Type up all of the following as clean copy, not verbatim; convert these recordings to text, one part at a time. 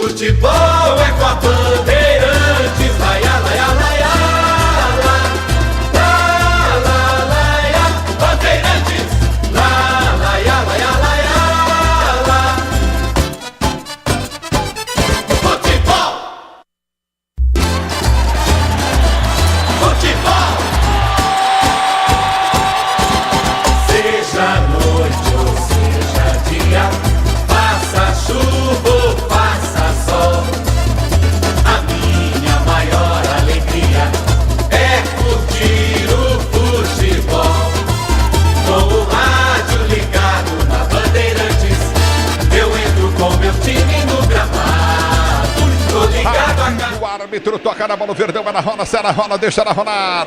Futebol é com a Bandeirantes, laia, laia, laia, lá, lá, laia, Bandeirantes, lá, laia, laia, laia, lá. Futebol! Futebol! Seja noite ou seja dia, faça chuva ou faça sol, a minha maior alegria é curtir o futebol. Com o rádio ligado na Bandeirantes, eu entro com meu time no gramado. Tô ligado a cada... O árbitro toca na bola, o Verdão vai na rola, será rola, deixa ela rolar.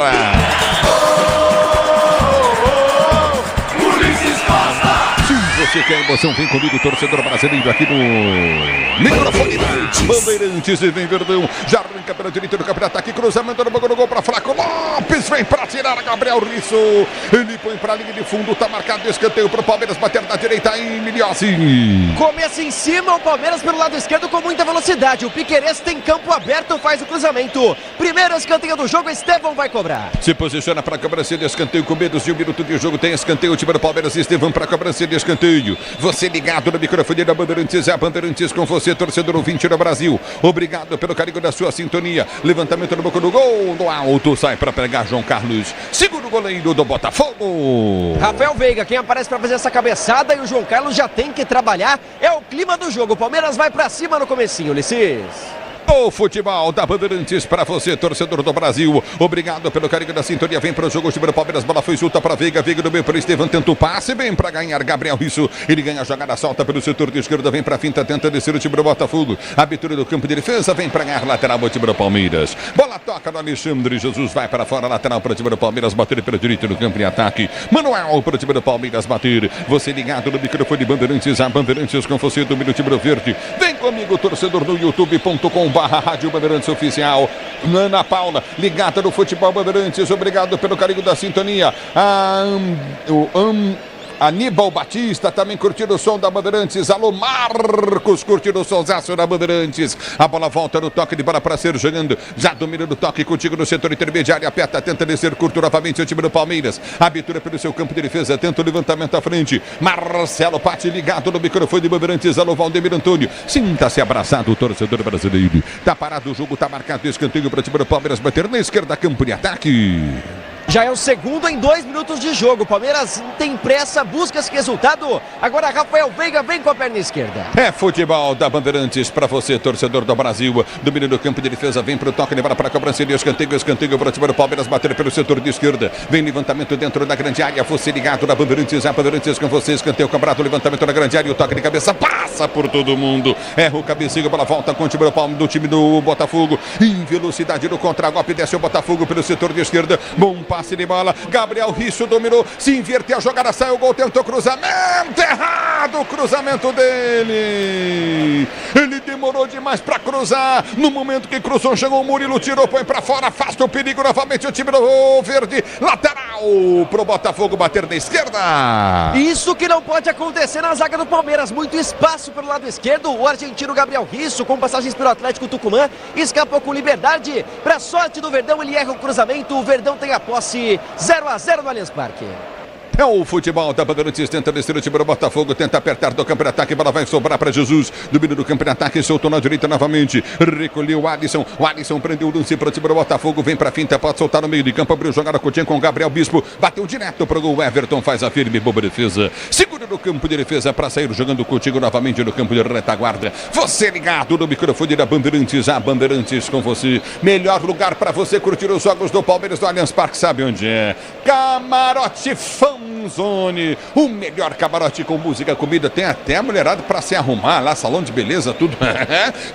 Ulisses Costa! Se você quer emoção, vem comigo, torcedor brasileiro, aqui no microfone Bandeirantes. E vem Verdão, já arranca pela direita do campo de ataque, cruzamento no gol para Flaco Lopes, vem para tirar a Gabriel Risso, ele põe para a linha de fundo, tá marcado escanteio para o Palmeiras, bater na direita em Miliossi. Começa em cima o Palmeiras pelo lado esquerdo com muita velocidade, o Piquerez tem campo aberto, faz o cruzamento, primeiro escanteio do jogo, Estevão vai cobrar. Se posiciona para a cobrança de escanteio com menos de um minuto de jogo, tem escanteio, o time do Palmeiras, Estevão para a cobrança de escanteio. Você ligado no microfone da Bandeirantes, é a Bandeirantes com você, torcedor ouvinte do Brasil. Obrigado pelo carinho da sua sintonia. Levantamento no boca do gol, no alto, sai para pegar João Carlos. Segundo goleiro do Botafogo. Rafael Veiga, quem aparece para fazer essa cabeçada, e o João Carlos já tem que trabalhar. É o clima do jogo, o Palmeiras vai para cima no comecinho, Ulisses. O futebol da Bandeirantes para você, torcedor do Brasil. Obrigado pelo carinho da sintonia. Vem para o jogo, o time do Palmeiras. Bola foi solta para Veiga. Veiga do meio para Estevão. Tenta o passe. Vem para ganhar Gabriel Risso. Ele ganha a jogada, solta pelo setor de esquerda. Vem para a finta, tenta descer o time do Botafogo. Abertura do campo de defesa. Vem para ganhar lateral o time do Palmeiras. Bola toca no Alexandre Jesus. Vai para fora. Lateral para o time do Palmeiras. Bater pela direita no campo de ataque. Manuel para o time do Palmeiras bater. Você ligado no microfone Bandeirantes. A Bandeirantes com você do time do Verde. Vem comigo, torcedor, no youtube.com/Rádio Bandeirantes Oficial. Ana Paula, ligada no futebol Bandeirantes, obrigado pelo carinho da sintonia. Aníbal Batista também curtindo o som da Bandeirantes. Alô, Marcos, curtindo o sonsaço da Bandeirantes. A bola volta no toque de bola para ser jogando. Já domina do toque contigo no setor intermediário. Aperta, tenta descer curto novamente o time do Palmeiras. Abertura pelo seu campo de defesa. Tenta o levantamento à frente. Marcelo Patti ligado no microfone de Bandeirantes. Alô, Valdemir Antônio. Sinta-se abraçado, o torcedor brasileiro. Tá parado o jogo, tá marcado o escanteio para o time do Palmeiras bater na esquerda, campo de ataque. Já é o segundo em 2 minutos de jogo. Palmeiras tem pressa, busca esse resultado. Agora Rafael Veiga vem com a perna esquerda. É futebol da Bandeirantes para você, torcedor do Brasil. Domínio do campo de defesa, vem para o toque, levada para a cobrança de escanteio. Escanteio para o time do Palmeiras bater pelo setor de esquerda. Vem levantamento dentro da grande área. Você ligado na Bandeirantes, a Bandeirantes com você. Escanteio cobrado, levantamento na grande área. O toque de cabeça passa por todo mundo. Erra o cabecinho, bola volta com o time do time do Botafogo. Em velocidade no contragolpe, desce o Botafogo pelo setor de esquerda. Bom passe de bola. Gabriel Risso dominou. Se inverter a jogada, sai o gol, tentou cruzamento. Errado o cruzamento dele. Ele demorou demais para cruzar. No momento que cruzou, chegou o Murilo, tirou, põe para fora, afasta o perigo novamente o time do Verde. Lateral pro Botafogo bater na esquerda. Isso que não pode acontecer na zaga do Palmeiras. Muito espaço pelo lado esquerdo. O argentino Gabriel Risso, com passagens pelo Atlético Tucumã, escapou com liberdade. Para sorte do Verdão, ele erra o cruzamento. O Verdão tem a posse. 0-0 no Allianz Parque. É o futebol da Bandeirantes, tenta descer o time do Botafogo, tenta apertar do campo de ataque, bola vai sobrar para Jesus, domínio do campo de ataque, soltou na direita novamente, recolheu o Alisson prendeu o lance para o time do Botafogo, vem para a finta, pode soltar no meio de campo, abriu jogada Coutinho com o Gabriel Bispo, bateu direto para o gol, Everton faz a firme, boa defesa, segura no campo de defesa para sair jogando contigo novamente no campo de retaguarda, você ligado no microfone da Bandeirantes, a Bandeirantes com você, melhor lugar para você curtir os jogos do Palmeiras do Allianz Parque, sabe onde é? Camarote Fanzone, o melhor camarote com música, comida, tem até a mulherada para se arrumar lá, salão de beleza, tudo.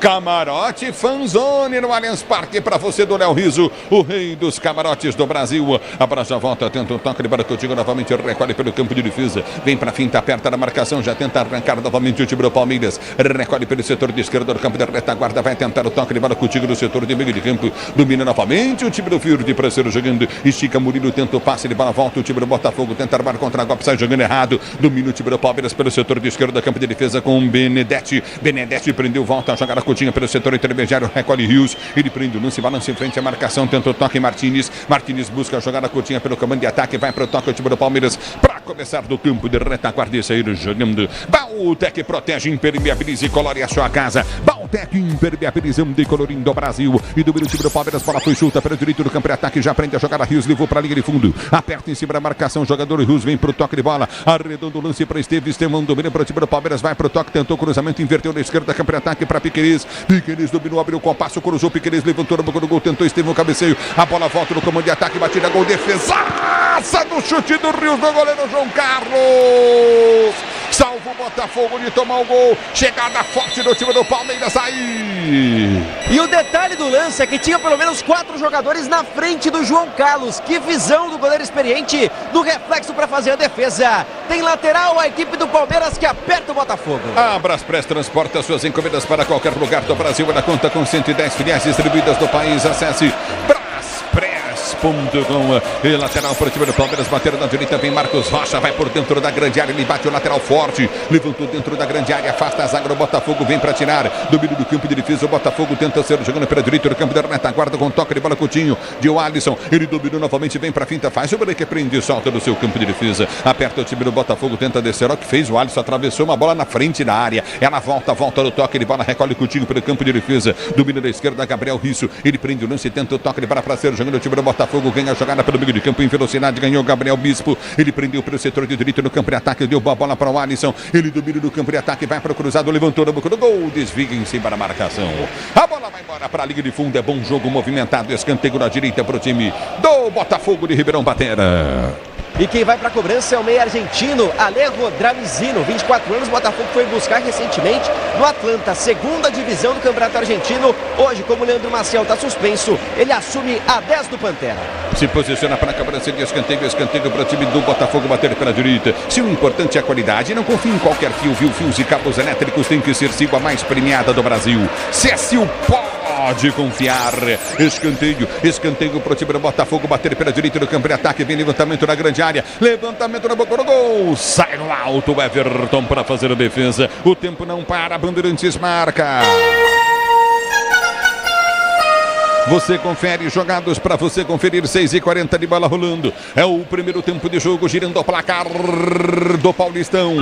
Camarote Fanzone no Allianz Parque para você do Léo Riso, o rei dos camarotes do Brasil. A bola já volta, tenta um toque de bola contigo novamente, recolhe pelo campo de defesa, vem para a finta, aperta na marcação, já tenta arrancar novamente o time do Palmeiras, recolhe pelo setor de esquerda do campo da retaguarda, vai tentar o toque de bola contigo no setor de meio de campo, domina novamente o time do Verde para ser jogando, estica Murilo, tenta o passe de bola, volta o time do Botafogo, tenta armar tentar contra-golpe, sai jogando errado. Domina o time do Palmeiras pelo setor de esquerda, campo de defesa com o Benedetti. Benedetti prendeu, volta a jogar a Coutinho pelo setor intermediário, recolhe Rios. Ele prende o lance, balança em frente à marcação, tenta o toque Martínez. Martínez busca jogar a Coutinho pelo comando de ataque, vai para o toque o time do Palmeiras para começar do campo de retaguarda e sair jogando. Baltec protege, impermeabiliza e colore a sua casa. Baltec impermeabilizando e colorindo o Brasil. E do time do Palmeiras, bola foi chuta pelo direito do campo de ataque, já aprende a jogar a Rios, levou para a linha de fundo. Aperta em cima da marcação, jogador Rios vem para o toque de bola. Arredonda o lance para Esteves, Estevão domina para o time do Palmeiras, vai para o toque, tentou cruzamento, inverteu na esquerda, campo de ataque para Piquerez. Piquerez dominou, abriu o compasso, cruzou, Piquerez levantou no boca do gol, tentou Estevão, cabeceio. A bola volta no comando de ataque, batida, gol, defesaça do chute do Rios, do goleiro João Carlos. Salva o Botafogo de tomar o gol. Chegada forte do time do Palmeiras aí. E o detalhe do lance é que tinha pelo menos 4 jogadores na frente do João Carlos. Que visão do goleiro experiente no reflexo para fazer a defesa. Tem lateral a equipe do Palmeiras que aperta o Botafogo. A Braspress transporta suas encomendas para qualquer lugar do Brasil. Ela conta com 110 filiais distribuídas no país. Acesse Braspress.com. E lateral para o time do Palmeiras, bateram na direita, vem Marcos Rocha, vai por dentro da grande área, ele bate o lateral forte, levantou dentro da grande área, afasta a zaga do Botafogo, vem para tirar, domínio do campo de defesa, o Botafogo tenta ser jogando pela direita do campo da retaguarda com toque de bola, Coutinho, de Alisson, ele dominou novamente, vem para a finta, faz o break, prende, solta do seu campo de defesa, aperta o time do Botafogo, tenta descer, o que fez o Alisson, atravessou uma bola na frente da área, ela volta no toque de bola, recolhe Coutinho pelo campo de defesa, domina da esquerda, Gabriel Risso, ele prende o lance, tenta o toque de bola para ser jogando o time do Botafogo, ganha a jogada pelo meio de campo em velocidade, ganhou Gabriel Bispo, ele prendeu pelo setor de direito no campo de ataque, deu a bola para o Alisson, ele domina no campo de ataque, vai para o cruzado, levantou na boca do gol, desvia em cima da marcação, a bola vai embora para a linha de fundo, é bom jogo movimentado, escanteio na direita para o time do Botafogo de Ribeirão Batera. E quem vai para a cobrança é o meio argentino, Alejo Dramizino, 24 anos, Botafogo foi buscar recentemente no Atlanta, segunda divisão do Campeonato Argentino. Hoje, como o Leandro Maciel está suspenso, ele assume a 10 do Pantera. Se posiciona para a cobrança de escanteio para o time do Botafogo bater pela direita. Se o importante é a qualidade, não confie em qualquer fio, viu? Fios e cabos elétricos tem que ser a mais premiada do Brasil. Cécio pode confiar. Escanteio para o time do Botafogo bater pela direita do campo de ataque, vem levantamento na grande área, levantamento na boca do gol, sai no alto o Everton para fazer a defesa, o tempo não para, Bandeirantes marca. Você confere, jogados para você conferir, 6h40 de bola rolando, é o primeiro tempo de jogo, girando o placar do Paulistão.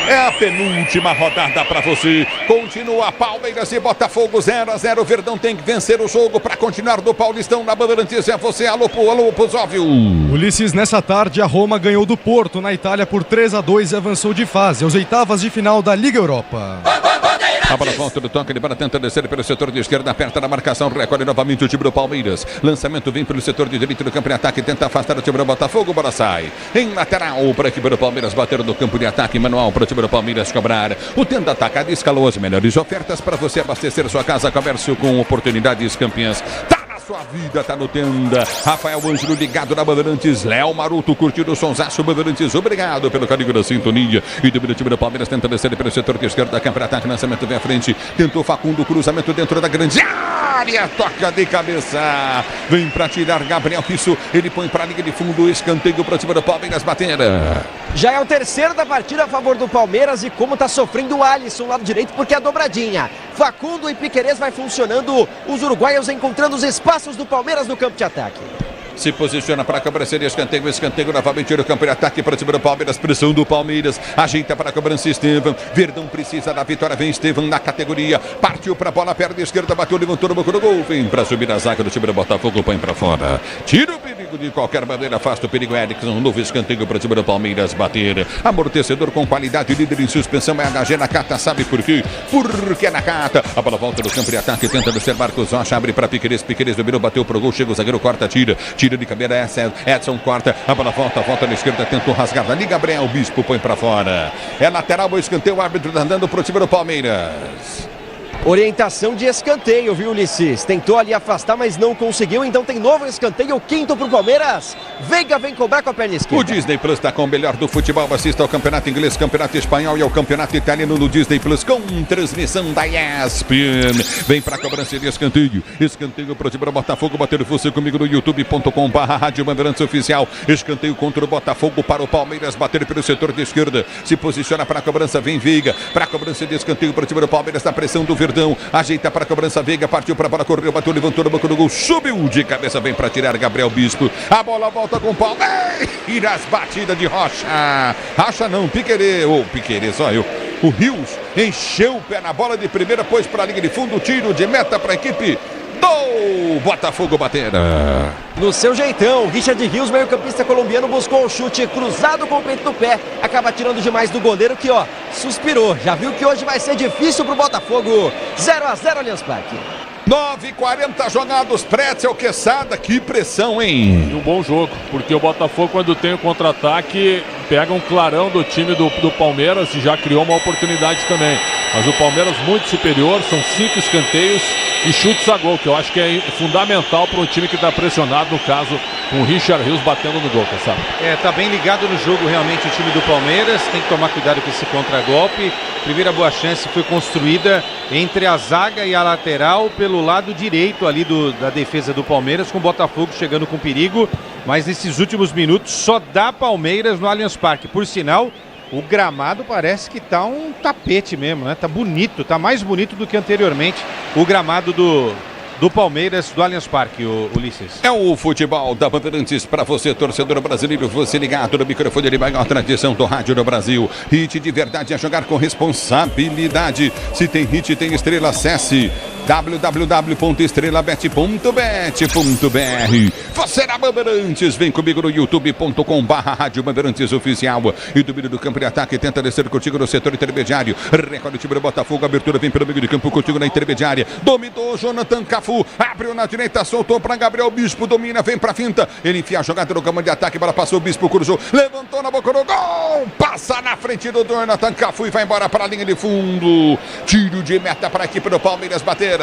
É a penúltima rodada para você. Continua Palmeiras e Botafogo 0-0. Verdão tem que vencer o jogo para continuar do Paulistão na Bandeirantes. É você, alô Pozóvio. Ulisses, nessa tarde a Roma ganhou do Porto na Itália por 3-2 e avançou de fase às oitavas de final da Liga Europa. A bola volta do toque, ele para tenta descer pelo setor de esquerda, aperta na marcação, recolhe novamente o time do Palmeiras. Lançamento vem pelo setor de direito do campo de ataque, tenta afastar o time do Botafogo, bola sai. Em lateral para a equipe do Palmeiras, bater no campo de ataque, manual para o time do Palmeiras cobrar. O Tenda Atacado escalou as melhores ofertas para você abastecer sua casa, comércio com oportunidades campeãs. Sua vida tá no Tenda. Rafael Ângelo ligado na Bandeirantes. Léo Maruto curtindo o sonsaço Bandeirantes. Obrigado pelo carinho da sintonia. E do time do Palmeiras tenta descer pelo setor de esquerda. Campo de ataque, lançamento vem à frente. Tentou Facundo, cruzamento dentro da grande área. Toca de cabeça. Vem pra tirar Gabriel Risso. Ele põe pra linha de fundo. Escanteio pro time do Palmeiras bater. Já é o terceiro da partida a favor do Palmeiras e como tá sofrendo o Alisson lado direito porque é a dobradinha. Facundo e Piquerez vai funcionando. Os uruguaios encontrando os espaços do Palmeiras no campo de ataque. Se posiciona para a cobrança de escanteio novamente no campo de ataque para o time do Palmeiras, pressão do Palmeiras, ajeita para a cobrança Estevão, Verdão precisa da vitória, vem Estevão na categoria, partiu para a bola, perna esquerda, bateu, levantou no boca do gol, vem para subir a zaga do time do Botafogo, põe para fora, tira o perigo de qualquer maneira, afasta o perigo, Erickson, novo escanteio para o time do Palmeiras bater, amortecedor com qualidade, líder em suspensão, é HG na Cata, sabe por quê? Porque é na Cata, a bola volta do campo de ataque, tenta descer Marcos Rocha, abre para Piquerez, dominou, bateu pro gol, chega o zagueiro, corta, tira de cabeça, Edson corta, a bola volta na esquerda, tentou rasgar ali, Gabriel Bispo põe pra fora, é lateral, o escanteio, o árbitro andando pro time do Palmeiras. Orientação de escanteio, viu, Ulisses? Tentou ali afastar, mas não conseguiu. Então tem novo escanteio, o quinto pro Palmeiras. Veiga vem cobrar com a perna esquerda. O Disney Plus está com o melhor do futebol. Assista ao Campeonato Inglês, Campeonato Espanhol e ao Campeonato Italiano no Disney Plus com transmissão da ESPN. Vem para a cobrança de escanteio. Escanteio para o time do Botafogo. Bater você comigo no youtube.com/Rádio Bandeirantes Oficial. Escanteio contra o Botafogo para o Palmeiras. Bater pelo setor de esquerda. Se posiciona para a cobrança. Vem Veiga. Para a cobrança de escanteio para o time do Palmeiras. Na pressão do Verdão. Ajeita para a cobrança, Veiga, partiu para a bola, correu, bateu, levantou no banco do gol, subiu de cabeça, vem para tirar Gabriel Bispo. A bola volta com o Palmeiras. E as batidas de Rocha. Rocha não, Piquerê, ou Piquerê, só eu. O Rios encheu o pé na bola de primeira, pôs para a linha de fundo, tiro de meta para a equipe do Botafogo bater. No seu jeitão, Richard Rios, meio-campista colombiano, buscou o chute cruzado com o peito do pé. Acaba tirando demais do goleiro que, suspirou. Já viu que hoje vai ser difícil pro Botafogo. 0-0 Allianz Parque. 9:40 jogados, Pretzel, Quesada, que pressão, hein? E um bom jogo, porque o Botafogo, quando tem o contra-ataque, pega um clarão do time do Palmeiras e já criou uma oportunidade também. Mas o Palmeiras muito superior, são 5 escanteios e chutes a gol, que eu acho que é fundamental para um time que está pressionado, no caso, com o Richard Rios batendo no gol, sabe? Tá bem ligado no jogo realmente o time do Palmeiras, tem que tomar cuidado com esse contragolpe. Primeira boa chance foi construída entre a zaga e a lateral pelo lado direito ali da defesa do Palmeiras, com o Botafogo chegando com perigo, mas nesses últimos minutos só dá Palmeiras no Allianz Parque. Por sinal, o gramado parece que tá um tapete mesmo, né? Tá bonito, tá mais bonito do que anteriormente o gramado do Palmeiras, do Allianz Parque, o Ulisses. É o futebol da Bandeirantes para você, torcedor brasileiro, você ligado no microfone de maior tradição do rádio no Brasil. Hit de verdade é jogar com responsabilidade. Se tem hit, tem estrela, acesse www.estrelabet.bet.br. Você na Bandeirantes, vem comigo no youtube.com/Rádio Bandeirantes Oficial. E do meio do campo de ataque, tenta descer contigo no setor intermediário. Recolhe o time do Botafogo, abertura vem pelo meio de campo contigo na intermediária. Dominou Jonathan Cafu, abriu na direita, soltou para Gabriel Bispo, domina, vem pra finta. Ele enfia a jogada no campo de ataque, bola passou, o Bispo cruzou, levantou na boca do gol. Passa na frente do Jonathan Cafu e vai embora para a linha de fundo. Tiro de meta para a equipe do Palmeiras bater.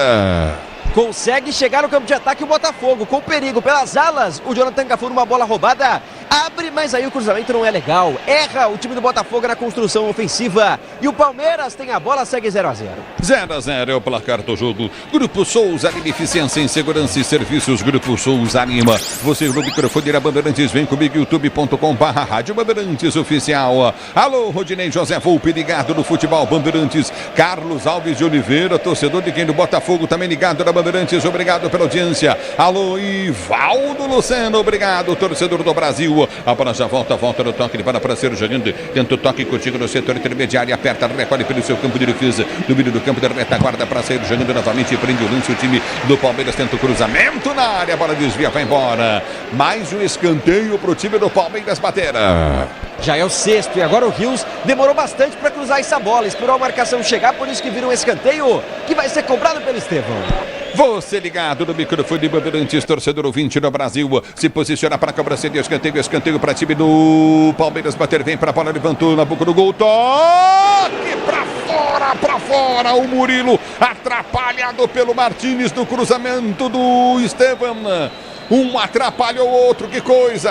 Consegue chegar no campo de ataque o Botafogo, com perigo pelas alas. O Jonathan Cafu numa bola roubada. Abre, mas aí o cruzamento não é legal. Erra o time do Botafogo na construção ofensiva. E o Palmeiras tem a bola, segue 0-0. 0-0 é o placar do jogo. Grupo Souza, Anima Eficiência em Segurança e Serviços. Grupo Souza Anima. Você no microfone da Bandeirantes, vem comigo, youtube.com/Rádio Bandeirantes Oficial. Alô, Rodinei José Volpe, ligado no futebol Bandeirantes. Carlos Alves de Oliveira, torcedor de quem do Botafogo, também ligado na Bandeirantes. Obrigado pela audiência. Alô, Ivaldo Luceno, obrigado, torcedor do Brasil. A bola já volta no toque, ele vai para ser jogando. Tenta o toque contigo no setor intermediário, aperta, recolhe pelo seu campo de defesa. No meio do campo da retaguarda para sair jogando novamente. Prende o lance, o time do Palmeiras tenta o cruzamento na área, a bola desvia, vai embora. Mais um escanteio para o time do Palmeiras bater. Já é o sexto e agora o Rios demorou bastante para cruzar essa bola. Esperou a marcação chegar, por isso que vira um escanteio que vai ser cobrado pelo Estevão. Você ligado no microfone de Bandeirantes, torcedor ouvinte no Brasil, se posiciona para a cobrança de escanteio para time do Palmeiras bater, vem para a bola, levantou na boca do gol, toque para fora, o Murilo atrapalhado pelo Martínez no cruzamento do Estevão, um atrapalhou o outro, que coisa!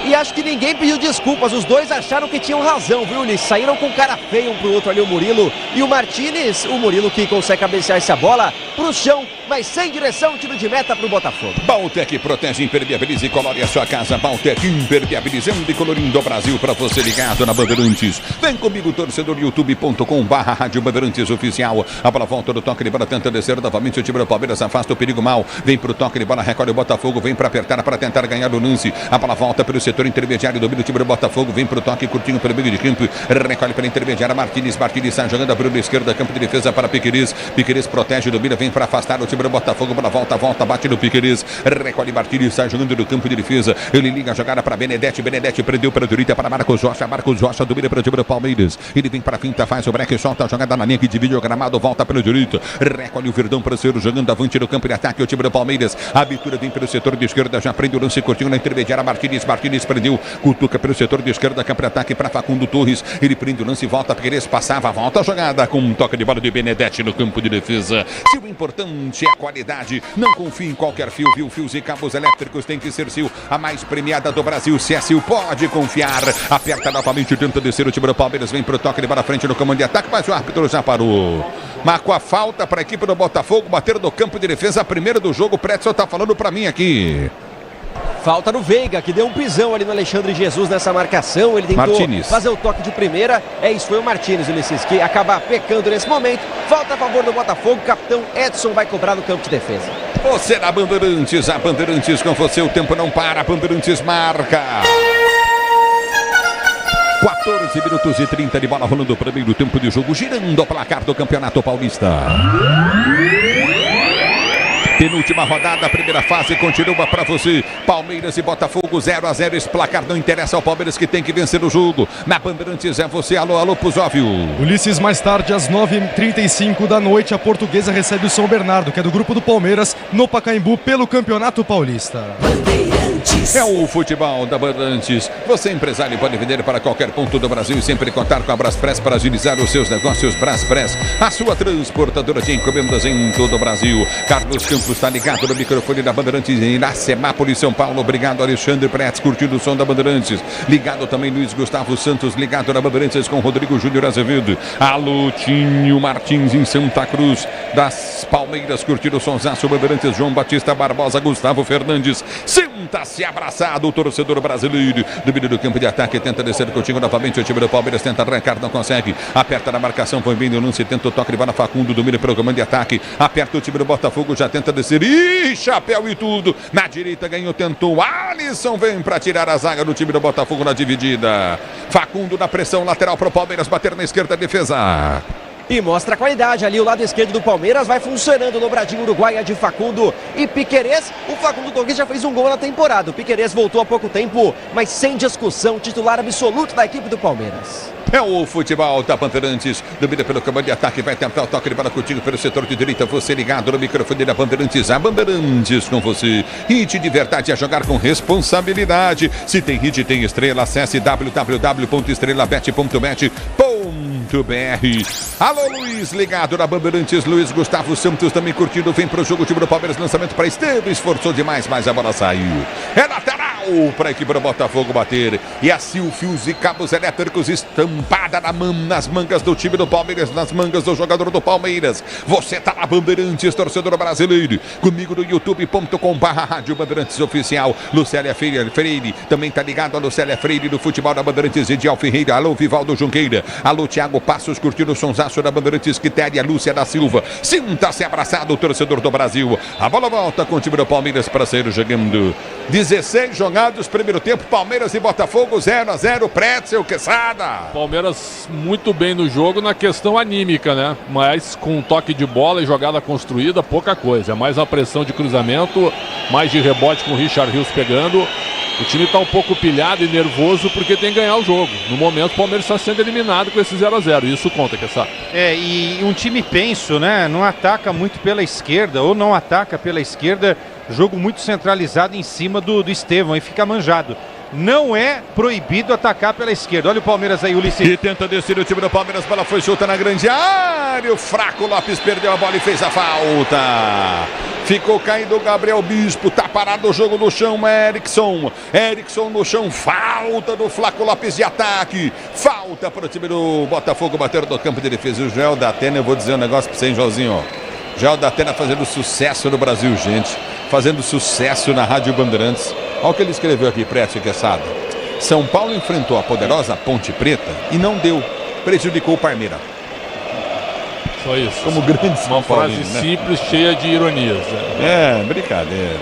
E acho que ninguém pediu desculpas, os dois acharam que tinham razão, viu? Eles saíram com cara feio um pro outro ali, o Murilo e o Martínez. O Murilo que consegue cabecear essa bola pro chão, mas sem direção, tiro de meta pro Botafogo. Baltec protege, impermeabiliza e colore a sua casa. Baltec impermeabilizando e colorindo o Brasil para você ligado na Bandeirantes. Vem comigo, torcedor, youtube.com/Rádio Bandeirantes Oficial. A bola volta do toque de bola, tenta descer novamente o time do Palmeiras, afasta o perigo mal. Vem pro toque de bola, recolhe o Botafogo, vem para apertar, para tentar ganhar o lance. A bola volta pelo setor intermediário, domina o time do Botafogo, vem pro toque curtinho pelo meio de campo, recolhe pela intermediária, Martínez sai jogando, abriu da esquerda, campo de defesa para Piquerez, Piquerez protege, domina, vem para afastar o time time do Botafogo, bola volta, bate no Piquerez, recolhe Martins, sai jogando no campo de defesa, ele liga a jogada para Benedetti prendeu para a direita para Marcos Rocha domina para o time do Palmeiras, ele vem para a finta, faz o break, solta a jogada na linha que divide o gramado, volta pela direita, recolhe o Verdão para ser jogando avante no campo de ataque, o time do Palmeiras, a abertura vem pelo setor de esquerda, já prende o lance curtinho na intermediária, Martins prendeu, cutuca pelo setor de esquerda, campo de ataque para Facundo Torres, ele prende o lance, volta, Piquerez passava, volta a jogada com um toque de bola de Benedetti no campo de defesa. Se o importante é a qualidade, não confie em qualquer fio, viu? Fios e cabos elétricos tem que ser Sil, a mais premiada do Brasil. Se é Sil, pode confiar. Aperta novamente, tenta descer o time do Palmeiras, vem pro toque de bola frente no comando de ataque, mas o árbitro já parou. Marcou a falta para a equipe do Botafogo, bater no campo de defesa, a primeira do jogo. O Pretzel tá falando para mim aqui. Falta no Veiga, que deu um pisão ali no Alexandre Jesus nessa marcação. Ele tentou fazer o toque de primeira. Isso foi o Martins, Ulisses, que acaba pecando nesse momento. Falta a favor do Botafogo. O capitão Edson vai cobrar no campo de defesa. Você na Bandeirantes, a Bandeirantes com você, o tempo não para, a Bandeirantes marca. 14 minutos e 30 de bola rolando o primeiro tempo de jogo, girando o placar do Campeonato Paulista. Penúltima rodada, primeira fase, continua para você. Palmeiras e Botafogo 0-0. Esse placar não interessa ao Palmeiras, que tem que vencer o jogo. Na Bandeirantes é você, alô Pusóvio. Ulisses, mais tarde, às 9h35 da noite, a Portuguesa recebe o São Bernardo, que é do grupo do Palmeiras, no Pacaembu, pelo Campeonato Paulista. É o futebol da Bandeirantes. Você, empresário, pode vender para qualquer ponto do Brasil e sempre contar com a Braspress para agilizar os seus negócios. Braspress, a sua transportadora de encomendas em todo o Brasil. Carlos Campos está ligado no microfone da Bandeirantes em Iracemápolis, São Paulo. Obrigado, Alexandre Pretz, curtindo o som da Bandeirantes. Ligado também Luiz Gustavo Santos, ligado na Bandeirantes com Rodrigo Júnior Azevedo. Alô, Tinho Martins em Santa Cruz das Palmeiras, curtindo o sonsaço Bandeirantes. João Batista Barbosa, Gustavo Fernandes. Senta-se abraçado o torcedor brasileiro. Domínio do campo de ataque, tenta descer contigo novamente. O time do Palmeiras tenta arrancar, não consegue. Aperta na marcação, foi bem no lance, tenta o toque de bola. Facundo domina pelo comando de ataque. Aperta o time do Botafogo, já tenta descer. Ih, chapéu e tudo. Na direita ganhou, tentou. Alisson vem para tirar a zaga do time do Botafogo na dividida. Facundo na pressão lateral para o Palmeiras bater na esquerda, defesa. E mostra a qualidade ali, o lado esquerdo do Palmeiras vai funcionando, dobradinho uruguaia de Facundo e Piquerez. O Facundo Torres já fez um gol na temporada. O Piquerez voltou há pouco tempo, mas sem discussão, titular absoluto da equipe do Palmeiras. É o futebol da Bandeirantes, domina pelo comando de ataque, vai tentar o toque de bola contigo pelo setor de direita, você ligado no microfone da Bandeirantes, a Bandeirantes com você. Hit de verdade, a jogar com responsabilidade. Se tem hit, tem estrela, acesse www.estrelabet.bet.br. Alô, Luiz, ligado na Bandeirantes, Luiz Gustavo Santos também curtindo, vem pro jogo, o time do Palmeiras, lançamento para Esteves, esforçou demais, mas a bola saiu. É lateral para a equipe do Botafogo bater, e a Sil, fios e cabos elétricos estampada nas mangas do time do Palmeiras, nas mangas do jogador do Palmeiras. Você tá na Bandeirantes, torcedor brasileiro, comigo no youtube.com/Rádio Bandeirantes Oficial. Lucélia Freire, também tá ligado a Lucélia Freire do futebol da Bandeirantes, Edial Ferreira, alô Vivaldo Junqueira, alô Thiago Passos, curtindo o sonsaço da Bandeirantes, Quitéria, Lúcia da Silva. Sinta-se abraçado, o torcedor do Brasil. A bola volta com o time do Palmeiras para sair jogando. 16 jogados, primeiro tempo, Palmeiras e Botafogo 0-0, Pretzel, Quesada. Palmeiras muito bem no jogo na questão anímica, né? Mas com um toque de bola e jogada construída, pouca coisa. Mais a pressão de cruzamento, mais de rebote com o Richard Rios pegando. O time está um pouco pilhado e nervoso porque tem que ganhar o jogo. No momento, o Palmeiras está sendo eliminado com esse 0-0. Isso conta, Quesada. E um time penso, né? Não ataca muito pela esquerda, ou não ataca pela esquerda. Jogo muito centralizado em cima do Estevão, e fica manjado. Não é proibido atacar pela esquerda. Olha o Palmeiras aí, Ulisses. E tenta descer o time do Palmeiras, bola foi solta na grande área. O fraco Lopes perdeu a bola e fez a falta. Ficou caído o Gabriel Bispo, tá parado o jogo no chão, Erickson no chão, falta do Flaco Lopes de ataque, falta para o time do Botafogo bater no campo de defesa. O Joel da Atena, eu vou dizer um negócio para você, hein, Joãozinho, Joel da Atena fazendo sucesso no Brasil, gente, fazendo sucesso na Rádio Bandeirantes. Olha o que ele escreveu aqui, Précio Quesada. São Paulo enfrentou a poderosa Ponte Preta e não deu, prejudicou o Parmeira. Só isso. Como grande São Uma frase Paulino, né? simples, cheia de ironias. É, brincadeira.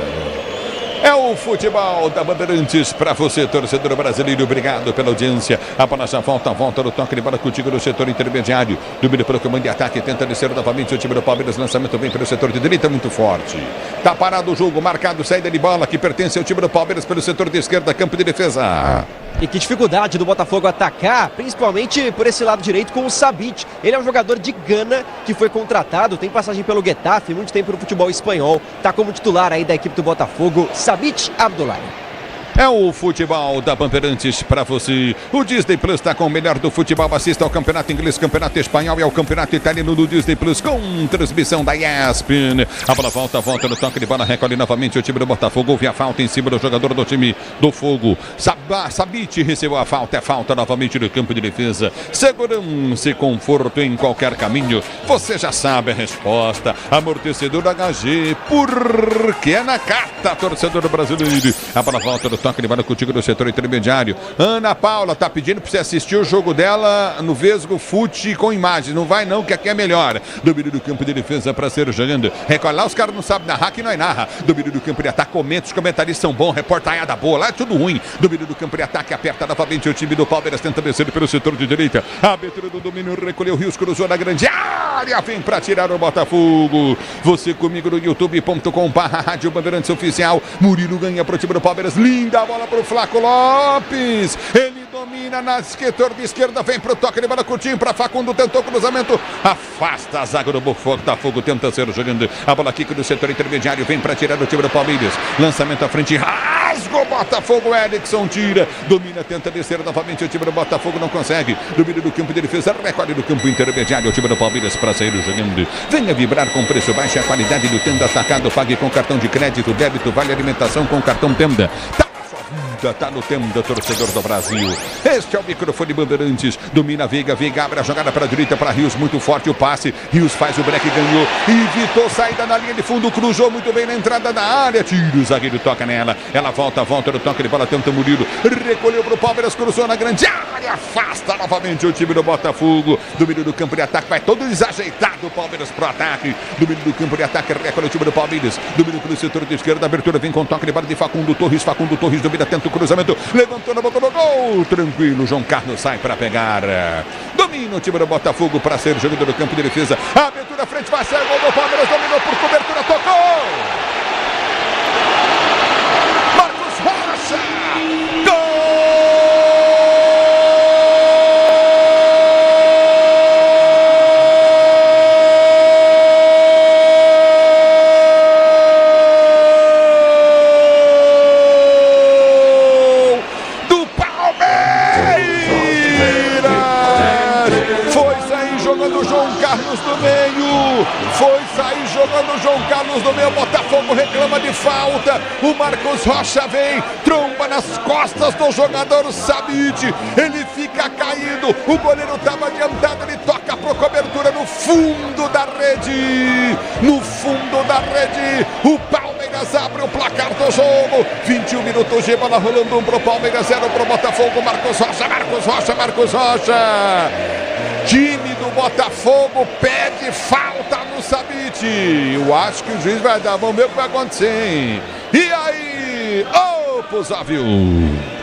É o futebol da Bandeirantes para você, torcedor brasileiro. Obrigado pela audiência. A bola já volta no toque de bola contigo no setor intermediário. Domínio pelo comando de ataque, tenta descer novamente o time do Palmeiras. Lançamento vem pelo setor de direita, muito forte. Tá parado o jogo, marcado saída de bola que pertence ao time do Palmeiras pelo setor de esquerda, campo de defesa. E que dificuldade do Botafogo atacar, principalmente por esse lado direito com o Sabic. Ele é um jogador de Gana que foi contratado, tem passagem pelo Getafe, muito tempo no futebol espanhol. Tá como titular aí da equipe do Botafogo, Sabic Abdoulaye. É o futebol da Bandeirantes para você. O Disney Plus está com o melhor do futebol. Assista ao Campeonato Inglês, Campeonato Espanhol e ao Campeonato Italiano do Disney Plus com transmissão da ESPN. A bola volta no toque de bola, recolhe novamente o time do Botafogo. Houve a falta em cima do jogador do time do Fogo. Sabic recebeu a falta, é falta novamente no campo de defesa. Segurança e conforto em qualquer caminho. Você já sabe a resposta. Amortecedor HG, porque é na carta, torcedor brasileiro. A bola volta no toque de bola contigo no setor intermediário. Ana Paula tá pedindo pra você assistir o jogo dela no Vesgo Fute com imagens. Não vai não, que aqui é melhor. Domínio do campo de defesa pra ser jogando. Recolhe lá, os caras não sabem narrar, que nós narra. Domínio do campo de ataque, comenta, os comentaristas são bons, reportaiada boa, lá é tudo ruim. Domínio do campo de ataque, aperta novamente o time do Palmeiras, tenta descer pelo setor de direita. A abertura do domínio, recolheu o Rios, cruzou na grande área, vem pra tirar o Botafogo. Você comigo no youtube.com/Rádio Bandeirantes Oficial. Murilo ganha pro time do Palmeiras, linda a bola pro Flaco Lopes. Ele domina na setor de esquerda, vem pro toque de bola curtinho pra Facundo, tentou cruzamento, afasta a zaga do Botafogo, tenta ser jogando a bola aqui no setor intermediário, vem pra tirar o time do Palmeiras. Lançamento à frente, rasga o Botafogo, Erickson tira, domina, tenta descer novamente o time do Botafogo, não consegue. Domínio do campo de defesa, recolhe do campo intermediário o time do Palmeiras pra sair jogando. Venha vibrar com preço baixo, a qualidade do Tenda Atacado, pague com cartão de crédito, débito, vale alimentação com cartão Tenda. Tá no Tenda, torcedor do Brasil. Este é o microfone Bandeirantes. Domina Veiga abre a jogada para a direita para Rios, muito forte o passe. Rios faz o break, ganhou. Evitou saída na linha de fundo, cruzou muito bem na entrada da área. Tira o zagueiro, toca nela. Ela volta no toque de bola, tenta Murilo. Recolheu pro Palmeiras, cruzou na grande área. Afasta novamente o time do Botafogo. Domínio do campo de ataque, vai todo desajeitado o Palmeiras pro ataque. Domínio do campo de ataque, recolhe o time do Palmeiras. Domínio pelo setor de esquerda, abertura vem com toque de bola de Facundo Torres domina, tenta o cruzamento, levantou na boca do gol, tranquilo, João Carlos sai para pegar, domina o time do Botafogo para ser jogador do campo de defesa, abertura frente, vai ser gol do Palmeiras, dominou por cobertura, tocou, Marcos Rocha, gol! Foi sair jogando João Carlos no meio, Botafogo reclama de falta, o Marcos Rocha vem, tromba nas costas do jogador Sabic, ele fica caído, o goleiro estava adiantado, ele toca pro cobertura no fundo da rede, o Palmeiras abre o placar do jogo, 21 minutos de bola rolando, 1 pro Palmeiras, 0 pro Botafogo, Marcos Rocha, time do Botafogo pede falta no Sabic. Eu acho que o juiz vai dar. Vamos ver o que vai acontecer, hein? E aí? Pozóvio.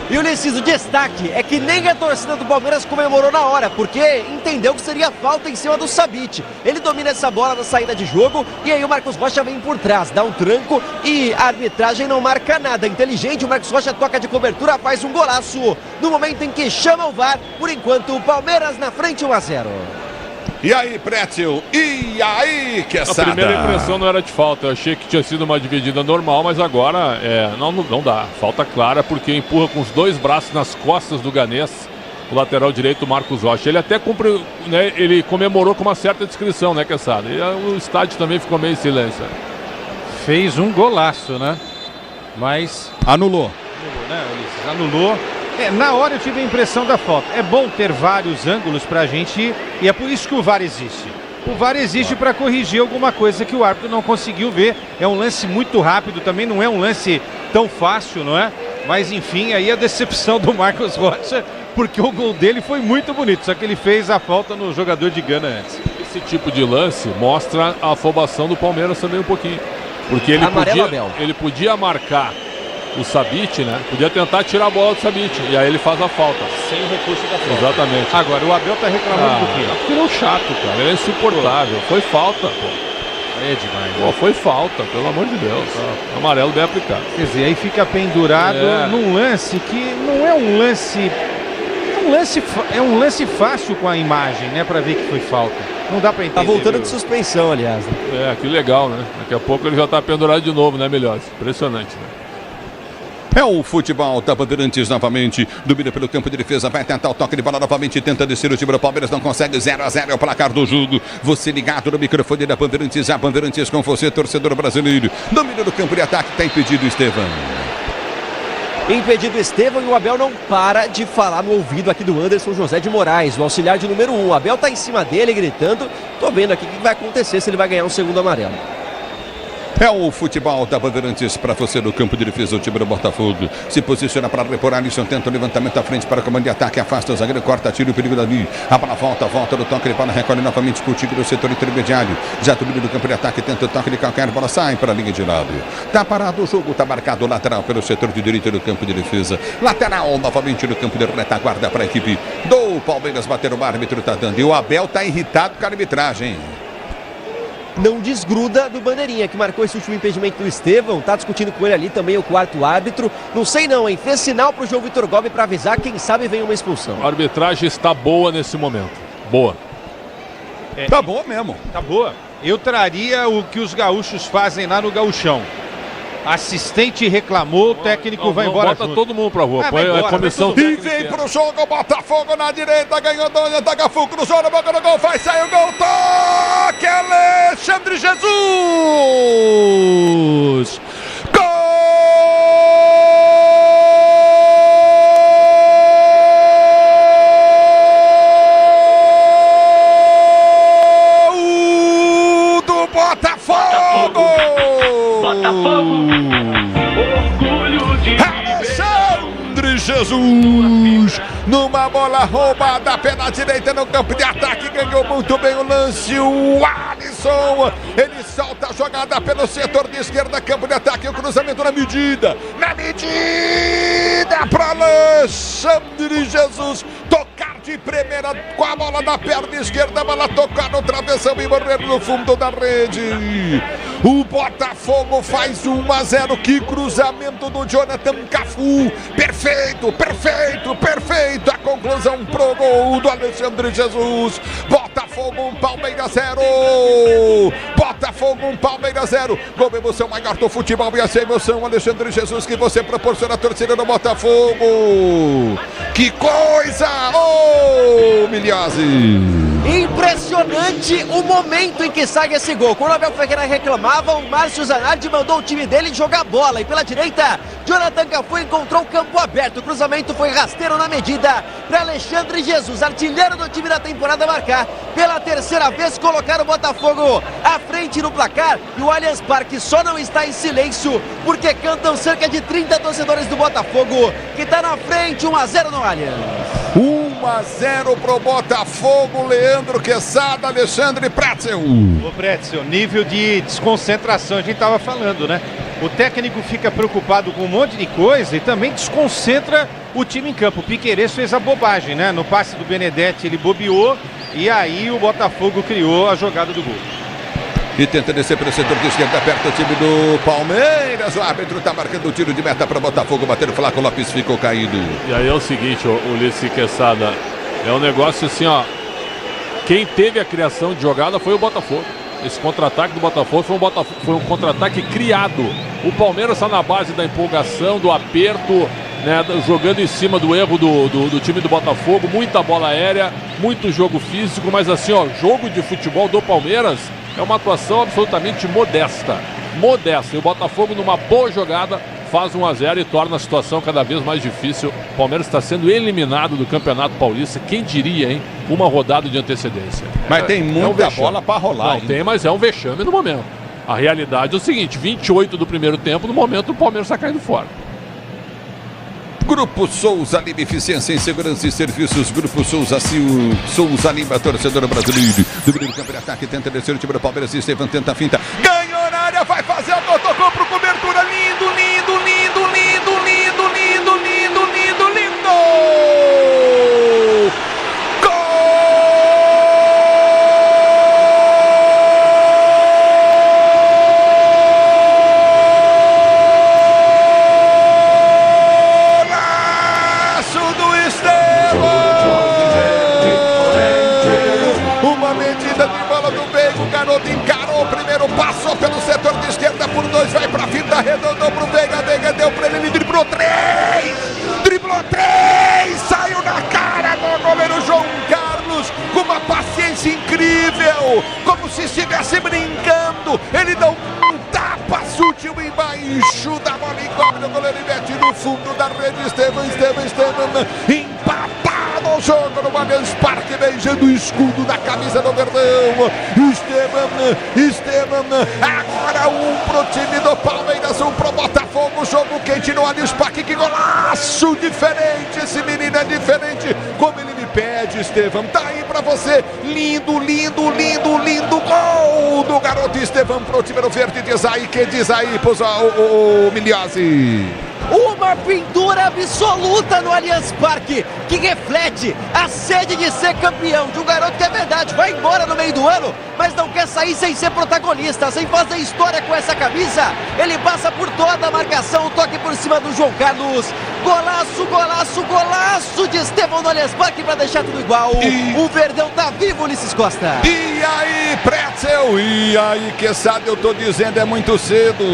E Ulisses, o destaque é que nem a torcida do Palmeiras comemorou na hora, porque entendeu que seria falta em cima do Sabic. Ele domina essa bola na saída de jogo e aí o Marcos Rocha vem por trás, dá um tranco e a arbitragem não marca nada. Inteligente, o Marcos Rocha toca de cobertura, faz um golaço no momento em que chama o VAR. Por enquanto, o Palmeiras na frente 1-0. E aí, Prétil? E aí, Quesada? A primeira impressão não era de falta. Eu achei que tinha sido uma dividida normal, mas agora não dá. Falta clara porque empurra com os dois braços nas costas do Ganês, o lateral direito, Marcos Rocha. Ele até ele comemorou com uma certa discrição, né, Quesada? E o estádio também ficou meio em silêncio. Fez um golaço, né? Mas... Anulou, né, Ulisses? Anulou. Na hora eu tive a impressão da falta. É bom ter vários ângulos pra gente ir, e é por isso que o VAR existe. O VAR existe para corrigir alguma coisa que o árbitro não conseguiu ver. É um lance muito rápido, também não é um lance tão fácil, não é? Mas enfim, aí a decepção do Marcos Rocha, porque o gol dele foi muito bonito, só que ele fez a falta no jogador de Gana antes. Esse tipo de lance mostra a afobação do Palmeiras também um pouquinho. Porque ele podia marcar o Sabic, né? Podia tentar tirar a bola do Sabic. E aí ele faz a falta. Sem o recurso da falta. Exatamente. Agora, o Abel tá reclamando do quê? Porque ele é um chato, cara. Ele é insuportável. Foi falta, pô. É demais. Pô, foi falta, pelo amor de Deus. Amarelo bem aplicado. Quer dizer, aí fica pendurado num lance que não é um lance... É um lance fácil com a imagem, né? Pra ver que foi falta. Não dá pra entender. Tá voltando viu? de suspensão, aliás. Né? É, que legal, né? Daqui a pouco ele já tá pendurado de novo, né, Melhores? Impressionante, né? É o futebol da Bandeirantes novamente. Domina pelo campo de defesa. Vai tentar o toque de bola novamente. Tenta descer o time do Palmeiras. Não consegue. 0-0 é o placar do jogo. Você ligado no microfone da Bandeirantes. A Bandeirantes com você, torcedor brasileiro. Domina do campo de ataque. Tá impedido, Estevão. Impedido Estevão e o Abel não para de falar no ouvido aqui do Anderson José de Moraes, o auxiliar de número 1. O Abel tá em cima dele gritando. Tô vendo aqui o que vai acontecer se ele vai ganhar um segundo amarelo. É o futebol da Bandeirantes para você no campo de defesa. O time do Botafogo se posiciona para repor. Alisson tenta o levantamento à frente para o comando de ataque. Afasta o zagueiro, corta, tira o perigo dali. A bola volta do toque de bola. Recolhe novamente contigo no setor intermediário. Já domina do campo de ataque. Tenta o toque de calcanhar. Bola sai para a linha de lado. Tá parado o jogo. Tá marcado lateral pelo setor de direita do campo de defesa. Lateral novamente no campo de retaguarda para a equipe do Palmeiras. Bater o árbitro tá dando. E o Abel tá irritado com a arbitragem. Não desgruda do bandeirinha que marcou esse último impedimento do Estevão. Tá discutindo com ele ali também o quarto árbitro. Não sei não, hein? Fez sinal pro João Vitor Gomes para avisar, quem sabe vem uma expulsão. A arbitragem está boa nesse momento. Boa. Tá boa mesmo. Tá boa. Eu traria o que os gaúchos fazem lá no gauchão. Assistente reclamou, o técnico vai embora. Bota todo mundo pra rua. Põe a comissão E técnica. vem pro jogo, Botafogo na direita, ganhou Donha, Tagafu, cruzou na boca do gol, vai sair o gol, toque, Alexandre Jesus! Gol do Botafogo! Alexandre Jesus, numa bola roubada pela direita no campo de ataque, ganhou muito bem o lance, o Alisson, ele solta a jogada pelo setor de esquerda, campo de ataque, o cruzamento na medida para Alexandre Jesus, tocar de primeira com a bola na perna esquerda, a bola tocar no travessão e morrer no fundo da rede. O Botafogo faz 1-0, que cruzamento do Jonathan Cafu, perfeito, a conclusão pro gol do Alexandre Jesus. Botafogo 1, Palmeiras 0, Botafogo 1, Palmeiras 0, gol, emoção maior do futebol e essa emoção, Alexandre Jesus, que você proporciona a torcida do Botafogo. Que coisa, Miliose! Impressionante o momento em que sai esse gol. Quando o Abel Ferreira reclamava, o Márcio Zanardi mandou o time dele jogar bola. E pela direita, Jonathan Cafu encontrou o campo aberto. O cruzamento foi rasteiro na medida para Alexandre Jesus, artilheiro do time da temporada, marcar pela terceira vez, colocar o Botafogo à frente no placar. E o Allianz Parque só não está em silêncio porque cantam cerca de 30 torcedores do Botafogo, que está na frente, 1-0 no Allianz. 1-0 pro Botafogo, Leandro Quesada, Alexandre Pretzel. Ô Pretzel, nível de desconcentração, a gente tava falando, né? O técnico fica preocupado com um monte de coisa e também desconcentra o time em campo. O Piquerez fez a bobagem, né? No passe do Benedetti ele bobeou e aí o Botafogo criou a jogada do gol. E tenta descer pelo setor de esquerda, perto o time do Palmeiras. O árbitro está marcando o tiro de meta para Botafogo. Bater o Flaco Lopes, ficou caído. E aí é o seguinte, o Ulisses Quesada, é um negócio assim, ó. Quem teve a criação de jogada foi o Botafogo. Esse contra-ataque do Botafogo foi um contra-ataque criado. O Palmeiras está na base da empolgação, do aperto, né, jogando em cima do erro do time do Botafogo. Muita bola aérea, muito jogo físico, mas assim, ó, jogo de futebol do Palmeiras é uma atuação absolutamente modesta. E o Botafogo, numa boa jogada, faz 1-0 e torna a situação cada vez mais difícil. O Palmeiras está sendo eliminado do Campeonato Paulista. Quem diria, hein? Uma rodada de antecedência. Mas tem muita bola para rolar. Não, tem, mas é um vexame no momento. A realidade é o seguinte, 28 do primeiro tempo, no momento o Palmeiras está caindo fora. Grupo Souza Lima, eficiência em segurança e serviços. Grupo Souza Lima, torcedor brasileiro. Domínio do campo de ataque, tenta descer o time do Palmeiras. Estevão tenta a finta. Ganhou na área, vai fazer a gol, tocou pro cobertura. Lindo. garoto encarou o primeiro, passou pelo setor de esquerda por 2, vai pra fita, arredondou pro Veiga, Veiga deu pra ele driblou 3, saiu na cara do goleiro João Carlos, com uma paciência incrível, como se estivesse brincando, ele dá um tapa sutil embaixo da bola, encobre o goleiro e mete no fundo da rede. Estevam empatado o jogo no Allianz Parque, beijando o escudo da camisa do Verdão. Estevam, agora um pro time do Palmeiras, um pro Botafogo, jogo quente no Allianz Parque, que golaço diferente, esse menino é diferente, como ele me pede, Estevam, tá aí pra você, lindo, gol do garoto Estevam pro time do Verde, diz aí, o Milhazzi. Uma pintura absoluta no Allianz Parque, que reflete a sede de ser campeão de um garoto que é verdade, vai embora no meio do ano, mas não quer sair sem ser protagonista, sem fazer história com essa camisa. Ele passa por toda a marcação, toque por cima do João Carlos. Golaço de Estevam no Allianz Parque para deixar tudo igual. O Verdão tá vivo, Ulisses Costa. E aí, Pretzel? E aí, Quesada, eu tô dizendo, é muito cedo.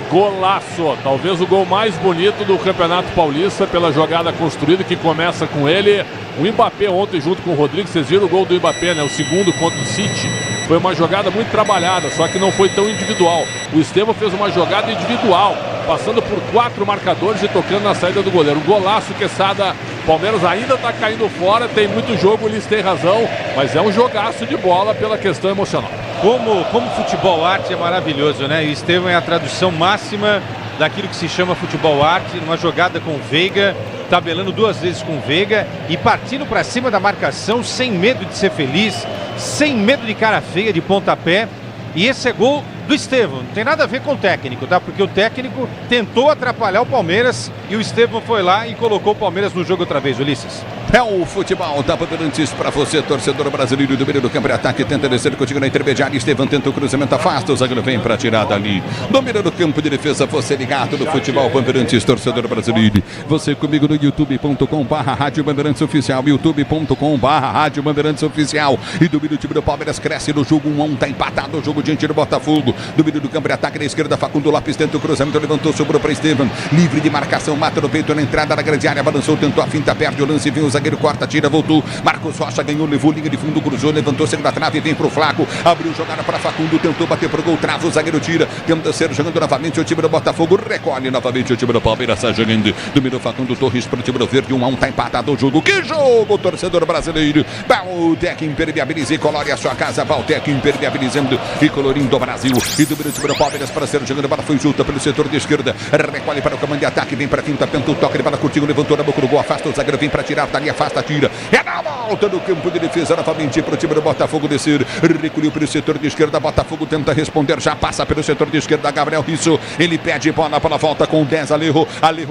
Golaço. Talvez o gol mais bonito do Campeonato Paulista pela jogada construída que começa com ele. O Mbappé ontem junto com o Rodrigo, vocês viram o gol do Mbappé, né? O segundo contra o City. Foi uma jogada muito trabalhada, só que não foi tão individual. O Estevam fez uma jogada individual, passando por 4 marcadores e tocando na saída do goleiro. Um golaço, Quesada. Palmeiras ainda está caindo fora, tem muito jogo, eles têm razão, mas é um jogaço de bola pela questão emocional. Como futebol arte é maravilhoso, né? E Estevam é a tradução máxima daquilo que se chama futebol arte, numa jogada com o Veiga, tabelando 2 vezes com o Veiga e partindo para cima da marcação, sem medo de ser feliz, sem medo de cara feia, de pontapé. E esse é gol do Estevam, não tem nada a ver com o técnico, tá? Porque o técnico tentou atrapalhar o Palmeiras e o Estevam foi lá e colocou o Palmeiras no jogo outra vez, Ulisses. É o futebol da Bandeirantes para você, torcedor brasileiro do meio do campo de ataque, tenta descer contigo na intermediária, Estevam tenta o cruzamento, afasta, o zagueiro vem para tirar dali. No meio do campo de defesa, você ligado no futebol Bandeirantes, torcedor brasileiro. Você comigo no youtube.com/Rádio Bandeirantes Oficial, youtube.com/Rádio Bandeirantes Oficial. E do meio do time do Palmeiras cresce no jogo 1-1, tá empatado o jogo diante do Botafogo. Do meio do campo de ataque na esquerda, Facundo Lopes tenta o cruzamento, levantou, sobrou para Estevam, livre de marcação, mata no peito na entrada da grande área, balançou, tentou a finta, perde o lance, vem o zagueiro, corta, tira, voltou. Marcos Rocha ganhou, levou linha de fundo, cruzou, levantou, segunda trave, vem pro Flaco, abriu jogada para Facundo, tentou bater pro gol, trava, o zagueiro tira, tenta ser jogando novamente o time do Botafogo, recolhe novamente o time do Palmeiras, sai jogando. Dominou Facundo Torres pro time do Verde, 1-1, tá empatado o jogo. Que jogo, torcedor brasileiro! Valtec impermeabiliza e colore a sua casa, Valtec impermeabilizando e colorindo o Brasil. E do time do Palmeiras para ser jogando, a bola foi junta pelo setor de esquerda, recolhe para o comando de ataque, vem para quinta, tenta o toque de bola curtinho, levantou na boca do gol, afasta o zagueiro, vem para tirar, dali afasta, tira, é na volta do campo de defesa novamente para o time do Botafogo descer, recolheu pelo setor de esquerda, Botafogo tenta responder, já passa pelo setor de esquerda, Gabriel Risso, ele pede bola para a volta com 10, Alejo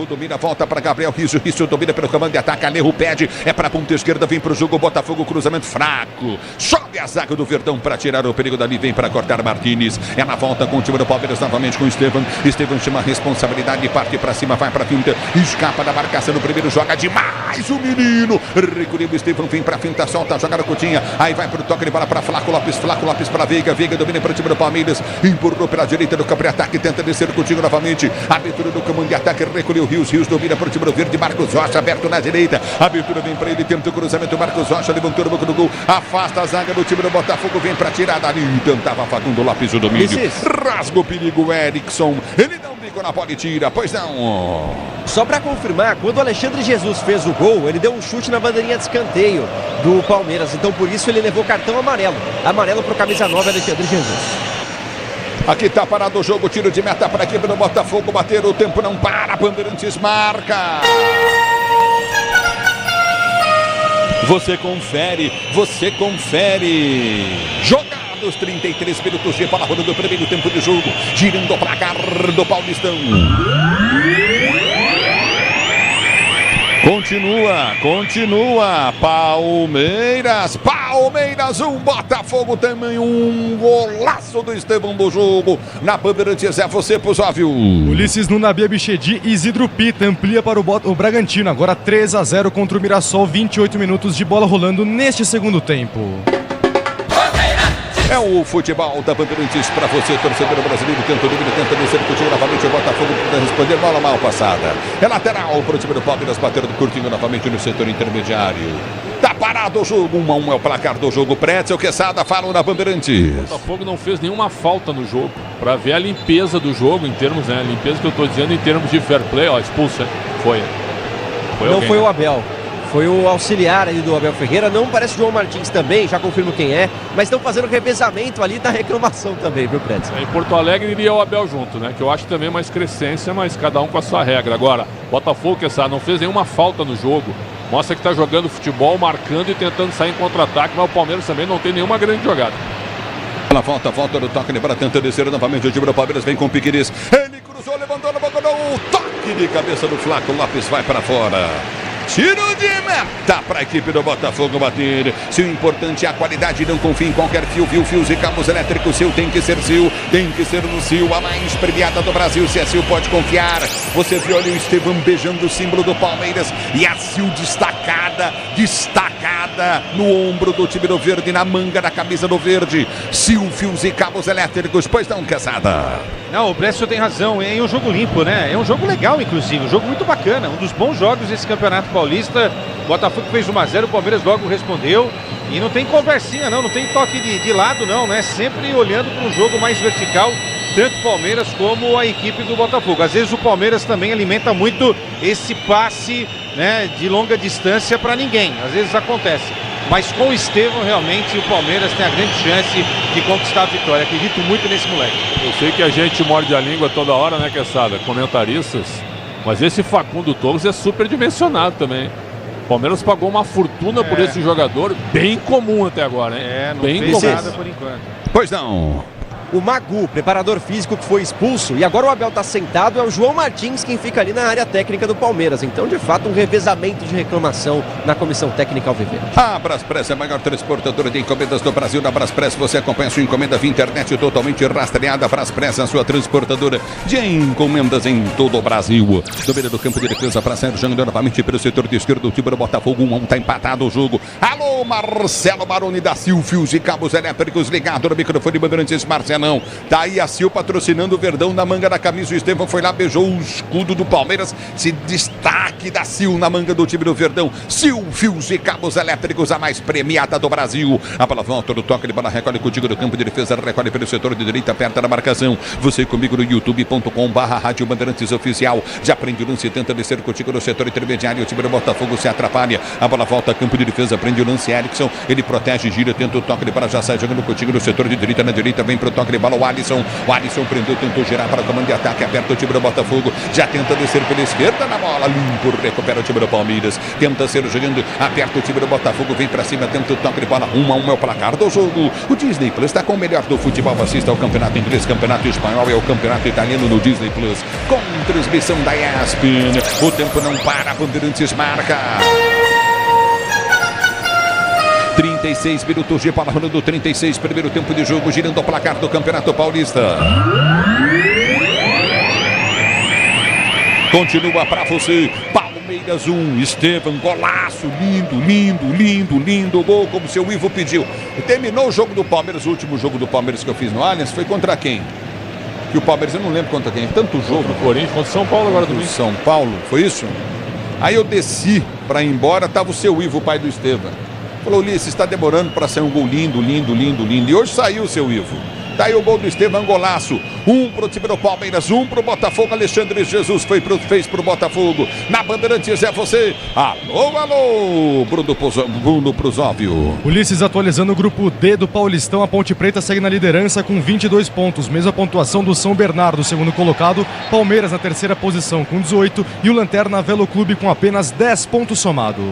domina, volta para Gabriel Risso, Risso domina pelo comando de ataque, Alejo pede, é para a ponta esquerda, vem para o jogo, Botafogo, cruzamento fraco, sobe a zaga do Verdão para tirar o perigo dali, vem para cortar Martínez, é na volta com o time do Palmeiras novamente com Estevam chama a responsabilidade, parte para cima, vai para a finta, escapa da marcação no primeiro, joga demais o menino, recolheu o Estevam, vem para a finta, solta a jogada curtinha, aí vai para o toque de bola para Flaco Lopes para Veiga domina para o time do Palmeiras, empurrou pela direita do campo de ataque, tenta descer contigo novamente, abertura do comando de ataque, recolheu Rios domina para o time do Verde, Marcos Rocha aberto na direita, abertura vem para ele, tenta o cruzamento, Marcos Rocha levantou no banco do gol, afasta a zaga do time do Botafogo, vem para tirar dali, tentava Facundo Lopes o domínio, rasga o perigo, Erickson, ele dá um bico na bola e tira, pois não. Só para confirmar, quando o Alexandre Jesus fez o gol, ele deu um chute na bandeirinha de escanteio do Palmeiras, então por isso ele levou cartão amarelo pro camisa 9, Alexandre Jesus. Aqui tá parado o jogo, tiro de meta para a equipe do Botafogo, bater o tempo não para, Bandeirantes marca. Você confere. Jogados 33 minutos de bola rolando o primeiro tempo de jogo, girando o placar do Paulistão. Continua. Palmeiras 1, Botafogo também 1. Golaço do Estevam do jogo. Na Bandeirantes é você, Pusóvio. Ulisses Nunabi Abichedi e Isidro Pita amplia para o Bragantino. Agora 3-0 contra o Mirassol. 28 minutos de bola rolando neste segundo tempo. Bandeirantes, É o futebol da Bandeirantes para você, torcedor brasileiro. Tenta o número, tenta descer, continua novamente o Botafogo para responder. Bola mal passada. É lateral para o time do Palmeiras, batendo curtinho novamente no setor intermediário. Tá parado o jogo, 1-1 é o placar do jogo. Pretzel, Quesada, falam na Bandeirantes. O Botafogo não fez nenhuma falta no jogo. Para ver a limpeza do jogo, em termos, né? Limpeza que eu estou dizendo em termos de fair play, ó, expulso, hein? Foi. Não alguém, foi né? o Abel. Foi o auxiliar ali do Abel Ferreira. Não parece o João Martins também, já confirmo quem é. Mas estão fazendo revezamento ali da reclamação também, viu, Pretzel? Em Porto Alegre iria o Abel junto, né? Que eu acho também mais crescência, mas cada um com a sua regra. Agora, Botafogo, que não fez nenhuma falta no jogo. Mostra que está jogando futebol, marcando e tentando sair em contra-ataque, mas o Palmeiras também não tem nenhuma grande jogada. Ela volta do toque de bola, tenta descer novamente. O time do Palmeiras vem com o Piqueires. Ele cruzou, levantou na boca, o toque de cabeça do Flaco Lopes vai para fora. Tiro de meta para a equipe do Botafogo bater. Se o importante é a qualidade, não confie em qualquer fio, fios e cabos elétricos. Seu tem que ser Sil, tem que ser no Sil, a mais premiada do Brasil. Se é Sil, pode confiar. Você viu ali o Estevão beijando o símbolo do Palmeiras e a Sil destacada no ombro do time do Verde, na manga da camisa do Verde. Sil, fios e cabos elétricos, pois não, Quesada? Não, o Brescio tem razão, é um jogo limpo, né? É um jogo legal, inclusive, um jogo muito bacana, um dos bons jogos desse Campeonato Paulista. O Botafogo fez 1-0, o Palmeiras logo respondeu. E não tem conversinha, não tem toque de lado, não, né? Sempre olhando para um jogo mais vertical, tanto o Palmeiras como a equipe do Botafogo. Às vezes o Palmeiras também alimenta muito esse passe, né, de longa distância para ninguém. Às vezes acontece. Mas com o Estevão, realmente, o Palmeiras tem a grande chance de conquistar a vitória. Acredito muito nesse moleque. Eu sei que a gente morde a língua toda hora, né, Quesada? Comentaristas. Mas esse Facundo Torres é super dimensionado também. O Palmeiras pagou uma fortuna por esse jogador, bem comum até agora, hein? Não bem fez comum. nada por enquanto. Pois não. O Magu, preparador físico que foi expulso, e agora o Abel está sentado, é o João Martins quem fica ali na área técnica do Palmeiras. Então, de fato, um revezamento de reclamação na comissão técnica alviverde. A Braspress é a maior transportadora de encomendas do Brasil. Na Braspress você acompanha sua encomenda via internet totalmente rastreada. A Braspress é a sua transportadora de encomendas em todo o Brasil. Domínio do campo de defesa para Sérgio novamente pelo setor de esquerdo. O time do Botafogo 1-1, está empatado o jogo. Alô, Marcelo Baroni da Sil, fios e cabos elétricos ligado no microfone Bandeirantes, Marcelão. Tá aí a Sil patrocinando o Verdão na manga da camisa. O Estevão foi lá, beijou o escudo do Palmeiras. Se destaque da Sil na manga do time do Verdão. Sil, fios e cabos elétricos, a mais premiada do Brasil. A bola volta do toque de bola, recolhe contigo do campo de defesa, recolhe pelo setor de direita, perto da marcação. Você comigo no youtube.com/Rádio Bandeirantes Oficial. Já prende o lance, tenta descer contigo no setor intermediário. O time do Botafogo se atrapalha. A bola volta, campo de defesa, prende o lance. Erickson, ele protege, gira, tenta o toque de bola, já sai jogando contigo no setor de direita, na direita, vem pro toque de bola o Alisson. O Alisson prendeu, tentou girar para o comando de ataque, aperta o time do Botafogo. Já tenta descer pela esquerda na bola, limpo, recupera o time do Palmeiras. Tenta ser jogando, aperta o time do Botafogo, vem para cima, tenta o toque de bola. 1-1 é o placar do jogo. O Disney Plus está com o melhor do futebol. Assista ao campeonato inglês, campeonato espanhol e ao campeonato italiano no Disney Plus. Com transmissão da ESPN. O tempo não para, Bandeirantes marca. 36 minutos de bola rolando, 36, primeiro tempo de jogo, girando o placar do Campeonato Paulista. Continua para você, Palmeiras 1, Estevão, golaço, lindo, gol, como seu Ivo pediu. E terminou o jogo do Palmeiras, o último jogo do Palmeiras que eu fiz no Allianz, foi contra quem? Que o Palmeiras, eu não lembro contra quem, tanto jogo. Contra o Corinthians, contra o São Paulo agora domingo. São Paulo, foi isso? Aí eu desci para ir embora, tava o seu Ivo, o pai do Estevão. Falou, Ulisses, está demorando para sair um gol lindo. E hoje saiu o seu Ivo. Daí o gol do Estevão, golaço. 1 pro time do Palmeiras, 1 pro Botafogo. Alexandre Jesus fez pro Botafogo. Na Bandeirantes é você. Alô, Bruno Prusóvio. Ulisses atualizando o grupo D do Paulistão. A Ponte Preta segue na liderança com 22 pontos. Mesma pontuação do São Bernardo, segundo colocado. Palmeiras na terceira posição com 18. E o Lanterna Velo Clube com apenas 10 pontos somados.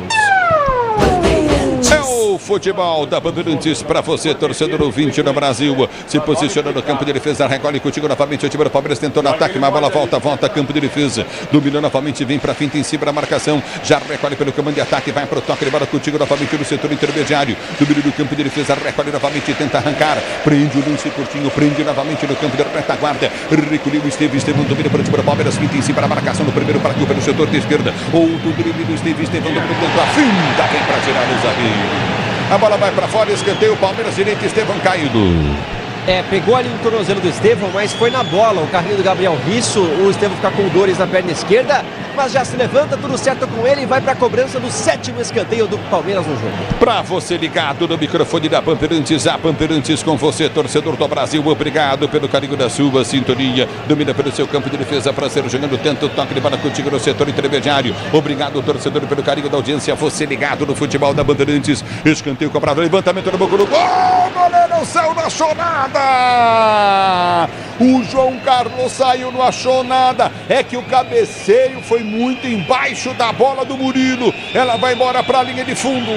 É o futebol da Bandeirantes para você, torcedor ouvinte no Brasil. Se posiciona no campo de defesa, recolhe contigo novamente. O time do Palmeiras tentou no ataque, mas a bola volta, campo de defesa. Dominou novamente, vem para finta em cima da marcação. Já recolhe pelo comando de ataque, vai para o toque de bola contigo novamente no setor intermediário. Domínio do campo de defesa, recolhe novamente, tenta arrancar. Prende o lance curtinho, prende novamente no campo de retaguarda. Recolheu o Estevão, domina para o time do Palmeiras, finta em cima da marcação no primeiro para pelo setor de esquerda. Outro drible do Estevão, domina a finta, vem para tirar o zagueiro. A bola vai para fora, escanteio, Palmeiras direito, Estevão caído. Pegou ali no tornozelo do Estevão, mas foi na bola. O carrinho do Gabriel Risso, o Estevão fica com dores na perna esquerda, mas já se levanta, tudo certo com ele e vai para a cobrança do 7º escanteio do Palmeiras no jogo. Para você ligado no microfone da Bandeirantes, a Bandeirantes com você, torcedor do Brasil, obrigado pelo carinho da sua sintonia. Domina pelo seu campo de defesa, Prazeiro jogando, tenta o toque de bola contigo no setor intermediário. Obrigado, torcedor, pelo carinho da audiência. Você ligado no futebol da Bandeirantes. Escanteio cobrado, levantamento no boco do gol. Goleiro saiu, não achou nada. O João Carlos saiu, não achou nada. É que o cabeceio foi muito embaixo da bola do Murilo. Ela vai embora para a linha de fundo.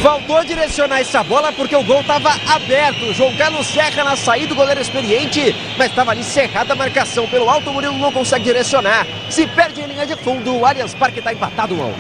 Faltou direcionar essa bola porque o gol estava aberto. O João Carlos Serra na saída, o goleiro experiente, mas estava ali cerrada a marcação pelo alto. O Murilo não consegue direcionar. Se perde em linha de fundo, o Allianz Parque está empatado 1-1.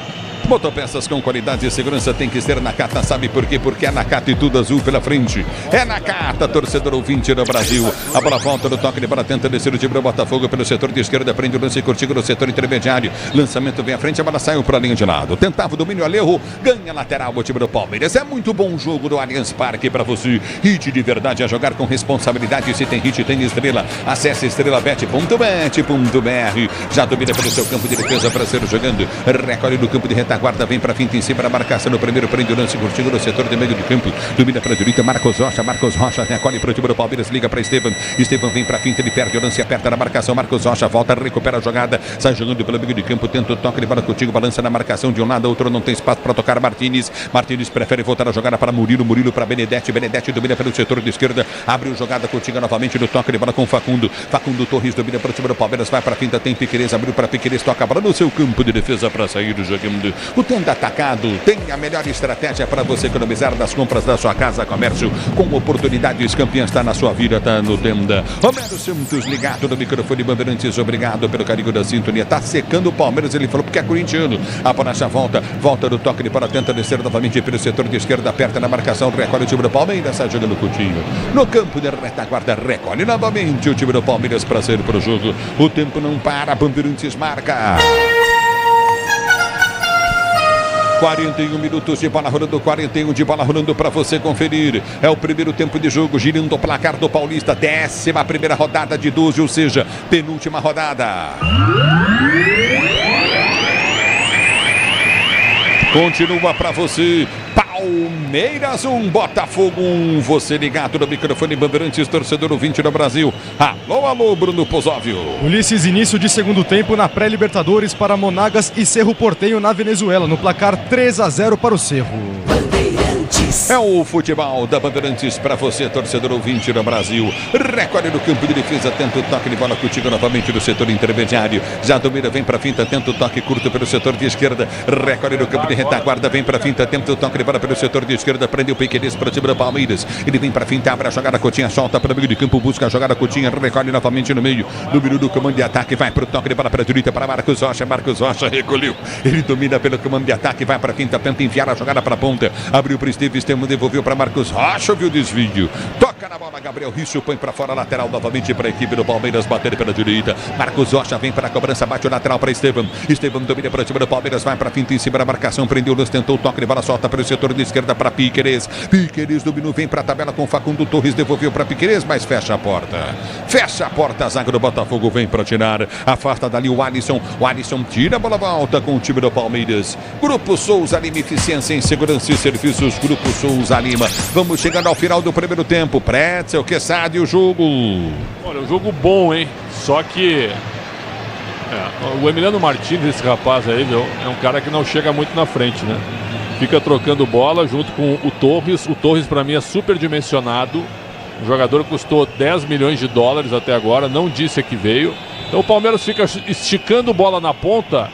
Motopeças com qualidade e segurança tem que ser Nakata, sabe por quê? Porque é Nakata e tudo azul pela frente. É Nakata, torcedor ouvinte do Brasil. A bola volta no toque de bola, tenta descer o time do Botafogo pelo setor de esquerda, prende o lance curtido no setor intermediário. Lançamento vem à frente, a bola saiu para a linha de lado. Tentava o domínio, Alejo, ganha lateral o time do Palmeiras. É muito bom jogo do Allianz Parque para você. Hit de verdade, a jogar com responsabilidade. Se tem hit, tem estrela. Acesse estrelabet.bet.br. Já domina pelo seu campo de defesa, Prazeiro jogando. Recolhe no campo de retaguarda. Vem para finta em cima da marcação no primeiro, prende o lance curtido no setor de meio do campo, domina para a direita, Marcos Rocha recolhe para o time do Palmeiras, liga para Estevão vem para a finta, ele perde o lance, aperta na marcação, Marcos Rocha volta, recupera a jogada, sai jogando pelo meio do campo, tenta o toque de bola contigo, balança na marcação de um lado, outro não tem espaço para tocar, Martínez prefere voltar a jogada para Murilo para Benedetti domina pelo setor de esquerda, abre o jogada contigo novamente no toque de bola com Facundo Torres domina para o time do Palmeiras, vai para a finta, tem Piquerez, abriu para Piquerez, toca a bola no seu campo de defesa para sair jogando. O Tenda Atacado tem a melhor estratégia para você economizar nas compras da sua casa, comércio, com oportunidades campeãs, está na sua vida, está no Tenda. Romero Santos ligado no microfone Bandeirantes, obrigado pelo carinho da sintonia. Está secando o Palmeiras, ele falou porque é corintiano. A Bonacha volta do toque de bola, tenta descer novamente pelo setor de esquerda, aperta na marcação, recolhe o time do Palmeiras, sai jogando Coutinho. No campo de retaguarda, recolhe novamente o time do Palmeiras para sair para o jogo. O tempo não para, Bandeirantes marca. 41 minutos de bola rolando, 41 de bola rolando para você conferir. É o primeiro tempo de jogo, girando o placar do Paulista. 11ª rodada de 12, ou seja, penúltima rodada. Continua para você. Palmeiras 1, Botafogo 1. Você ligado no microfone Bandeirantes, torcedor ouvinte do Brasil. Alô, Bruno Pozóvio. Ulisses, início de segundo tempo na pré-Libertadores para Monagas e Cerro Porteño na Venezuela. No placar 3-0 para o Cerro. É o futebol da Bandeirantes para você, torcedor ouvinte do Brasil. Recolhe no campo de defesa, tenta o toque de bola contigo novamente no setor intermediário. Já domina, vem para a finta, tenta o toque curto pelo setor de esquerda. Recolhe no campo de retaguarda, vem para a finta, tenta o toque de bola pelo setor de esquerda. Prende o Piquerez para o time do Palmeiras. Ele vem para a finta, abre a jogada, Coutinho solta para o meio de campo, busca a jogada, Coutinho recolhe novamente no meio. Número do comando de ataque, vai para o toque de bola para a direita, para Marcos Rocha. Marcos Rocha recolheu. Ele domina pelo comando de ataque, vai para a finta, tenta enviar a jogada para a ponta. Abriu para o Esteves, devolveu para Marcos Rocha, viu o desvio. Toca na bola, Gabriel Risso põe para fora, lateral novamente para a equipe do Palmeiras, bater pela direita. Marcos Rocha vem para a cobrança, bate o lateral para Estevão domina para o time do Palmeiras, vai para a finta em cima da marcação, prendeu o lance, tentou o toque de bola, solta para o setor de esquerda para Piquerez dominou, vem para a tabela com Facundo Torres, devolveu para Piquerez, mas fecha a porta, a zaga do Botafogo vem para tirar, afasta dali o Alisson tira a bola, volta com o time do Palmeiras. Grupo Souza Lima, eficiência em segurança e serviços, Grupo Souza Lima. Vamos chegando ao final do primeiro tempo. Pretzel, Quesada e o jogo. Olha, um jogo bom, hein? Só que o Emiliano Martínez, esse rapaz aí, viu, é um cara que não chega muito na frente, né? Fica trocando bola junto com o Torres. O Torres, para mim, é superdimensionado. O jogador custou 10 milhões de dólares até agora, não disse a que veio. Então o Palmeiras fica esticando bola na ponta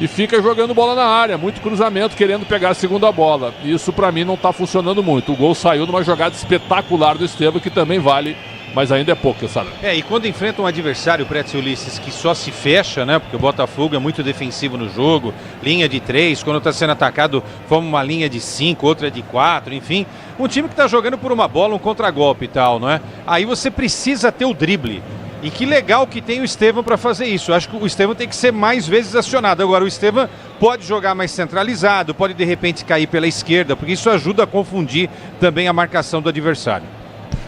e fica jogando bola na área, muito cruzamento, querendo pegar a segunda bola. Isso para mim não está funcionando muito. O gol saiu numa jogada espetacular do Estevão, que também vale, mas ainda é pouco, sabe? E quando enfrenta um adversário, Pretzel Ulisses, que só se fecha, né? Porque o Botafogo é muito defensivo no jogo, linha de 3, quando está sendo atacado, forma uma linha de 5, outra de 4, enfim. Um time que está jogando por uma bola, um contragolpe e tal, não é? Aí você precisa ter o drible. E que legal que tem o Estevão para fazer isso. Eu acho que o Estevão tem que ser mais vezes acionado. Agora, o Estevão pode jogar mais centralizado, pode de repente cair pela esquerda, porque isso ajuda a confundir também a marcação do adversário.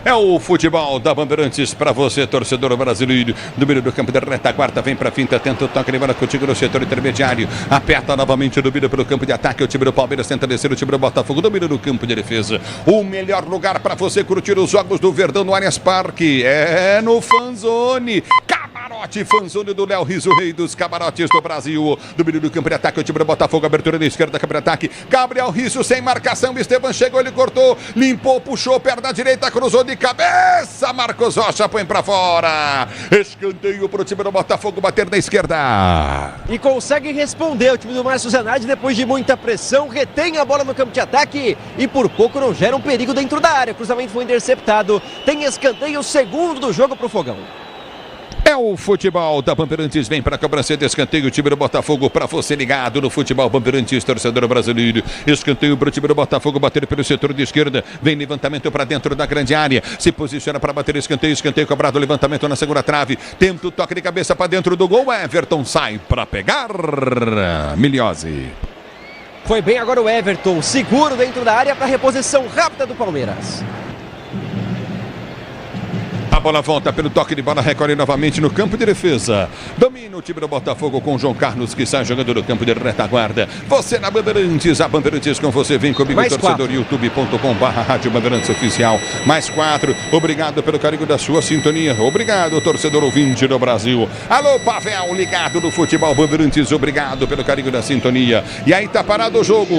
É o futebol da Bandeirantes para você, torcedor brasileiro. Do meio do campo da retaguarda, vem para a finta, tenta o toque, levando contigo no setor intermediário. Aperta novamente, domina pelo campo de ataque. O time do Palmeiras tenta descer, o time do Botafogo domina no campo de defesa. O melhor lugar para você curtir os jogos do Verdão no Allianz Parque é no Fanzone. Camarote Fanzone do Léo Riso, rei dos camarotes do Brasil. Domínio do campo de ataque, o time do Botafogo, abertura da esquerda, campo de ataque. Gabriel Riso sem marcação, Estevam chegou, ele cortou, limpou, puxou, perna direita, cruzou de cabeça, Marcos Rocha põe pra fora. Escanteio pro time do Botafogo bater na esquerda. E consegue responder o time do Márcio Zanardi depois de muita pressão, retém a bola no campo de ataque e por pouco não gera um perigo dentro da área. O cruzamento foi interceptado, tem escanteio, segundo do jogo pro Fogão. É o futebol da Bandeirantes, vem para a cobrança de escanteio, o time do Botafogo para você ligado no futebol Bandeirantes, torcedor brasileiro. Escanteio para o time do Botafogo bater pelo setor de esquerda, vem levantamento para dentro da grande área, se posiciona para bater escanteio, escanteio cobrado, levantamento na segunda trave, tenta o toque de cabeça para dentro do gol, Everton sai para pegar, Miliose. Foi bem agora o Everton, seguro dentro da área para reposição rápida do Palmeiras. A bola volta pelo toque de bola, recolhe novamente no campo de defesa. Domina o time do Botafogo com o João Carlos, que sai jogando no campo de retaguarda. Você na Bandeirantes, a Bandeirantes com você. Vem comigo, mais torcedor, youtube.com/Rádio Bandeirantes Oficial. Mais 4. Obrigado pelo carinho da sua sintonia. Obrigado, torcedor ouvinte do Brasil. Alô, Pavel, ligado no futebol Bandeirantes. Obrigado pelo carinho da sintonia. E aí tá parado o jogo.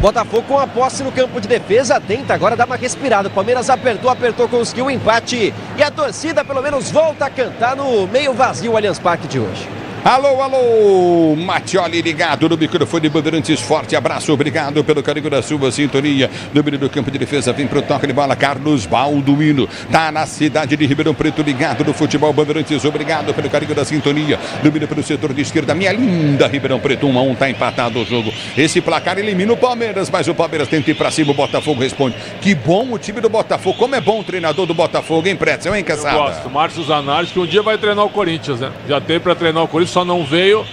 Botafogo com a posse no campo de defesa, tenta agora dar uma respirada. O Palmeiras apertou, conseguiu o empate. E a torcida pelo menos volta a cantar no meio vazio Allianz Parque de hoje. Alô, alô, Matioli ligado no microfone Bandeirantes, forte abraço, obrigado pelo carinho da sua sintonia. Domínio do campo de defesa, vem pro toque de bola, Carlos Balduino, tá na cidade de Ribeirão Preto, ligado no futebol Bandeirantes, obrigado pelo carinho da sintonia. Domínio pelo setor de esquerda, minha linda Ribeirão Preto, 1-1, tá empatado o jogo. Esse placar elimina o Palmeiras, mas o Palmeiras tenta ir pra cima, o Botafogo responde. Que bom o time do Botafogo, como é bom o treinador do Botafogo, hein, Pretzel, hein, Caçada? Eu gosto, Márcio Zanardi, que um dia vai treinar o Corinthians, né? Já teve pra treinar o Corinthians, só não veio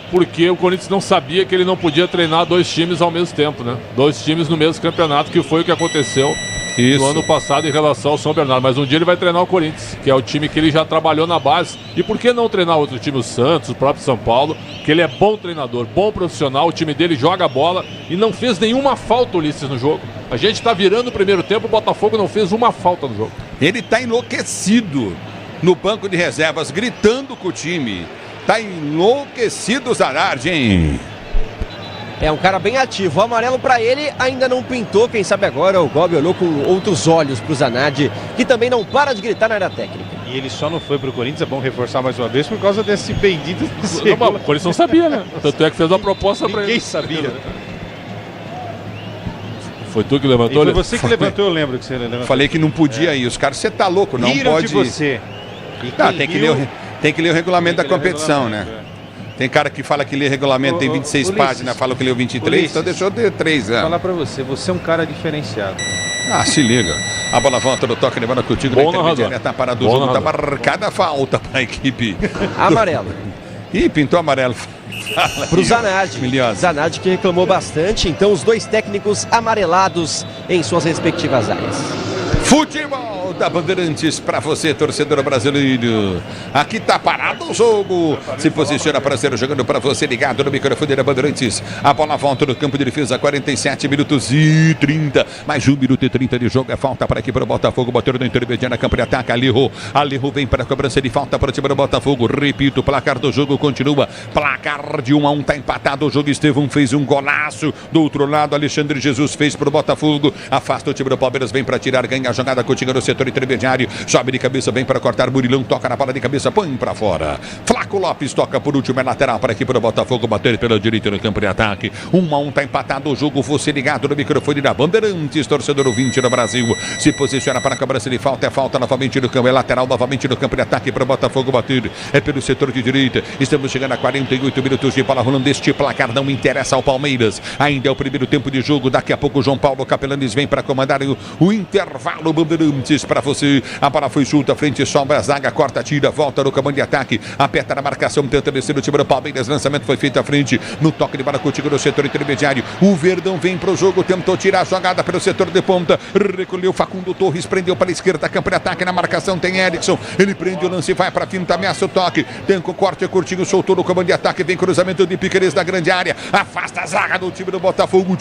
porque o Corinthians não sabia que ele não podia treinar dois times ao mesmo tempo, né? Dois times no mesmo campeonato, que foi o que aconteceu no ano passado em relação ao São Bernardo. Mas um dia ele vai treinar o Corinthians, que é o time que ele já trabalhou na base. E por que não treinar outro time, o Santos, o próprio São Paulo, que ele é bom treinador, bom profissional, o time dele joga bola e não fez nenhuma falta, Ulisses, no jogo. A gente tá virando o primeiro tempo, o Botafogo não fez uma falta no jogo. Ele tá enlouquecido no banco de reservas, gritando com o time. Tá enlouquecido o Zanardi, hein? É um cara bem ativo. O amarelo para ele ainda não pintou. Quem sabe agora o Gobi olhou com outros olhos pro Zanardi, que também não para de gritar na área técnica. E ele só não foi pro Corinthians, é bom reforçar mais uma vez, por causa desse bendito... Não, o Corinthians não sabia, né? Tanto é que fez uma proposta para ele. Ninguém sabia. Foi tu que levantou? E foi você que levantou, eu lembro que você levantou. Falei que não podia ir. Os caras, você tá louco, não Riram pode... de você. Não, tem que ler o regulamento da competição, né? Tem cara que fala que lê regulamento, tem 26 páginas, fala que leu 23, então deixou de 3 Vou anos. falar pra você, você é um cara diferenciado. Ah, se liga. A bola volta no toque, levando contigo na intermediária, tá parado o jogo, tá marcada a falta para a equipe. Amarelo. Ih, pintou amarelo. Pro Zanardi. Miliose. Zanardi que reclamou bastante, então os dois técnicos amarelados em suas respectivas áreas. Futebol da Bandeirantes para você, torcedor brasileiro. Aqui tá parado o jogo. Se posiciona para ser jogando para você, ligado no microfone da Bandeirantes. A bola volta no campo de defesa, 47 minutos e 30. Mais 1 minuto e 30 de jogo. É falta para aqui para o Botafogo. Bateu no intermediário, na campo de ataque. Alirro vem para a cobrança de falta para o time do Botafogo. Repito, o placar do jogo continua. Placar de 1-1, tá empatado o jogo. Estevão fez um golaço. Do outro lado, Alexandre Jesus fez para o Botafogo. Afasta o time do Palmeiras, vem para tirar, ganha a jogada, continua no setor intermediário. Sobe de cabeça, vem para cortar. Murilão toca na bola de cabeça, põe para fora. Flaco Lopes toca por último, é lateral para aqui para o Botafogo bater pela direita no campo de ataque. 1-1, tá empatado o jogo. Você ligado no microfone da Bandeirantes, torcedor ouvinte do Brasil. Se posiciona para a cobrança de falta, é falta novamente no campo, é lateral novamente no campo de ataque para o Botafogo bater. É pelo setor de direita. Estamos chegando a 48 minutos de bola rolando. Este placar não interessa ao Palmeiras. Ainda é o primeiro tempo de jogo. Daqui a pouco o João Paulo Capelanes vem para comandar o intervalo pelo Bandeirantes para você. A bola foi solta, frente, sombra, a zaga, corta, tira, volta no comando de ataque. Aperta na marcação, tenta descer o time do Palmeiras. Lançamento foi feito à frente. No toque de bola contigo no setor intermediário. O Verdão vem pro jogo, tentou tirar a jogada pelo setor de ponta. Recolheu Facundo Torres, prendeu para a esquerda. Campo de ataque na marcação, tem Erickson. Ele prende o lance, vai para finta, ameaça o toque. Tem com corte, curtinho, soltou no comando de ataque. Vem cruzamento de Piquerez da grande área. Afasta a zaga do time do Botafogo.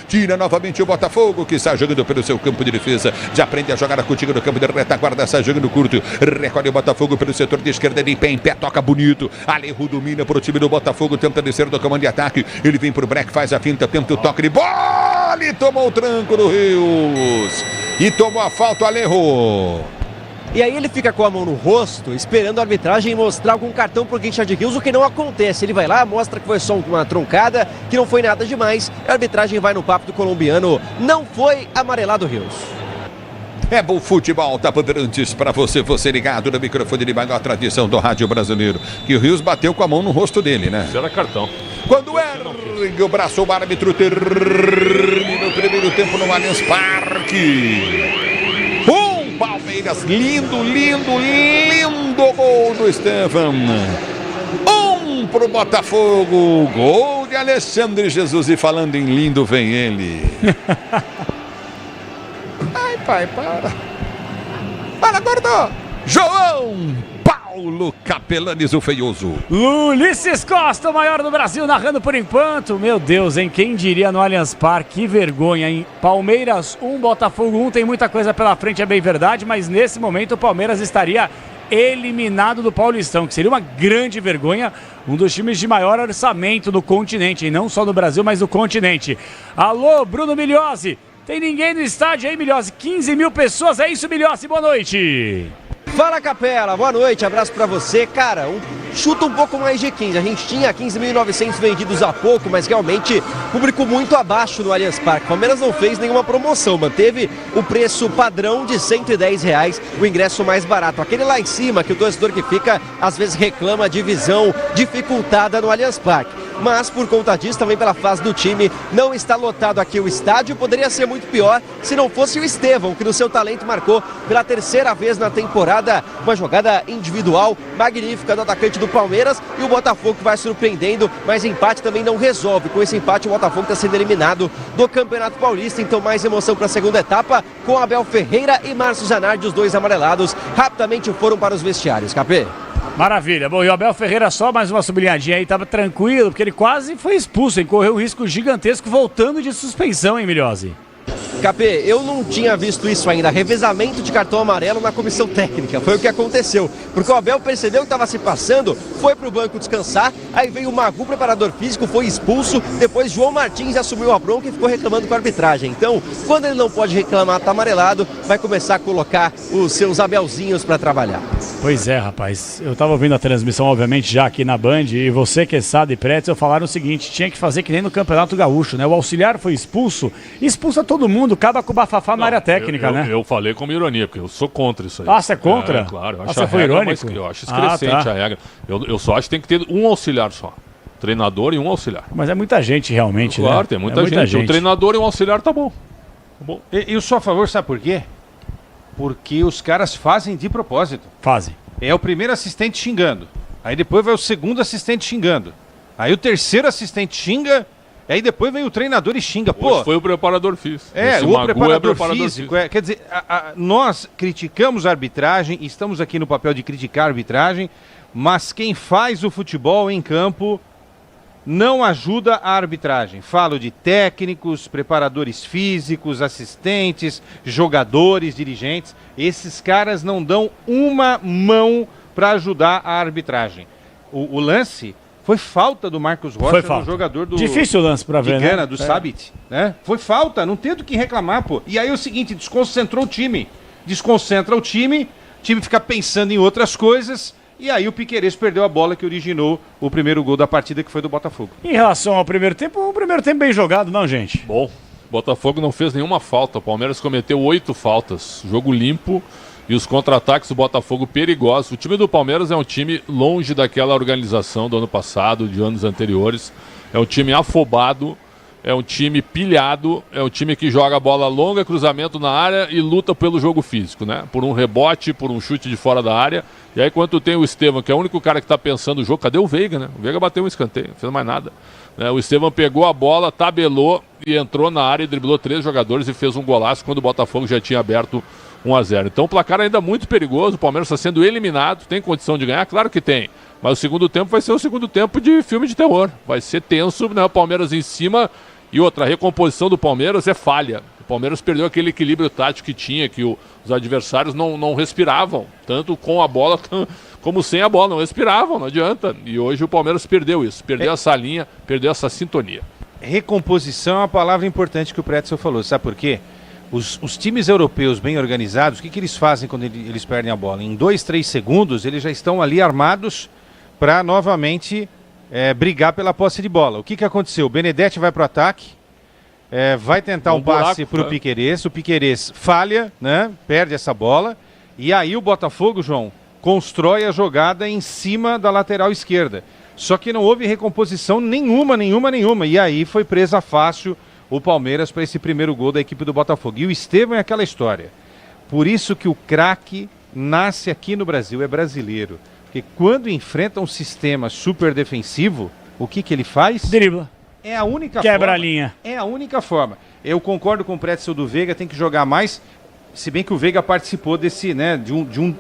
Tira novamente o Botafogo, que está jogando pelo seu campo de defesa. Já aprende a jogar contigo no campo de retaguarda. Está jogando curto. Recolhe o Botafogo pelo setor de esquerda. De pé em pé, toca bonito. Alejo domina para o time do Botafogo. Tenta descer do comando de ataque. Ele vem pro break, faz a finta, tenta o toque de bola e tomou o tranco do Rios. E tomou a falta, Alejo. E aí ele fica com a mão no rosto, esperando a arbitragem mostrar algum cartão pro Richard Rios, o que não acontece. Ele vai lá, mostra que foi só uma troncada, que não foi nada demais. A arbitragem vai no papo do colombiano. Não foi amarelado o Rios. É bom futebol, tá Bandeirantes para você ligado no microfone de maior tradição do rádio brasileiro. Que o Rios bateu com a mão no rosto dele, né? Isso era cartão. Quando ergue o braço, o árbitro termina o primeiro tempo no Allianz Parque. Palmeiras, lindo gol do Estevão. Pro Botafogo, gol de Alexandre Jesus. E falando em lindo, vem ele. Ai, pai, para, gordo. João Paulo Capelanes, o feioso. Ulisses Costa, o maior do Brasil, narrando por enquanto. Meu Deus, hein? Quem diria no Allianz Parque? Que vergonha, hein? Palmeiras 1, Botafogo 1. Tem muita coisa pela frente, é bem verdade. Mas nesse momento o Palmeiras estaria eliminado do Paulistão, que seria uma grande vergonha. Um dos times de maior orçamento do continente, e não só do Brasil, mas do continente. Alô, Bruno Migliozzi. Tem ninguém no estádio aí, Migliozzi? 15 mil pessoas, é isso, Migliozzi? Boa noite. Fala, Capela, boa noite, abraço pra você. Cara, chuta um pouco mais de 15. A gente tinha 15.900 vendidos há pouco, mas realmente público muito abaixo no Allianz Parque. O Palmeiras não fez nenhuma promoção, manteve o preço padrão de R$110, o ingresso mais barato. Aquele lá em cima que o torcedor que fica, às vezes reclama de visão dificultada no Allianz Parque. Mas por conta disso, também pela fase do time, não está lotado aqui o estádio. Poderia ser muito pior se não fosse o Estevão, que no seu talento marcou pela terceira vez na temporada uma jogada individual magnífica do atacante do Palmeiras. E o Botafogo que vai surpreendendo, mas empate também não resolve. Com esse empate o Botafogo está sendo eliminado do Campeonato Paulista. Então mais emoção para a segunda etapa, com Abel Ferreira e Márcio Zanardi, os dois amarelados, rapidamente foram para os vestiários. Capê? Maravilha. Bom, e o Abel Ferreira só mais uma sublinhadinha aí, tava tranquilo, porque ele quase foi expulso, hein? Correu um risco gigantesco voltando de suspensão, hein, Migliozzi? Capê, eu não tinha visto isso ainda, revezamento de cartão amarelo na comissão técnica, foi o que aconteceu, porque o Abel percebeu que estava se passando, foi pro banco descansar, aí veio o Magu, preparador físico, foi expulso, depois João Martins assumiu a bronca e ficou reclamando com a arbitragem. Então, quando ele não pode reclamar, tá amarelado, vai começar a colocar os seus Abelzinhos para trabalhar. Pois é, rapaz, eu tava ouvindo a transmissão, obviamente, já aqui na Band, e você, Quesada e Pretzel, falaram o seguinte, tinha que fazer que nem no Campeonato Gaúcho, né? O auxiliar foi expulsa todo mundo, acaba com o bafafá na área técnica, né? Eu falei como ironia, porque eu sou contra isso aí. Ah, você é contra? Claro, eu acho você foi irônico? Eu acho excrescente a regra. Eu só acho que tem que ter um auxiliar só. Treinador e um auxiliar. Mas é muita gente realmente, claro, né? Tem muita gente. O treinador e um auxiliar tá bom. Eu sou a favor, sabe por quê? Porque os caras fazem de propósito. Fazem. É o primeiro assistente xingando. Aí depois vai o segundo assistente xingando. Aí o terceiro assistente xinga. Aí depois vem o treinador e xinga. Pô, foi o preparador físico. O preparador físico. Quer dizer, nós criticamos a arbitragem, estamos aqui no papel de criticar a arbitragem, mas quem faz o futebol em campo não ajuda a arbitragem. Falo de técnicos, preparadores físicos, assistentes, jogadores, dirigentes. Esses caras não dão uma mão para ajudar a arbitragem. O lance foi falta do Marcos Rocha, no jogador do... Difícil o lance para ver, né? Do Sabit, né? Foi falta, não tem do que reclamar, pô. E aí é o seguinte, desconcentrou o time. Desconcentra o time fica pensando em outras coisas... E aí o Piquerez perdeu a bola que originou o primeiro gol da partida, que foi do Botafogo. Em relação ao primeiro tempo bem jogado, não, gente? Bom, o Botafogo não fez nenhuma falta. O Palmeiras cometeu 8 faltas. Jogo limpo e os contra-ataques do Botafogo perigosos. O time do Palmeiras é um time longe daquela organização do ano passado, de anos anteriores. É um time afobado. é um time pilhado, é um time que joga bola longa, cruzamento na área e luta pelo jogo físico, né? Por um rebote, por um chute de fora da área. E aí quando tu tem o Estevão, que é o único cara que está pensando o jogo, cadê o Veiga, né? O Veiga bateu um escanteio, não fez mais nada. O Estevão pegou a bola, tabelou e entrou na área e driblou 3 jogadores e fez um golaço quando o Botafogo já tinha aberto 1-0. Então o placar ainda muito perigoso, o Palmeiras está sendo eliminado, tem condição de ganhar? Claro que tem. Mas o segundo tempo vai ser o segundo tempo de filme de terror. Vai ser tenso, né? O Palmeiras em cima e outra, a recomposição do Palmeiras é falha. O Palmeiras perdeu aquele equilíbrio tático que tinha, que os adversários não respiravam, tanto com a bola como sem a bola, não respiravam, não adianta. E hoje o Palmeiras perdeu isso, perdeu essa linha, perdeu essa sintonia. Recomposição é uma palavra importante que o Pretzel falou, sabe por quê? Os times europeus bem organizados, o que eles fazem quando eles perdem a bola? Em 2, 3 segundos, eles já estão ali armados para novamente brigar pela posse de bola. O que aconteceu? O Benedetti vai para o ataque, vai tentar um passe para o Piquerez falha, né? Perde essa bola, e aí o Botafogo, João, constrói a jogada em cima da lateral esquerda. Só que não houve recomposição nenhuma, e aí foi presa fácil o Palmeiras para esse primeiro gol da equipe do Botafogo. E o Estevão é aquela história. Por isso que o craque nasce aqui no Brasil, é brasileiro. Porque quando enfrenta um sistema super defensivo, o que ele faz? Dribla. É a única Quebra forma. a linha. É a única forma. Eu concordo com o Pretzel do Veiga, tem que jogar mais, se bem que o Veiga participou desse, né,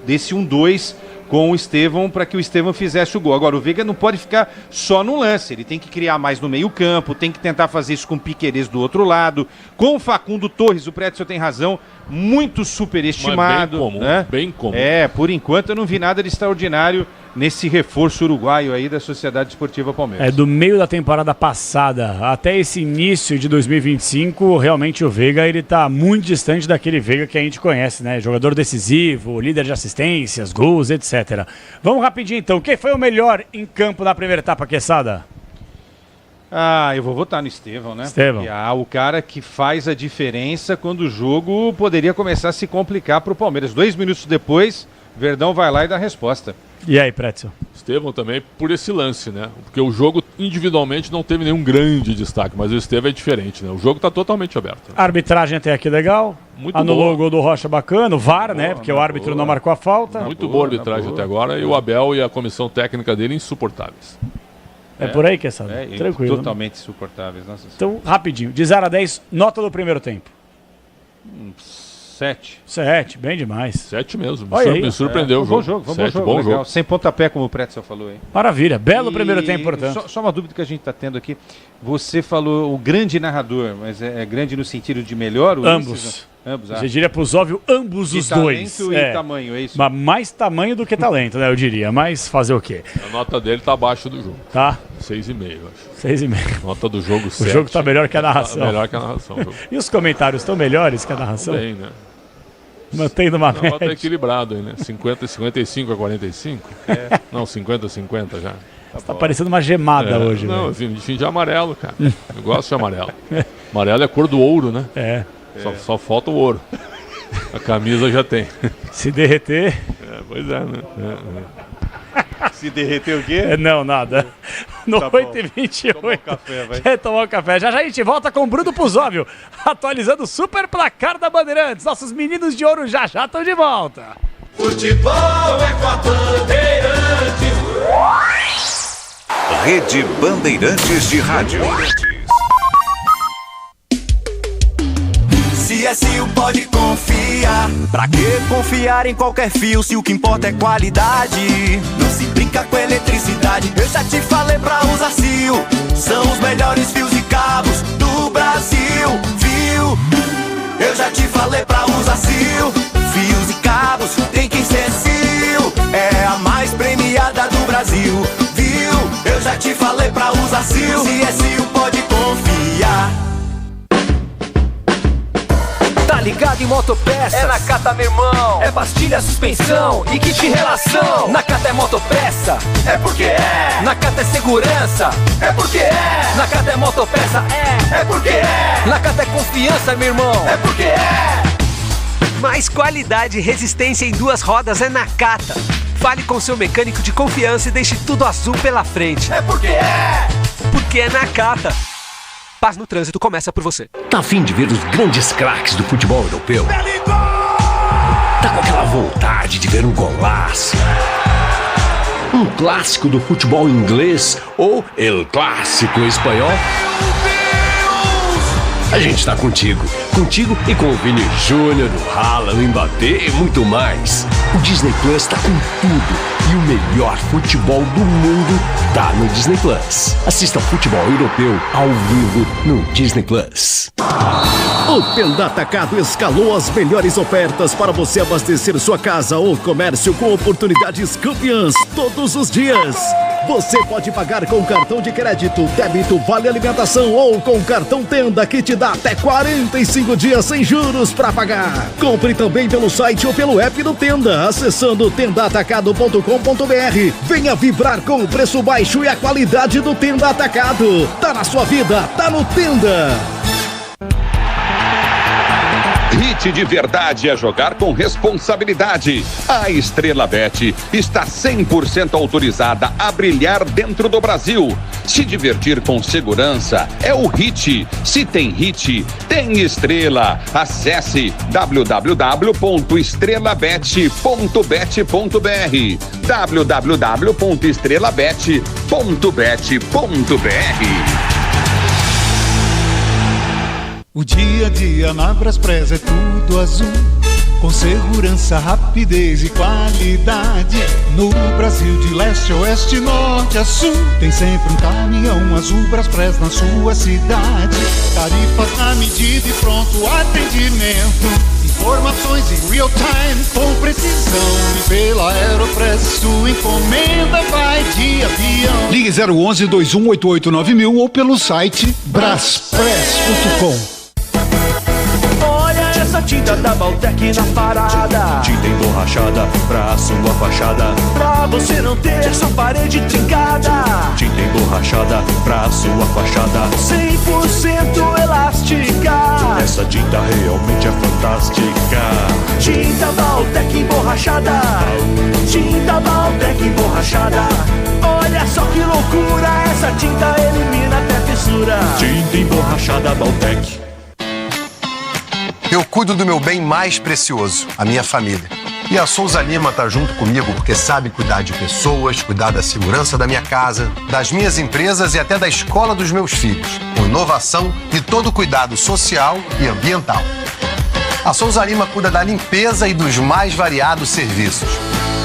desse 1-2 com o Estevão para que o Estevão fizesse o gol. Agora, o Veiga não pode ficar só no lance, ele tem que criar mais no meio campo, tem que tentar fazer isso com o Piquerez do outro lado, com o Facundo Torres, o Pretzel tem razão, muito superestimado. Bem comum. Por enquanto eu não vi nada de extraordinário nesse reforço uruguaio aí da Sociedade Esportiva Palmeiras. Do meio da temporada passada até esse início de 2025, realmente o Veiga, ele tá muito distante daquele Veiga que a gente conhece, né? Jogador decisivo, líder de assistências, gols, etc. Vamos rapidinho então, quem foi o melhor em campo na primeira etapa, Quesada? Eu vou votar no Estevão, né? Estevão. O cara que faz a diferença quando o jogo poderia começar a se complicar para o Palmeiras. 2 minutos depois, Verdão vai lá e dá a resposta. E aí, Pretzel? Estevão também por esse lance, né? Porque o jogo individualmente não teve nenhum grande destaque, mas o Estevão é diferente, né? O jogo está totalmente aberto. A arbitragem até aqui legal. Muito Anulou boa. o gol do Rocha bacana, o VAR, né? Porque o árbitro não marcou a falta. Muito boa a arbitragem até agora, e o Abel e a comissão técnica dele insuportáveis. É por aí, Quesada? Tranquilo. Totalmente insuportáveis. Nossa. Então, rapidinho. De 0 a 10, nota do primeiro tempo. 7. 7, bem demais. 7 mesmo. Olha aí. Me surpreendeu o Bom jogo. jogo, 7, bom jogo. jogo. Sem pontapé, como o Pretzel falou aí. Maravilha. Belo primeiro tempo, portanto. Só uma dúvida que a gente está tendo aqui. Você falou o grande narrador, mas é grande no sentido de melhor? Ambos. Ambos. Eu diria para os óbvios, ambos os dois. Talento e tamanho, é isso? Mas mais tamanho do que talento, né? Eu diria. Mas fazer o quê? A nota dele tá abaixo do jogo. Tá? 6,5, eu acho. 6,5. Nota do jogo 7. O jogo tá melhor que a narração. Tá melhor que a narração. E os comentários estão melhores que a narração? Bem, né? Mantendo uma Não, média. tá equilibrado aí, né? 55 a 45? Não, 50 a 50 já. Tá parecendo uma gemada hoje, não, velho. enfim, de amarelo, cara. Eu gosto de amarelo. Amarelo é cor do ouro, né? Só falta o ouro. A camisa já tem. Se derreter... Pois é, né? Se derreter o quê? Não, nada. No Tá 8h28. Tomar um café, vai. Quer tomar um café? Já a gente volta com o Bruno Puzóvio, atualizando o super placar da Bandeirantes. Nossos meninos de ouro já estão de volta. Futebol é com a Bandeirantes. Rede Bandeirantes de Rádio. CSU pode confiar. Pra que confiar em qualquer fio se o que importa é qualidade? Não se brinca com eletricidade. Eu já te falei pra usar CIO. São os melhores fios e cabos do Brasil, viu? Eu já te falei pra usar CIO. Fios e cabos tem que ser CIO. É a mais premiada do Brasil, viu? Eu já te falei pra usar CIO. CSU pode confiar. Tá ligado em Motopeças? É na Cata, meu irmão. É pastilha, suspensão e kit de relação. Na Cata é motopeça, é porque é. Na Cata é segurança, É porque é. na Cata é motopeça, É porque é. Na Cata é confiança, meu irmão. É porque é. Mais qualidade e resistência em 2 rodas é na Cata. Fale com seu mecânico de confiança e deixe tudo azul pela frente. É porque é. Porque é na Cata. Paz no trânsito começa por você. Tá a fim de ver os grandes craques do futebol europeu? Tá com aquela vontade de ver um golaço? Um clássico do futebol inglês ou El Clássico espanhol? A gente tá contigo e com o Vini Júnior, o Haaland, o Mbappé e muito mais. O Disney Plus tá com tudo e o melhor futebol do mundo tá no Disney Plus. Assista ao futebol europeu ao vivo no Disney Plus. O Tenda Atacado escalou as melhores ofertas para você abastecer sua casa ou comércio com oportunidades campeãs todos os dias. Você pode pagar com cartão de crédito, débito, vale alimentação ou com cartão Tenda que te dá até 45 dias sem juros para pagar. Compre também pelo site ou pelo app do Tenda, acessando tendaatacado.com.br. Venha vibrar com o preço baixo e a qualidade do Tenda Atacado. Tá na sua vida, tá no Tenda. Hit de verdade é jogar com responsabilidade. A Estrela Bet está 100% autorizada a brilhar dentro do Brasil. Se divertir com segurança é o Hit. Se tem Hit, tem Estrela. Acesse www.estrelabet.bet.br www.estrelabet.bet.br. O dia a dia na Braspress é tudo azul, com segurança, rapidez e qualidade. No Brasil de leste a oeste, norte a sul, tem sempre um caminhão azul Braspress na sua cidade. Tarifas na medida e pronto atendimento, informações em real time com precisão. E pela Aeropress sua encomenda vai de avião. Ligue 011 2188 9000 ou pelo site braspress.com. Essa tinta da Baltec na parada, tinta emborrachada pra sua fachada, pra você não ter sua parede trincada. Tinta emborrachada pra sua fachada, 100% elástica. Essa tinta realmente é fantástica. Tinta Baltec emborrachada, tinta Baltec emborrachada. Olha só que loucura, essa tinta elimina até fissura. Tinta emborrachada Baltec. Eu cuido do meu bem mais precioso, a minha família. E a Souza Lima tá junto comigo porque sabe cuidar de pessoas, cuidar da segurança da minha casa, das minhas empresas e até da escola dos meus filhos, com inovação e todo cuidado social e ambiental. A Souza Lima cuida da limpeza e dos mais variados serviços.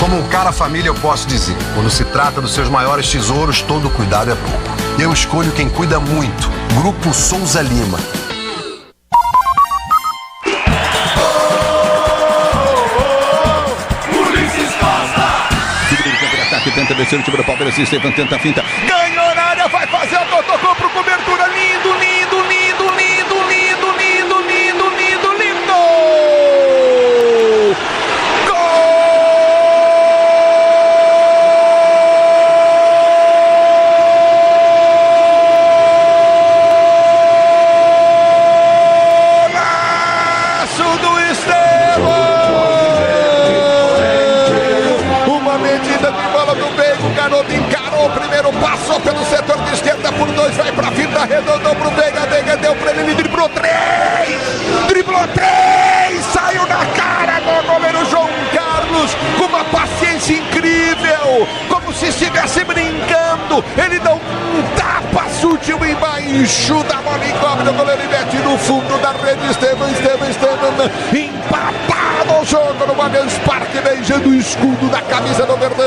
Como um cara família eu posso dizer, quando se trata dos seus maiores tesouros, todo cuidado é pouco. Eu escolho quem cuida muito, Grupo Souza Lima. Que tenta descer o time do Palmeiras, Estevam tenta a finta, ganhou na área, vai fazer o tocou pro cobertura, lindo, lindo, lindo, lindo, lindo, lindo, lindo, lindo, lindo, golaço do Estevam. O garoto encarou o primeiro, passou pelo setor de esquerda por dois, vai pra fita, arredondou pro Veiga, Veiga deu pra ele, driblou três, saiu na cara do goleiro João Carlos, com uma paciência incrível, como se estivesse brincando, ele dá um tapa sutil embaixo da bola, encobre o goleiro e mete no fundo da rede. Estevam empapado o jogo no Allianz Parque, beijando o escudo da camisa do Verdão.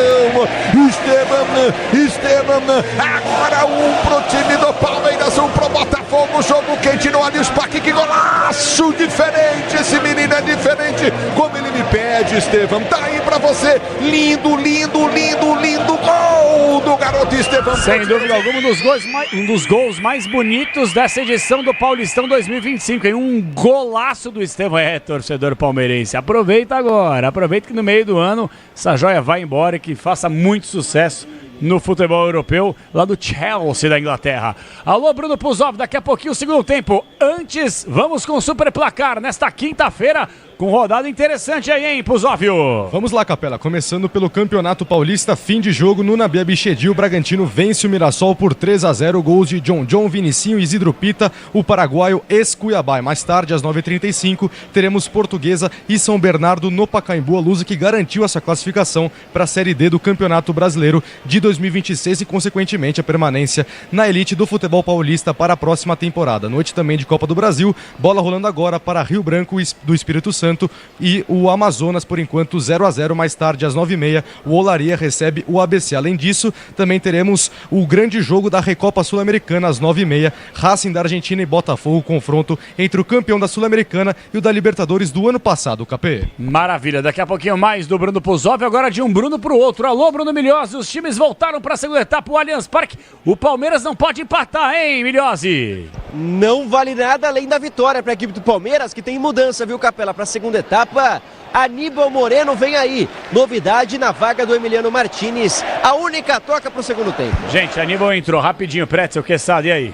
Estevam, agora um pro time do Palmeiras, um pro Botafogo, jogo quente no Allianz Parque, que golaço diferente, esse menino é diferente, como ele me pede, Estevam, tá aí pra você, lindo, lindo, lindo, lindo gol do garoto Estevam. Sem dúvida alguma, um dos gols mais bonitos dessa edição do Paulistão 2025, hein? Um golaço do Estevam, torcedor palmeirense, aproveita agora, aproveita que no meio do ano essa joia vai embora e que faça muito sucesso no futebol europeu, lá do Chelsea da Inglaterra. Alô, Bruno Puzov, daqui a pouquinho o segundo tempo. Antes, vamos com o super placar nesta quinta-feira, com rodada interessante aí, hein, Pusóvio? Vamos lá, Capela. Começando pelo Campeonato Paulista, fim de jogo no Nabi Abichedi. O Bragantino vence o Mirassol por 3-0. Gols de John, Vinicinho e Isidro Pita, o paraguaio ex-Cuiabá. Mais tarde, às 9h35, teremos Portuguesa e São Bernardo no Pacaembu. A Lusa que garantiu essa classificação para a Série D do Campeonato Brasileiro de 2026 e, consequentemente, a permanência na elite do futebol paulista para a próxima temporada. Noite também de Copa do Brasil. Bola rolando agora para Rio Branco do Espírito Santo e o Amazonas, por enquanto 0-0. Mais tarde, às 9h30, o Olaria recebe o ABC. Além disso, também teremos o grande jogo da Recopa Sul-Americana às 9h30. Racing da Argentina e Botafogo, confronto entre o campeão da Sul-Americana e o da Libertadores do ano passado, o KP. Maravilha, daqui a pouquinho mais do Bruno Pusóvio, agora de um Bruno pro outro. Alô, Bruno Milhozzi, os times voltaram para a segunda etapa, o Allianz Parque. O Palmeiras não pode empatar, hein, Milhozzi? Não vale nada além da vitória para a equipe do Palmeiras, que tem mudança, viu, Capela, para a segunda etapa. Aníbal Moreno vem aí, novidade na vaga do Emiliano Martinez, a única toca para o segundo tempo. Gente, Aníbal entrou rapidinho, Pretzel, Quesada, e aí?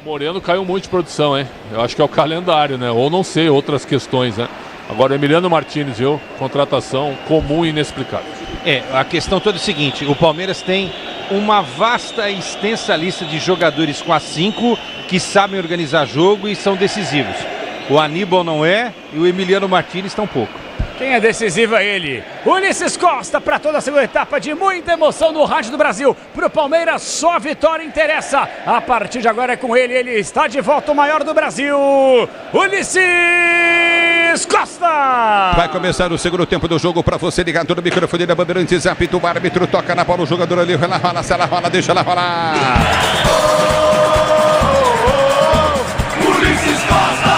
Moreno caiu muito de produção, hein? Eu acho que é o calendário, né? Ou não sei, outras questões, né? Agora, Emiliano Martinez, viu? Contratação comum e inexplicável. A questão toda é o seguinte, o Palmeiras tem uma vasta e extensa lista de jogadores com A5 que sabem organizar jogo e são decisivos. O Aníbal não é e o Emiliano Martinez tampouco. Quem é decisivo é ele, Ulisses Costa, para toda a segunda etapa de muita emoção no Rádio do Brasil. Pro Palmeiras só vitória interessa. A partir de agora é com ele, ele está de volta, o maior do Brasil, Ulisses Costa. Vai começar o segundo tempo do jogo para você ligado no microfone da Bandeirantes. Apita o árbitro, toca na bola, o jogador ali, ela rola, se ela rola, deixa ela rolar. Ulisses Costa!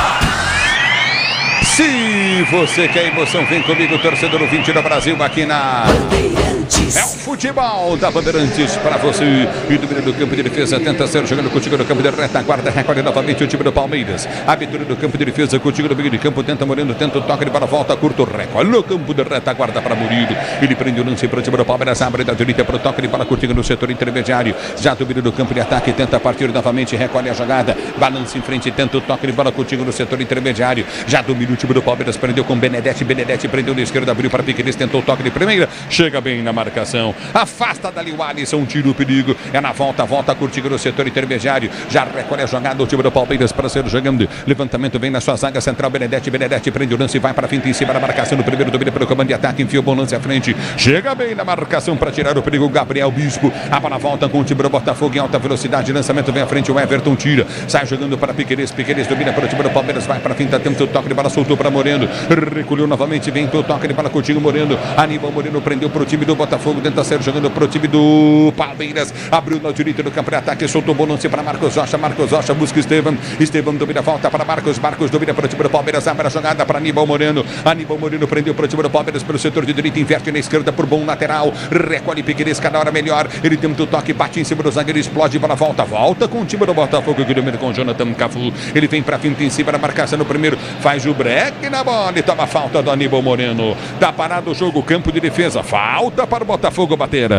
Se você quer emoção, vem comigo, torcedor ouvinte do Brasil, aqui na Bandeirantes. É o futebol da Bandeirantes para você. E do meio do campo de defesa, tenta ser jogando contigo no campo de retaguarda, recolhe novamente o time do Palmeiras. Abertura do campo de defesa, contigo no meio de campo, tenta Moreno, tenta o toque de bola, volta, curto, recolhe no campo de retaguarda para Murilo. Ele prende o lance para o time do Palmeiras, abre da direita para o toque de bola, contigo no setor intermediário. Já do meio do campo de ataque, tenta partir novamente, recolhe a jogada, balança em frente, tenta o toque de bola, contigo no setor intermediário. Já domina o time do Palmeiras, prendeu com Benedetti prendeu na esquerda, abriu para Piqueires, tentou o toque de primeira, chega bem na marcação, afasta dali o Alisson, tira o perigo, é na volta curtindo no setor intermediário, já recolhe a jogada do time do Palmeiras para ser jogando, levantamento vem na sua zaga central, Benedetti prende o lance, vai para a finta em cima da marcação, no primeiro domínio pelo comando de ataque, enfia o bom lance à frente, chega bem na marcação para tirar o perigo, Gabriel Bispo, a bola volta com o time do Botafogo em alta velocidade, lançamento vem à frente, o Everton tira, sai jogando para Piqueires domina para o time do Palmeiras, vai para a finta, tenta o toque de bola, soltou para Moreno, recolheu novamente, vem o toque de bola com o Coutinho Moreno, Aníbal Moreno prendeu para o time do Botafogo, tenta ser jogando para o time do Palmeiras, abriu na direita do campo de ataque, soltou o bom lance para Marcos Rocha busca Estevão domina, volta para Marcos domina para o time do Palmeiras, abre a jogada para Aníbal Moreno prendeu para o time do Palmeiras pelo setor de direita, inverte na esquerda por bom lateral, recolhe Piqueires, cada hora melhor, ele tenta o toque, bate em cima do zagueiro, explode, bola volta com o time do Botafogo, que domina com o Jonathan Cafu, ele vem para a finta em cima da marcação no primeiro, faz o break na bola e toma falta do Aníbal Moreno, tá parado o jogo, campo de defesa, falta para o Botafogo bater.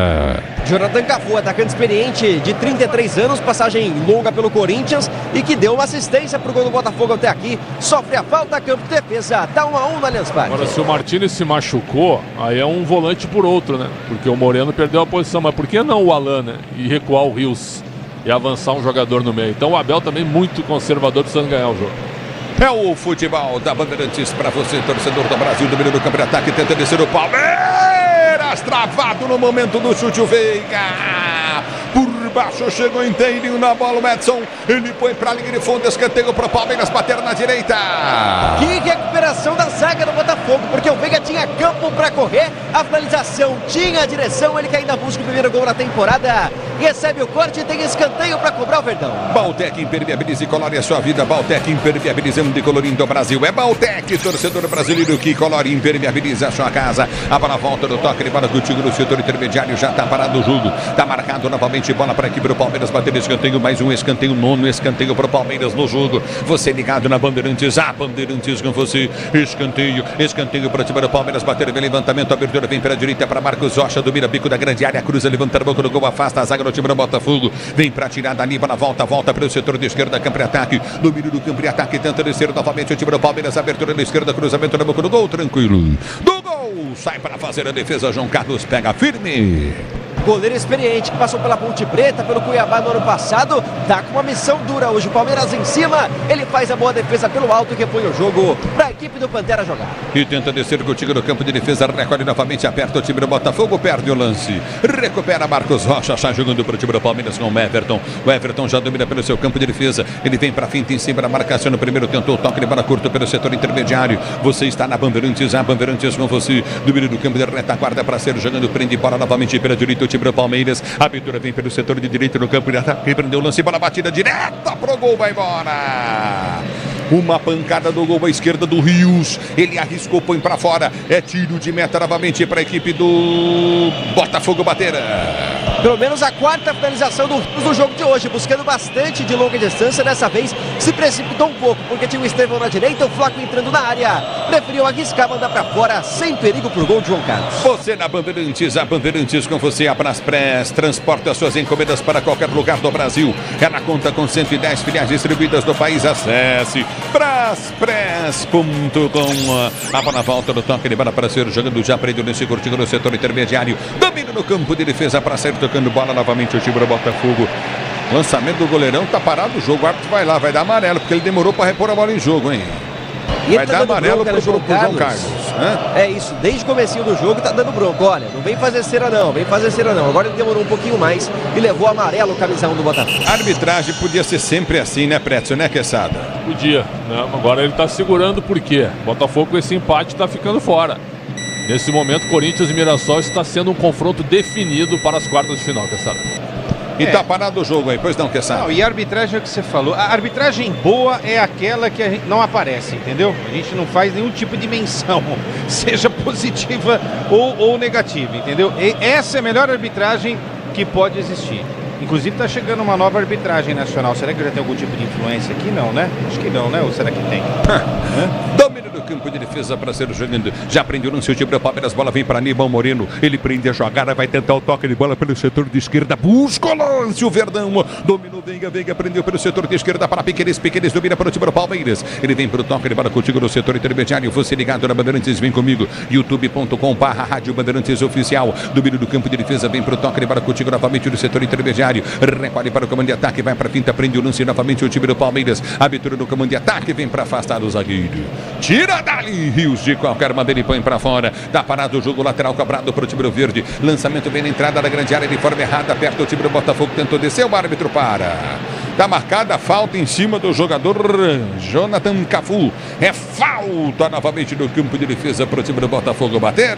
Jonathan Cafu, atacante experiente de 33 anos, passagem longa pelo Corinthians e que deu uma assistência pro gol do Botafogo até aqui, sofre a falta, campo de defesa, tá 1-1 no Allianz Parque. Agora, se o Martinez se machucou, aí é um volante por outro, né? Porque o Moreno perdeu a posição, mas por que não o Alan, né? E recuar o Rios e avançar um jogador no meio? Então o Abel também muito conservador, precisando ganhar o jogo. É o futebol da Bandeirantes para você, torcedor do Brasil, domínio do campo de ataque, tenta descer o Palmeiras, travado no momento do chute, o Veiga, por baixo, chegou inteirinho na bola o Edson, ele põe para a linha de fundo, escanteio para o Palmeiras bater na direita. Que recuperação da zaga do Botafogo, porque o Veiga tinha campo para correr, a finalização tinha a direção, ele que ainda busca o primeiro gol na temporada, recebe o corte e tem escanteio para cobrar o Verdão. Baltec impermeabiliza e colore a sua vida, Baltec impermeabilizando e colorindo o Brasil, é Baltec, torcedor brasileiro que colore e impermeabiliza a sua casa, a bola volta do toque de bola contigo no setor intermediário, já está parado o jogo, está marcado novamente, bola para para a equipe do Palmeiras bater escanteio, mais um escanteio, nono escanteio para o Palmeiras no jogo. Você ligado na Bandeirantes, a Bandeirantes com você. Escanteio para o time do Palmeiras bater, vem levantamento, abertura, vem pela direita para Marcos Rocha, domina bico da grande área, cruza, levanta a boca do gol, afasta a zaga do time do Botafogo, vem para tirar dali, para volta para o setor de esquerda, campo de ataque, domínio do campo de ataque, tenta descer novamente o time do Palmeiras, abertura da esquerda, cruzamento na boca do gol, tranquilo, do gol, sai para fazer a defesa, João Carlos pega firme. Goleiro experiente que passou pela Ponte Preta, pelo Cuiabá no ano passado, tá com uma missão dura hoje. O Palmeiras em cima, ele faz a boa defesa pelo alto que foi o jogo para a equipe do Pantera jogar. E tenta descer contigo no campo de defesa, recolhe novamente, aperta o time do Botafogo, perde o lance. Recupera Marcos Rocha, está jogando para o time do Palmeiras com o Everton. O Everton já domina pelo seu campo de defesa, ele vem para finta em cima da marcação no primeiro, tentou o toque de bola curto pelo setor intermediário. Você está na Bandeirantes, a Bandeirantes com você, domínio do campo de retaguarda para ser jogando, prende bola novamente pela direita, o time do Palmeiras, a abertura vem pelo setor de direita no campo de ataque, prendeu o lance, bola batida direta pro gol, vai embora. Uma pancada do gol à esquerda do Rios, ele arriscou, põe para fora, é tiro de meta novamente para a equipe do Botafogo bater. Pelo menos a quarta finalização do Rios no jogo de hoje, buscando bastante de longa distância, dessa vez se precipitou um pouco, porque tinha o Estevão na direita, o Flaco entrando na área, preferiu arriscar, mandar para fora, sem perigo pro gol de João Carlos. Você na Bandeirantes, a Bandeirantes com você, a Braspress, transporta suas encomendas para qualquer lugar do Brasil, ela conta com 110 filiais distribuídas no país, acesse braspress.com. A bola volta no toque de bola para ser jogando, já prendeu nesse curtinho no setor intermediário, domínio no campo de defesa para sair tocando bola novamente o time do Botafogo. Lançamento do goleirão, tá parado o jogo, o árbitro vai lá, vai dar amarelo, porque ele demorou para repor a bola em jogo, hein? Vai dar amarelo pro João Carlos. É isso, desde o comecinho do jogo tá dando bronca. Olha, não vem fazer cera não, Agora ele demorou um pouquinho mais e levou amarelo o camisão do Botafogo. A arbitragem podia ser sempre assim, né, Pretzel, né, Quesada? Podia, né? Agora ele tá segurando por quê? Botafogo com esse empate tá ficando fora. Nesse momento, Corinthians e Mirassol está sendo um confronto definido para as quartas de final, Quesada. E tá parado o jogo aí, pois não, Quesada? Não, e a arbitragem é o que você falou. A arbitragem boa é aquela que a gente não aparece, entendeu? A gente não faz nenhum tipo de menção, seja positiva ou negativa, entendeu? E essa é a melhor arbitragem que pode existir. Inclusive está chegando uma nova arbitragem nacional. Será que já tem algum tipo de influência aqui? Não, né? Acho que não, né? Ou será que tem? Domínio do campo de defesa para ser jogando. Já prendeu no seu time do Palmeiras. Bola vem para Aníbal Moreno. Ele prende a jogada, vai tentar o toque de bola pelo setor de esquerda. Busca o lance. O Verdão dominou. Veiga prendeu pelo setor de esquerda para Piqueires. Domina para o time do Palmeiras. Ele vem para o toque de bola contigo no setor intermediário. Você ligado na Bandeirantes, vem comigo. youtube.com/Rádio Bandeirantes Oficial. Domínio do campo de defesa. Vem para o toque de bola contigo novamente no setor intermediário. Recolhe para o comando de ataque, vai para a finta, prende o lance novamente o time do Palmeiras. Abertura do comando de ataque, vem para afastar o zagueiro. Tira dali, Rios de qualquer maneira e põe para fora. Tá parado o jogo, lateral cobrado para o time do Verde. Lançamento vem na entrada da grande área de forma errada, perto o time do Botafogo, tentou descer, o árbitro para. Tá marcada a falta em cima do jogador Jonathan Cafu. É falta novamente no campo de defesa para o time do Botafogo bater.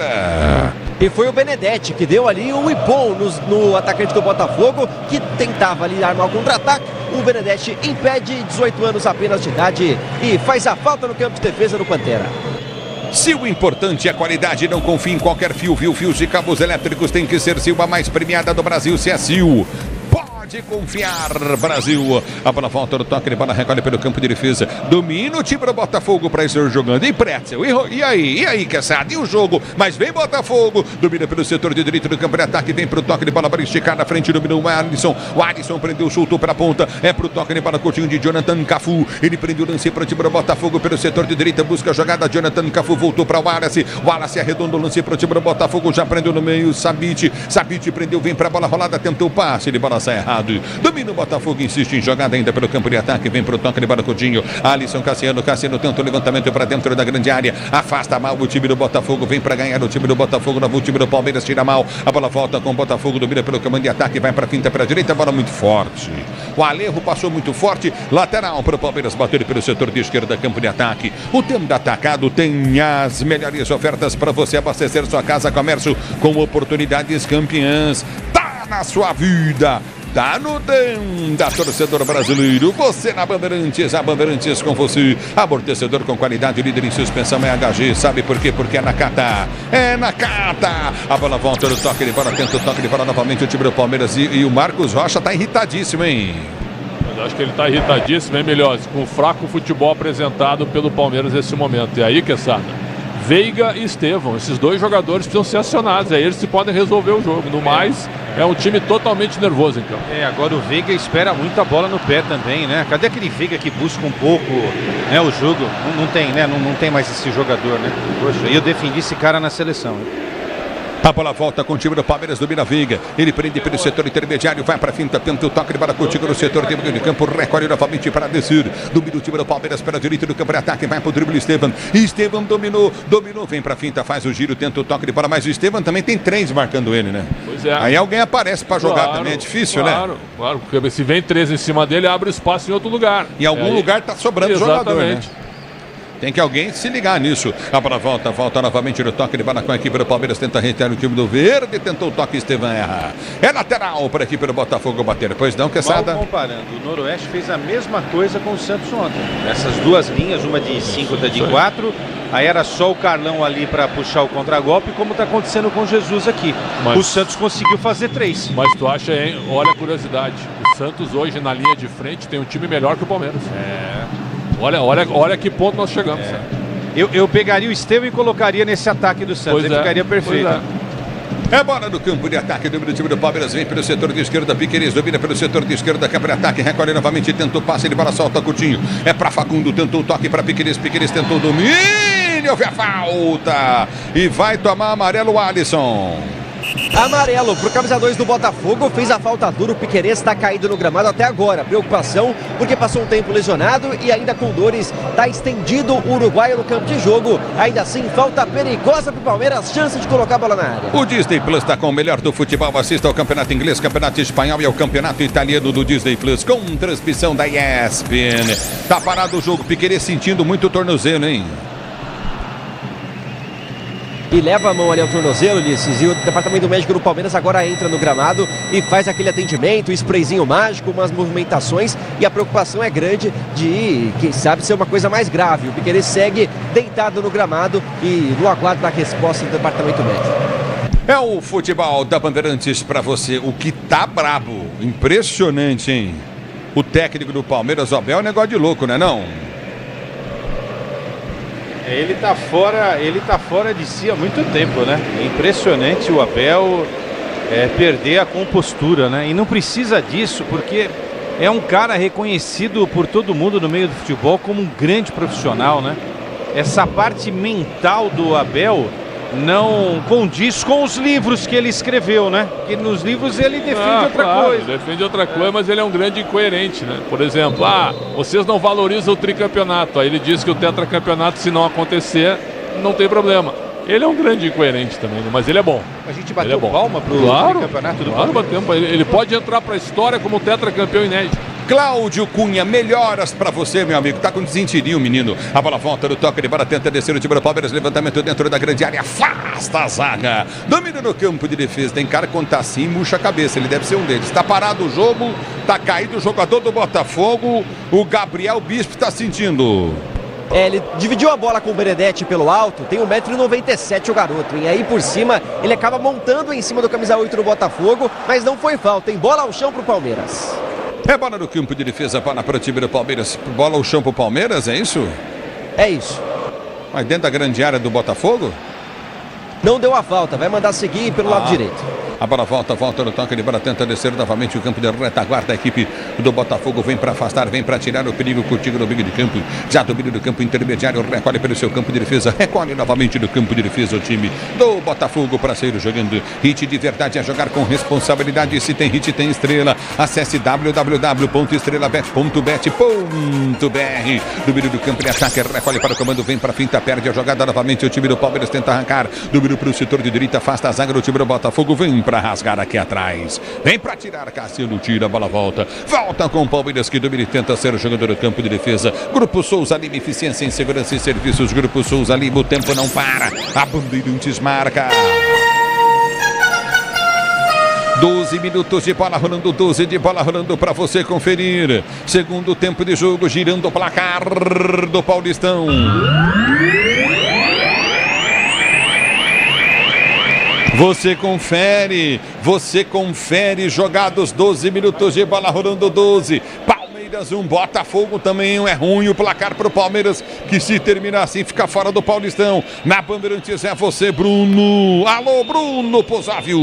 E foi o Benedetti que deu ali um ipom no atacante do Botafogo, que tentava ali armar o contra-ataque. O Benedetti impede, 18 anos apenas de idade, e faz a falta no campo de defesa do Pantera. Se o importante é a qualidade, não confie em qualquer fio, viu? Fios de cabos elétricos tem que ser Sil, a mais premiada do Brasil, se é Sil. Pode confiar, Brasil. A bola volta no toque de bola, recolhe pelo campo de defesa. Domina o time do Botafogo para ir jogando. E Pretzel, e aí, Quesada? E o jogo? Mas vem Botafogo. Domina pelo setor de direito do campo de ataque. Vem pro toque de bola para esticar na frente. Domina o Alisson. O Alisson prendeu, soltou para a ponta. É pro toque de bola curtinho de Jonathan Cafu. Ele prendeu o lance para o time do Botafogo pelo setor de direita. Busca a jogada. Jonathan Cafu voltou para o Wallace. O Wallace arredondou o lance para o time do Botafogo. Já prendeu no meio. Sabit prendeu, vem para a bola rolada. Tentou o passe. Ele bola sai errado. Domina o Botafogo, insiste em jogada ainda pelo campo de ataque, vem pro toque de bola Coutinho, Alisson, Cassiano tenta o levantamento para dentro da grande área, afasta mal o time do Botafogo, vem para ganhar o time do Botafogo, novo time do Palmeiras tira mal, a bola volta com o Botafogo, domina pelo comando de ataque, vai para a finta, para a direita, a bola muito forte, o Alejo passou muito forte, lateral para o Palmeiras bater pelo setor de esquerda, campo de ataque. O Tenda Atacado tem as melhores ofertas para você abastecer sua casa, comércio com oportunidades campeãs. Na sua vida, tá no da torcedor brasileiro. Você na Bandeirantes, a Bandeirantes com você. Amortecedor com qualidade, líder em suspensão é HG. Sabe por quê? Porque é na Cata. É na Cata. A bola volta no toque de bola, tenta o toque de bola novamente o time do Palmeiras e o Marcos Rocha tá irritadíssimo, hein? Eu acho que ele tá irritadíssimo, hein, Melhores? Com o fraco futebol apresentado pelo Palmeiras nesse momento. E aí, Quesada? Veiga e Estevão, esses dois jogadores precisam ser acionados, aí eles se podem resolver o jogo. No mais, é um time totalmente nervoso, então. Agora o Veiga espera muita bola no pé também, né? Cadê aquele Veiga que busca um pouco, né, o jogo? Não tem, né? Não tem mais esse jogador, né? Poxa, eu defendi esse cara na seleção, hein? A bola volta com o time do Palmeiras, domina Veiga. Ele prende pelo setor intermediário, vai para a finta, tenta o toque de bola contigo no setor de meio de campo, recolhe novamente para descer. Domina o time do Palmeiras pela direita do campo de ataque, vai para o drible Estevam. Estevam dominou, vem para a finta, faz o giro, tenta o toque de bola, mas o Estevam também tem 3 marcando ele, né? Pois é. Aí alguém aparece para jogar também, é difícil, né? Claro, porque se vem 3 em cima dele, abre espaço em outro lugar. Em algum lugar tá sobrando jogador, né? Tem que alguém se ligar nisso. A bola volta novamente no toque de bola com a equipe do Palmeiras. Tenta reter o time do Verde. Tentou o toque, Estevam erra. É lateral para a equipe do Botafogo bater. Pois não, Quesada? Mal comparando, o Noroeste fez a mesma coisa com o Santos ontem. Essas duas linhas, uma de 5 e outra de 4. Aí era só o Carlão ali para puxar o contragolpe, como está acontecendo com o Jesus aqui. O Santos conseguiu fazer 3. Mas tu acha, hein? Olha a curiosidade. O Santos hoje na linha de frente tem um time melhor que o Palmeiras. Olha que ponto nós chegamos. Eu pegaria o Estevam e colocaria nesse ataque do Santos. Ele ficaria perfeito. É bola no campo de ataque do time do Palmeiras. Vem pelo setor de esquerda. Piquerez domina pelo setor de esquerda. Campo de ataque. Recolhe novamente. Tenta o passe. Ele bola solta Coutinho. É para Facundo. Tentou o toque para Piquerez. Piquerez tentou o domínio. Houve a falta. E vai tomar amarelo o Alisson. Amarelo pro camisa 2 do Botafogo, fez a falta dura, o Piquerez está caído no gramado até agora. Preocupação, porque passou um tempo lesionado e ainda com dores, está estendido o uruguaio no campo de jogo. Ainda assim, falta perigosa pro Palmeiras, chance de colocar a bola na área. O Disney Plus está com o melhor do futebol. Assista ao campeonato inglês, campeonato espanhol e ao campeonato italiano do Disney Plus, com transmissão da ESPN. Tá parado o jogo, Piquerez sentindo muito o tornozelo, hein? E leva a mão ali ao tornozelo, Ulisses, e o departamento médico do Palmeiras agora entra no gramado e faz aquele atendimento, sprayzinho mágico, umas movimentações, e a preocupação é grande de, quem sabe, ser uma coisa mais grave. O Piquerez segue deitado no gramado e no aguardo da resposta do departamento médico. É o futebol da Bandeirantes para você, o que tá brabo, impressionante, hein? O técnico do Palmeiras, o Abel, é um negócio de louco, né não? Ele tá fora de si há muito tempo, né? É impressionante o Abel perder a compostura, né? E não precisa disso, porque é um cara reconhecido por todo mundo no meio do futebol como um grande profissional, né? Essa parte mental do Abel não condiz com os livros que ele escreveu, né? Porque nos livros ele defende outra coisa. Defende outra coisa, mas ele é um grande incoerente, né? Por exemplo, vocês não valorizam o tricampeonato. Aí ele diz que o tetracampeonato, se não acontecer, não tem problema. Ele é um grande incoerente também, né? Mas ele é bom. A gente bateu palma pro tricampeonato do Palmeiras. Ele pode entrar para a história como tetracampeão inédito. Cláudio Cunha, melhoras pra você, meu amigo. Tá com desinteria, menino. A bola volta no toque de bola, tenta descer o time do Palmeiras. Levantamento dentro da grande área, afasta a zaga. Domina no campo de defesa. Tem cara que quando tá assim, murcha a cabeça. Ele deve ser um deles. Tá parado o jogo, tá caído o jogador do Botafogo. O Gabriel Bispo tá sentindo. Ele dividiu a bola com o Benedetti pelo alto, tem 1,97 m o garoto, e aí por cima ele acaba montando em cima do camisa 8 do Botafogo, mas não foi falta, tem bola ao chão pro Palmeiras. É bola no campo de defesa para o time do Palmeiras, bola ao chão pro Palmeiras, é isso? É isso. Mas dentro da grande área do Botafogo? Não deu a falta, vai mandar seguir pelo lado direito. A bola volta no toque de bola, tenta descer novamente o campo de retaguarda. A equipe do Botafogo vem para afastar, vem para tirar o perigo contigo no meio de campo. Já domina do campo intermediário, recolhe pelo seu campo de defesa, recolhe novamente do campo de defesa o time do Botafogo para sair jogando. Hit de verdade é jogar com responsabilidade. Se tem hit, tem estrela. Acesse www.estrelabet.bet.br. Domínio do campo de ataque, recolhe para o comando, vem para a finta, perde a jogada novamente. O time do Palmeiras tenta arrancar. Domínio para o setor de direita, afasta a zaga do time do Botafogo, vem para rasgar aqui atrás, vem para tirar, Cassiano tira, a bola volta com o Palmeiras que domina e tenta ser o jogador do campo de defesa. Grupo Souza Lima, eficiência em segurança e serviços. Grupo Souza Lima, o tempo não para, a Bandeirantes marca. 12 minutos de bola rolando, 12 de bola rolando para você conferir. Segundo tempo de jogo, girando o placar do Paulistão. Você confere, jogados 12 minutos de bola rolando, 12. Palmeiras 1, Botafogo também é ruim o placar para o Palmeiras, que se terminar assim fica fora do Paulistão. Na Bandeirantes é você, Bruno. Alô, Bruno Posávio.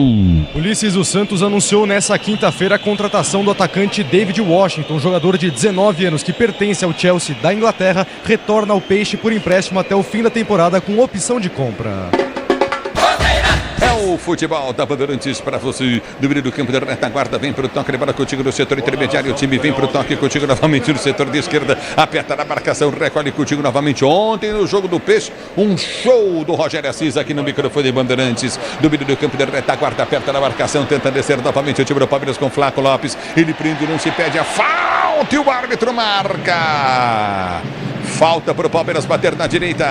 Ulisses dos Santos anunciou nessa quinta-feira a contratação do atacante David Washington, jogador de 19 anos que pertence ao Chelsea da Inglaterra, retorna ao Peixe por empréstimo até o fim da temporada com opção de compra. É o futebol da Bandeirantes para você. No meio do campo da retaguarda, vem para o toque de bola contigo no setor intermediário. O time vem para o toque contigo novamente no setor de esquerda. Aperta na marcação, recolhe contigo novamente. Ontem no jogo do Peixe, um show do Rogério Assis aqui no microfone de Bandeirantes. No meio do campo da retaguarda, aperta na marcação, tenta descer novamente o time do Palmeiras com Flaco Lopes. Ele prende, não se pede a falta e o árbitro marca. Falta para o Palmeiras bater na direita.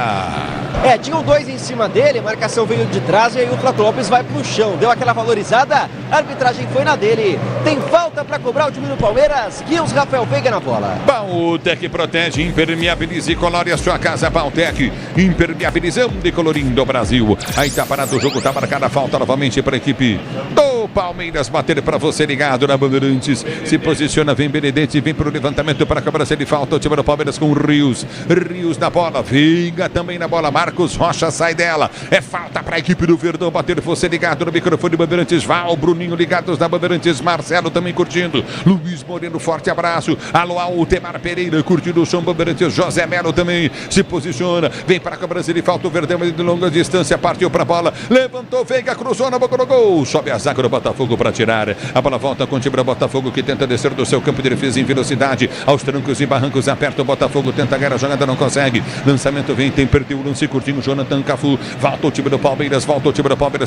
Tinham dois em cima dele, a marcação veio de trás e aí o Flaco Lopes vai pro chão. Deu aquela valorizada, a arbitragem foi na dele. Tem falta para cobrar o time do Palmeiras. Guilherme Rafael Veiga na bola. Baltec protege, impermeabilize e colore a sua casa. Baltec, impermeabilizando e colorindo o Brasil. Aí tá parado o jogo, tá marcada a falta novamente para a equipe do Palmeiras bater para você ligado na Bandeirantes. Se posiciona, vem Benedetti, vem para o levantamento para a cobrança de falta. O time do Palmeiras com Rios. Rios na bola, Veiga também na bola. Marcos Rocha sai dela. É falta para a equipe do Verdão bater você ligado no microfone Bandeirantes. Val, Bruninho ligados na Bandeirantes. Marcelo também curtindo. Luiz Moreno, forte abraço. Alô, Altemar Pereira curtindo o som Bandeirantes. José Melo também se posiciona. Vem para a cobrança de falta. O Verdão de longa distância partiu para a bola. Levantou, Veiga, cruzou na boca do gol. Sobe a zaga do Botafogo para tirar. A bola volta com o time do Botafogo que tenta descer do seu campo de defesa em velocidade. Aos trancos e barrancos aperta o Botafogo. Tenta ganhar a jogada, não consegue. Lançamento vem, tem perdeu o lance curtinho. Jonathan Cafu. Volta o time do Palmeiras.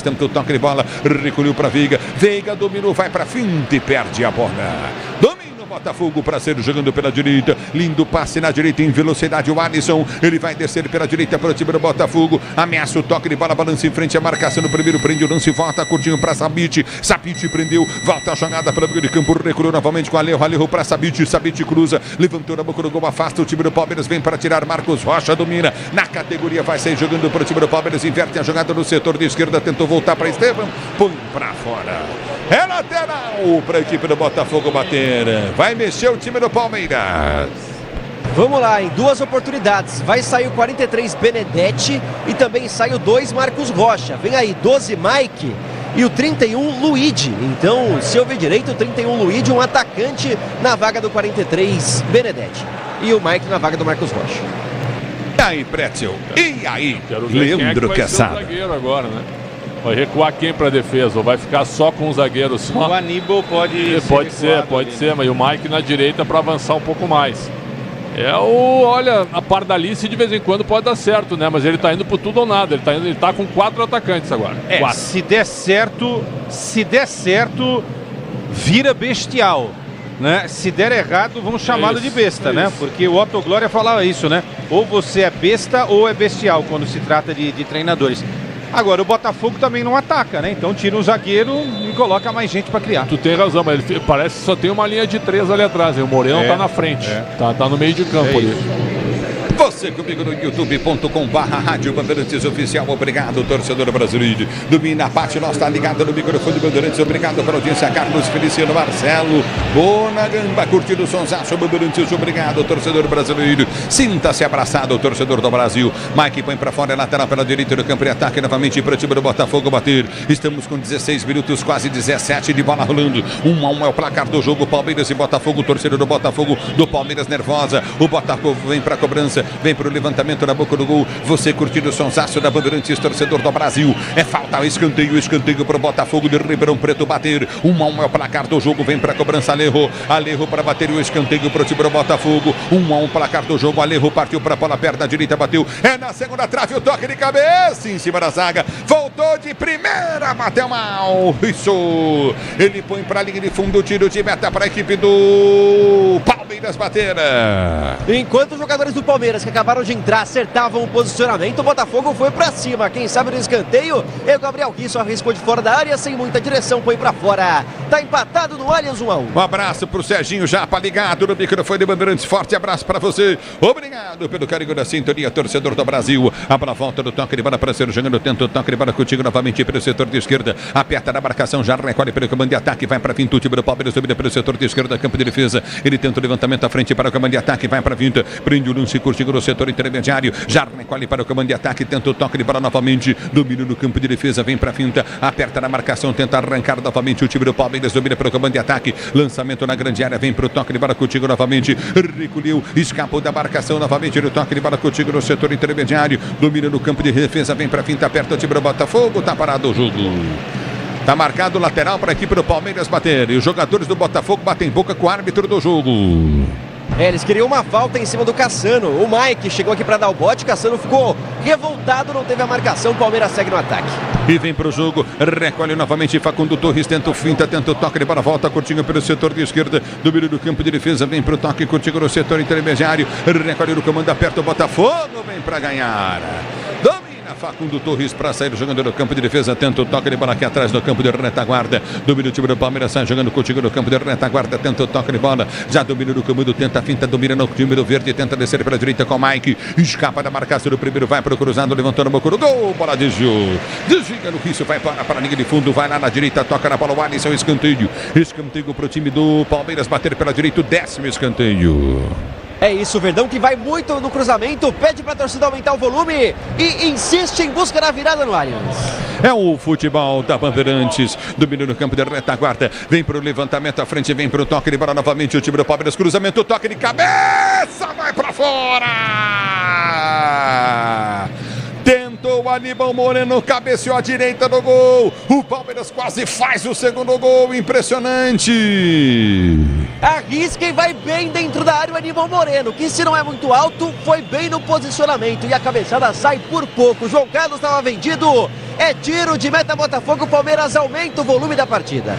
Tenta o toque de bola. Recolheu para Veiga. Veiga dominou, vai para finta e perde a bola. Domina o Botafogo para ser jogando pela direita. Lindo passe na direita em velocidade. O Alisson, ele vai descer pela direita para o time do Botafogo. Ameaça o toque de bola, balança em frente a marcação no primeiro, prende o lance, volta curtinho para Sabit. Sabit prendeu, volta a jogada para o meio de campo, recolheu novamente com Alejo para Sabit. Sabit cruza, levantou na boca do gol, afasta o time do Palmeiras, vem para tirar. Marcos Rocha domina na categoria, vai sair jogando para o time do Palmeiras, inverte a jogada no setor de esquerda, tentou voltar para Estevam, põe para fora. É lateral para a equipe do Botafogo bater. Vai mexer o time do Palmeiras. Vamos lá, em duas oportunidades. Vai sair o 43 Benedetti e também sai o 2 Marcos Rocha. Vem aí 12 Mike e o 31 Luigi. Então, se eu ver direito, o 31 Luigi, um atacante na vaga do 43 Benedetti. E o Mike na vaga do Marcos Rocha. E aí, Pretzel? E aí, Leandro Quesada? Zagueiro agora, né? Vai recuar quem para defesa? Ou vai ficar só com o zagueiro só? O Aníbal pode ser, mas o Mike na direita para avançar um pouco mais. Olha, a pardalice de vez em quando pode dar certo, né? Mas ele tá indo por tudo ou nada. Ele tá com 4 atacantes agora. Se der certo, vira bestial, né? Se der errado, vamos chamá-lo de besta, né? Porque o Otto Glória falava isso, né? Ou você é besta ou é bestial quando se trata de treinadores. Agora, o Botafogo também não ataca, né? Então tira o zagueiro e coloca mais gente para criar. Tu tem razão, mas ele parece que só tem uma linha de 3 ali atrás. O Moreno tá na frente. Tá no meio de campo ali. Você comigo no youtube.com/Rádio Bandeirantes Oficial. Obrigado, torcedor brasileiro. Domina a parte, nós tá ligado no microfone Bandeirantes. Obrigado pela audiência, Carlos Feliciano, Marcelo Bonagamba, curtindo o sonsaço Bandeirantes. Obrigado, torcedor brasileiro. Sinta-se abraçado, torcedor do Brasil. Mike põe pra fora, lateral pela direita do campo e ataque novamente para o time do Botafogo bater. Estamos com 16 minutos, quase 17 de bola rolando. 1-1 é o placar do jogo. Palmeiras e Botafogo, torcedor do Botafogo, do Palmeiras nervosa. O Botafogo vem pra cobrança. Vem para o levantamento na boca do gol. Você curtindo o sonsaço da Bandeirantes, torcedor do Brasil. É falta, escanteio para o Botafogo de Ribeirão Preto bater. 1-1 é o placar do jogo. Vem para a cobrança Alejo para bater o escanteio para o time do Botafogo. 1-1 placar do jogo. Alejo partiu para a bola, perna direita, bateu. É na segunda trave o toque de cabeça em cima da zaga. Voltou de primeira, bateu mal. Isso. Ele põe para a linha de fundo, tiro de meta para a equipe do Palmeiras. Palmeiras bater. Enquanto os jogadores do Palmeiras que acabaram de entrar acertavam o posicionamento, o Botafogo foi pra cima. Quem sabe no escanteio, o Gabriel Risso arriscou de fora da área, sem muita direção, foi pra fora. Tá empatado no Allianz 1-1. Um abraço pro Serginho Japa, ligado no microfone de Bandeirantes. Forte abraço pra você. Obrigado pelo carinho da sintonia, torcedor do Brasil. A bola volta do toque de bola para ser jogando, tenta o toque de bola contigo novamente pelo setor de esquerda. Aperta na marcação, já recolhe pelo comando de ataque, vai para Vinto, o time do Palmeiras domina pelo setor de esquerda, campo de defesa. Ele tenta o levantamento à frente para o comando de ataque, vai para Vinto, prende o lance curtindo no setor intermediário, já recolhe para o comando de ataque, tenta o toque de bola novamente, domina no campo de defesa, vem para Vinta, aperta na marcação, tenta arrancar novamente o time do Palmeiras, domina pelo comando de ataque, lançamento na grande área, vem para o toque de bola contigo novamente, recolheu, escapou da marcação novamente no toque de bola contigo no setor intermediário, domina no campo de defesa, vem para Vinta, aperta o time do Botafogo, tá parado o jogo. Tá marcado o lateral para a equipe do Palmeiras bater. E os jogadores do Botafogo batem boca com o árbitro do jogo. Eles queriam uma falta em cima do Cassano. O Mike chegou aqui para dar o bote. Cassano ficou revoltado, não teve a marcação. O Palmeiras segue no ataque. E vem pro jogo, recolhe novamente Facundo Torres, tenta o finta, tenta o toque de bola, volta curtinho pelo setor de esquerda, domínio do campo de defesa, vem pro toque curtinho no setor intermediário, recolhe no comando, aperta o Botafogo, vem para ganhar. Facundo Torres para sair jogando no campo de defesa, tenta o toque de bola aqui atrás no campo de retaguarda, domina o time do Palmeiras, sai jogando contigo no campo de retaguarda, tenta o toque de bola, já domina no comando, tenta a finta, domina no time do verde, tenta descer pela direita com o Mike, escapa da marcação do primeiro, vai pro cruzado, levantou no boco do gol, bola desviou, desvia no Risso, vai para a linha de fundo, vai lá na direita, toca na bola, o Alisson, escanteio pro time do Palmeiras bater pela direita, o 10º escanteio. É isso, o Verdão que vai muito no cruzamento, pede para a torcida aumentar o volume e insiste em busca da virada no Allianz. É o futebol da Bandeirantes, domínio no campo de retaguarda, vem para o levantamento à frente, vem para o toque de bola novamente, o time do Palmeiras, cruzamento, toque de cabeça, vai para fora! Tentou o Aníbal Moreno, cabeceou à direita do gol, o Palmeiras quase faz o segundo gol, impressionante! Arrisca e vai bem dentro da área o Aníbal Moreno, que se não é muito alto, foi bem no posicionamento e a cabeçada sai por pouco. João Carlos estava vendido, é tiro de meta Botafogo, o Palmeiras aumenta o volume da partida.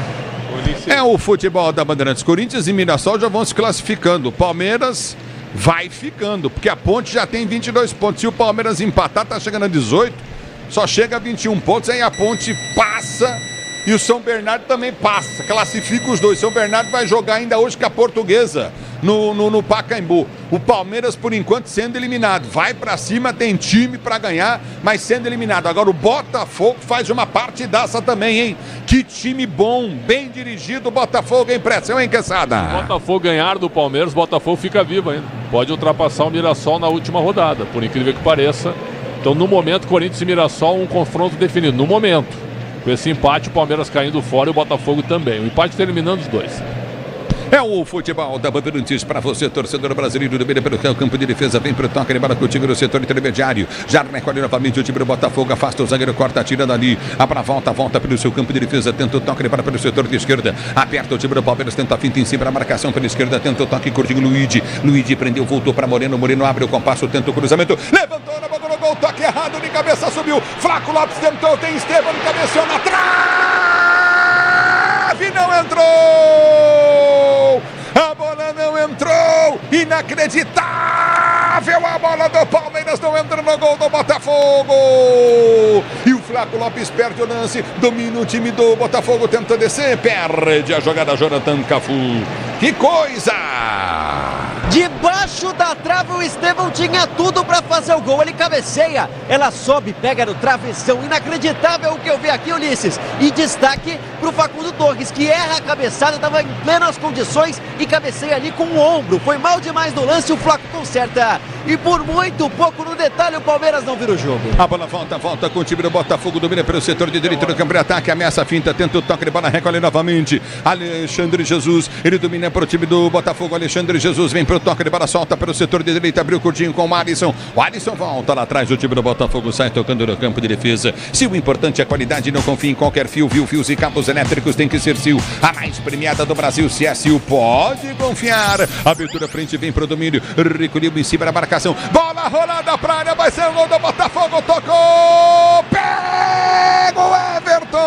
É o futebol da Bandeirantes, Corinthians e Mirassol já vão se classificando, Palmeiras vai ficando, porque a Ponte já tem 22 pontos, se o Palmeiras empatar tá chegando a 18, só chega a 21 pontos, aí a Ponte passa. E o São Bernardo também passa, classifica os dois. São Bernardo vai jogar ainda hoje com a Portuguesa no Pacaembu. O Palmeiras, por enquanto, sendo eliminado. Vai pra cima, tem time pra ganhar, mas sendo eliminado. Agora o Botafogo faz uma partidaça também, hein? Que time bom, bem dirigido o Botafogo, hein? Pressão, hein, Quesada? Se o Botafogo ganhar do Palmeiras, o Botafogo fica vivo ainda. Pode ultrapassar o Mirassol na última rodada, por incrível que pareça. Então, no momento, Corinthians e Mirassol, um confronto definido. No momento. Com esse empate, o Palmeiras caindo fora e o Botafogo também. O empate terminando os dois. É o futebol da Bandeirantes para você, torcedor brasileiro, domina pelo campo de defesa, vem pro toque de bola contigo no setor intermediário, já recolhe novamente o time do Botafogo, afasta o zagueiro, corta, tira dali, a bola volta pelo seu campo de defesa, tenta o toque de bola pelo setor de esquerda, aperta o time do Palmeiras, tenta a finta em cima da marcação pela esquerda, tenta o toque curtinho, Luigi prendeu, voltou para Moreno abre o compasso, tenta o cruzamento, levantou na bola do gol, toque errado, de cabeça subiu, Flaco Lopes tentou, tem Esteban, cabeceou na trave, não entrou! A bola não entrou, inacreditável, a bola do Palmeiras não entra no gol do Botafogo, e o Flaco Lopes perde o lance, domina o time do Botafogo, tenta descer, perde a jogada Jonathan Cafu, que coisa! Debaixo da trave o Estevão tinha tudo para fazer o gol, ele cabeceia, ela sobe, pega no travessão, inacreditável o que eu vi aqui, Ulisses, e destaque pro Facundo Torres, que erra a cabeçada, estava em plenas condições e cabeceia ali com o ombro, foi mal demais no lance, o Flaco conserta, e por muito pouco no detalhe o Palmeiras não vira o jogo. A bola volta com o time do Botafogo, domina pelo setor de direita do campo de ataque, ameaça a finta, tenta o toque de bola, recolhe novamente, Alexandre Jesus, ele domina para o time do Botafogo, Alexandre Jesus vem pro toque de bola, solta pelo setor de direita, abriu curtinho com o Alisson volta lá atrás, o time do Botafogo sai tocando no campo de defesa. Se o importante é a qualidade, não confie em qualquer fio, fios e cabos elétricos, tem que ser Sil, a mais premiada do Brasil. Se é Sil, pode confiar. Abertura frente, vem pro domínio, recolheu em cima da marcação, bola rolada pra área, vai ser o gol do Botafogo, tocou, pega o Everton,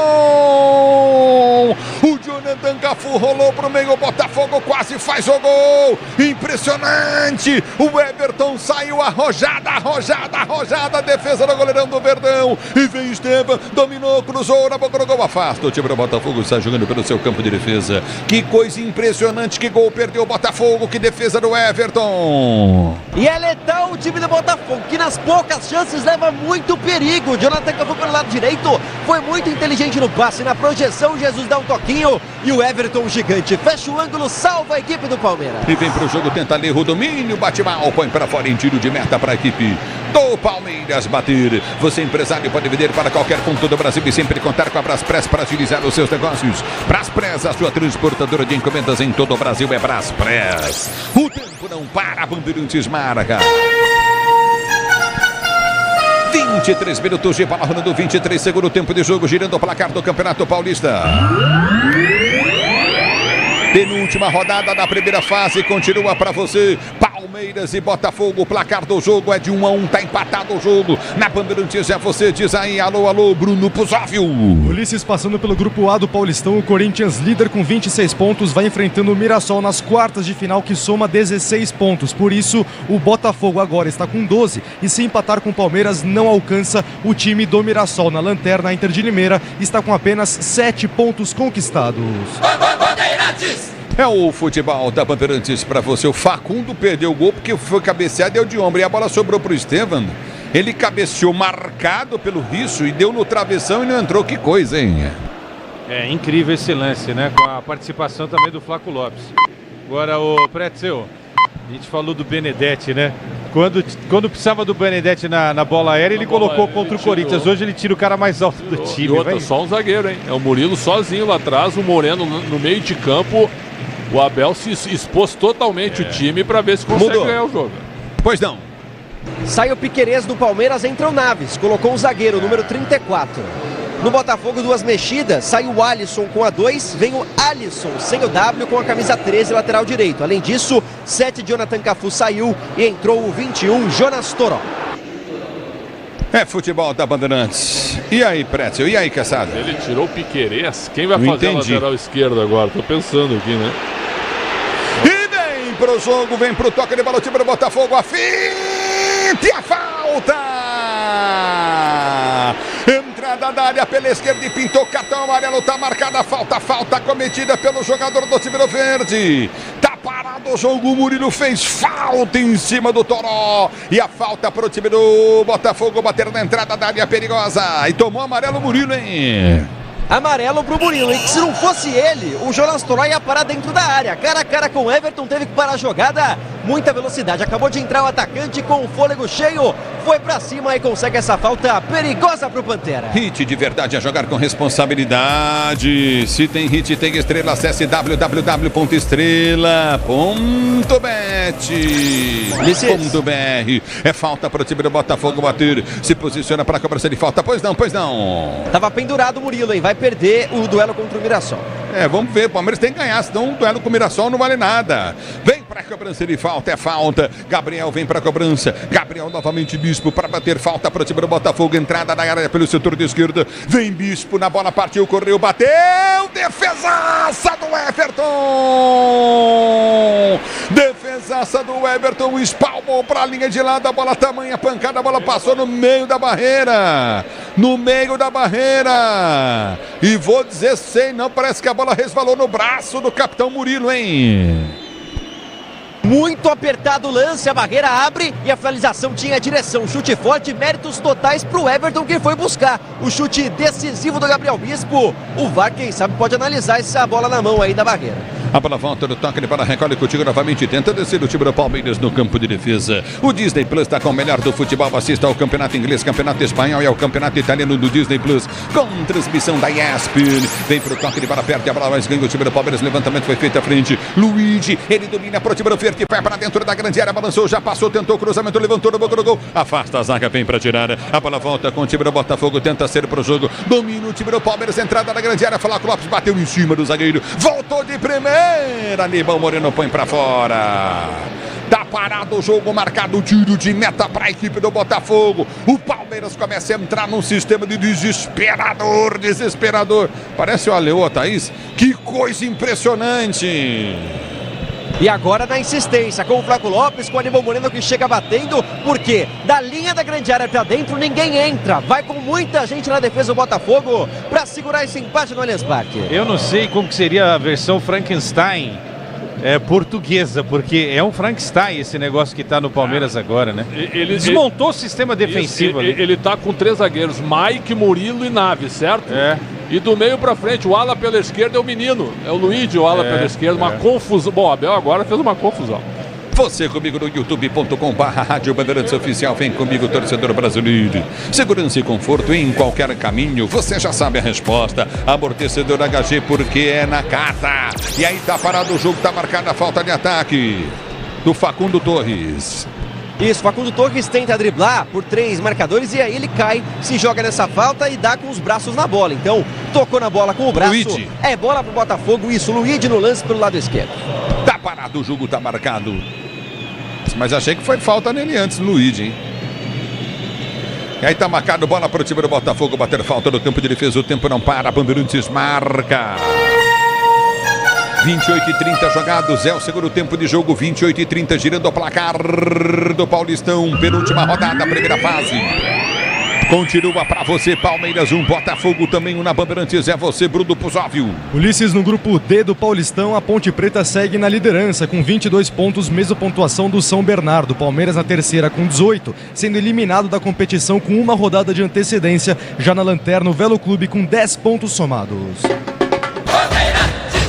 o Jonathan Cafu rolou pro meio, o Botafogo quase faz o gol. Impressionante. O Everton saiu arrojada. Defesa do goleirão do Verdão. E vem Estevam, dominou, cruzou na boca do gol. Afasta o time do Botafogo, está jogando pelo seu campo de defesa. Que coisa impressionante, que gol perdeu o Botafogo, que defesa do Everton. E é letal o time do Botafogo, que nas poucas chances leva muito perigo. Jonathan Cafu pelo lado direito, foi muito inteligente no passe, na projeção, Jesus dá um toquinho e o Everton gigante fecha o ângulo, salva a equipe do Palmeiras. E vem pro jogo, tenta ler o domínio, bate mal, põe para fora em tiro de meta para a equipe do Palmeiras bater. Você, empresário, pode vender para qualquer ponto do Brasil e sempre contar com a Braspress para agilizar os seus negócios. Braspress, a sua transportadora de encomendas em todo o Brasil, é Braspress. O tempo não para, Bandeirantes marca. 23 minutos de bola rolando, 23 segundo tempo de jogo, girando o placar do Campeonato Paulista. Penúltima rodada da primeira fase, continua para você. Palmeiras e Botafogo, o placar do jogo é de 1-1, tá empatado o jogo. Na Bandeirantes é você, diz aí, alô, Bruno Pusóvio. Ulisses, passando pelo grupo A do Paulistão, o Corinthians, líder com 26 pontos, vai enfrentando o Mirassol nas quartas de final, que soma 16 pontos. Por isso, o Botafogo agora está com 12 e se empatar com o Palmeiras não alcança o time do Mirassol. Na lanterna, a Inter de Limeira está com apenas 7 pontos conquistados. É o futebol da Bandeirantes para você. O Facundo perdeu o gol porque foi cabeceado e deu de ombro. E a bola sobrou para o Estevam. Ele cabeceou marcado pelo Risso e deu no travessão e não entrou. Que coisa, hein? É incrível esse lance, né? Com a participação também do Flaco Lopes. Agora, o Pretzel, a gente falou do Benedetti, né? Quando precisava do Benedetti na bola aérea, ele colocou contra o Corinthians. Hoje ele tira o cara mais alto do time. E outra, só um zagueiro, hein? É o Murilo sozinho lá atrás, o Moreno no meio de campo. O Abel se expôs totalmente o time para ver se consegue ganhar o jogo. Pois não. Sai o Piquerez do Palmeiras, entra o Naves, colocou o zagueiro, número 34. No Botafogo, duas mexidas, sai o Alisson com a 2, vem o Alisson sem o W com a camisa 13, lateral direito. Além disso, 7, Jonathan Cafu saiu e entrou o 21, Jonas Toró. É futebol da Bandeirantes. E aí, Pretzel? E aí, Caçada? Ele tirou o Piquerez. Quem vai fazer a lateral esquerda agora? Tô pensando aqui, né? E vem pro jogo, vem pro toque de bola, o time do Botafogo. A fita e a falta! Entrada da área pela esquerda e pintou cartão amarelo. Tá marcada a falta cometida pelo jogador do time do Verde. Tá parado o jogo, o Murilo fez falta em cima do Toró. E a falta pro time do Botafogo bater na entrada da área perigosa. E tomou amarelo o Murilo, hein? Amarelo pro Murilo, e que se não fosse ele, o Jonas Toró ia parar dentro da área. Cara a cara com o Everton, teve que parar a jogada. Muita velocidade, acabou de entrar o atacante com o fôlego cheio. Foi pra cima e consegue essa falta perigosa pro Pantera. Hit de verdade a jogar com responsabilidade. Se tem hit, tem estrela. Acesse www.estrela.bet.br. É falta para o time do Botafogo bater. Se posiciona para a cobrança de falta. Pois não. Tava pendurado o Murilo, hein? Vai perder o duelo contra o Mirassol. Vamos ver. O Palmeiras tem que ganhar, senão um duelo com o Mirassol não vale nada. Vem para a cobrança de falta, é falta. Gabriel vem para a cobrança. Gabriel novamente, Bispo para bater falta para o time do Botafogo. Entrada da área pelo setor de esquerda. Vem Bispo na bola, partiu, correu, bateu. Defesaça do Everton. Defesaça do Everton. Espalmou para a linha de lado. A bola tamanha pancada. A bola passou no meio da barreira. E vou dizer sem não, parece que a bola resvalou no braço do capitão Murilo, hein? Muito apertado o lance, a barreira abre e a finalização tinha direção. Chute forte, méritos totais pro Everton, que foi buscar o chute decisivo do Gabriel Bispo. O VAR, quem sabe, pode analisar essa bola na mão aí da barreira. A bola volta no toque de bola, recolhe contigo novamente, tenta descer o time do Palmeiras no campo de defesa. O Disney Plus está com o melhor do futebol. Assista ao campeonato inglês, campeonato espanhol e ao campeonato italiano do Disney Plus, com transmissão da ESPN. Vem pro toque de bola, perde a bola, mas ganha o time do Palmeiras. Levantamento foi feito à frente. Luigi, ele domina pro time do Verde, vai para dentro da grande área, balançou, já passou, tentou o cruzamento, levantou no boca do gol. Afasta a zaga, vem para tirar. A bola volta com o time do Botafogo, tenta ser pro jogo. Domina o time do Palmeiras, entrada na grande área. Flaco Lopes bateu em cima do zagueiro. Voltou de primeira. Aníbal Moreno põe pra fora. Tá parado o jogo, marcado o tiro de meta para a equipe do Botafogo. O Palmeiras começa a entrar num sistema de desesperador. Parece o Aleô, Thaís. Que coisa impressionante. E agora na insistência com o Flaco Lopes, com o Aníbal Moreno que chega batendo, porque da linha da grande área pra dentro ninguém entra. Vai com muita gente na defesa do Botafogo para segurar esse empate no Allianz Parque. Eu não sei como que seria a versão Frankenstein portuguesa, porque é um Frankenstein esse negócio que tá no Palmeiras agora, né? Ele desmontou o sistema defensivo. Ele tá com 3 zagueiros, Mike, Murilo e Naves, certo? E do meio pra frente, o ala pela esquerda é o menino. É o Luigi, o ala pela esquerda. Uma confusão. Bom, o Abel agora fez uma confusão. Você comigo no youtube.com/Rádio Bandeirantes Oficial. Vem comigo, torcedor brasileiro. Segurança e conforto em qualquer caminho. Você já sabe a resposta. Amortecedor HG, porque é na Cata. E aí tá parado o jogo, tá marcada a falta de ataque do Facundo Torres. Isso, Facundo Torres tenta driblar por 3 marcadores e aí ele cai, se joga nessa falta e dá com os braços na bola. Então, tocou na bola com o braço. Luigi. É bola pro Botafogo, isso. Luigi no lance pelo lado esquerdo. Tá parado o jogo, tá marcado. Mas achei que foi falta nele antes, Luigi, hein? E aí tá marcado, bola pro time do Botafogo bater falta no campo de defesa. O tempo não para, Bandeirantes marca. 28:30 jogados, é o segundo tempo de jogo, 28:30, girando o placar do Paulistão, penúltima rodada, primeira fase. Continua pra você, Palmeiras 1, Botafogo também 1 na Bandeirantes, é você, Bruno Puzóvio. Ulisses, no grupo D do Paulistão, a Ponte Preta segue na liderança com 22 pontos, mesma pontuação do São Bernardo. Palmeiras na terceira com 18, sendo eliminado da competição com 1 rodada de antecedência. Já na lanterna, o Velo Clube com 10 pontos somados.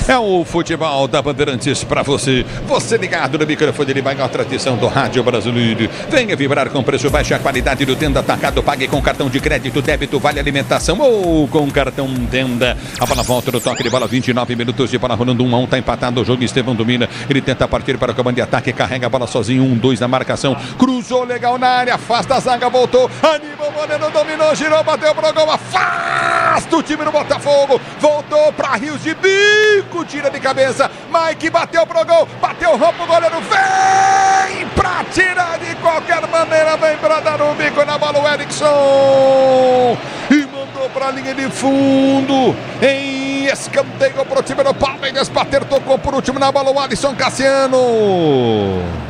É o futebol da Bandeirantes pra você. Você ligado no microfone de maior tradição do rádio brasileiro. Venha vibrar com preço baixo e a qualidade do Tenda Atacado. Pague com cartão de crédito, débito, vale alimentação ou com cartão Tenda. A bola volta no toque de bola, 29 minutos de bola rolando 1-1. Tá empatado o jogo, Estevão domina. Ele tenta partir para o comando de ataque, carrega a bola sozinho, 1-2 na marcação. Cruzou legal na área, afasta a zaga, voltou. Aníbal Moreno dominou, girou, bateu pro gol. Afasta o time do Botafogo. Voltou pra Rios de Bico. Tira de cabeça, Mike bateu pro gol, bateu, rompe o goleiro, vem pra tirar de qualquer maneira, vem pra dar um bico na bola o Erickson e mandou pra linha de fundo, em escanteio pro time do Palmeiras, bater, tocou por último na bola o Alisson Cassiano.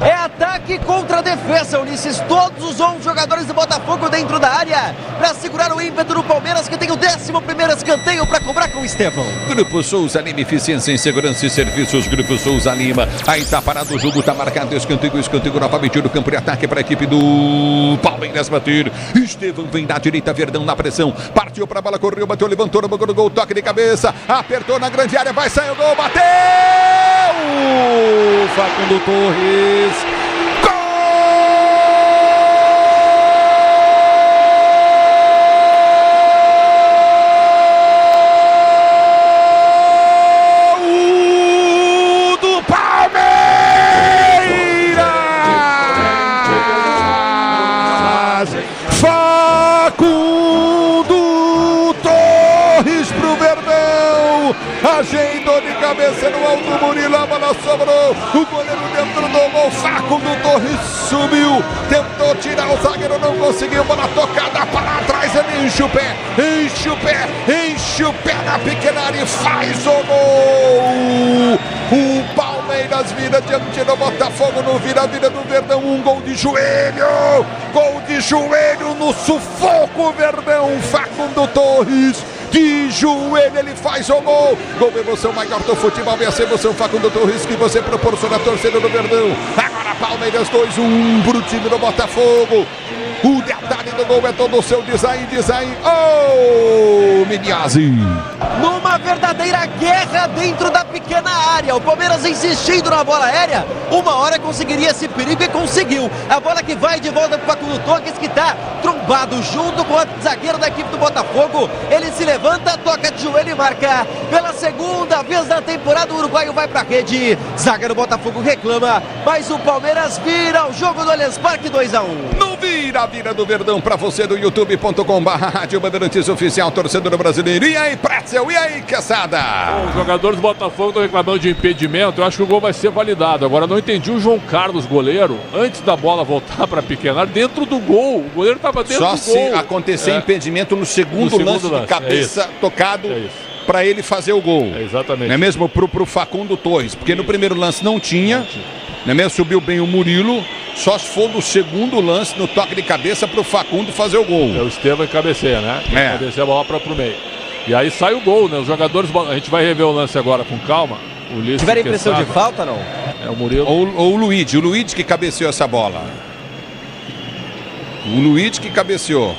É ataque contra defesa, Ulisses, todos os 11 jogadores do Botafogo dentro da área, pra segurar o ímpeto do Palmeiras, que tem o 11º escanteio pra cobrar com o Estevão. Grupo Souza Lima, eficiência em segurança e serviços, Grupo Souza Lima. Aí tá parado o jogo, tá marcado escanteio novamente no campo de ataque para a equipe do Palmeiras bater. Estevão vem da direita, Verdão na pressão, partiu pra bola, correu, bateu, levantou, no banco do gol, toque de cabeça, apertou na grande área, vai sair o gol, bateu! Facundo Torres. Ajeitou de cabeça no alto, Murilo, a bola sobrou, o goleiro dentro do gol, Facundo Torres subiu, tentou tirar o zagueiro, não conseguiu, bola tocada para trás, ele enche o pé na pequena área e faz o gol. O Palmeiras vira diante do Botafogo no vira-vira do Verdão, um gol de joelho no sufoco, Verdão, Facundo Torres. De joelho ele faz o gol. Gol, emoção maior do futebol. Essa emoção, Facundo Torres, que você proporciona a torcida do Verdão. Agora Palmeiras 2-1 pro time do Botafogo. O detalhe do gol é todo o seu design. Oh, Miniazzi. Numa verdadeira guerra dentro da pequena área. O Palmeiras insistindo na bola aérea. Uma hora conseguiria esse perigo e conseguiu. A bola que vai de volta pro Facundo Torres, que tá trombado junto com o zagueiro da equipe do Botafogo. Ele se levanta, toca de joelho e marca. Pela segunda vez da temporada, o uruguaio vai pra rede. Zaga do Botafogo reclama, mas o Palmeiras vira o jogo do Allianz Parque 2-1. No vira do Verdão pra você do youtube.com/Rádio Bandeirantes Oficial, torcedor brasileiro. E aí, Pretzel, e aí, Quesada? O jogadores do Botafogo estão reclamando de impedimento. Eu acho que o gol vai ser validado. Agora, não entendi o João Carlos, goleiro, antes da bola voltar para pequenar, dentro do gol. O goleiro estava dentro do gol. Só se acontecer impedimento no segundo lance de cabeça tocado para ele fazer o gol. Exatamente. Não é mesmo? Pro Facundo Torres. Porque no primeiro lance não tinha. Não é mesmo? Subiu bem o Murilo. Só se for no segundo lance, no toque de cabeça, pro Facundo fazer o gol. O Estevam cabeceia, né? Cabeceia a bola pro meio. E aí sai o gol, né? Os jogadores... A gente vai rever o lance agora com calma. Tiveram impressão de falta, não? É o Murilo. Ou o Luigi que cabeceou essa bola. O Luigi que cabeceou.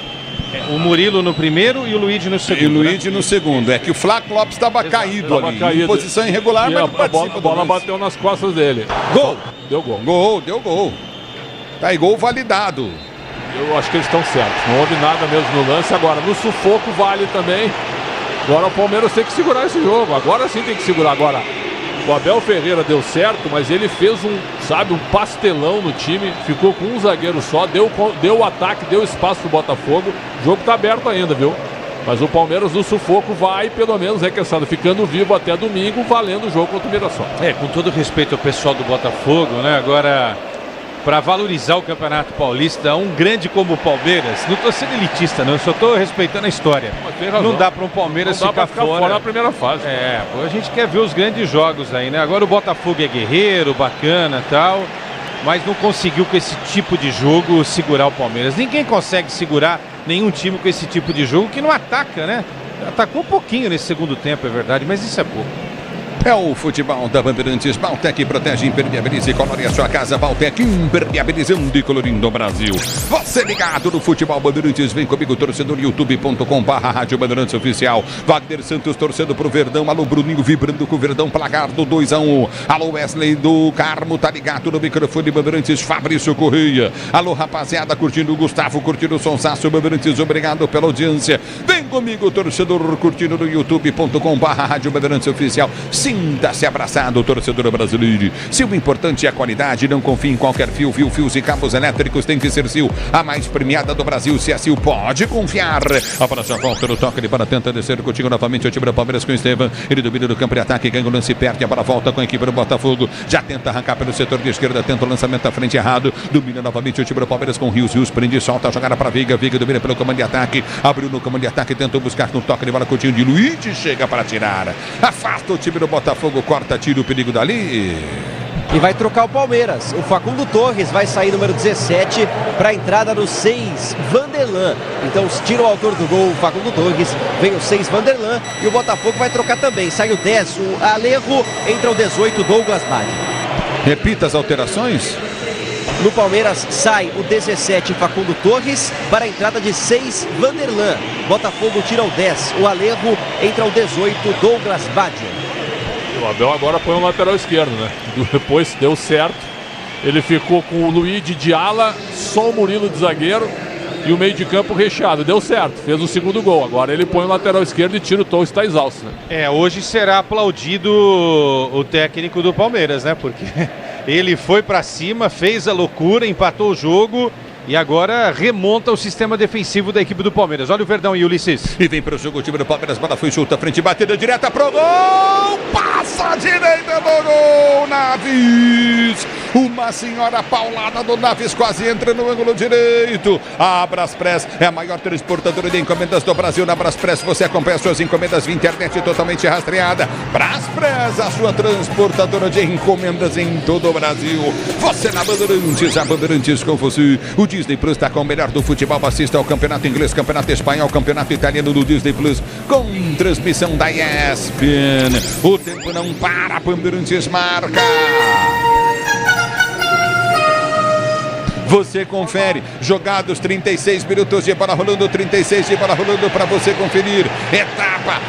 O Murilo no primeiro e o Luigi no segundo. E o Luigi no segundo. É que o Flávio Lopes estava caído ali. Em posição irregular, mas não participa. A bola bateu nas costas dele. Gol! Deu gol. Deu gol. Tá aí, gol validado. Eu acho que eles estão certos. Não houve nada mesmo no lance. Agora, no sufoco vale também. Agora o Palmeiras tem que segurar esse jogo. Agora sim tem que segurar. Agora, o Abel Ferreira deu certo, mas ele fez um pastelão no time. Ficou com um zagueiro só. Deu o ataque, deu espaço pro Botafogo. O jogo tá aberto ainda, viu? Mas o Palmeiras no sufoco vai, pelo menos, requeçado, ficando vivo até domingo, valendo o jogo contra o Mirassol. Com todo respeito ao pessoal do Botafogo, né? Agora, para valorizar o Campeonato Paulista, um grande como o Palmeiras, não estou sendo elitista, não, eu só estou respeitando a história. Não dá para um Palmeiras ficar fora na primeira fase. A gente quer ver os grandes jogos aí, né? Agora o Botafogo é guerreiro, bacana e tal, mas não conseguiu com esse tipo de jogo segurar o Palmeiras. Ninguém consegue segurar nenhum time com esse tipo de jogo que não ataca, né? Atacou um pouquinho nesse segundo tempo, é verdade, mas isso é pouco. É o futebol da Bandeirantes. Valtec protege, impermeabiliza e colore a sua casa. Valtec impermeabilizando e colorindo o Brasil. Você ligado no futebol Bandeirantes. Vem comigo, torcedor, youtube.com/Rádio Bandeirantes Oficial. Wagner Santos torcendo pro Verdão. Alô, Bruninho vibrando com o Verdão. Placar do 2-1. Alô, Wesley do Carmo. Tá ligado no microfone Bandeirantes. Fabrício Correia. Alô, rapaziada, curtindo o Gustavo, curtindo o Sonsaço Bandeirantes. Obrigado pela audiência. Vem comigo, torcedor, curtindo no youtube.com/Rádio Bandeirantes Oficial. Sinta-se abraçado, torcedor brasileiro. Se o importante é a qualidade, não confie em qualquer fio. Fios e cabos elétricos tem que ser Sil. A mais premiada do Brasil. Se é Sil, pode confiar. A próxima volta no toque de bola. Tenta descer contigo novamente. O time do Palmeiras com o Estevam. Ele domina do campo de ataque. Ganha o lance, perde a bola. Volta com a equipe do Botafogo. Já tenta arrancar pelo setor de esquerda. Tenta o lançamento à frente errado. Domina novamente o time do Palmeiras com o Rios. Prende e solta a jogada para Veiga. Veiga domina pelo comando de ataque. Abriu no comando de ataque. Tentou buscar no toque de bola. Coutinho de Luigi. Chega para tirar. Afasta o time do Botafogo, corta, tira o perigo dali. E vai trocar o Palmeiras. O Facundo Torres vai sair número 17 para a entrada do 6, Vanderlan. Então tira o autor do gol, o Facundo Torres. Vem o 6, Vanderlan. E o Botafogo vai trocar também. Sai o 10, o Alejo. Entra o 18, Douglas Bade. Repita as alterações. No Palmeiras sai o 17, Facundo Torres, para a entrada de 6, Vanderlan. Botafogo tira o 10, o Alejo. Entra o 18, Douglas Bade. O Abel agora põe um lateral esquerdo, né? Depois deu certo. Ele ficou com o Luigi de ala, só o Murilo de zagueiro e o meio de campo recheado. Deu certo, fez o segundo gol. Agora ele põe o lateral esquerdo e tira o Torres, está exausto, né? Hoje será aplaudido o técnico do Palmeiras, né? Porque ele foi pra cima, fez a loucura, empatou o jogo. E agora remonta o sistema defensivo da equipe do Palmeiras. Olha o Verdão e Ulisses. E vem para o jogo o time do Palmeiras. Bola foi chuta, frente, batida direta pro gol. Passa a direita do gol, Naves. Uma senhora paulada do Naves, quase entra no ângulo direito. A Braspress é a maior transportadora de encomendas do Brasil. Na Braspress você acompanha suas encomendas via internet totalmente rastreada. Braspress, a sua transportadora de encomendas em todo o Brasil. Você na Bandeirantes, a Bandeirantes com você. O Disney Plus está com o melhor do futebol. Assista ao campeonato inglês, campeonato espanhol, campeonato italiano do Disney Plus, com transmissão da ESPN. O tempo não para, Bandeirantes marca. Você confere, jogados 36 minutos de bola rolando, 36 de bola rolando para você conferir.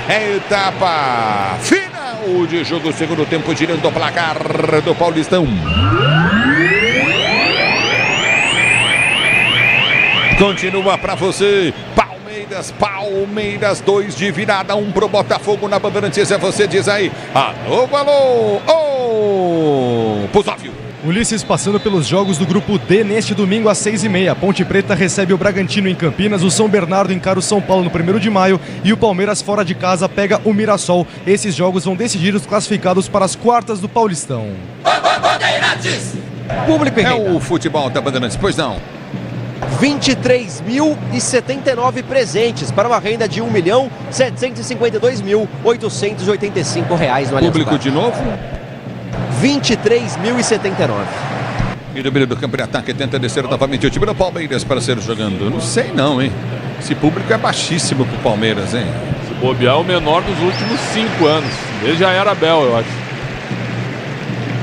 Etapa final de jogo, segundo tempo, girando o placar do Paulistão. Continua para você, Palmeiras 2 de virada, 1 pro Botafogo na Bandeirantes. É você, diz aí, alô, Pusóvio. Ulisses passando pelos jogos do grupo D neste domingo às 6h30. Ponte Preta recebe o Bragantino em Campinas, o São Bernardo encara o São Paulo no 1º de maio e o Palmeiras fora de casa pega o Mirassol. Esses jogos vão decidir os classificados para as quartas do Paulistão. Público em o futebol da Bandeirantes, pois não. 23.079 presentes para uma renda de R$1.752.885 no Allianz Público Parque. de novo? 23.079. E do meio do campo de ataque tenta descer novamente o time do Palmeiras para ser jogando. Não sei não, hein? Esse público é baixíssimo pro Palmeiras, hein? Se bobear, é o menor dos últimos 5 anos. Ele já era Abel, eu acho.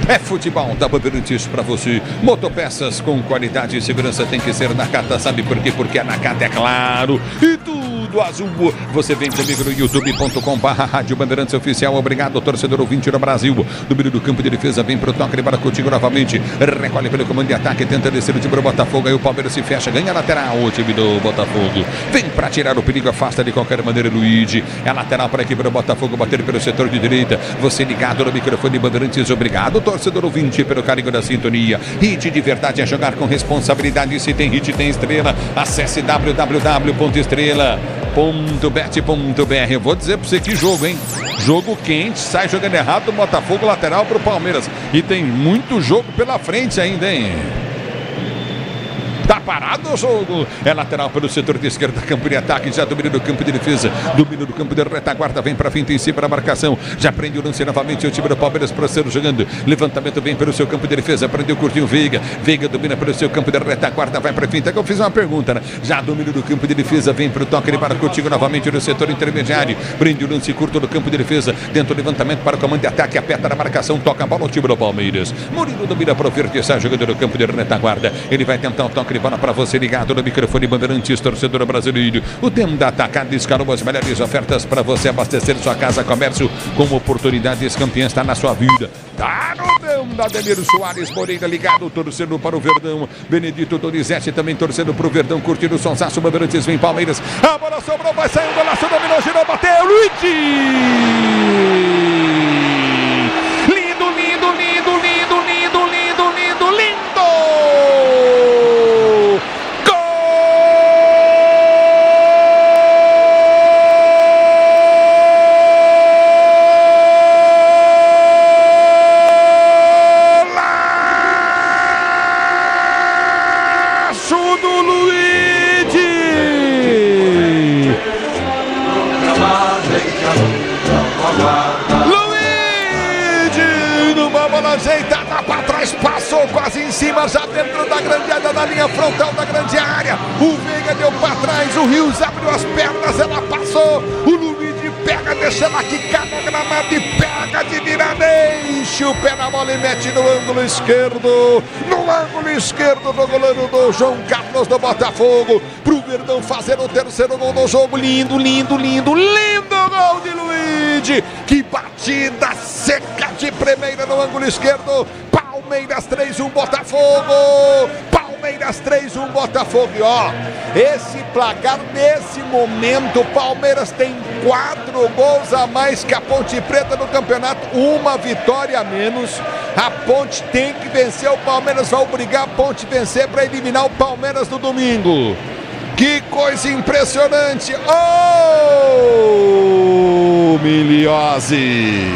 É futebol da Bandeirantes para você. Motopeças com qualidade e segurança tem que ser Nakata. Sabe por quê? Porque a Nakata é claro. E tudo azul. Você vem comigo no youtube.com/Rádio Bandeirantes Oficial. Obrigado, torcedor ouvinte do Brasil. No meio do campo de defesa, vem pro toque para contigo novamente. Recolhe pelo comando de ataque, tenta descer o time do Botafogo. Aí o Palmeiras se fecha, ganha lateral o time do Botafogo. Vem para tirar o perigo, afasta de qualquer maneira Luigi. É lateral para a equipe do Botafogo bater pelo setor de direita. Você ligado no microfone Bandeirantes. Obrigado, torcedor ouvinte, pelo carinho da sintonia. Hit de verdade é jogar com responsabilidade. Se tem hit, tem estrela. Acesse www.estrela.bet.br. Eu vou dizer pra você que jogo, hein? Jogo quente, sai jogando errado do Botafogo, lateral pro Palmeiras. E tem muito jogo pela frente ainda, hein? Tá parado o jogo. É lateral pelo setor de esquerda, campo de ataque, já domina do campo de defesa, domina do campo de retaguarda, vem pra frente em cima da marcação, já prende o lance novamente o time do Palmeiras para ser jogando, levantamento vem pelo seu campo de defesa, prendeu curtinho Veiga domina pelo seu campo de retaguarda, vai pra frente, eu fiz uma pergunta, né? Já domina do campo de defesa, vem pro toque, ele para contigo novamente no setor intermediário, prende o lance curto do campo de defesa, dentro do levantamento para o comando de ataque, aperta na marcação, toca a bola o time do Palmeiras, Murilo domina pro verde, sai jogando no campo de retaguarda, ele vai tentar o toque bola para você ligado no microfone Bandeirantes, torcedor brasileiro. O tempo da Atacado escalou as melhores ofertas para você abastecer sua casa, comércio com oportunidades campeãs, está na sua vida. Tá no tempo da Ademir Soares Moreira ligado, torcendo para o Verdão. Benedito Donizete também torcendo para o Verdão, curtindo o sonsaço. Bandeirantes vem Palmeiras. A bola sobrou, vai sair o golaço, dominou, girou, bateu, Luigi! Lindo, lindo, lindo, lindo, lindo, lindo, lindo, lindo! Ajeitada para trás, passou quase em cima, já dentro da grande área, na linha frontal da grande área. O Veiga deu para trás, o Rios abriu as pernas, ela passou. O Luigi pega, deixa ela quicar no gramado e pega de virada, enche o pé na bola e mete no ângulo esquerdo. No ângulo esquerdo do goleiro do João Carlos do Botafogo. Pro Verdão fazer o terceiro gol do jogo. Lindo, lindo, lindo, lindo gol de Luigi. Que batida seca de primeira no ângulo esquerdo. Palmeiras 3-1 Botafogo. Palmeiras 3-1 Botafogo. E ó, esse placar nesse momento, Palmeiras tem 4 gols a mais que a Ponte Preta no campeonato, uma vitória a menos. A Ponte tem que vencer, o Palmeiras vai obrigar a Ponte a vencer para eliminar o Palmeiras no domingo. Que coisa impressionante! Oh, Miliose!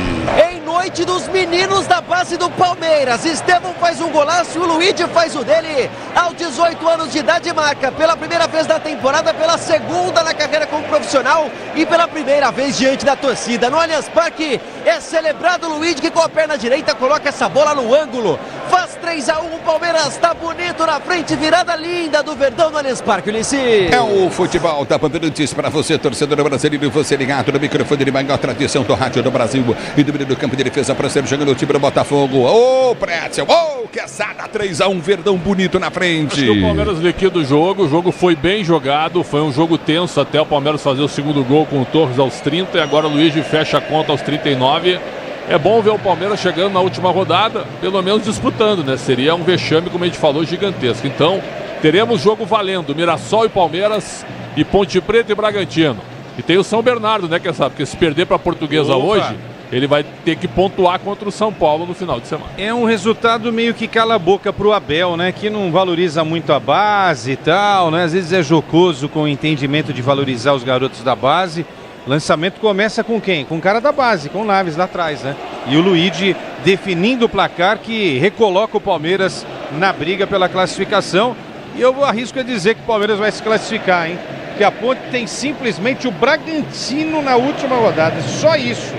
Noite dos meninos da base do Palmeiras. Estevão faz um golaço e o Luigi faz o dele. Aos 18 anos de idade, marca pela primeira vez da temporada, pela segunda na carreira como profissional e pela primeira vez diante da torcida. No Allianz Parque é celebrado o Luigi, que com a perna direita coloca essa bola no ângulo. Faz 3-1, o Palmeiras tá bonito na frente, virada linda do Verdão no Allianz Parque, Ulisses. É o futebol da Bandeirantes para você, torcedor brasileiro, você ligado no microfone de maior tradição do rádio do Brasil e do meio do campo de defesa para ser jogando o time do Botafogo. Ô, Pretzel, ô, quesada, 3-1, Verdão bonito na frente. Acho que o Palmeiras liquida o jogo foi bem jogado, foi um jogo tenso até o Palmeiras fazer o segundo gol com o Torres aos 30 e agora o Luigi fecha a conta aos 39. É bom ver o Palmeiras chegando na última rodada, pelo menos disputando, né? Seria um vexame, como a gente falou, gigantesco. Então, teremos jogo valendo, Mirassol e Palmeiras, e Ponte Preta e Bragantino. E tem o São Bernardo, né, que sabe? Porque se perder para a Portuguesa hoje, ele vai ter que pontuar contra o São Paulo no final de semana. É um resultado meio que cala a boca pro Abel, né? Que não valoriza muito a base e tal, né? Às vezes é jocoso com o entendimento de valorizar os garotos da base. Lançamento começa com quem? Com o cara da base, com o Naves lá atrás, né? E o Luigi definindo o placar que recoloca o Palmeiras na briga pela classificação. E eu arrisco a dizer que o Palmeiras vai se classificar, hein? Porque a Ponte tem simplesmente o Bragantino na última rodada. Só isso.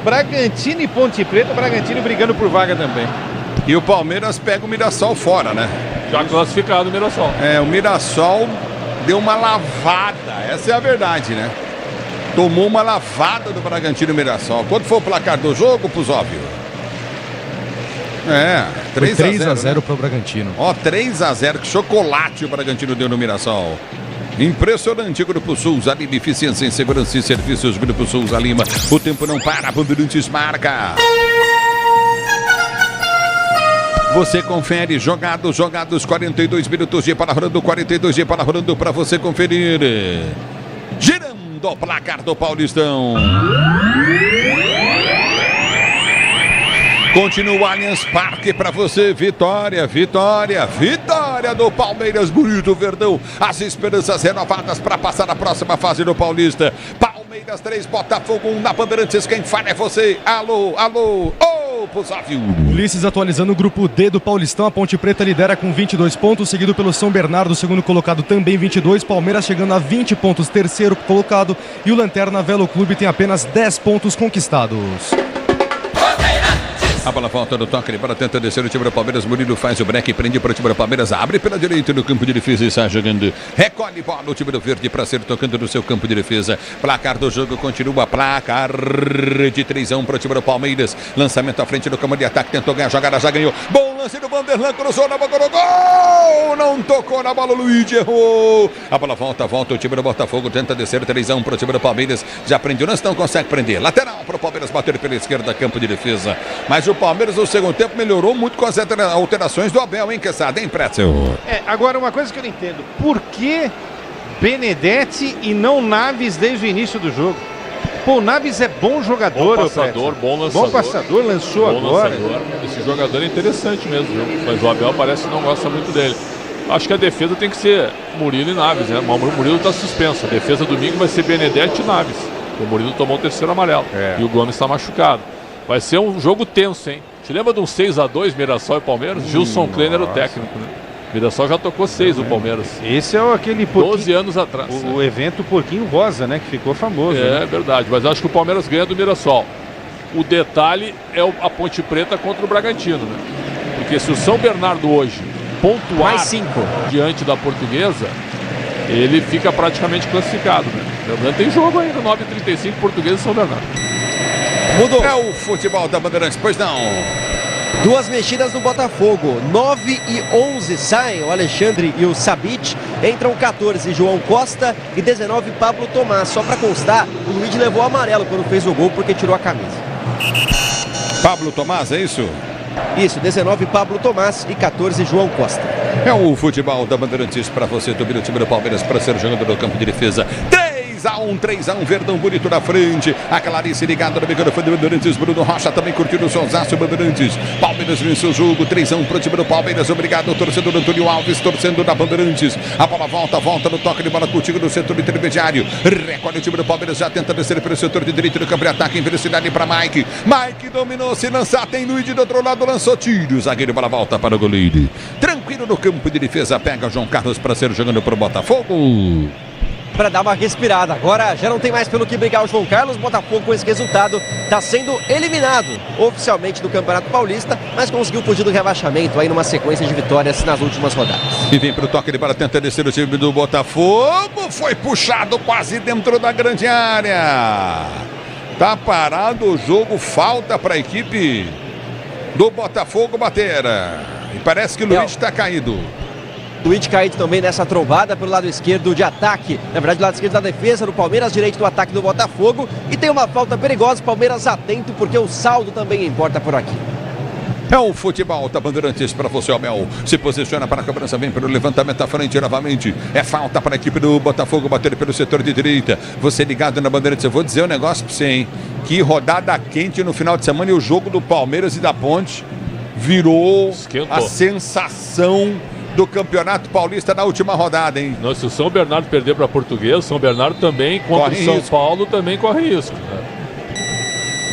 Bragantino e Ponte Preta, Bragantino brigando por vaga também. E o Palmeiras pega o Mirassol fora, né? Já classificado o Mirassol. O Mirassol deu uma lavada, essa é a verdade, né? Tomou uma lavada do Bragantino e Mirassol. Quanto foi o placar do jogo, Puzóvio? 3-0 para o Bragantino. 3-0, que chocolate o Bragantino deu no Mirassol. Impressionante, Grupo Souza Lima, eficiência em segurança e serviços, Grupo Souza Lima. O tempo não para, Bandeirantes marca. Você confere, jogados, 42 minutos de bola rolando, 42 de bola rolando para você conferir. Girando o placar do Paulistão. Continua o Allianz Parque para você, vitória do Palmeiras, bonito Verdão, as esperanças renovadas para passar a próxima fase do Paulista. Palmeiras 3, Botafogo 1 na Bandeirantes, quem fala é você, alô, Puzóvio. Ulisses atualizando o grupo D do Paulistão, a Ponte Preta lidera com 22 pontos, seguido pelo São Bernardo, segundo colocado também 22, Palmeiras chegando a 20 pontos, terceiro colocado, e o Lanterna Velo Clube tem apenas 10 pontos conquistados. A bola volta do toque, ele para tenta descer o time do Palmeiras, Murilo faz o break, prende para o time do Palmeiras, abre pela direita no campo de defesa e sai jogando. Recolhe bola o time do Verde para ser tocando no seu campo de defesa. Placar do jogo continua, placar de 3-1 para o time do Palmeiras. Lançamento à frente do campo de ataque, tentou ganhar a jogada, já ganhou. Bom lance do Vanderlan, cruzou na boca do gol! Não tocou na bola, o Luigi errou. A bola volta, o time do Botafogo tenta descer 3-1 para o time do Palmeiras. Já prendeu, não consegue prender. Lateral para o Palmeiras bater pela esquerda, campo de defesa. Mas o Palmeiras no segundo tempo melhorou muito com as alterações do Abel, hein, Quesada, hein, Pretzel? Agora uma coisa que eu não entendo, por que Benedetti e não Naves desde o início do jogo? Pô, o Naves é bom jogador, bom passador, bom lançador. Bom passador, lançou bom agora. Lançador. Esse jogador é interessante mesmo, viu? Mas o Abel parece que não gosta muito dele. Acho que a defesa tem que ser Murilo e Naves, né? O Murilo está suspenso. A defesa domingo vai ser Benedetti e Naves. O Murilo tomou o terceiro amarelo. E o Gomes está machucado. Vai ser um jogo tenso, hein? Te lembra de um 6-2 Mirassol e Palmeiras? Gilson Kleiner era o técnico, né? Mirassol já tocou 6 o Palmeiras. Esse é aquele 12 anos atrás. O evento Porquinho Rosa, né? Que ficou famoso. É verdade, mas acho que o Palmeiras ganha do Mirassol. O detalhe é a Ponte Preta contra o Bragantino, né? Porque se o São Bernardo hoje pontuar mais 5 diante da Portuguesa, ele fica praticamente classificado, né? Lembrando, tem jogo ainda, 9h35, Portuguesa e São Bernardo. Mudou. É o futebol da Bandeirantes, pois não. Duas mexidas no Botafogo, 9 e 11 saem o Alexandre e o Sabic, entram 14 João Costa e 19 Pablo Tomás. Só para constar, o Luigi levou amarelo quando fez o gol porque tirou a camisa. Pablo Tomás, é isso? Isso, 19 Pablo Tomás e 14 João Costa. É o futebol da Bandeirantes para você, do time do Palmeiras, para ser jogador do campo de defesa. 3-1, Verdão bonito na frente. A Clarice ligada no microfone do Bandeirantes. Bruno Rocha também curtindo o sonsaço Bandeirantes. Palmeiras venceu o jogo, 3-1 para o time do Palmeiras. Obrigado, torcedor Antônio Alves, torcendo da Bandeirantes. A bola volta no toque de bola contigo no setor intermediário. Recolhe o time do Palmeiras, já tenta descer pelo setor de direito do campo de ataque. Em velocidade para Mike. Mike dominou, se lançar, tem Luigi do outro lado, lançou tiro. Zagueiro, bola volta para o goleiro. Tranquilo no campo de defesa, pega João Carlos para ser jogando para o Botafogo. Para dar uma respirada. Agora já não tem mais pelo que brigar o João Carlos. Botafogo com esse resultado está sendo eliminado oficialmente do Campeonato Paulista, mas conseguiu fugir do rebaixamento aí numa sequência de vitórias nas últimas rodadas. E vem para o toque de bola, tenta descer o time do Botafogo. Foi puxado quase dentro da grande área. Tá parado o jogo, falta para a equipe do Botafogo bater. E parece que o Luiz está caído. Luiz caído também nessa trombada pelo lado esquerdo de ataque. Na verdade, do lado esquerdo da defesa do Palmeiras, direito do ataque do Botafogo. E tem uma falta perigosa, Palmeiras atento, porque o saldo também importa por aqui. É o futebol da Bandeirantes para você, Abel. Se posiciona para a cobrança, vem pelo levantamento à frente novamente. É falta para a equipe do Botafogo bater pelo setor de direita. Você ligado na Bandeirantes, eu vou dizer um negócio para você, hein? Que rodada quente no final de semana e o jogo do Palmeiras e da Ponte virou a sensação do Campeonato Paulista na última rodada, hein? Nossa, se o São Bernardo perder para Português, o São Bernardo também, contra o São Paulo, também corre risco.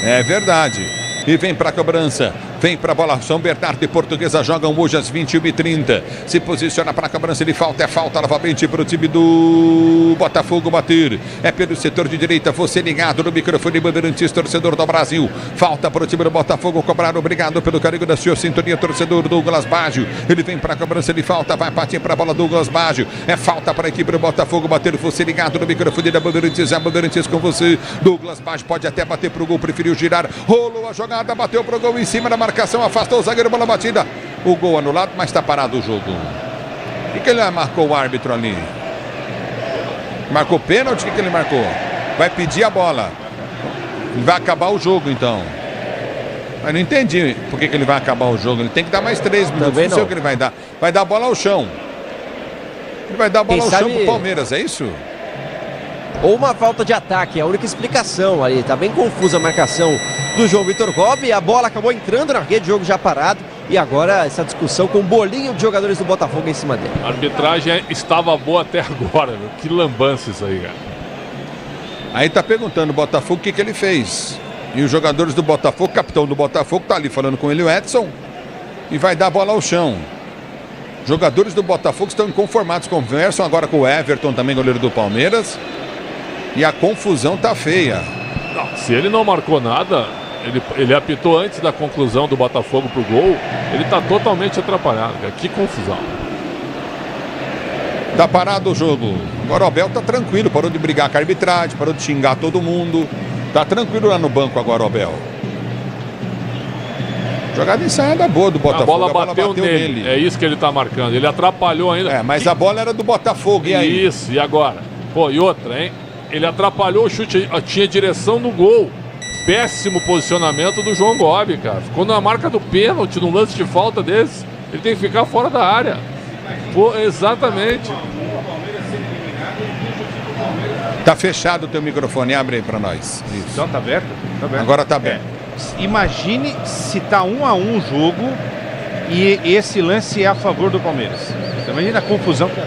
É verdade. E vem para a cobrança. Vem para a bola. São Bernardo e Portuguesa jogam hoje às 21h30. Se posiciona para a cobrança. Ele falta. É falta novamente para o time do Botafogo bater. É pelo setor de direita. Você ligado no microfone Bandeirantes, torcedor do Brasil. Falta para o time do Botafogo cobrar. Obrigado pelo carinho da sua sintonia, torcedor Douglas Baggio. Ele vem para a cobrança. Ele falta. Vai partir para a bola Douglas Baggio. É falta para a equipe do Botafogo bater. Você ligado no microfone da Bandeirantes. É a Bandeirantes com você. Douglas Baggio pode até bater para o gol. Preferiu girar. Rolou a jogada. Bateu para o gol em cima da marcação, afastou o zagueiro, bola batida. O gol anulado, mas está parado o jogo. O que ele marcou o árbitro ali? Marcou pênalti? O que ele marcou? Vai pedir a bola. Ele vai acabar o jogo, então. Mas não entendi por que ele vai acabar o jogo. Ele tem que dar mais 3 minutos. Também não sei o que ele vai dar. Vai dar a bola ao chão. Ele vai dar a bola ao chão pro Palmeiras, é isso? Ou uma falta de ataque, é a única explicação ali. Tá bem confusa a marcação do João Vitor Gobi. A bola acabou entrando na rede, jogo já parado. E agora essa discussão com um bolinho de jogadores do Botafogo em cima dele. A arbitragem estava boa até agora, meu. Que lambança isso aí, cara. Aí tá perguntando o Botafogo o que ele fez. E os jogadores do Botafogo, o capitão do Botafogo tá ali falando com ele, o Edson. E vai dar a bola ao chão. Jogadores do Botafogo estão inconformados. Conversam agora com o Everton, também goleiro do Palmeiras. E a confusão tá feia. Não, se ele não marcou nada, ele apitou antes da conclusão do Botafogo pro gol, ele tá totalmente atrapalhado, cara. Que confusão. Tá parado o jogo. Agora o Abel tá tranquilo, parou de brigar com a arbitragem, parou de xingar todo mundo. Tá tranquilo lá no banco agora o Abel. Jogada ensaiada boa do Botafogo. A bola bateu nele. É isso que ele tá marcando. Ele atrapalhou ainda. É, mas a bola era do Botafogo, e aí? Isso, e agora? Pô, e outra, hein? Ele atrapalhou o chute, tinha direção no gol. Péssimo posicionamento do João Gobi, cara. Ficou na marca do pênalti, num lance de falta desse. Ele tem que ficar fora da área. Pô, exatamente. Tá fechado o teu microfone, abre aí pra nós. Isso. Então tá aberto? Tá aberto. Agora tá aberto. Imagine se tá 1-1 o jogo e esse lance é a favor do Palmeiras. Você imagina a confusão que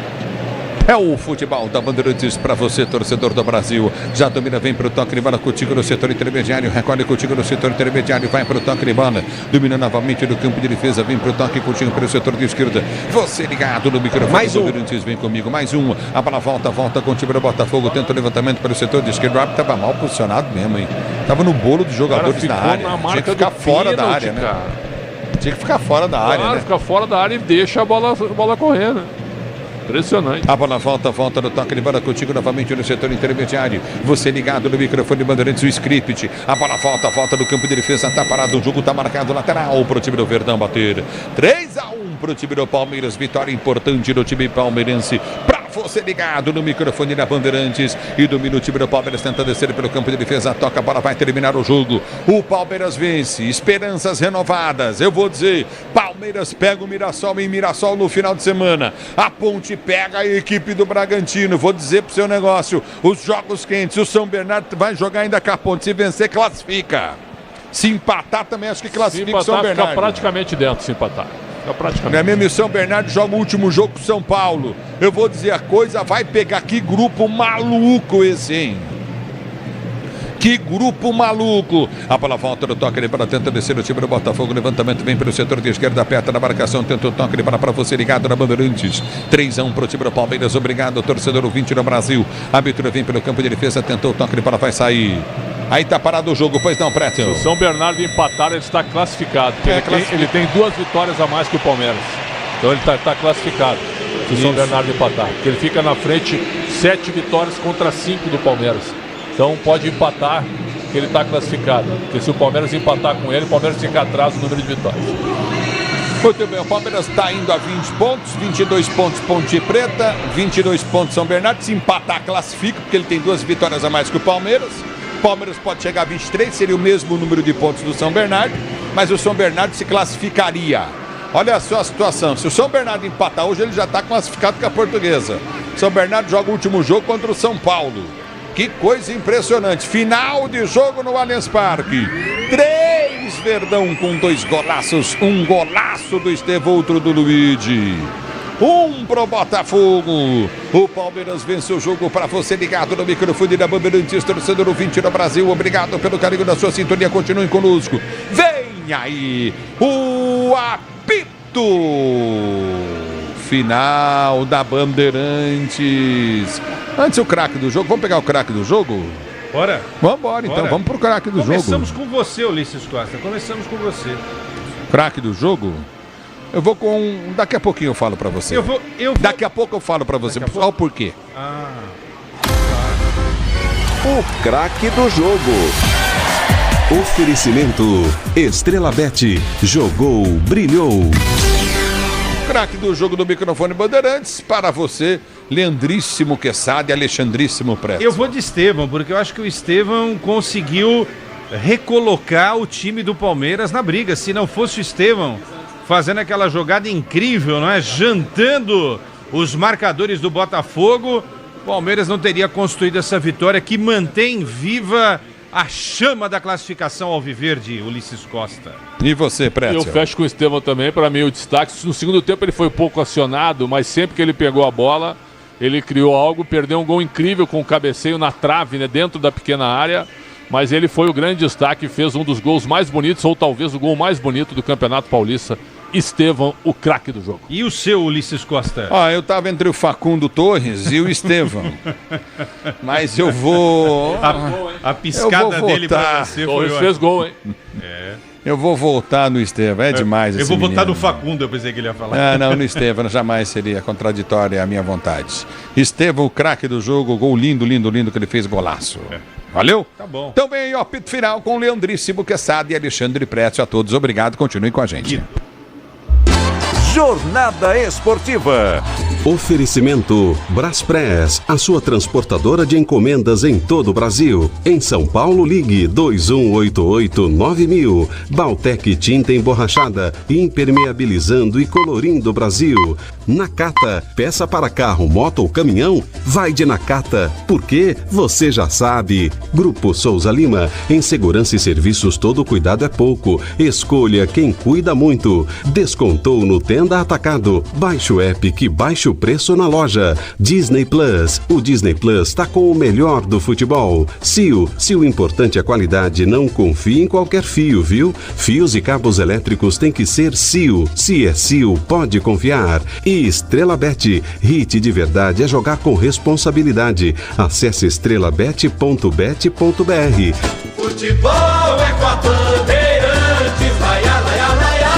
é o futebol da Bandeirantes para você, torcedor do Brasil. Já domina, vem pro toque de bola contigo no setor intermediário. Recolhe contigo no setor intermediário. Vai pro toque de bola. Domina novamente no campo de defesa. Vem pro toque contigo pelo setor de esquerda. Você ligado no microfone. Mais um. Bandeirantes, vem comigo. Mais um. A bola volta com o time do Botafogo. Tenta o levantamento pelo setor de esquerda. O árbitro tava mal posicionado mesmo, hein? Tava no bolo dos jogadores da área. Tinha que ficar fora da área, né? Tinha que ficar fora da área, né? Fica fora da área e deixa a bola correr, né? Impressionante. A bola volta no toque de bola contigo novamente no setor intermediário. Você ligado no microfone Bandeirantes, o script. A bola volta no campo de defesa. Tá parado, o jogo tá marcado lateral pro time do Verdão bater. 3-1 pro time do Palmeiras. Vitória importante do time palmeirense. Pra você ligado no microfone da Bandeirantes. E domina o time do Palmeiras, tenta descer pelo campo de defesa. Toca a bola, vai terminar o jogo. O Palmeiras vence. Esperanças renovadas. Eu vou dizer, Palmeiras pega o Mirassol em Mirassol no final de semana. A Ponte pega a equipe do Bragantino. Vou dizer pro seu negócio, os jogos quentes, o São Bernardo vai jogar ainda com a Ponte. Se vencer, classifica. Se empatar também, acho que classifica o São Bernardo. Fica praticamente dentro, se empatar. Minha mesmo, o São Bernardo joga o último jogo com o São Paulo. Eu vou dizer, a coisa vai pegar. Que grupo maluco esse, hein? Que grupo maluco. A bola volta do toque de bola, tenta descer o time do Botafogo. Levantamento vem pelo setor de esquerda, aperta na marcação, tenta o toque de bola para você ligado na Bandeirantes. 3-1 pro time do Palmeiras. Obrigado, torcedor ouvinte do Brasil. A abertura vem pelo campo de defesa, tentou o toque de bola, vai sair. Aí tá parado o jogo, pois não, Prétio? Se o São Bernardo empatar, ele está classificado. Ele tem 2 vitórias a mais que o Palmeiras. Então ele está classificado. Se o São Bernardo empatar. Porque ele fica na frente 7 vitórias contra 5 do Palmeiras. Então pode empatar, que ele está classificado. Porque se o Palmeiras empatar com ele, o Palmeiras fica atrás do número de vitórias. Muito bem, o Palmeiras está indo a 20 pontos, 22 pontos Ponte Preta, 22 pontos São Bernardo. Se empatar, classifica, porque ele tem 2 vitórias a mais que o Palmeiras. O Palmeiras pode chegar a 23, seria o mesmo número de pontos do São Bernardo. mas o São Bernardo se classificaria. Olha só a situação, se o São Bernardo empatar hoje, ele já está classificado com a Portuguesa. São Bernardo joga o último jogo contra o São Paulo. Que coisa impressionante, final de jogo no Allianz Parque. 3 Verdão com 2 golaços, um golaço do Estevão, outro do Luigi. 1 pro Botafogo. O Palmeiras vence o jogo. Para você ligado no microfone da Bandeirantes, torcedor ouvinte do Brasil, obrigado pelo carinho da sua sintonia, continue conosco. Vem aí o apito final da Bandeirantes. Antes o craque do jogo, vamos pegar o craque do jogo? Bora. Vamos embora então, vamos pro craque do jogo. Começamos com você, Ulisses Costa, começamos com você. Craque do jogo? Eu vou com... Daqui a pouquinho eu falo pra você. Eu vou... Daqui a pouco eu falo pra você, pessoal, por quê? O craque do jogo. Oferecimento Estrela Bet. Jogou, brilhou. Craque do jogo do microfone Bandeirantes, para você, Leandríssimo Quesada e Alexandríssimo Preto. Eu vou de Estevão, porque eu acho que o Estevão conseguiu recolocar o time do Palmeiras na briga. Se não fosse o Estevão fazendo aquela jogada incrível, não é? Jantando os marcadores do Botafogo, o Palmeiras não teria construído essa vitória que mantém viva a chama da classificação alviverde, Ulisses Costa. E você, Preto? Eu fecho com o Estevão também, para mim o destaque. No segundo tempo ele foi pouco acionado, mas sempre que ele pegou a bola, ele criou algo, perdeu um gol incrível com o cabeceio na trave, né, dentro da pequena área. Mas ele foi o grande destaque, fez um dos gols mais bonitos, ou talvez o gol mais bonito do Campeonato Paulista. Estevão, o craque do jogo. E o seu, Ulisses Costa? Eu tava entre o Facundo Torres e o Estevão. Mas eu vou... A piscada dele pra você foi... Torres fez gol, hein? Eu vou voltar no Estevão, é demais esse Eu vou menino. votar no Facundo, eu pensei que ele ia falar. Não, no Estevão jamais seria contraditória a minha vontade. Estevão, o craque do jogo, gol lindo, lindo, lindo que ele fez, golaço. Valeu? Tá bom. Então vem aí o apito final com Leandríssimo Quesada e Alexandre Preto. A todos, obrigado, continue com a gente. Jornada Esportiva. Oferecimento Braspress, a sua transportadora de encomendas em todo o Brasil. Em São Paulo, ligue 2188-9000. Baltec Tinta Emborrachada, impermeabilizando e colorindo o Brasil. Nakata, peça para carro, moto ou caminhão? Vai de Nakata, porque você já sabe. Grupo Souza Lima, em segurança e serviços todo cuidado é pouco. Escolha quem cuida muito. Descontou no Tenda Atacado. Baixe o app que baixa o preço na loja. Disney Plus, o Disney Plus está com o melhor do futebol. Cio, se o importante é a qualidade, não confie em qualquer fio, viu? Fios e cabos elétricos tem que ser Cio. Se é Cio, pode confiar. E Estrela Bet, hit de verdade é jogar com responsabilidade. Acesse estrelabet.bet.br. Futebol é com a Bandeirantes, laia, laia, laia,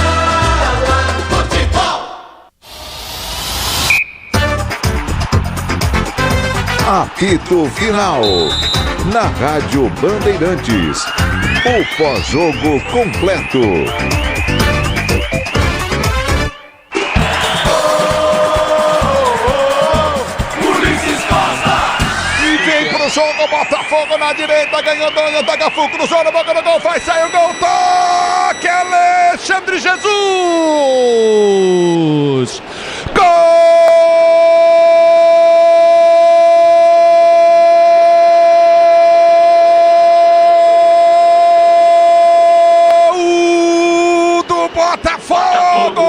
futebol. Apito final. Na Rádio Bandeirantes. O pós-jogo completo. Jogo, Botafogo na direita, ganhou Donha, Tagafu, cruzou na boca do gol, faz, saiu o gol, toque, Alexandre Jesus! Gol do Botafogo!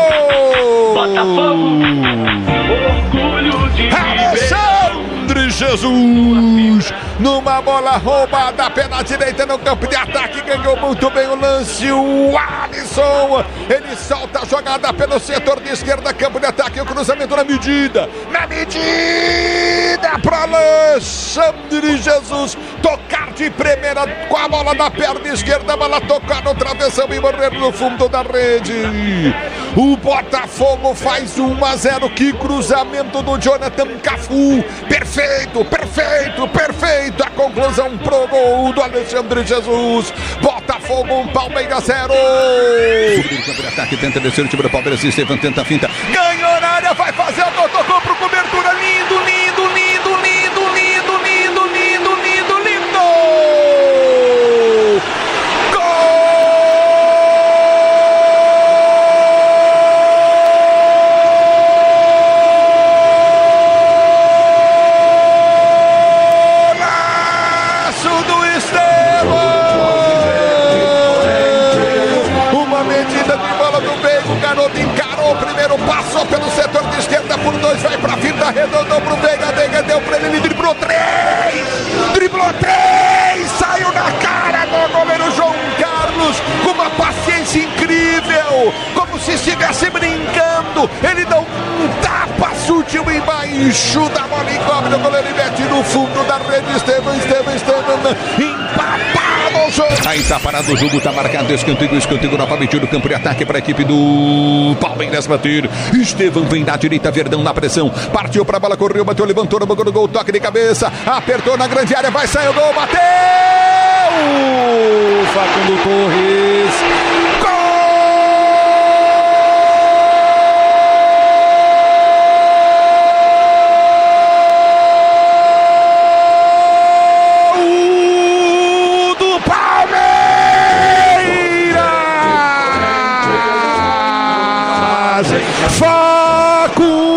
Orgulho de Alexandre Jesus, numa bola roubada pela direita no campo de ataque, ganhou muito bem o lance, o Alisson, ele solta a jogada pelo setor de esquerda, campo de ataque, o cruzamento na medida para Alexandre Jesus, tocar de primeira com a bola na perna esquerda, a bola tocar no travessão e morrer no fundo da rede. O Botafogo faz 1-0, que cruzamento do Jonathan Cafu, perfeito, perfeito, perfeito, a conclusão pro gol do Alexandre Jesus. Botafogo 1, Palmeiras 0. Campo de ataque, tenta descer o time do Palmeiras, Estevão tenta a finta, ganhou na área, vai fazer o gol, tocou pro cobertura, lindo, lindo, lindo, lindo, lindo, lindo, lindo, lindo, lindo. Gol! Peixoto encarou o primeiro, passou pelo setor de esquerda por 2, vai pra fita, arredondou pro Veiga, Veiga deu pra ele, driblou 3, saiu na cara do goleiro João Carlos, com uma paciência incrível, como se estivesse brincando, ele dá um tapa sutil embaixo da bola e cobre o goleiro e mete no fundo da rede. Estevam, empatado o jogo. Aí tá parado o jogo, tá marcado escanteio novamente no campo de ataque para a equipe do Palmeiras bater. Estevam vem da direita, Verdão na pressão, partiu pra bola, correu, bateu, levantou no banco do gol, toque de cabeça, apertou na grande área, vai sair o gol, bateu! Facundo Torres. Facundo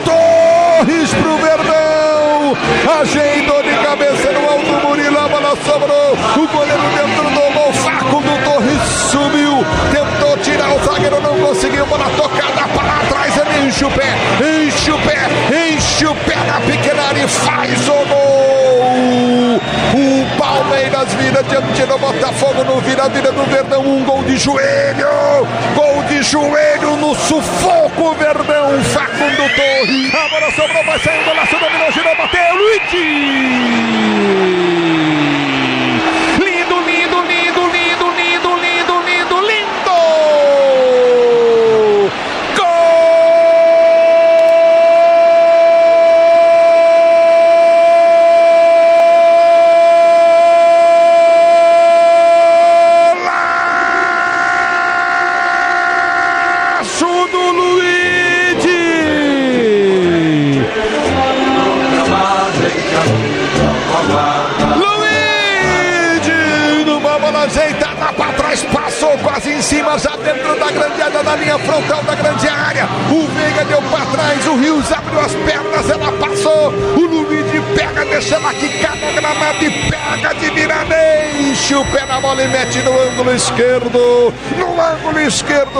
Torres pro Verdão, ajeitou de cabeça no alto Murilo, a bola sobrou, o goleiro dentro do gol, Facundo Torres subiu, tentou tirar o zagueiro, não conseguiu, bola tocada para trás, ele enche o pé na pequena área e faz o gol. O Palmeiras vira diante do Botafogo no vira-vira do Verdão, um gol de joelho no sufoco, Verdão, Facundo Torres, a bola sobrou, vai saindo, laço, dominou, girou, bateu, quase em cima, já dentro da grande área, na linha frontal da grande área. O Veiga deu para trás, o Rios abriu as pernas, ela passou. O Luigi pega, deixa ela quicar no gramado e pega de virada, enche o pé na bola e mete no ângulo esquerdo do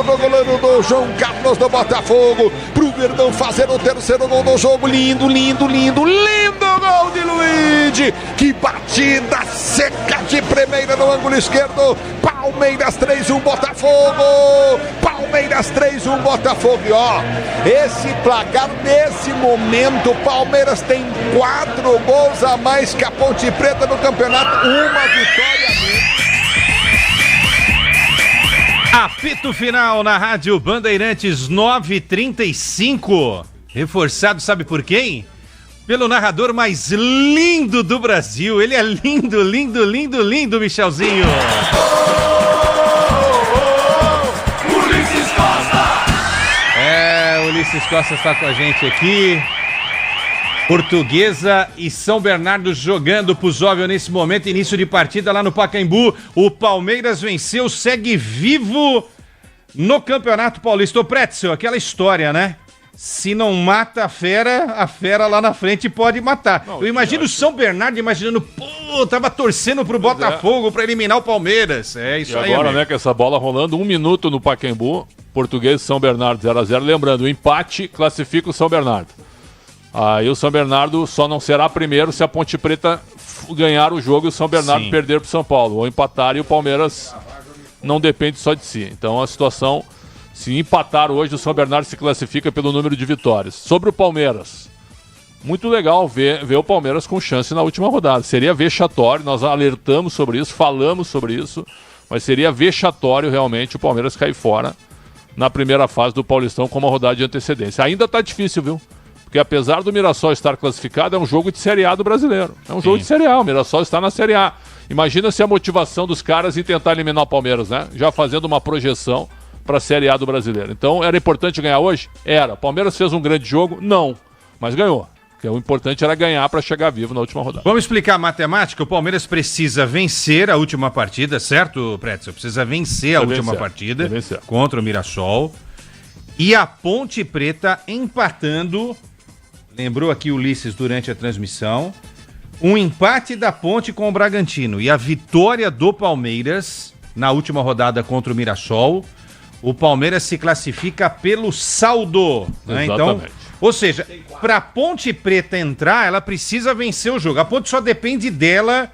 goleiro do João Carlos do Botafogo, pro Verdão fazer o terceiro gol do jogo. Lindo gol de Luigi, que batida seca de primeira no ângulo esquerdo. Palmeiras 3-1 Botafogo. Palmeiras 3-1 Botafogo. E ó, esse placar nesse momento, o Palmeiras tem 4 gols a mais que a Ponte Preta no campeonato, uma vitória mesmo. Apito final na Rádio Bandeirantes 9h35. Reforçado, sabe por quem? Pelo narrador mais lindo do Brasil. Ele é lindo, Michelzinho. Ulisses Costa! O Ulisses Costa está com a gente aqui. Portuguesa e São Bernardo jogando pro Zóvio nesse momento, início de partida lá no Pacaembu. O Palmeiras venceu, segue vivo no Campeonato Paulista. Ô Pretzel, aquela história, né? Se não mata a fera lá na frente pode matar. Não, eu imagino o São Bernardo imaginando, tava torcendo pro Botafogo pra eliminar o Palmeiras. É isso aí. E agora, amigo, né, com essa bola rolando, 1 minuto no Pacaembu, Português e São Bernardo 0-0. Lembrando, o empate classifica o São Bernardo. Aí o São Bernardo só não será primeiro se a Ponte Preta ganhar o jogo e o São Bernardo perder pro São Paulo. Ou empatar e o Palmeiras não depende só de si. Então a situação... Se empatar hoje, o São Bernardo se classifica pelo número de vitórias. Sobre o Palmeiras, muito legal ver o Palmeiras com chance na última rodada. Seria vexatório, nós alertamos sobre isso, falamos sobre isso, mas seria vexatório realmente o Palmeiras cair fora na primeira fase do Paulistão com uma rodada de antecedência. Ainda está difícil, viu? Porque apesar do Mirassol estar classificado, é um jogo de Série A do brasileiro. É um jogo de Série A, o Mirassol está na Série A. Imagina se a motivação dos caras em tentar eliminar o Palmeiras, né? Já fazendo uma projeção para a Série A do brasileiro. Então, era importante ganhar hoje? Era. Palmeiras fez um grande jogo? Não. Mas ganhou. Porque o importante era ganhar para chegar vivo na última rodada. Vamos explicar a matemática? O Palmeiras precisa vencer a última partida, certo, Pretzel? Precisa vencer a última partida contra o Mirassol. E a Ponte Preta empatando, lembrou aqui o Ulisses durante a transmissão, um empate da Ponte com o Bragantino e a vitória do Palmeiras na última rodada contra o Mirassol. o Palmeiras se classifica pelo saldo. Né? Então, ou seja, para a Ponte Preta entrar, ela precisa vencer o jogo. A Ponte só depende dela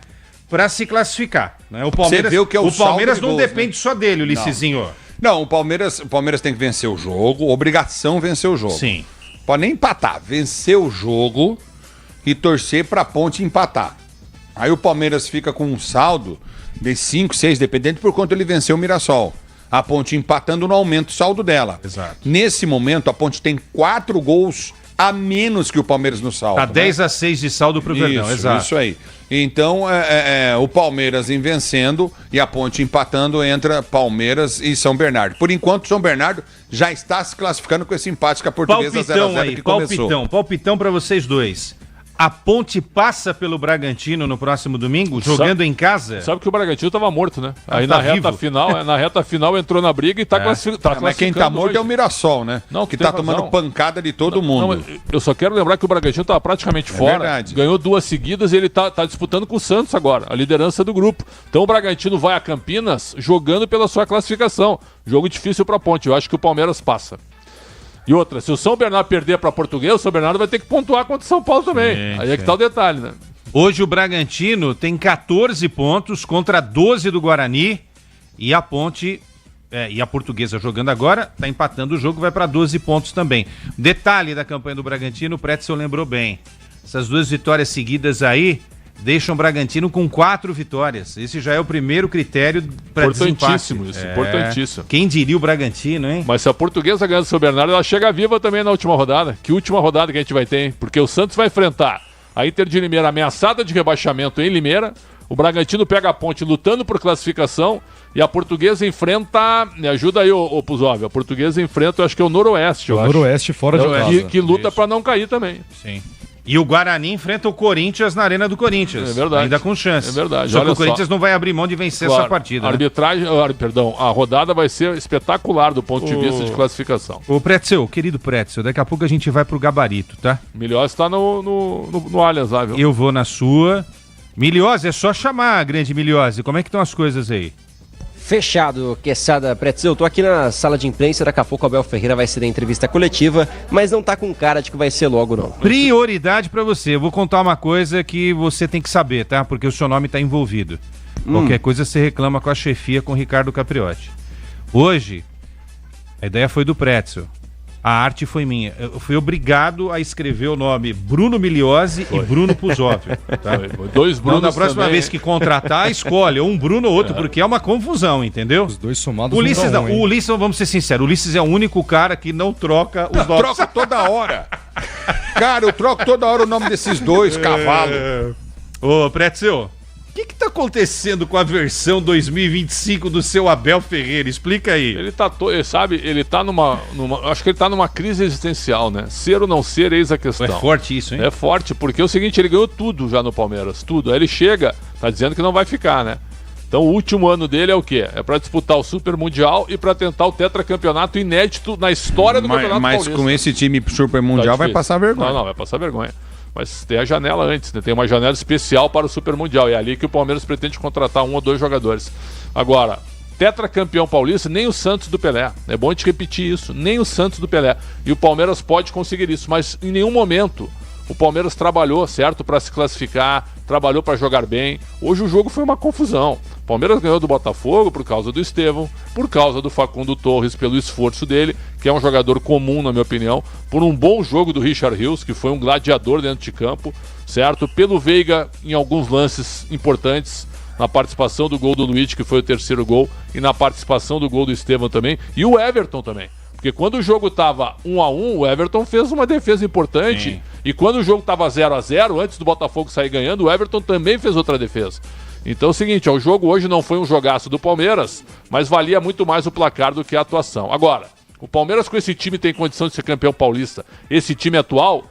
para se classificar. Né? O Palmeiras, Você vê o que é o Palmeiras saldo de não gols, depende só dele, Ulissesinho. Não, o Palmeiras tem que vencer o jogo, obrigação vencer o jogo. Sim. Pode nem empatar, vencer o jogo e torcer para a Ponte empatar. Aí o Palmeiras fica com um saldo de 5, 6, dependendo por quanto ele venceu o Mirassol. A Ponte empatando não aumenta o saldo dela. Exato. Nesse momento, a Ponte tem 4 gols a menos que o Palmeiras no saldo. Tá 10-6 de saldo pro Verdão, exato. Isso aí. Então, o Palmeiras em vencendo e a Ponte empatando, entra Palmeiras e São Bernardo. Por enquanto, São Bernardo já está se classificando com esse empate com a Portuguesa 0x0 que começou. Palpitão para vocês dois. A Ponte passa pelo Bragantino no próximo domingo, jogando em casa? Sabe que o Bragantino estava morto, né? Aí tá na reta final entrou na briga e está classificando. Mas quem tá morto hoje. é o Mirassol, né? Não, que tá tomando pancada de todo mundo. Não, eu só quero lembrar que o Bragantino estava praticamente fora. Verdade. Ganhou 2 seguidas e ele tá disputando com o Santos agora, a liderança do grupo. Então o Bragantino vai a Campinas jogando pela sua classificação. Jogo difícil para a Ponte. Eu acho que o Palmeiras passa. E outra, se o São Bernardo perder para Portuguesa, o São Bernardo vai ter que pontuar contra o São Paulo também. Aí é que tá o detalhe, né? Hoje o Bragantino tem 14 pontos contra 12 do Guarani e a Ponte e a Portuguesa jogando agora, tá empatando o jogo, vai para 12 pontos também. Detalhe da campanha do Bragantino, o Pretzel lembrou bem. Essas 2 vitórias seguidas aí deixam o Bragantino com 4 vitórias. Esse já é o primeiro critério para desempate. Importantíssimo isso, importantíssimo. Quem diria o Bragantino, hein? Mas se a Portuguesa ganhar do São Bernardo, ela chega viva também na última rodada. Que última rodada que a gente vai ter, hein? Porque o Santos vai enfrentar a Inter de Limeira ameaçada de rebaixamento em Limeira. O Bragantino pega a Ponte lutando por classificação e a Portuguesa enfrenta... Me ajuda aí, ô Puzov. A Portuguesa enfrenta, eu acho que é o Noroeste. Noroeste fora de casa. Que luta para não cair também.Sim. E o Guarani enfrenta o Corinthians na Arena do Corinthians. É verdade. Ainda com chance. É verdade. Só que o Corinthians não vai abrir mão de vencer essa partida. A arbitragem, a rodada vai ser espetacular do ponto de vista de classificação. Ô Pretzel, querido Pretzel, daqui a pouco a gente vai pro gabarito, tá? Milhose está no Allianz lá, viu? Eu vou na sua. Milhose, é só chamar, grande Milhose. Como é que estão as coisas aí? Fechado, Quesada Pretzel. Tô aqui na sala de imprensa, daqui a pouco o Abel Ferreira vai ser a entrevista coletiva, mas não tá com cara de que vai ser logo, não. Prioridade pra você. Eu vou contar uma coisa que você tem que saber, tá? Porque o seu nome tá envolvido. Qualquer coisa você reclama com a chefia, com o Ricardo Capriotti. Hoje, a ideia foi do Pretzel. A arte foi minha. Eu fui obrigado a escrever o nome Bruno Miliose e Bruno Puzov. Tá? Foi 2 Brunos da próxima também. vez que contratar, escolhe um Bruno ou outro, porque é uma confusão, entendeu? Os dois somados Ulisses, não dá ruim. o Ulisses, vamos ser sinceros, o Ulisses é o único cara que não troca os nomes. Troca toda hora. Cara, eu troco toda hora o nome desses dois cavalos. Ô, Pretzel, o que tá acontecendo com a versão 2025 do seu Abel Ferreira? Explica aí. Ele tá, ele tá acho que ele tá numa crise existencial, né? Ser ou não ser, eis a questão. É forte isso, hein? É forte, porque é o seguinte, ele ganhou tudo já no Palmeiras, tudo. Aí ele chega, tá dizendo que não vai ficar, né? Então o último ano dele é o quê? É pra disputar o Super Mundial e pra tentar o tetracampeonato inédito na história do Campeonato Paulista. Mas com esse time Super Mundial vai passar vergonha. Não, vai passar vergonha. Mas tem a janela antes, né? Tem uma janela especial para o Super Mundial. É ali que o Palmeiras pretende contratar 1 ou 2 jogadores. Agora, tetracampeão paulista, nem o Santos do Pelé. É bom a gente repetir isso. Nem o Santos do Pelé. E o Palmeiras pode conseguir isso. Mas em nenhum momento o Palmeiras trabalhou, certo, para se classificar, trabalhou para jogar bem. Hoje o jogo foi uma confusão. O Palmeiras ganhou do Botafogo por causa do Estevão, por causa do Facundo Torres, pelo esforço dele, que é um jogador comum, na minha opinião, por um bom jogo do Richard Rios, que foi um gladiador dentro de campo, certo? Pelo Veiga, em alguns lances importantes, na participação do gol do Luiz, que foi o 3º gol, e na participação do gol do Estevão também, e o Everton também. Porque quando o jogo estava 1-1, o Everton fez uma defesa importante. Sim. E quando o jogo estava 0-0, antes do Botafogo sair ganhando, o Everton também fez outra defesa. Então é o seguinte, o jogo hoje não foi um jogaço do Palmeiras, mas valia muito mais o placar do que a atuação. Agora, o Palmeiras com esse time tem condição de ser campeão paulista. Esse time atual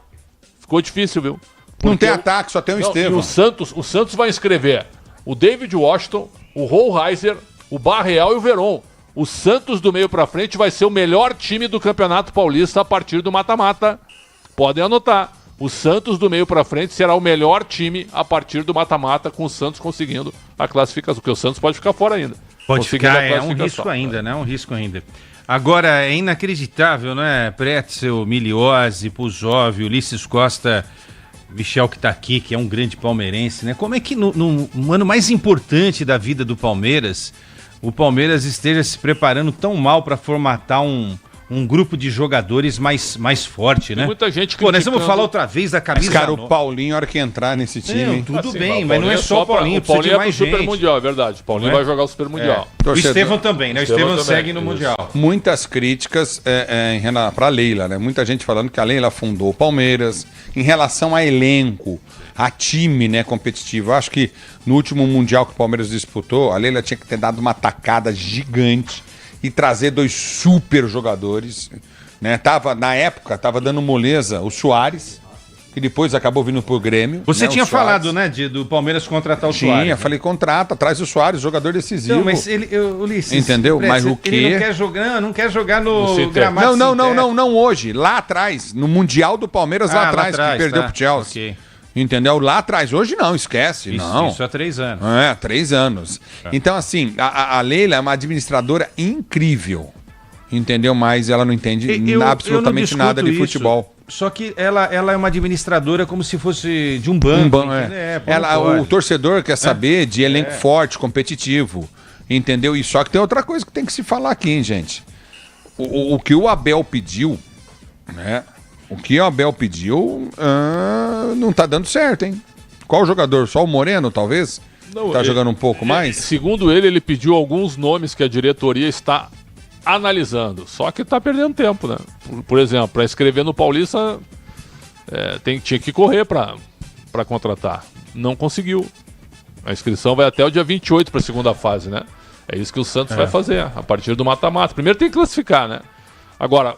ficou difícil, viu? Porque não tem ataque, só tem o Estevão. O Santos vai inscrever o David Washington, o Rollheiser, o Barreal e o Veron. O Santos do meio pra frente vai ser o melhor time do Campeonato Paulista a partir do mata-mata. Podem anotar. O Santos do meio pra frente será o melhor time a partir do mata-mata, com o Santos conseguindo a classificação, porque o Santos pode ficar fora ainda. Pode conseguindo ficar, a é um classificação. risco ainda, né? Um risco ainda. Agora, é inacreditável, né? Pretzel, Miliose, Puzov, Ulisses Costa, Michel que tá aqui, que é um grande palmeirense, né? Como é que no ano mais importante da vida do Palmeiras, o Palmeiras esteja se preparando tão mal para formatar um grupo de jogadores mais forte, né? Tem muita gente Pô, nós vamos criticando. falar outra vez da camisa. Mas, cara, o Paulinho, a hora que entrar nesse time... Não, tudo Assim, bem, mas não é só o Paulinho, O Paulinho precisa de é mais pro Super gente. Mundial, é verdade. O Paulinho Não é? vai jogar o Super Mundial. O Estevão também, né? O Estevão também, segue no isso. Mundial. Muitas críticas para a Leila, né? Muita gente falando que a Leila fundou o Palmeiras em relação a elenco, a time, né, competitivo. Eu acho que no último Mundial que o Palmeiras disputou, a Leila tinha que ter dado uma tacada gigante e trazer 2 super jogadores, né? Na época, tava dando moleza o Soares, que depois acabou vindo pro Grêmio. Você né, tinha o Soares. falado, né, do Palmeiras contratar o Soares. Tinha, falei, contrata, traz o Soares, jogador decisivo. Não, mas Ulisses, entendeu? Mas o ele quê? não quer jogar no gramado Não hoje, lá atrás, no Mundial do Palmeiras, lá atrás, que perdeu pro Chelsea. Okay. Entendeu? Lá atrás, hoje não, esquece, não. Isso há 3 anos. 3 anos. Então, assim, a Leila é uma administradora incrível, entendeu? Mas ela não entende absolutamente nada de futebol. Só que ela é uma administradora como se fosse de um banco. O torcedor quer saber de elenco forte, competitivo, entendeu? E só que tem outra coisa que tem que se falar aqui, hein, gente. O que o Abel pediu, né? O que o Abel pediu não tá dando certo, hein? Qual jogador? Só o Moreno, talvez? Não, tá jogando um pouco mais? Segundo ele pediu alguns nomes que a diretoria está analisando. Só que tá perdendo tempo, né? Por exemplo, para escrever no Paulista, tinha que correr para contratar. Não conseguiu. A inscrição vai até o dia 28 para a segunda fase, né? É isso que o Santos vai fazer, a partir do mata-mata. Primeiro tem que classificar, né? Agora,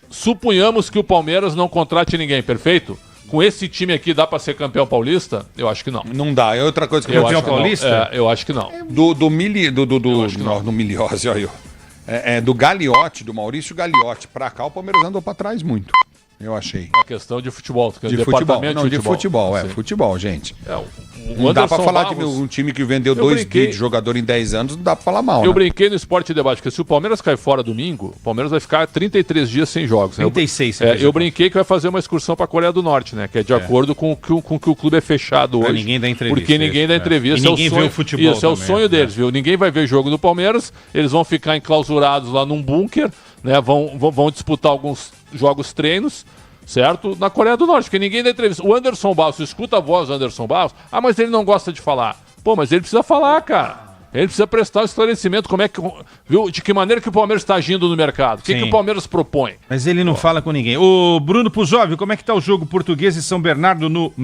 suponhamos que o Palmeiras não contrate ninguém, perfeito? Com esse time aqui dá pra ser campeão paulista? Eu acho que não. Não dá, é outra coisa que campeão paulista? Eu acho que não. Do Miliose, olha aí. Do Gagliotti, do Maurício Gagliotti pra cá, o Palmeiras andou pra trás muito. Eu achei. A questão de futebol. De futebol, futebol, gente. Não dá pra falar de um time que vendeu 2 bi de jogador em 10 anos, não dá pra falar mal. Eu brinquei no Esporte e Debate, porque se o Palmeiras cair fora domingo, o Palmeiras vai ficar 33 dias sem jogos. 36. Eu brinquei que vai fazer uma excursão pra Coreia do Norte, né? Que é de acordo com que o clube é fechado hoje. Ninguém dá entrevista. Porque ninguém dá entrevista. E ninguém vê o futebol. Isso é o sonho deles, viu? Ninguém vai ver jogo do Palmeiras, eles vão ficar enclausurados lá num bunker, né? Vão disputar alguns jogos treinos, certo? Na Coreia do Norte, porque ninguém dá entrevista. O Anderson Barros, você escuta a voz do Anderson Barros, mas ele não gosta de falar. Pô, mas ele precisa falar, cara. Ele precisa prestar um esclarecimento, viu? De que maneira que o Palmeiras está agindo no mercado. O que o Palmeiras propõe. Mas ele não fala com ninguém. O Bruno Puzov, como é que tá o jogo Português e São Bernardo no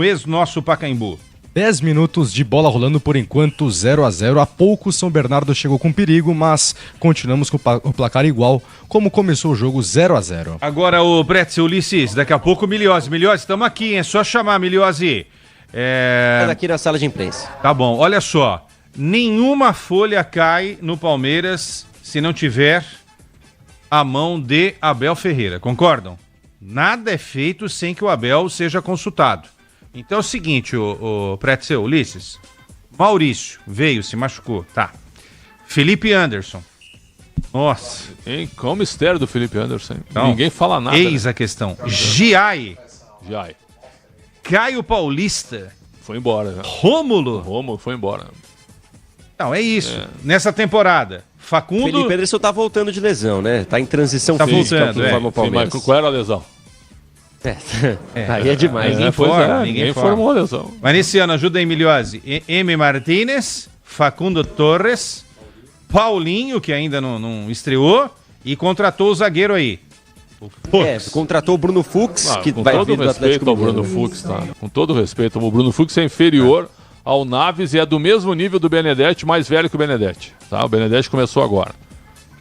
ex-nosso Pacaembu? 10 minutos de bola rolando por enquanto, 0-0. Há pouco São Bernardo chegou com perigo, mas continuamos com o placar igual, como começou o jogo 0-0. Agora o Pretzel, Ulisses, daqui a pouco o Miliose. Miliose, estamos aqui, é só chamar, Miliose. Olha aqui na sala de imprensa. Tá bom, olha só. Nenhuma folha cai no Palmeiras se não tiver a mão de Abel Ferreira, concordam? Nada é feito sem que o Abel seja consultado. Então é o seguinte, o Pretzel, Ulisses. Maurício veio, se machucou, tá. Felipe Anderson. Nossa. Qual o mistério do Felipe Anderson? Então, ninguém fala nada. Eis a questão. Giai. Caio Paulista. Foi embora. Já. Rômulo foi embora. Não, é isso. Nessa temporada. Facundo. Felipe Anderson tá voltando de lesão, né? Tá em transição física. Mas qual era a lesão? Aí é demais. Ninguém informou a lesão. Mas nesse ano, ajuda aí, Miliose. M. Martínez, Facundo Torres, Paulinho, que ainda não estreou, e contratou o zagueiro aí. Contratou o Bruno Fux, que com vai todo vir do respeito Atlético ao Bruno Fux, tá? Com todo respeito, o Bruno Fux é inferior ao Naves e é do mesmo nível do Benedetti, mais velho que o Benedetti, tá? O Benedetti começou agora,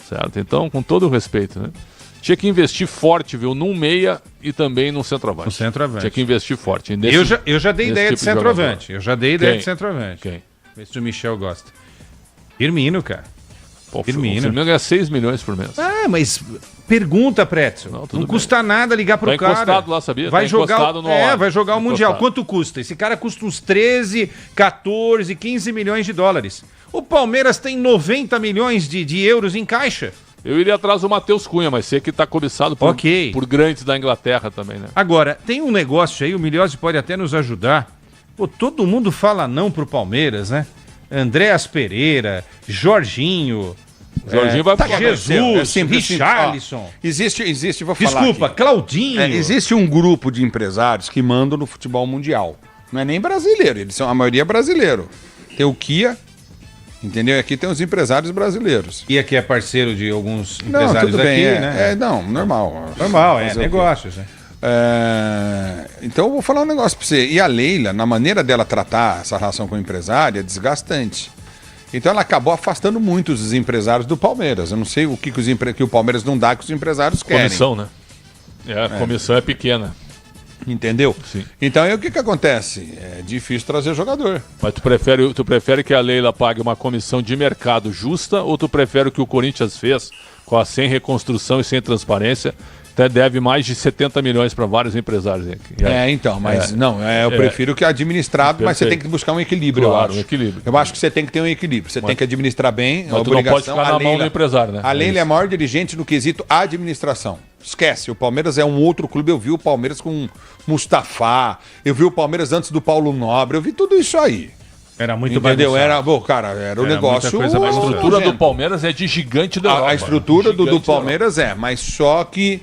certo? Então, com todo respeito, né? Tinha que investir forte, viu? Num meia e também num centroavante. No centroavante. Tinha que investir forte. Eu já dei ideia de centroavante. Quem? Vê se o Michel gosta. Firmino, cara. Pô, Firmino ganha 6 milhões por mês. Mas pergunta, Pretzel. Não custa nada ligar pro cara. Tá encostado lá, sabia? Vai jogar o Mundial. Quanto custa? Esse cara custa uns 13, 14, 15 milhões de dólares. O Palmeiras tem 90 milhões de euros em caixa. Eu iria atrás do Matheus Cunha, mas sei que está cobiçado por grandes da Inglaterra também, né? Agora, tem um negócio aí, o Milhose pode até nos ajudar. Pô, todo mundo fala não pro Palmeiras, né? Andréas Pereira, Jorginho... Jorginho vai para Jesus, Richarlison. Existe, vou falar. Desculpa, aqui. Claudinho. Existe um grupo de empresários que mandam no futebol mundial. Não é nem brasileiro, eles são a maioria brasileiro. Tem o Kia, entendeu? E aqui tem os empresários brasileiros. E aqui é parceiro de alguns empresários tudo bem, aqui, né? Normal. Normal, negócios, né? Então eu vou falar um negócio pra você. E a Leila, na maneira dela tratar essa relação com o empresário, é desgastante. Então ela acabou afastando muito os empresários do Palmeiras. Eu não sei o que o Palmeiras não dá que os empresários querem. Comissão, né? A comissão é pequena. Entendeu? Sim. Então aí o que acontece? É difícil trazer jogador. Mas tu prefere que a Leila pague uma comissão de mercado justa ou tu prefere o que o Corinthians fez sem reconstrução e sem transparência? Até deve mais de 70 milhões para vários empresários aqui. Eu prefiro que administrado, mas você tem que buscar um equilíbrio, eu acho. Um equilíbrio. Eu acho que você tem que ter um equilíbrio. Você tem que administrar bem a obrigação. Não pode ficar na mão do empresário, né? A Leila é a maior dirigente no quesito administração. Esquece, o Palmeiras é um outro clube. Eu vi o Palmeiras com Mustafa, eu vi o Palmeiras antes do Paulo Nobre, eu vi tudo isso aí. Era muito bagunçado. Era um negócio... A estrutura do Palmeiras é de gigante da Europa. A estrutura do Palmeiras mas só que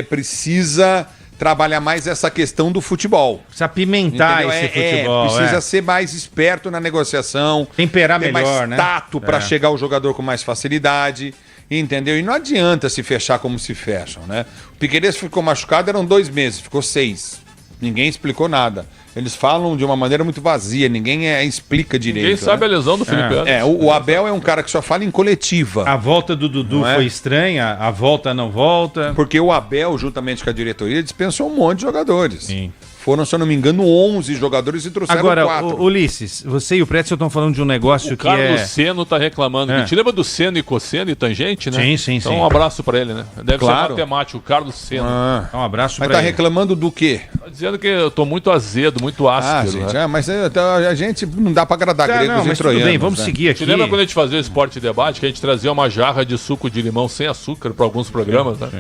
precisa trabalhar mais essa questão do futebol. Precisa apimentar esse futebol. Precisa ser mais esperto na negociação. Temperar ter melhor, mais tato para chegar ao jogador com mais facilidade. Entendeu? E não adianta se fechar como se fecham, né? O Piquerez ficou machucado, eram 2 meses, ficou 6. Ninguém explicou nada. Eles falam de uma maneira muito vazia, ninguém explica direito. Ninguém sabe a lesão do Felipe Anderson. O Abel é um cara que só fala em coletiva. A volta do Dudu foi estranha, a volta não volta. Porque o Abel, juntamente com a diretoria, dispensou um monte de jogadores. Sim. Foram, se eu não me engano, 11 jogadores e trouxeram 4. Agora, Ulisses, você e o Pretzel estão falando de um negócio que é... O Carlos Seno tá reclamando. Te lembra do seno e cosseno e tangente, né? Sim. Então um abraço pra ele, né? Deve ser matemático, o Carlos Seno. Um abraço pra ele. Mas tá ele. reclamando do quê? Tá dizendo que eu tô muito azedo, muito ácido. Gente, mas a gente não dá pra agradar gregos e troianos. Tudo bem, vamos seguir aqui. Você lembra quando a gente fazia o Esporte Debate, que a gente trazia uma jarra de suco de limão sem açúcar para alguns programas, né?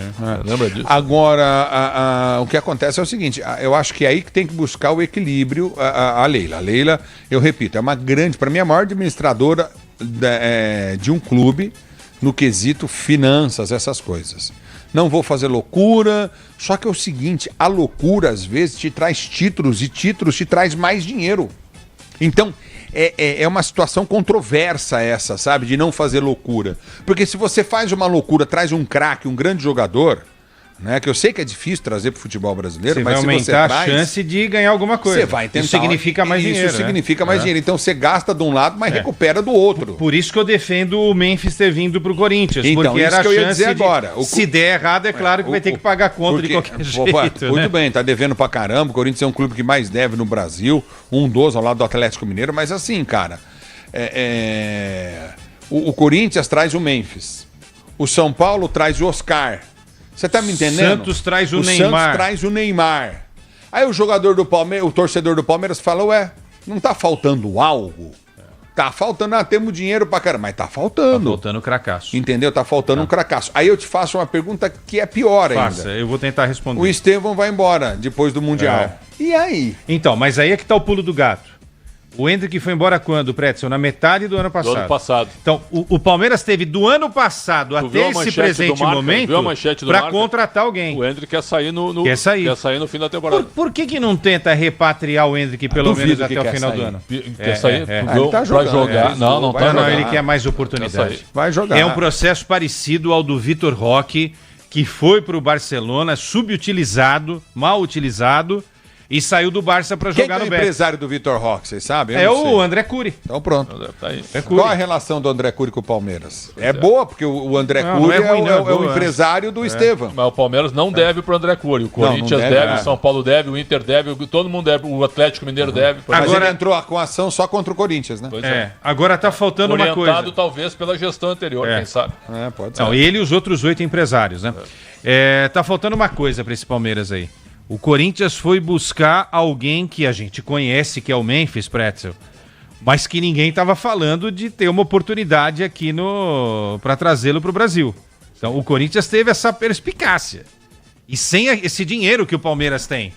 Lembra disso? Agora, o que acontece é o seguinte, eu acho que é aí que tem que buscar o equilíbrio a Leila. A Leila, eu repito, é uma grande, para mim, a maior administradora de um clube no quesito finanças, essas coisas. Não vou fazer loucura, só que é o seguinte, a loucura às vezes te traz títulos e títulos te traz mais dinheiro. Então, é uma situação controversa essa, sabe, de não fazer loucura. Porque se você faz uma loucura, traz um craque, um grande jogador, né, que eu sei que é difícil trazer para o futebol brasileiro, mas se você aumentar a chance de ganhar alguma coisa. Você vai tentar. Isso significa mais dinheiro. Isso significa mais dinheiro. Então você gasta de um lado, mas recupera do outro. Por isso que eu defendo o Memphis ter vindo para o Corinthians. Então, porque era isso que eu ia dizer de, agora. Se der errado, é claro que vai ter que pagar conta de qualquer jeito. Muito bem, tá devendo pra caramba. O Corinthians é um clube que mais deve no Brasil. 1-2 ao lado do Atlético Mineiro. Mas assim, cara, o Corinthians traz o Memphis. O São Paulo traz o Oscar. Você tá me entendendo? Santos traz o Neymar. Santos traz o Neymar. Aí o jogador do Palmeiras, o torcedor do Palmeiras fala, não tá faltando algo? Tá faltando, temos dinheiro pra caramba, mas tá faltando. Tá faltando cracaço. Entendeu? Tá faltando um cracaço. Aí eu te faço uma pergunta que é pior ainda. Eu vou tentar responder. O Estevão vai embora depois do Mundial. E aí? Então, mas aí é que tá o pulo do gato. O Endrick foi embora quando, Pretzel? Na metade do ano passado. Do ano passado. Então, o Palmeiras teve do ano passado até esse presente momento para contratar alguém. O Endrick quer sair Quer sair no fim da temporada. Por que não tenta repatriar o Endrick pelo menos até o final do ano? Quer sair? Ele tá jogando, pra jogar. Não tá jogando. Ele quer mais oportunidade. Vai jogar. É um processo parecido ao do Vitor Roque, que foi para o Barcelona, subutilizado, mal utilizado, e saiu do Barça para jogar no Betis. Quem é o empresário do Vitor Roque, vocês sabem? É o André Cury. Então pronto. Tá aí. Qual a relação do André Cury com o Palmeiras? É boa, porque o André Cury é o empresário do Estevão. Mas o Palmeiras não deve pro André Cury. O Corinthians deve, o São Paulo deve, o Inter deve, todo mundo deve, o Atlético Mineiro deve. Mas ele entrou com ação só contra o Corinthians, né? Agora tá faltando uma coisa. Orientado talvez pela gestão anterior, quem sabe. Pode ser. Não, ele e os outros 8 empresários, né? Tá faltando uma coisa para esse Palmeiras aí. O Corinthians foi buscar alguém que a gente conhece, que é o Memphis, Pretzel. mas que ninguém estava falando de ter uma oportunidade aqui para trazê-lo para o Brasil. Então o Corinthians teve essa perspicácia. E sem esse dinheiro que o Palmeiras tem.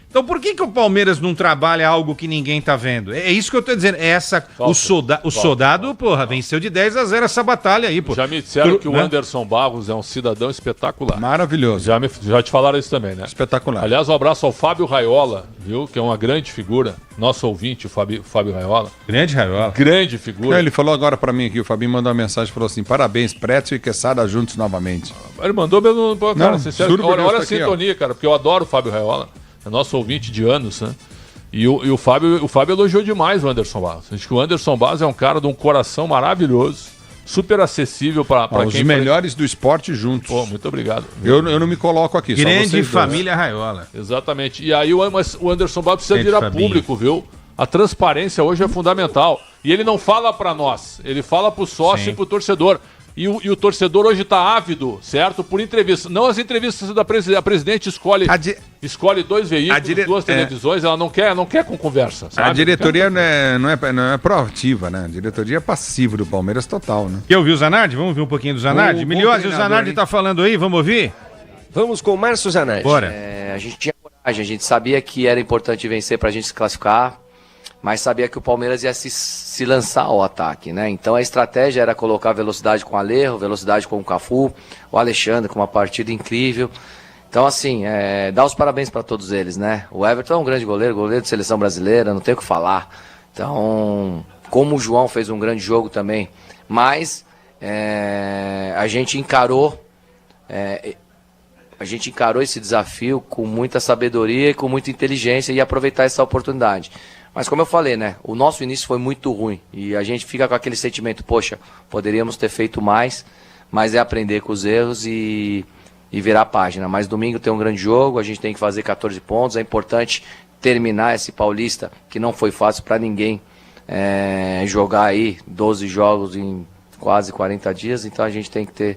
Então por que o Palmeiras não trabalha algo que ninguém tá vendo? É isso que eu tô dizendo. O soldado, porra, venceu de 10-0 essa batalha aí, pô. Já me disseram que o Anderson Barros é um cidadão espetacular. Maravilhoso. Já te falaram isso também, né? Espetacular. Aliás, um abraço ao Fábio Raiola, viu? Que é uma grande figura. Nosso ouvinte, o Fábio Raiola. Grande Raiola. Grande figura. Ele falou agora pra mim aqui, o Fabinho mandou uma mensagem, falou assim, parabéns, Prétio e Quesada juntos novamente. Ele mandou mesmo, pô, cara, sincero, olha a aqui, sintonia, cara, porque eu adoro o Fábio Raiola. É nosso ouvinte de anos, né? E o Fábio elogiou demais o Anderson Barros. Acho que o Anderson Barros é um cara de um coração maravilhoso, super acessível para quem... Os melhores do esporte juntos. Pô, muito obrigado. Eu não me coloco aqui. Grande família Raiola. Exatamente. E aí o Anderson Barros precisa virar público, viu? A transparência hoje é fundamental. E ele não fala para nós, ele fala para o sócio e para o torcedor. E o torcedor hoje está ávido, certo? Por entrevistas. Não as entrevistas da a presidente escolhe 2 veículos, 2 televisões, ela não quer com conversa, sabe? A diretoria não é proativa, né? A diretoria é passiva do Palmeiras total, né? Quer ouvir o Zanardi? Vamos ouvir um pouquinho do Zanardi? Milhões, o Zanardi tá falando aí, vamos ouvir? Vamos com o Márcio Zanardi. Bora. A gente tinha coragem, a gente sabia que era importante vencer pra gente se classificar, mas sabia que o Palmeiras ia se lançar ao ataque, né? Então a estratégia era colocar velocidade com o Alejo, velocidade com o Cafu, o Alexandre com uma partida incrível. Então assim, dar os parabéns para todos eles, né? O Everton é um grande goleiro de seleção brasileira, não tem o que falar. Então, como o João fez um grande jogo também, mas a gente encarou esse desafio com muita sabedoria e com muita inteligência e aproveitar essa oportunidade. Mas como eu falei, né, o nosso início foi muito ruim e a gente fica com aquele sentimento, poxa, poderíamos ter feito mais, mas é aprender com os erros e virar a página. Mas domingo tem um grande jogo, a gente tem que fazer 14 pontos, é importante terminar esse Paulista, que não foi fácil para ninguém jogar aí 12 jogos em quase 40 dias, então a gente tem que ter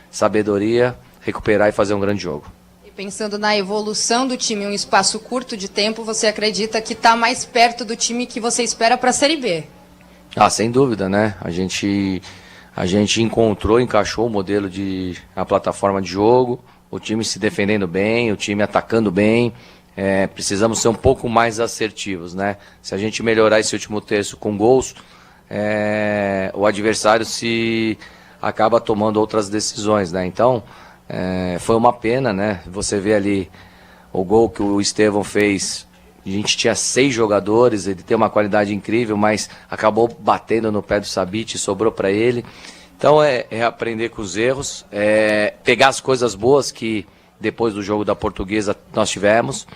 sabedoria, recuperar e fazer um grande jogo. Pensando na evolução do time em um espaço curto de tempo, você acredita que está mais perto do time que você espera para a Série B? Sem dúvida, né? A gente encaixou o modelo a plataforma de jogo, o time se defendendo bem, o time atacando bem. Precisamos ser um pouco mais assertivos, né? Se a gente melhorar esse último terço com gols, o adversário acaba tomando outras decisões, né? Então, foi uma pena, né? Você vê ali o gol que o Estevão fez. A gente tinha 6 jogadores, ele tem uma qualidade incrível, mas acabou batendo no pé do Sabit, sobrou para ele. Então é aprender com os erros, pegar as coisas boas que depois do jogo da Portuguesa nós tivemos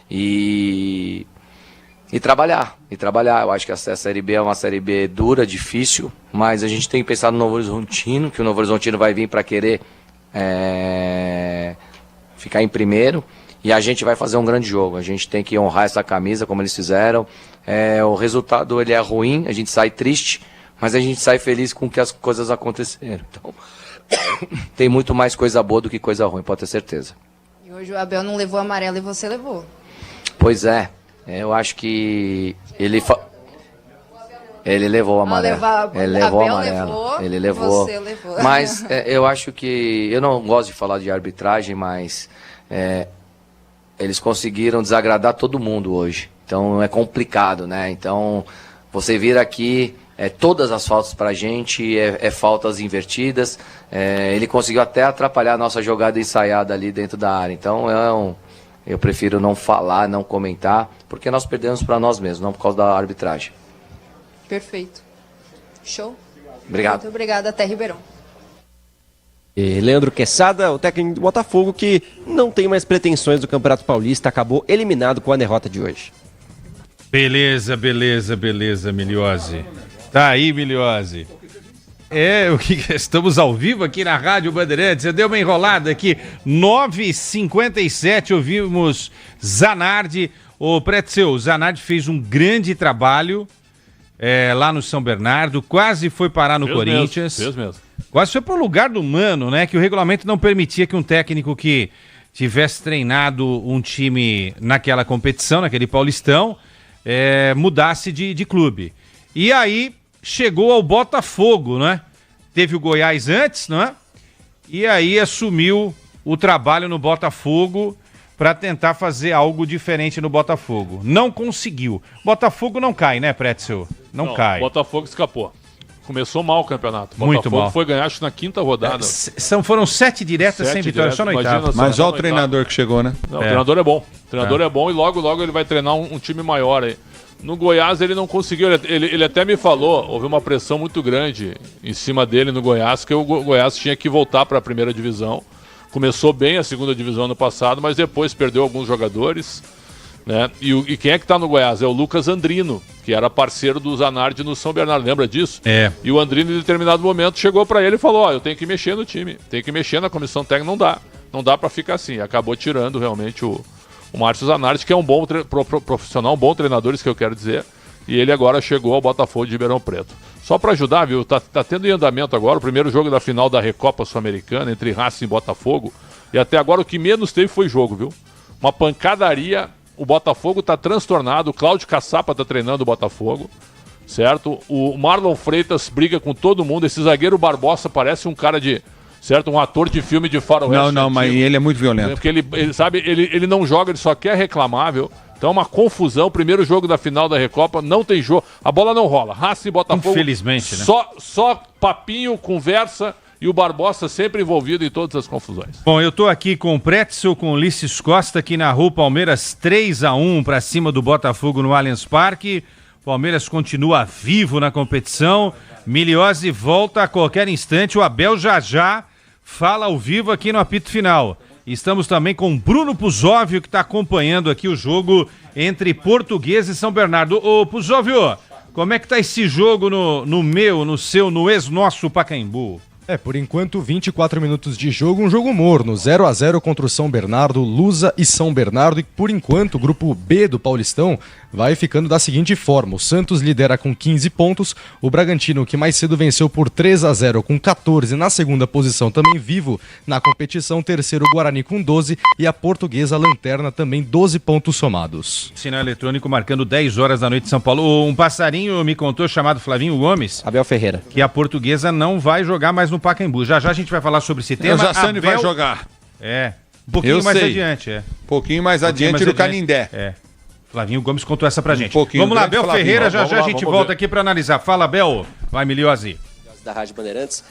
e trabalhar. Eu acho que essa Série B é uma Série B dura, difícil, mas a gente tem que pensar no Novo Horizontino, que o Novo Horizontino vai vir para querer ficar em primeiro e a gente vai fazer um grande jogo. A gente tem que honrar essa camisa como eles fizeram. O resultado ele é ruim, a gente sai triste, mas a gente sai feliz com que as coisas aconteceram. Então, tem muito mais coisa boa do que coisa ruim, pode ter certeza. E hoje o Abel não levou amarelo e você levou. Pois eu acho que ele levou o amarelo. Ele levou. Você levou. Mas eu acho que... Eu não gosto de falar de arbitragem, mas eles conseguiram desagradar todo mundo hoje. Então é complicado, né? Então você vir aqui, todas as faltas pra gente, faltas invertidas. Ele conseguiu até atrapalhar a nossa jogada ensaiada ali dentro da área. Então eu prefiro não falar, não comentar, porque nós perdemos para nós mesmos, não por causa da arbitragem. Perfeito. Show. Obrigado. Muito obrigada, até Ribeirão. E Leandro Quesada, o técnico do Botafogo, que não tem mais pretensões do Campeonato Paulista, acabou eliminado com a derrota de hoje. Beleza, Miliose. Tá aí, Miliose. Estamos ao vivo aqui na Rádio Bandeirantes. Eu dei uma enrolada aqui. 9h57, ouvimos Zanardi. Ô, Pretzel, o Zanardi fez um grande trabalho lá no São Bernardo, quase foi parar no Corinthians. Fez mesmo. Quase foi pro lugar do Mano, né? Que o regulamento não permitia que um técnico que tivesse treinado um time naquela competição, naquele Paulistão, mudasse de clube. E aí chegou ao Botafogo, né? Teve o Goiás antes, não é? E aí assumiu o trabalho no Botafogo para tentar fazer algo diferente no Botafogo. Não conseguiu. Botafogo não cai, né, Pretzel? Não cai. Botafogo escapou. Começou mal o campeonato. Muito Botafogo mal. foi ganhar, acho, na 5ª rodada. Foram 7 diretas sem vitória, só na 8ª. Mas olha o treinador que chegou, né? Não, o treinador é bom. O treinador é bom e logo ele vai treinar um time maior aí. No Goiás ele não conseguiu, ele até me falou, houve uma pressão muito grande em cima dele no Goiás, que o Goiás tinha que voltar para a 1ª divisão. Começou bem a 2ª divisão no passado, mas depois perdeu alguns jogadores, né? E quem é que tá no Goiás? É o Lucas Andrino, que era parceiro do Zanardi no São Bernardo, lembra disso? É. E o Andrino, em determinado momento, chegou para ele e falou, eu tenho que mexer no time, tenho que mexer na comissão técnica, não dá para ficar assim. Acabou tirando realmente o Márcio Zanardi, que é um bom profissional, um bom treinador, isso que eu quero dizer, e ele agora chegou ao Botafogo de Ribeirão Preto. Só para ajudar, viu, tá tendo em andamento agora o primeiro jogo da final da Recopa Sul-Americana entre Racing e Botafogo, e até agora o que menos teve foi jogo, viu? Uma pancadaria, o Botafogo tá transtornado, o Cláudio Caçapa tá treinando o Botafogo, certo? O Marlon Freitas briga com todo mundo, esse zagueiro Barbosa parece um cara de... Certo? Um ator de filme de faroeste. Não, mas ele é muito violento. Porque ele sabe, ele não joga, ele só quer reclamar, viu? Então é uma confusão. Primeiro jogo da final da Recopa, não tem jogo. A bola não rola. Racing e Botafogo. Infelizmente, né? Só papinho, conversa e o Barbosa sempre envolvido em todas as confusões. Bom, eu tô aqui com o Pretzel, com o Ulisses Costa, aqui na Rua Palmeiras, 3-1 para cima do Botafogo no Allianz Parque. Palmeiras continua vivo na competição. Miliose volta a qualquer instante. O Abel já fala ao vivo aqui no apito final. Estamos também com Bruno Puzóvio, que está acompanhando aqui o jogo entre Portuguesa e São Bernardo. Ô, Puzóvio, como é que tá esse jogo no ex-nosso Pacaembu? Por enquanto, 24 minutos de jogo, um jogo morno, 0-0 contra o São Bernardo, Lusa e São Bernardo, e por enquanto o grupo B do Paulistão vai ficando da seguinte forma: o Santos lidera com 15 pontos, o Bragantino, que mais cedo venceu por 3-0 com 14 na segunda posição, também vivo na competição, terceiro o Guarani com 12 e a Portuguesa lanterna também 12 pontos somados. Sinal eletrônico marcando 10 horas da noite em São Paulo. Um passarinho me contou, chamado Flavinho Gomes, Abel Ferreira, que a Portuguesa não vai jogar mais no Pacaembu. Já a gente vai falar sobre esse tema. O Jassani vai jogar. Um pouquinho mais adiante. Um pouquinho mais adiante do Canindé. Flavinho Gomes contou essa pra gente. Vamos lá, Abel Ferreira, já a gente volta aqui pra analisar. Fala, Abel. Vai, Miliose. Da Rádio Bandeirantes.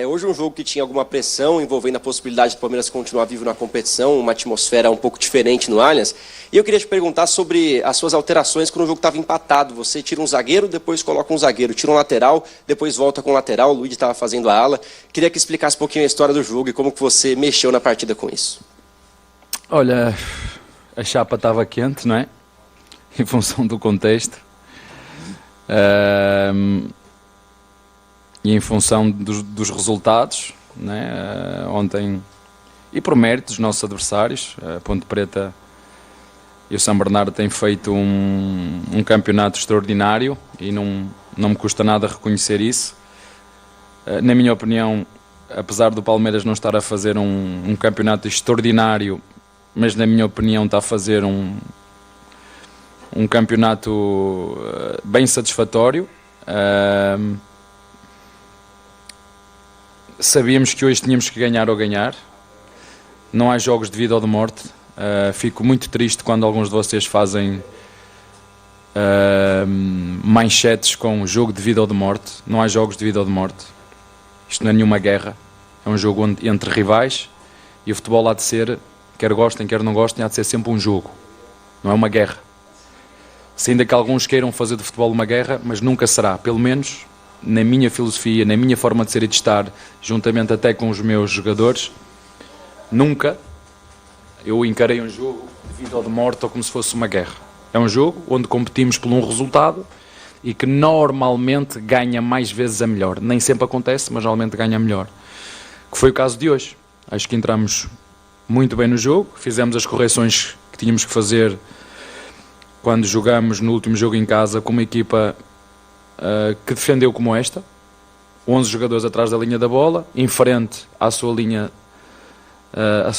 Hoje um jogo que tinha alguma pressão envolvendo a possibilidade do Palmeiras continuar vivo na competição, uma atmosfera um pouco diferente no Allianz. E eu queria te perguntar sobre as suas alterações quando o jogo estava empatado. Você tira um zagueiro, depois coloca um zagueiro, tira um lateral, depois volta com o lateral, o Luigi estava fazendo a ala. Queria que explicasse um pouquinho a história do jogo e como que você mexeu na partida com isso. Olha, a chapa estava quente, não é? Em função do contexto. E em função dos resultados, né? Ontem, e por mérito dos nossos adversários, a Ponte Preta e o São Bernardo têm feito um campeonato extraordinário e não me custa nada reconhecer isso. Na minha opinião, apesar do Palmeiras não estar a fazer um campeonato extraordinário, mas na minha opinião está a fazer um campeonato bem satisfatório. Sabíamos que hoje tínhamos que ganhar ou ganhar. Não há jogos de vida ou de morte. Fico muito triste quando alguns de vocês fazem manchetes com jogo de vida ou de morte. Não há jogos de vida ou de morte. Isto não é nenhuma guerra. É um jogo entre rivais e o futebol há de ser, quer gostem, quer não gostem, há de ser sempre um jogo. Não é uma guerra. Se ainda que alguns queiram fazer do futebol uma guerra, mas nunca será, pelo menos na minha filosofia, na minha forma de ser e de estar, juntamente até com os meus jogadores, nunca eu encarei um jogo de vida ou de morte ou como se fosse uma guerra. É um jogo onde competimos por um resultado e que normalmente ganha mais vezes a melhor. Nem sempre acontece, mas normalmente ganha a melhor. Que foi o caso de hoje. Acho que entramos muito bem no jogo, fizemos as correções que tínhamos que fazer quando jogamos no último jogo em casa com uma equipa que defendeu como esta, 11 jogadores atrás da linha da bola, em frente à sua linha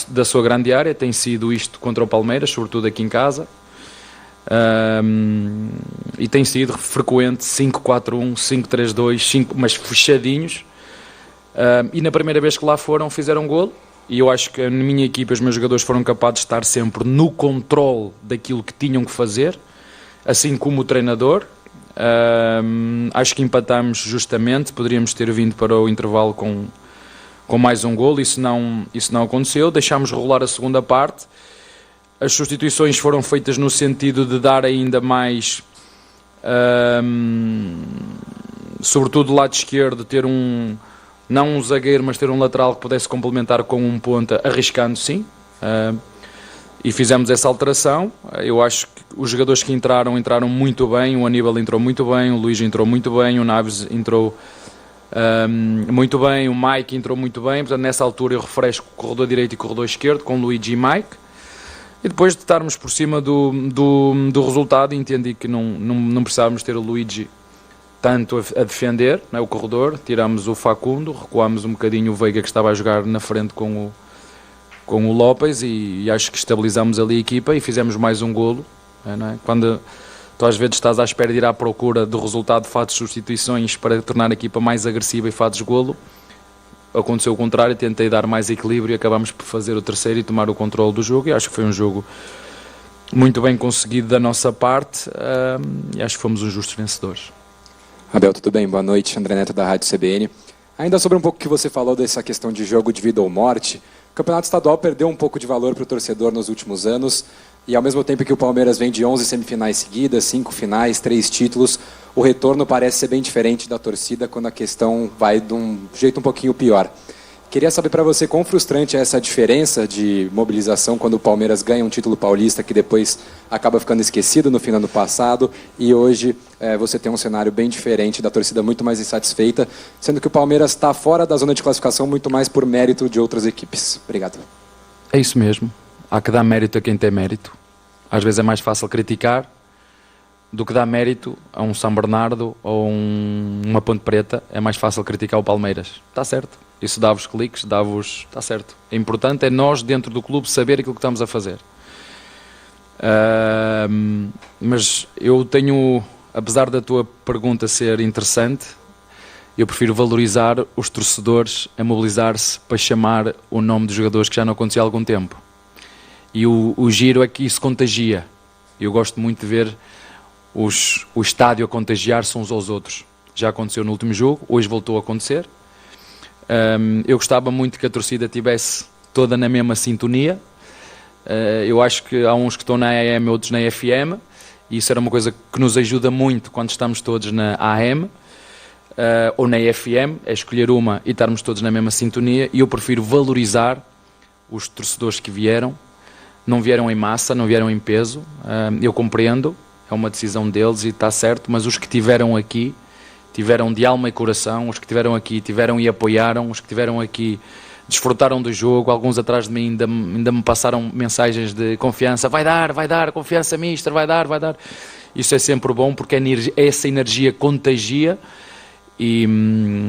da sua grande área. Tem sido isto contra o Palmeiras, sobretudo aqui em casa. e tem sido frequente 5-4-1, 5-3-2, mas fechadinhos. E na primeira vez que lá foram, fizeram golo. E eu acho que a minha equipa, os meus jogadores foram capazes de estar sempre no controle daquilo que tinham que fazer, assim como o treinador. Acho que empatámos justamente, poderíamos ter vindo para o intervalo com mais um golo, isso não aconteceu. Deixámos rolar a segunda parte. As substituições foram feitas no sentido de dar ainda mais, sobretudo do lado esquerdo, ter não um zagueiro, mas ter um lateral que pudesse complementar com um ponta, arriscando sim. E fizemos essa alteração. Eu acho que os jogadores que entraram muito bem. O Aníbal entrou muito bem, o Luís entrou muito bem, o Naves entrou muito bem, o Mike entrou muito bem. Portanto, nessa altura eu refresco o corredor direito e o corredor esquerdo com Luigi e Mike. E depois de estarmos por cima do resultado, entendi que não precisávamos ter o Luigi tanto a defender, né, o corredor. Tiramos o Facundo, recuámos um bocadinho o Veiga, que estava a jogar na frente com o Lopes, e acho que estabilizámos ali a equipa e fizemos mais um golo. Não é? Quando tu às vezes estás à espera de ir à procura do resultado, fazes substituições para tornar a equipa mais agressiva e fazes golo. Aconteceu o contrário, tentei dar mais equilíbrio e acabámos por fazer o terceiro e tomar o controle do jogo, e acho que foi um jogo muito bem conseguido da nossa parte, e acho que fomos os justos vencedores. Abel, tudo bem? Boa noite, André Neto da Rádio CBN. Ainda sobre um pouco que você falou dessa questão de jogo de vida ou morte, o Campeonato Estadual perdeu um pouco de valor para o torcedor nos últimos anos, e ao mesmo tempo que o Palmeiras vem de 11 semifinais seguidas, 5 finais, 3 títulos, o retorno parece ser bem diferente da torcida quando a questão vai de um jeito um pouquinho pior. Queria saber para você quão frustrante é essa diferença de mobilização quando o Palmeiras ganha um título paulista que depois acaba ficando esquecido no fim do ano passado, e hoje você tem um cenário bem diferente, da torcida muito mais insatisfeita, sendo que o Palmeiras está fora da zona de classificação muito mais por mérito de outras equipes. Obrigado. É isso mesmo. Há que dar mérito a quem tem mérito. Às vezes é mais fácil criticar do que dar mérito a um São Bernardo ou uma Ponte Preta. É mais fácil criticar o Palmeiras. Está certo. Isso dá-vos cliques, dá-vos... Está certo. O importante é nós, dentro do clube, saber aquilo que estamos a fazer. Mas eu tenho, apesar da tua pergunta ser interessante, eu prefiro valorizar os torcedores a mobilizar-se para chamar o nome dos jogadores, que já não acontecia há algum tempo. E o giro é que isso contagia. Eu gosto muito de ver o estádio a contagiar-se uns aos outros. Já aconteceu no último jogo, hoje voltou a acontecer. Eu gostava muito que a torcida estivesse toda na mesma sintonia. Eu acho que há uns que estão na AM, outros na FM, e isso era uma coisa que nos ajuda muito quando estamos todos na AM ou na FM, é escolher uma e estarmos todos na mesma sintonia. E eu prefiro valorizar os torcedores que vieram. Não vieram em massa, não vieram em peso, eu compreendo, é uma decisão deles e está certo, mas os que tiveram aqui, tiveram de alma e coração, os que tiveram aqui tiveram e apoiaram, os que tiveram aqui desfrutaram do jogo, alguns atrás de mim ainda me passaram mensagens de confiança, vai dar, confiança mister, vai dar. Isso é sempre bom, porque essa energia contagia, e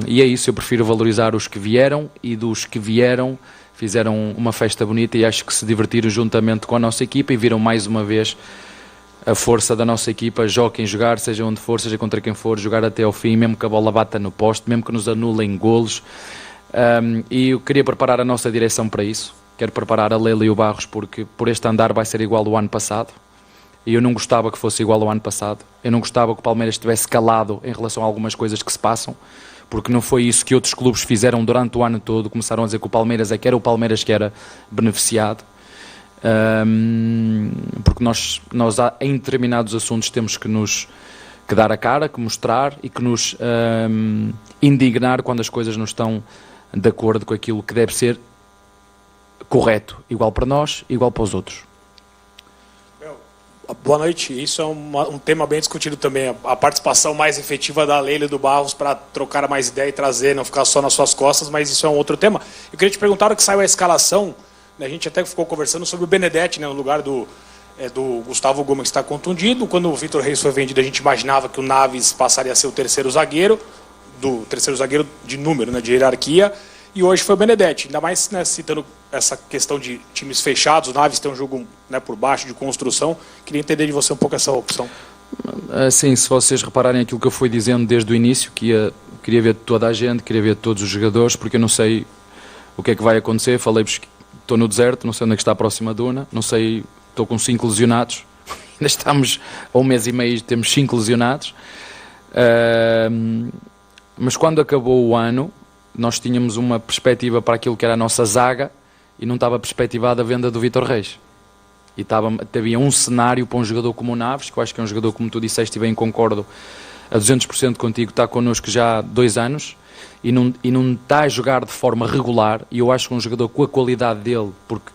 é isso. Eu prefiro valorizar os que vieram, e dos que vieram fizeram uma festa bonita, e acho que se divertiram juntamente com a nossa equipa e viram mais uma vez a força da nossa equipa. Jogue quem jogar, seja onde for, seja contra quem for, jogar até ao fim, mesmo que a bola bata no poste, mesmo que nos anulem golos. E eu queria preparar a nossa direção para isso. Quero preparar a Leila e o Barros, porque por este andar vai ser igual ao ano passado, e eu não gostava que fosse igual ao ano passado. Eu não gostava que o Palmeiras estivesse calado em relação a algumas coisas que se passam, porque não foi isso que outros clubes fizeram durante o ano todo. Começaram a dizer que o Palmeiras é que era o Palmeiras que era beneficiado, porque nós em determinados assuntos temos que dar a cara, que mostrar e que nos indignar quando as coisas não estão de acordo com aquilo que deve ser correto, igual para nós, igual para os outros. Boa noite. Isso é um tema bem discutido também, a participação mais efetiva da Leila e do Barros para trocar mais ideia e trazer, não ficar só nas suas costas, mas isso é um outro tema. Eu queria te perguntar, na hora que saiu a escalação, né, a gente até ficou conversando sobre o Benedetti, né, no lugar do Gustavo Gomes, que está contundido. Quando o Vitor Reis foi vendido, a gente imaginava que o Naves passaria a ser o terceiro zagueiro de número, né, de hierarquia, e hoje foi o Benedetti. Ainda mais, né, citando essa questão de times fechados, o Naves tem um jogo, né, por baixo, de construção. Queria entender de você um pouco essa opção. Assim, se vocês repararem aquilo que eu fui dizendo desde o início, que queria ver toda a gente, queria ver todos os jogadores, porque eu não sei o que é que vai acontecer. Falei-vos que estou no deserto, não sei onde é que está a próxima duna, não sei, estou com 5 lesionados, ainda estamos a 1 mês e meio, temos 5 lesionados, mas quando acabou o ano, nós tínhamos uma perspectiva para aquilo que era a nossa zaga e não estava perspectivada a venda do Vítor Reis. E havia um cenário para um jogador como o Naves, que eu acho que é um jogador, como tu disseste, e bem concordo a 200% contigo, está connosco já há 2 anos e não está a jogar de forma regular, e eu acho que um jogador com a qualidade dele, porque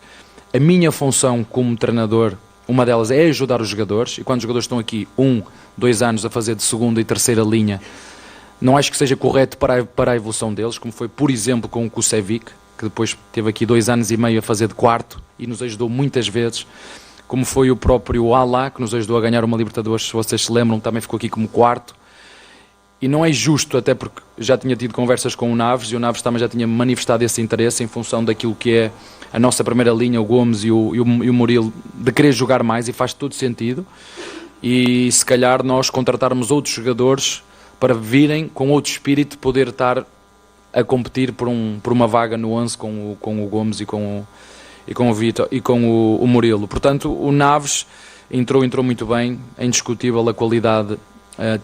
a minha função como treinador, uma delas é ajudar os jogadores, e quando os jogadores estão aqui 1, 2 anos a fazer de segunda e terceira linha, não acho que seja correto para a evolução deles, como foi, por exemplo, com o Kusevic, que depois teve aqui 2 anos e meio a fazer de quarto e nos ajudou muitas vezes, como foi o próprio Alá, que nos ajudou a ganhar uma Libertadores, se vocês se lembram, também ficou aqui como quarto. E não é justo, até porque já tinha tido conversas com o Naves, e o Naves também já tinha manifestado esse interesse em função daquilo que é a nossa primeira linha, o Gomes e o Murilo, de querer jogar mais, e faz todo sentido. E se calhar nós contratarmos outros jogadores para virem com outro espírito, poder estar a competir por uma vaga no 11 com o Gomes e com o Vitor e com o Murilo. Portanto, o Naves entrou muito bem, é indiscutível a qualidade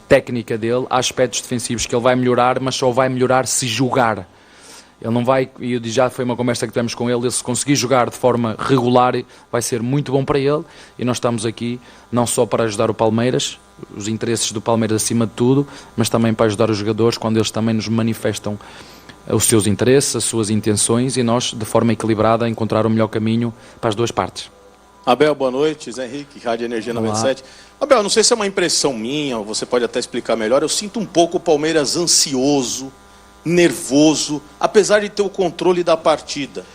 técnica dele. Há aspectos defensivos que ele vai melhorar, mas só vai melhorar se jogar. Ele não vai, e já foi uma conversa que tivemos com ele, se conseguir jogar de forma regular vai ser muito bom para ele, e nós estamos aqui não só para ajudar o Palmeiras, os interesses do Palmeiras acima de tudo, mas também para ajudar os jogadores quando eles também nos manifestam os seus interesses, as suas intenções, e nós, de forma equilibrada, encontrar o melhor caminho para as duas partes. Abel, boa noite. Zé Henrique, Rádio Energia 97. Abel, não sei se é uma impressão minha, ou você pode até explicar melhor, eu sinto um pouco o Palmeiras ansioso, nervoso, apesar de ter o controle da partida.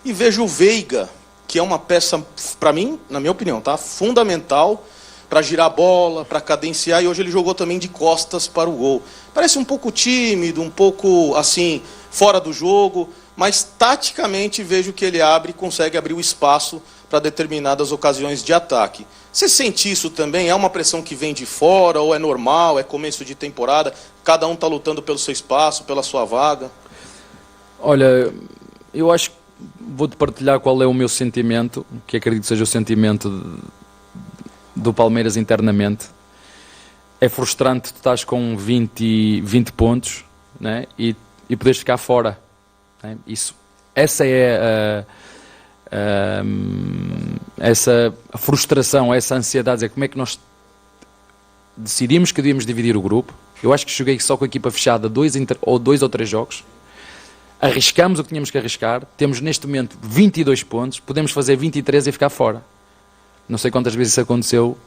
E vejo o Veiga, que é uma peça, para mim, na minha opinião, tá, fundamental para girar a bola, para cadenciar, e hoje ele jogou também de costas para o gol. Parece um pouco tímido, um pouco assim, fora do jogo, mas taticamente vejo que ele consegue abrir o espaço para determinadas ocasiões de ataque. Você sente isso também? É uma pressão que vem de fora, ou é normal, é começo de temporada, cada um está lutando pelo seu espaço, pela sua vaga? Olha, eu acho que vou-te partilhar qual é o meu sentimento, que acredito que seja o sentimento do Palmeiras internamente. É frustrante tu estás com 20 pontos, né, e poderes ficar fora, né? Essa é essa frustração, essa ansiedade, dizer como é que nós decidimos que devíamos dividir o grupo. Eu acho que joguei só com a equipa fechada 2 ou 3 jogos, arriscamos o que tínhamos que arriscar, temos neste momento 22 pontos, podemos fazer 23 e ficar fora. Não sei quantas vezes isso aconteceu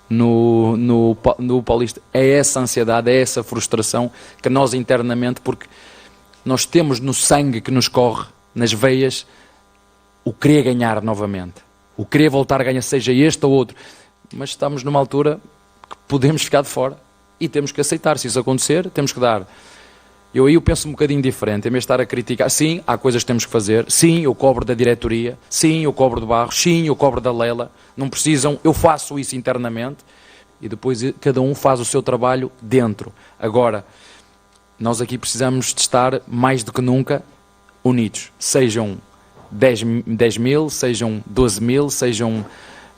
no Paulista. É essa ansiedade, é essa frustração que nós internamente, porque nós temos no sangue que nos corre, nas veias, o querer ganhar novamente, o querer voltar a ganhar, seja este ou outro, mas estamos numa altura que podemos ficar de fora e temos que aceitar. Se isso acontecer, temos que dar. Eu penso um bocadinho diferente, em vez de estar a criticar. Sim, há coisas que temos que fazer, sim, eu cobro da diretoria, sim, eu cobro do Barros, sim, eu cobro da Lela, não precisam, eu faço isso internamente e depois cada um faz o seu trabalho dentro. Agora, nós aqui precisamos de estar mais do que nunca unidos, sejam 10 mil, sejam 12 mil, sejam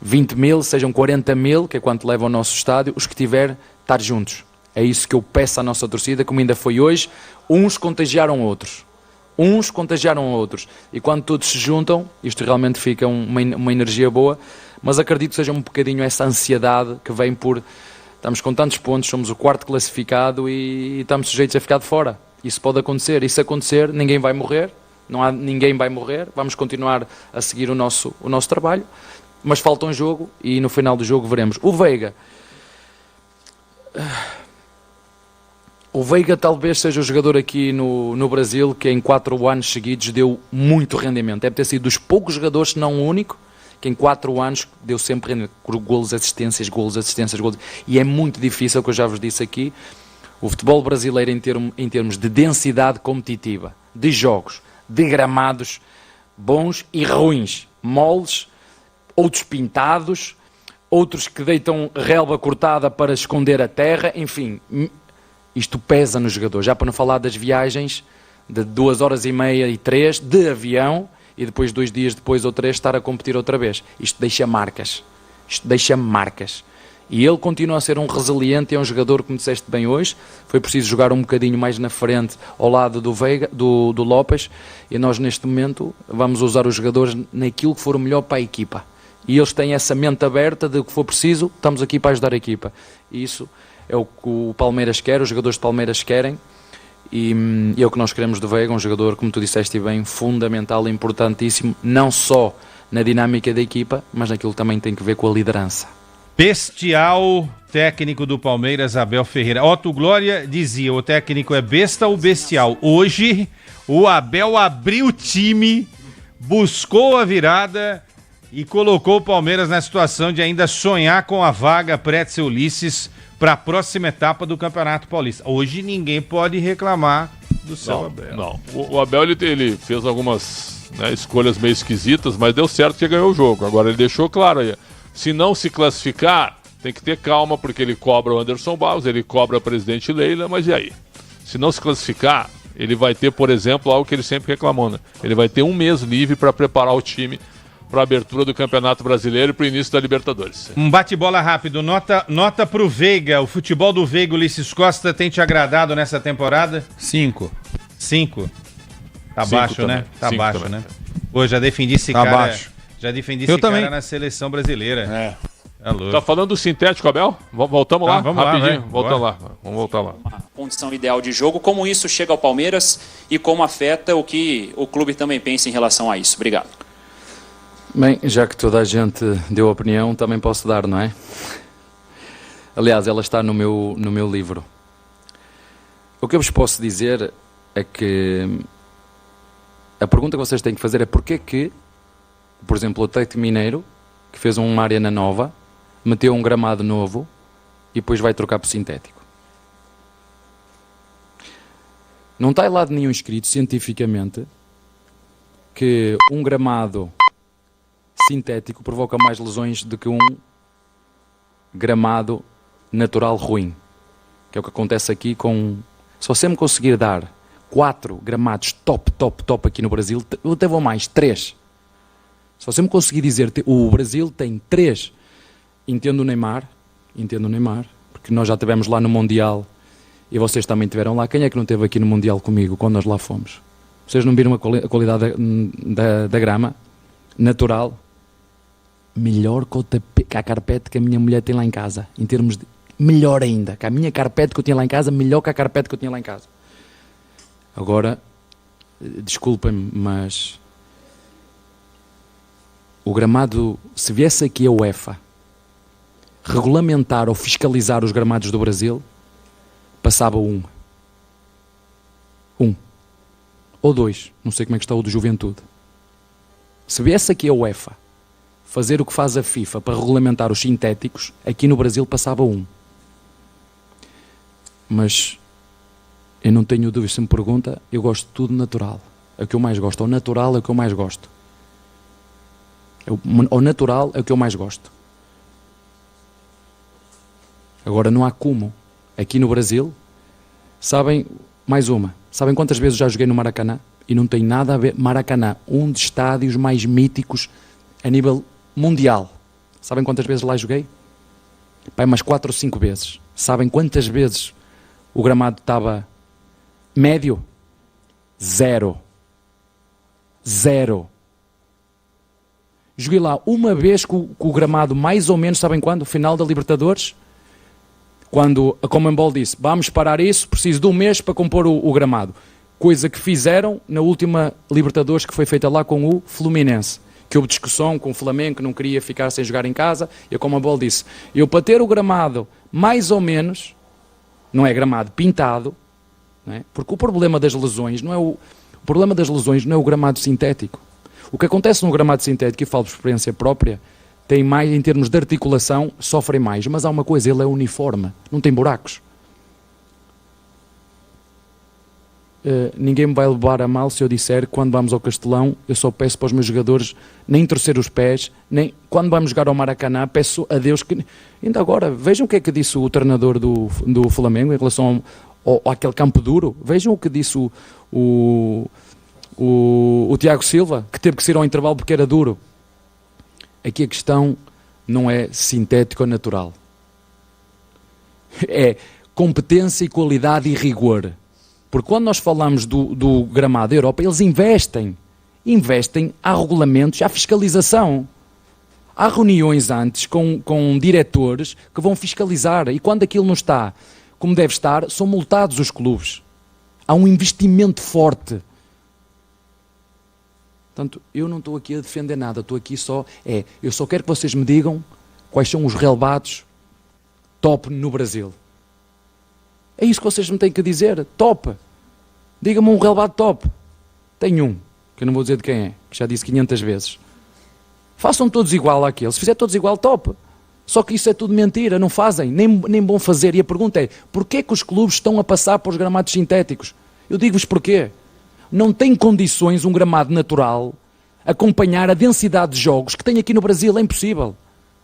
20 mil, sejam 40 mil, que é quanto leva o nosso estádio, os que tiver, estar juntos. É isso que eu peço à nossa torcida, como ainda foi hoje. Uns contagiaram outros. E quando todos se juntam, isto realmente fica uma energia boa. Mas acredito que seja um bocadinho essa ansiedade que vem por... Estamos com tantos pontos, somos o 4º classificado e estamos sujeitos a ficar de fora. Isso pode acontecer. E se acontecer, ninguém vai morrer. Ninguém vai morrer. Vamos continuar a seguir o nosso trabalho. Mas falta um jogo e no final do jogo veremos. O Veiga talvez seja o jogador aqui no Brasil que em 4 anos seguidos deu muito rendimento. Deve ter sido dos poucos jogadores, se não o único, que em 4 anos deu sempre rendimento. Golos, assistências. E é muito difícil, que eu já vos disse aqui, o futebol brasileiro em termos de densidade competitiva, de jogos, de gramados bons e ruins, moles, outros pintados, outros que deitam relva cortada para esconder a terra, enfim, isto pesa no jogador, já para não falar das viagens de 2 horas e meia e 3 de avião e depois 2 dias depois ou 3 estar a competir outra vez. Isto deixa marcas, e ele continua a ser um resiliente, é um jogador, como disseste bem hoje, foi preciso jogar um bocadinho mais na frente ao lado do Veiga, do Lopes, e nós neste momento vamos usar os jogadores naquilo que for o melhor para a equipa. E eles têm essa mente aberta de que for preciso, estamos aqui para ajudar a equipa. E isso é o que o Palmeiras quer, os jogadores de Palmeiras querem, e é o que nós queremos do Veiga, um jogador, como tu disseste bem, fundamental, importantíssimo, não só na dinâmica da equipa, mas naquilo que também tem que ver com a liderança. Bestial técnico do Palmeiras, Abel Ferreira. Otto Glória dizia, o técnico é besta ou bestial? Hoje, o Abel abriu o time, buscou a virada e colocou o Palmeiras na situação de ainda sonhar com a vaga Pretzel Ulisses para a próxima etapa do Campeonato Paulista. Hoje ninguém pode reclamar do seu Abel. Não, o Abel ele fez algumas escolhas meio esquisitas, mas deu certo que ganhou o jogo. Agora ele deixou claro aí, se não se classificar, tem que ter calma, porque ele cobra o Anderson Barros, ele cobra a presidente Leila, mas e aí? Se não se classificar, ele vai ter, por exemplo, algo que ele sempre reclamou, né? Ele vai ter um mês livre para preparar o time para a abertura do Campeonato Brasileiro e para o início da Libertadores. Um bate-bola rápido, nota pro Veiga, o futebol do Veiga, Ulisses Costa, tem te agradado nessa temporada? 5. 5? Tá baixo, também. né? Tá 5 baixo, também. né? Pô, já defendi esse Tá cara. baixo. Já defendi Eu esse também. cara na seleção brasileira. É. É louco. Tá falando do sintético, Abel? Voltamos Tá, lá? vamos lá, rapidinho. vai. Volta Bora. lá. Vamos voltar lá. Condição ideal de jogo, como isso chega ao Palmeiras e como afeta o que o clube também pensa em relação a isso. Obrigado. Bem, já que toda a gente deu opinião, também posso dar, não é? Aliás, ela está no meu livro. O que eu vos posso dizer é que a pergunta que vocês têm que fazer é porquê que, por exemplo, o Atlético Mineiro, que fez uma arena nova, meteu um gramado novo e depois vai trocar por sintético. Não está em lado nenhum escrito cientificamente que um gramado sintético provoca mais lesões do que um gramado natural ruim. Que é o que acontece aqui com... Se você me conseguir dar 4 gramados top aqui no Brasil, eu até vou mais, 3. Se você me conseguir dizer, o Brasil tem 3. Entendo o Neymar, porque nós já estivemos lá no Mundial e vocês também estiveram lá. Quem é que não esteve aqui no Mundial comigo quando nós lá fomos? Vocês não viram a qualidade da grama natural? Melhor que a carpete que a minha mulher tem lá em casa, em termos de... Melhor ainda, que a minha carpete que eu tinha lá em casa, melhor que a carpete que eu tinha lá em casa. Agora, desculpem-me, mas o gramado, se viesse aqui a UEFA regulamentar ou fiscalizar os gramados do Brasil, passava 1. Ou 2, não sei como é que está o do Juventude. Se viesse aqui a UEFA fazer o que faz a FIFA para regulamentar os sintéticos, aqui no Brasil passava 1. Mas eu não tenho dúvida, se me pergunta, eu gosto de tudo natural. É o que eu mais gosto. O natural é o que eu mais gosto. O natural é o que eu mais gosto. Agora não há como. Aqui no Brasil, sabem, mais uma, sabem quantas vezes já joguei no Maracanã? E não tem nada a ver. Maracanã, um dos estádios mais míticos a nível mundial. Sabem quantas vezes lá joguei? Pai, umas 4 ou 5 vezes. Sabem quantas vezes o gramado estava médio? 0. Joguei lá uma vez com o gramado mais ou menos, sabem quando? Final da Libertadores. Quando a Conmebol disse, vamos parar isso, preciso de um mês para compor o gramado. Coisa que fizeram na última Libertadores que foi feita lá com o Fluminense. Que houve discussão com o Flamengo, que não queria ficar sem jogar em casa, e a Conmebol disse, eu para ter o gramado mais ou menos, não é gramado pintado, não é? Porque o problema das lesões não é o gramado sintético. O que acontece no gramado sintético, e falo por experiência própria, tem mais, em termos de articulação, sofrem mais, mas há uma coisa, ele é uniforme, não tem buracos. ninguém me vai levar a mal se eu disser que quando vamos ao Castelão, eu só peço para os meus jogadores nem torcer os pés, nem quando vamos jogar ao Maracanã, peço a Deus que... Ainda agora, vejam o que é que disse o treinador do Flamengo em relação àquele campo duro. Vejam o que disse o Tiago Silva, que teve que sair ao intervalo porque era duro. Aqui a questão não é sintético ou natural. É competência e qualidade e rigor. Porque quando nós falamos do gramado da Europa, eles investem, há regulamentos, há fiscalização. Há reuniões antes com diretores que vão fiscalizar, e quando aquilo não está como deve estar, são multados os clubes. Há um investimento forte. Portanto, eu não estou aqui a defender nada, estou aqui eu só quero que vocês me digam quais são os relevados top no Brasil. É isso que vocês me têm que dizer, top. Diga-me um relevado top. Tenho um, que eu não vou dizer de quem é, que já disse 500 vezes. Façam todos igual àquele. Se fizer todos igual, top. Só que isso é tudo mentira, não fazem, nem vão fazer. E a pergunta é, porquê que os clubes estão a passar para os gramados sintéticos? Eu digo-vos porquê. Não tem condições um gramado natural acompanhar a densidade de jogos que tem aqui no Brasil, é impossível.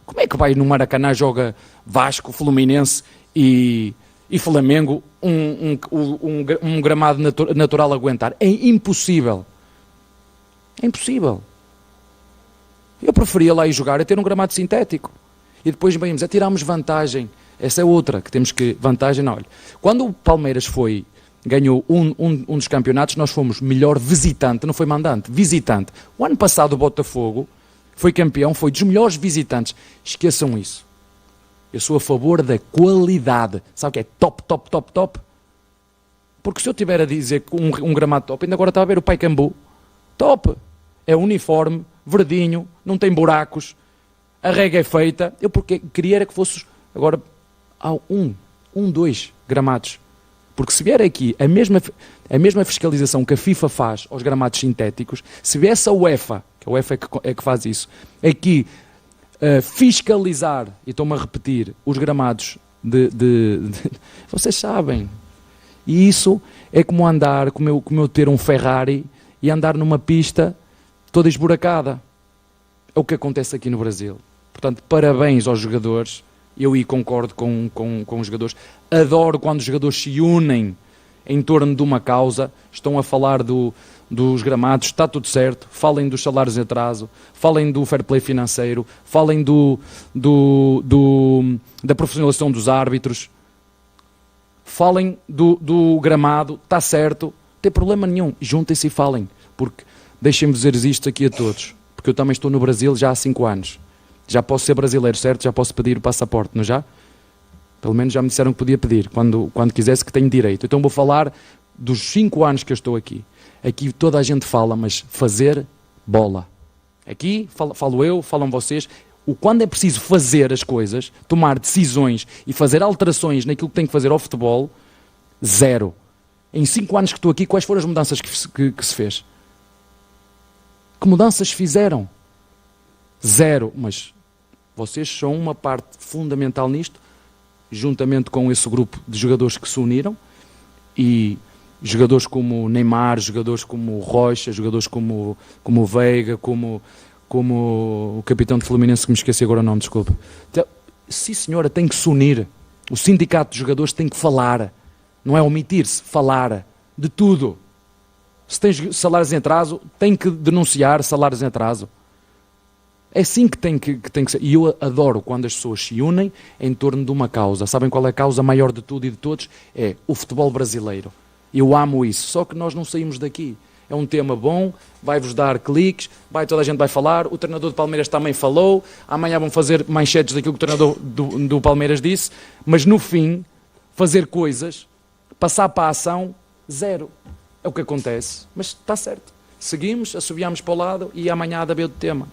Como é que vai no Maracanã, joga Vasco, Fluminense e Flamengo, um gramado natural aguentar? É impossível. É impossível. Eu preferia lá ir jogar a ter um gramado sintético. E depois vamos a tirarmos vantagem. Essa é outra que temos que... Vantagem, não, olha. Quando o Palmeiras ganhou um dos campeonatos, nós fomos melhor visitante, não foi mandante, visitante. O ano passado o Botafogo foi campeão, foi dos melhores visitantes. Esqueçam isso. Eu sou a favor da qualidade. Sabe o que é top, top, top, top? Porque se eu tiver a dizer que um gramado top, ainda agora está a ver o Pacaembu, top. É uniforme, verdinho, não tem buracos, a rega é feita. Eu porque queria era que fosse agora dois gramados. Porque se vier aqui a mesma fiscalização que a FIFA faz aos gramados sintéticos, se viesse a UEFA, que a UEFA é que faz isso, aqui fiscalizar, e estou-me a repetir, os gramados vocês sabem. E isso é como andar, como eu ter um Ferrari e andar numa pista toda esburacada. É o que acontece aqui no Brasil. Portanto, parabéns aos jogadores. Eu aí concordo com os jogadores. Adoro quando os jogadores se unem em torno de uma causa. Estão a falar dos gramados, está tudo certo. Falem dos salários em atraso, falem do fair play financeiro, falem da profissionalização dos árbitros, falem do gramado, está certo, não tem problema nenhum. Juntem-se e falem, porque deixem-me dizer isto aqui a todos, porque eu também estou no Brasil já há 5 anos. Já posso ser brasileiro, certo? Já posso pedir o passaporte, não já? Pelo menos já me disseram que podia pedir, quando quisesse, que tenho direito. Então vou falar dos 5 anos que eu estou aqui. Aqui toda a gente fala, mas fazer, bola. Aqui falo eu, falam vocês. Quando é preciso fazer as coisas, tomar decisões e fazer alterações naquilo que tem que fazer ao futebol, zero. Em 5 anos que estou aqui, quais foram as mudanças que se fez? Que mudanças fizeram? Zero. Mas vocês são uma parte fundamental nisto, juntamente com esse grupo de jogadores que se uniram, e jogadores como Neymar, jogadores como Rocha, jogadores como Veiga, como o capitão de Fluminense, que me esqueci agora o nome, desculpa. Então, sim senhora, tem que se unir. O sindicato de jogadores tem que falar, não é omitir-se, falar de tudo. Se tens salários em atraso, tem que denunciar salários em atraso. É assim que tem que ser. E eu adoro quando as pessoas se unem em torno de uma causa. Sabem qual é a causa maior de tudo e de todos? É o futebol brasileiro. Eu amo isso. Só que nós não saímos daqui. É um tema bom, vai-vos dar cliques, toda a gente vai falar. O treinador do Palmeiras também falou. Amanhã vão fazer manchetes daquilo que o treinador do Palmeiras disse. Mas no fim, fazer coisas, passar para a ação, zero. É o que acontece. Mas está certo. Seguimos, assobiamos para o lado e amanhã há de haver outro tema.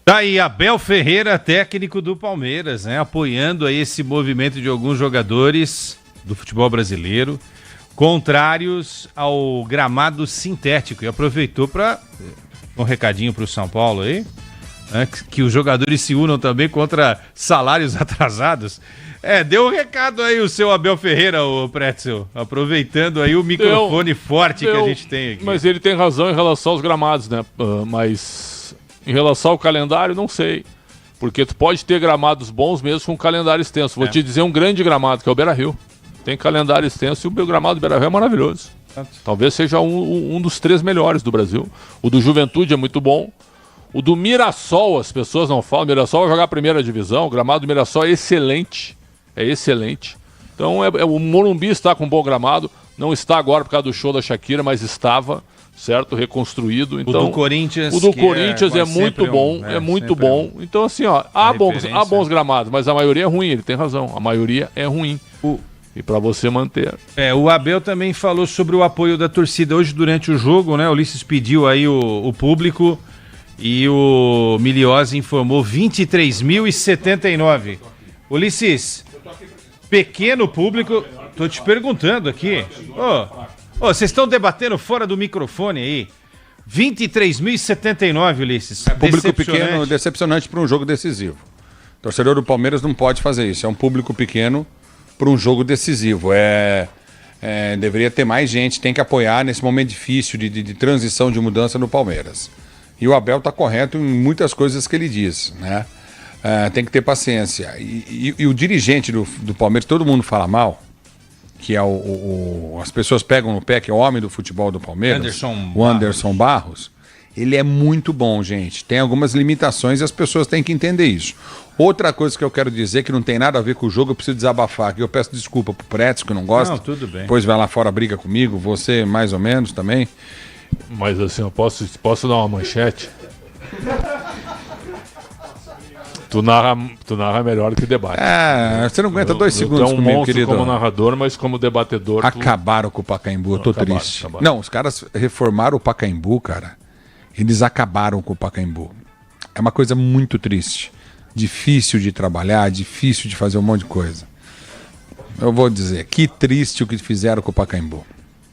Daí Abel Ferreira, técnico do Palmeiras, né, apoiando aí esse movimento de alguns jogadores do futebol brasileiro contrários ao gramado sintético, e aproveitou para um recadinho para o São Paulo aí. né, que os jogadores se unam também contra salários atrasados. Deu um recado aí o seu Abel Ferreira, o Pretzel, aproveitando aí o microfone forte que a gente tem aqui. Mas ele tem razão em relação aos gramados, né? Mas em relação ao calendário, não sei. Porque tu pode ter gramados bons mesmo com um calendário extenso. Vou te dizer um grande gramado, que é o Beira-Rio. Tem calendário extenso e o gramado do Beira-Rio é maravilhoso. Talvez seja um dos 3 melhores do Brasil. O do Juventude é muito bom. O do Mirassol, as pessoas não falam. O Mirassol vai jogar a primeira divisão. O gramado do Mirassol é excelente. É excelente. Então o Morumbi está com um bom gramado. Não está agora por causa do show da Shakira, mas estava, certo? Reconstruído. Então, o do Corinthians, é muito bom. É muito bom. Então, assim, ó, há bons gramados, mas a maioria é ruim. Ele tem razão. A maioria é ruim. E para você manter. O Abel também falou sobre o apoio da torcida hoje durante o jogo, né? O Ulisses pediu aí o público e o Miliose informou 23.079. Ulisses, pequeno público, tô te perguntando aqui. Vocês estão debatendo fora do microfone aí. 23.079, Ulisses. Público pequeno, decepcionante para um jogo decisivo. O torcedor do Palmeiras não pode fazer isso. É um público pequeno para um jogo decisivo. Deveria ter mais gente, tem que apoiar nesse momento difícil de transição, de mudança no Palmeiras. E o Abel está correto em muitas coisas que ele diz, né? Tem que ter paciência. E o dirigente do Palmeiras, todo mundo fala mal, que é as pessoas pegam no pé, que é o homem do futebol do Palmeiras, o Anderson Barros. Ele é muito bom, gente. Tem algumas limitações e as pessoas têm que entender isso. Outra coisa que eu quero dizer, que não tem nada a ver com o jogo, eu preciso desabafar aqui. Eu peço desculpa pro Pretz, que não gosta. Não, tudo bem. Depois vai lá fora, briga comigo. Você, mais ou menos, também. Mas assim, eu posso dar uma manchete? Tu narra melhor que debate. Você não aguenta 2 segundos comigo, querido. Como narrador, mas como debatedor. Acabaram com o Pacaembu, eu tô triste. Não, os caras reformaram o Pacaembu, cara. Eles acabaram com o Pacaembu. É uma coisa muito triste. Difícil de trabalhar, difícil de fazer um monte de coisa. Eu vou dizer, que triste o que fizeram com o Pacaembu.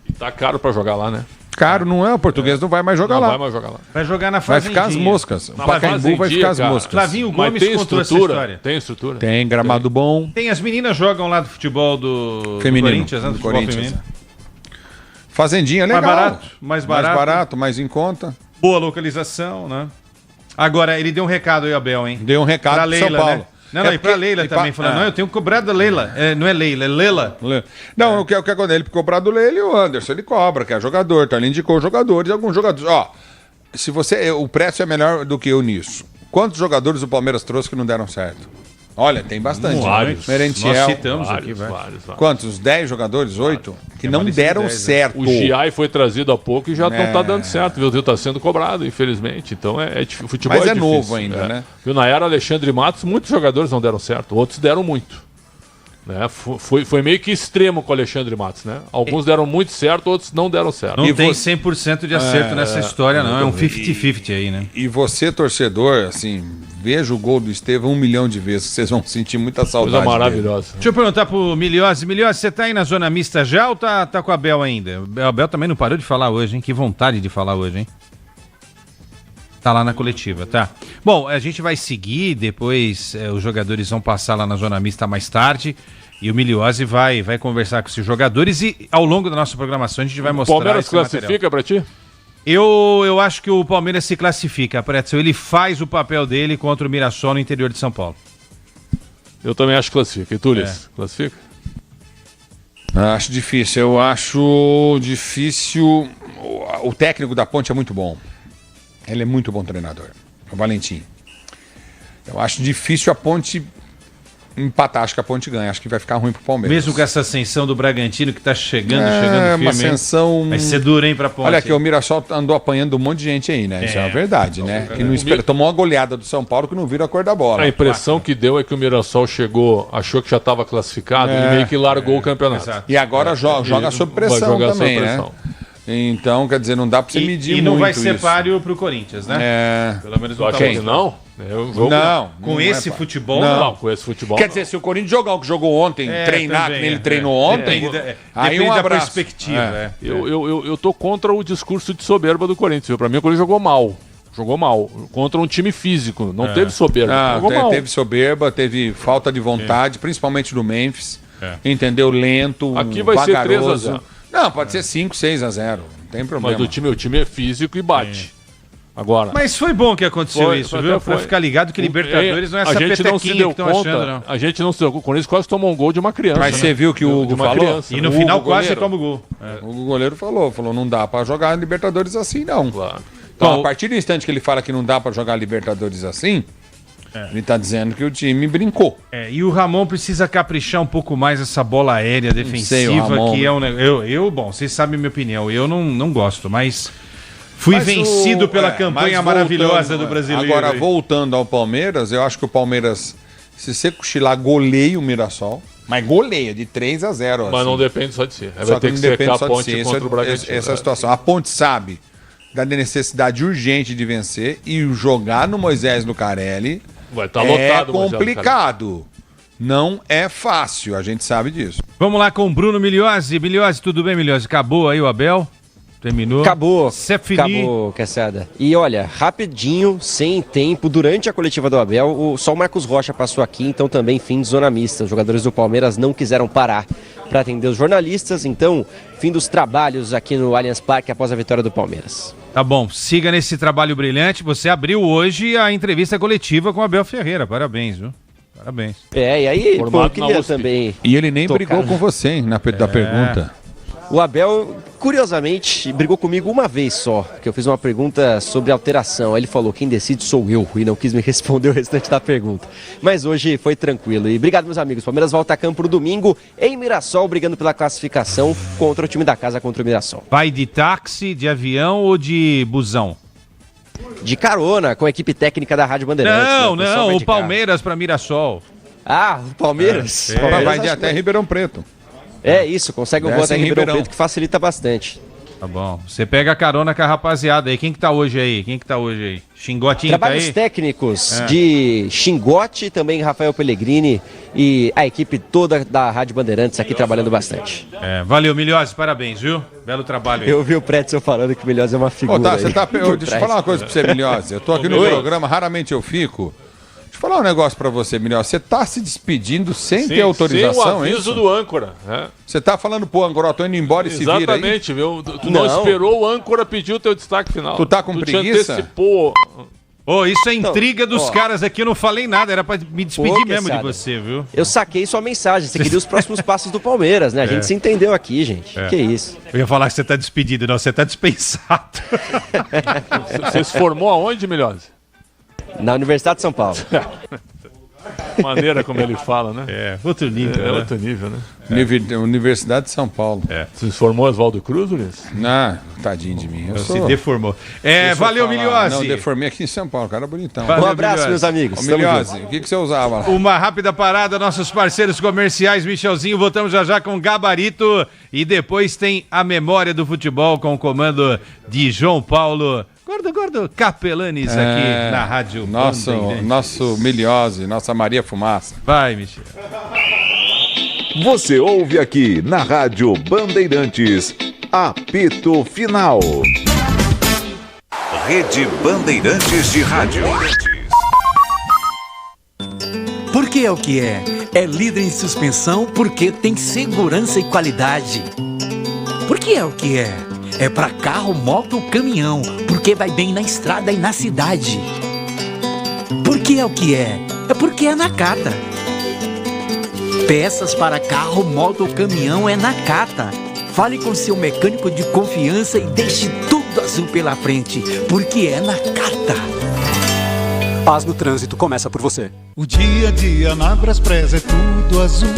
E tá caro pra jogar lá, né? Caro não é, o português não vai mais jogar lá. Não vai mais jogar lá. Vai jogar na Fazendinha. Vai ficar as moscas. O Pacaembu vai ficar as moscas. Flavinho Gomes contou essa história. Tem estrutura. Tem gramado bom. Tem, as meninas jogam lá do futebol do Corinthians, né? Do futebol feminino. Fazendinha, legal. Mais barato, mais em conta. Boa localização, né? Agora, ele deu um recado aí, Abel, hein? Deu um recado pra Leila, São Paulo. Né? Não, e pra Leila também, falando, eu tenho que cobrar da Leila. Não é Leila, é Lela. Não, o que acontece? Ele cobrar do Leila e o Anderson, ele cobra, que é jogador, então ele indicou jogadores, alguns jogadores. Se você, o preço é melhor do que eu nisso. Quantos jogadores o Palmeiras trouxe que não deram certo? Olha, tem bastante. Vários. Merentiel. Nós citamos vários. Quantos? 10 jogadores? 8? Que não deram certo. O Giai foi trazido há pouco e já não tá dando certo, viu? Tá sendo cobrado, infelizmente. Então futebol Mas é difícil, novo ainda, né? Viu? Na era Alexandre Matos, muitos jogadores não deram certo, outros deram muito. Né? Foi meio que extremo com o Alexandre Matos, né? Alguns deram muito certo, outros não deram certo. Não tem 100% de acerto nessa história, não. É um 50-50 aí, né? E você, torcedor, assim, veja o gol do Estevão 1 milhão de vezes, vocês vão sentir muita saudade. Coisa maravilhosa. Deixa eu perguntar pro Miliose. Miliose, você tá aí na zona mista já ou tá com a Abel ainda? O Abel também não parou de falar hoje, hein? Que vontade de falar hoje, hein? Tá lá na coletiva, tá? Bom, a gente vai seguir, depois os jogadores vão passar lá na zona mista mais tarde e o Miliose vai conversar com esses jogadores e ao longo da nossa programação a gente vai mostrar. O Palmeiras classifica pra ti? Eu acho que o Palmeiras se classifica, Pretzel. Ele faz o papel dele contra o Mirassol no interior de São Paulo. Eu também acho que classifica. E tu, Liz? Classifica? Acho difícil. Eu acho difícil. O técnico da Ponte é muito bom. Ele é muito bom treinador. O Valentim. Eu acho difícil a Ponte empatar. Acho que a Ponte ganha. Acho que vai ficar ruim pro Palmeiras. Mesmo com essa ascensão do Bragantino que tá chegando firme. Uma ascensão... Vai ser dura, hein, pra Ponte. Olha aqui, o Mirassol andou apanhando um monte de gente aí, né? Isso é uma verdade, né? Que não espera... Tomou uma goleada do São Paulo que não vira a cor da bola. A impressão que deu é que o Mirassol chegou, achou que já estava classificado e meio que largou o campeonato. Exato. E agora joga sob pressão também, né? Então, quer dizer, não dá pra você medir muito. E não vai ser páreo pro Corinthians, né? Pelo menos não tá muito. Não? Com esse futebol, não. Com esse futebol. Quer dizer, se o Corinthians jogar o que jogou ontem, treinar como ele treinou ontem, aí depende da perspectiva. Eu tô contra o discurso de soberba do Corinthians. Pra mim, o Corinthians jogou mal. Jogou mal. Contra um time físico. Não teve soberba. Jogou mal. Teve soberba, teve falta de vontade, principalmente do Memphis. Entendeu? Lento, aqui vai vagaroso. ser 3-0. Não, pode ser 5, 6-0. Não tem problema. Mas o time é físico e bate. Agora. Mas foi bom que aconteceu isso, viu? Pra ficar ligado que Libertadores não é essa petequinha que estão achando, não. A gente não se deu conta. O Corinthians quase tomou um gol de uma criança. Mas você viu que o Hugo falou? Criança, e no final quase você toma o gol. O goleiro falou, não dá pra jogar Libertadores assim, não. Claro. Então, a partir do instante que ele fala que não dá pra jogar Libertadores assim, ele tá dizendo que o time brincou. E o Ramon precisa caprichar um pouco mais essa bola aérea defensiva, que é um negócio. Bom, vocês sabem a minha opinião, eu não gosto, mas fui vencido pela campanha maravilhosa do brasileiro. Agora, voltando ao Palmeiras, eu acho que o Palmeiras, se você cochilar, goleia o Mirassol. Mas goleia, de 3-0. Mas não depende só de si. Vai ter que secar a Ponte contra o Bragantino. Essa é a situação. A Ponte sabe da necessidade urgente de vencer e jogar no Moisés Lucarelli vai estar lotado. É complicado. Não é fácil, a gente sabe disso. Vamos lá com o Bruno Migliozzi. Migliozzi, tudo bem, Migliozzi? Acabou aí o Abel? Terminou? Acabou, Cassada. E olha, rapidinho, sem tempo, durante a coletiva do Abel, só o Marcos Rocha passou aqui, então também fim de zona mista. Os jogadores do Palmeiras não quiseram parar para atender os jornalistas, então fim dos trabalhos aqui no Allianz Parque após a vitória do Palmeiras. Tá bom, siga nesse trabalho brilhante. Você abriu hoje a entrevista coletiva com o Abel Ferreira, parabéns, viu? Parabéns. E aí, eu queria também... E ele nem brigou com você, hein, da pergunta. O Abel, curiosamente, brigou comigo uma vez só, que eu fiz uma pergunta sobre alteração. Aí ele falou, quem decide sou eu, e não quis me responder o restante da pergunta. Mas hoje foi tranquilo. E obrigado, meus amigos. Palmeiras volta a campo no domingo, em Mirassol, brigando pela classificação contra o time da casa, contra o Mirassol. Vai de táxi, de avião ou de busão? De carona, com a equipe técnica da Rádio Bandeirantes. Não, o Palmeiras para Mirassol. Ah, o Palmeiras? Vai de até Ribeirão Preto. É isso, consegue um voo até Ribeirão Preto que facilita bastante. Tá bom. Você pega a carona com a rapaziada aí. Quem que tá hoje aí? Xingotinho Trabalhos tá aí? técnicos de Xingote, também Rafael Pellegrini e a equipe toda da Rádio Bandeirantes aqui trabalhando bastante. Valeu, Migliozzi, parabéns, viu? Belo trabalho aí. Eu vi o Pretzel falando que o Migliozzi é uma figura. Deixa eu falar uma coisa pra você, Migliozzi. Eu tô aqui no programa, raramente eu fico. Deixa eu falar um negócio pra você, Migliozzi. Você tá se despedindo sem ter autorização, sem o aviso do âncora. Você tá falando pro âncora, tô indo embora e se vira aí? Exatamente, viu? Tu não esperou o âncora pedir o teu destaque final. Tu tá com preguiça? Te antecipou. Isso é intriga dos caras aqui, eu não falei nada, era pra me despedir mesmo de você, viu? Eu saquei sua mensagem, você queria os próximos passos do Palmeiras, né? A gente se entendeu aqui, gente. Que isso? Eu ia falar que você tá despedido, não, você tá dispensado. Você se formou aonde, Migliozzi? Na Universidade de São Paulo. Maneira como ele fala, né? Outro nível. Outro nível, né? Universidade de São Paulo. Você se formou Oswaldo Cruz, Ulisses? Não, tadinho de mim. Se deformou. Valeu, Migliozzi. Não, deformei aqui em São Paulo, cara bonitão. Um abraço, meus amigos. Migliozzi, o que você usava lá? Uma rápida parada, nossos parceiros comerciais, Michelzinho, voltamos já com Gabarito e depois tem a memória do futebol com o comando de João Paulo Gordo Capelanes aqui na Rádio Nosso Migliozzi, nossa Maria Fumaça. Vai, Michel. Você ouve aqui na Rádio Bandeirantes, apito final. Rede Bandeirantes de Rádio. Porque é o que é. É líder em suspensão porque tem segurança e qualidade. Porque é o que é. É para carro, moto ou caminhão, porque vai bem na estrada e na cidade. Porque é o que é. É porque é Nakata. Peças para carro, moto ou caminhão é Nakata. Fale com seu mecânico de confiança e deixe tudo azul pela frente, porque é Nakata. Paz no trânsito começa por você. O dia a dia na Braspress é tudo azul,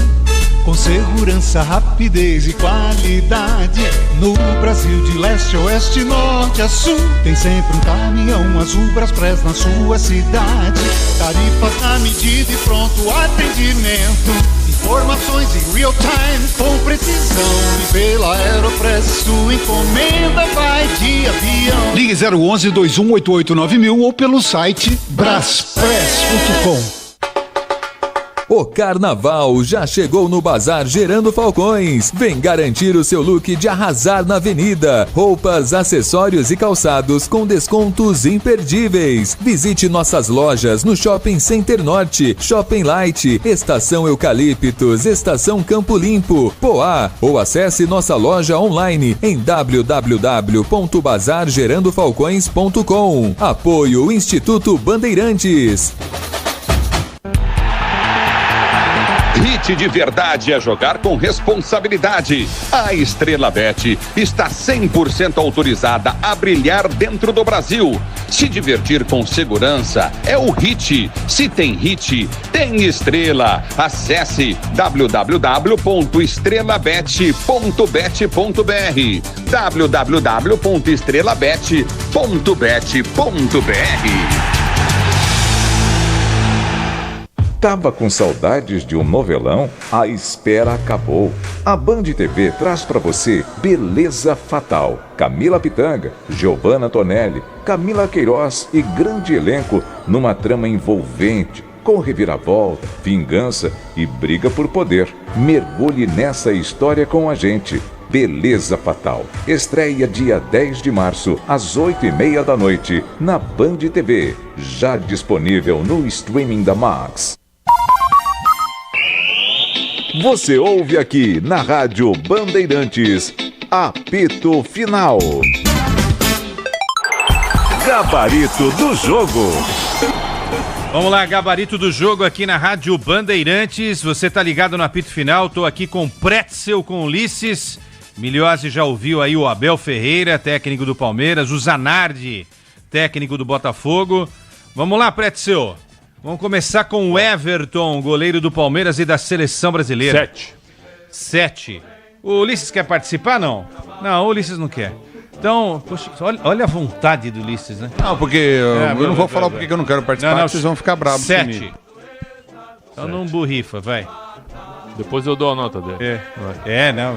com segurança, rapidez e qualidade. No Brasil de leste a oeste, norte a sul, tem sempre um caminhão azul Braspress na sua cidade. Tarifas na medida e pronto atendimento. Informações em real time com precisão. E pela Aeropress sua encomenda vai de avião. Ligue 011 2188 9000 ou pelo site braspress.com. O carnaval já chegou no Bazar Gerando Falcões. Vem garantir o seu look de arrasar na avenida. Roupas, acessórios e calçados com descontos imperdíveis. Visite nossas lojas no Shopping Center Norte, Shopping Light, Estação Eucaliptos, Estação Campo Limpo, Poá, ou acesse nossa loja online em www.bazargerandofalcões.com. Apoio Instituto Bandeirantes. Hit de verdade é jogar com responsabilidade. A Estrela Bet está 100% autorizada a brilhar dentro do Brasil. Se divertir com segurança é o Hit. Se tem Hit, tem Estrela. Acesse www.estrelabet.bet.br www.estrelabet.bet.br. Tava com saudades de um novelão? A espera acabou. A Band TV traz pra você Beleza Fatal. Camila Pitanga, Giovanna Tonelli, Camila Queiroz e grande elenco numa trama envolvente, com reviravolta, vingança e briga por poder. Mergulhe nessa história com a gente. Beleza Fatal. Estreia dia 10 de março, às 8h30 da noite, na Band TV. Já disponível no streaming da Max. Você ouve aqui na Rádio Bandeirantes, apito final. Gabarito do jogo. Vamos lá, gabarito do jogo aqui na Rádio Bandeirantes. Você tá ligado no apito final, tô aqui com Pretzel, com Ulisses. Miliose já ouviu aí o Abel Ferreira, técnico do Palmeiras, o Zanardi, técnico do Botafogo. Vamos lá, Pretzel. Vamos começar com o Everton, goleiro do Palmeiras e da Seleção Brasileira. 7. O Ulisses quer participar, não? Não, o Ulisses não quer. Então, poxa, olha a vontade do Ulisses, né? Não, porque eu não vou falar porque eu não quero participar, vocês vão ficar bravos 7. Então não burrifa, vai. Depois eu dou a nota dele. Não.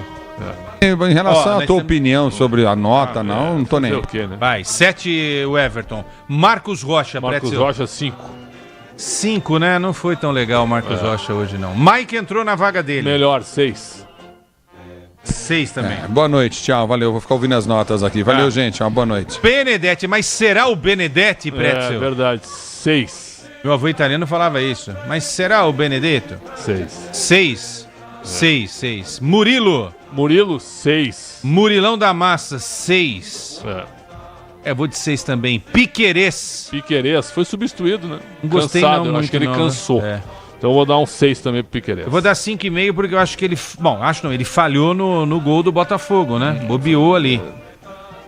Em relação à tua opinião sobre a nota, não tô nem. Vai, 7 o Everton. Marcos Rocha, Marcos Rocha, 5. 5, né? Não foi tão legal o Marcos Rocha hoje, não. Mike entrou na vaga dele. Melhor, 6. 6 também. Boa noite, tchau, valeu. Vou ficar ouvindo as notas aqui. Valeu, gente, uma boa noite. Benedetti, mas será o Benedetti, Pretzel? É verdade, 6. Meu avô italiano falava isso. Mas será o Benedetto? 6. 6. Murilo, 6. Murilão da Massa, 6. Vou de 6 também. Piquerez foi substituído, né? Não gostei Cansado, não, eu acho que ele cansou. Então eu vou dar um 6 também pro Piquerez. Eu vou dar 5,5 porque eu acho que ele... ele falhou no gol do Botafogo, né? Bobeou ali.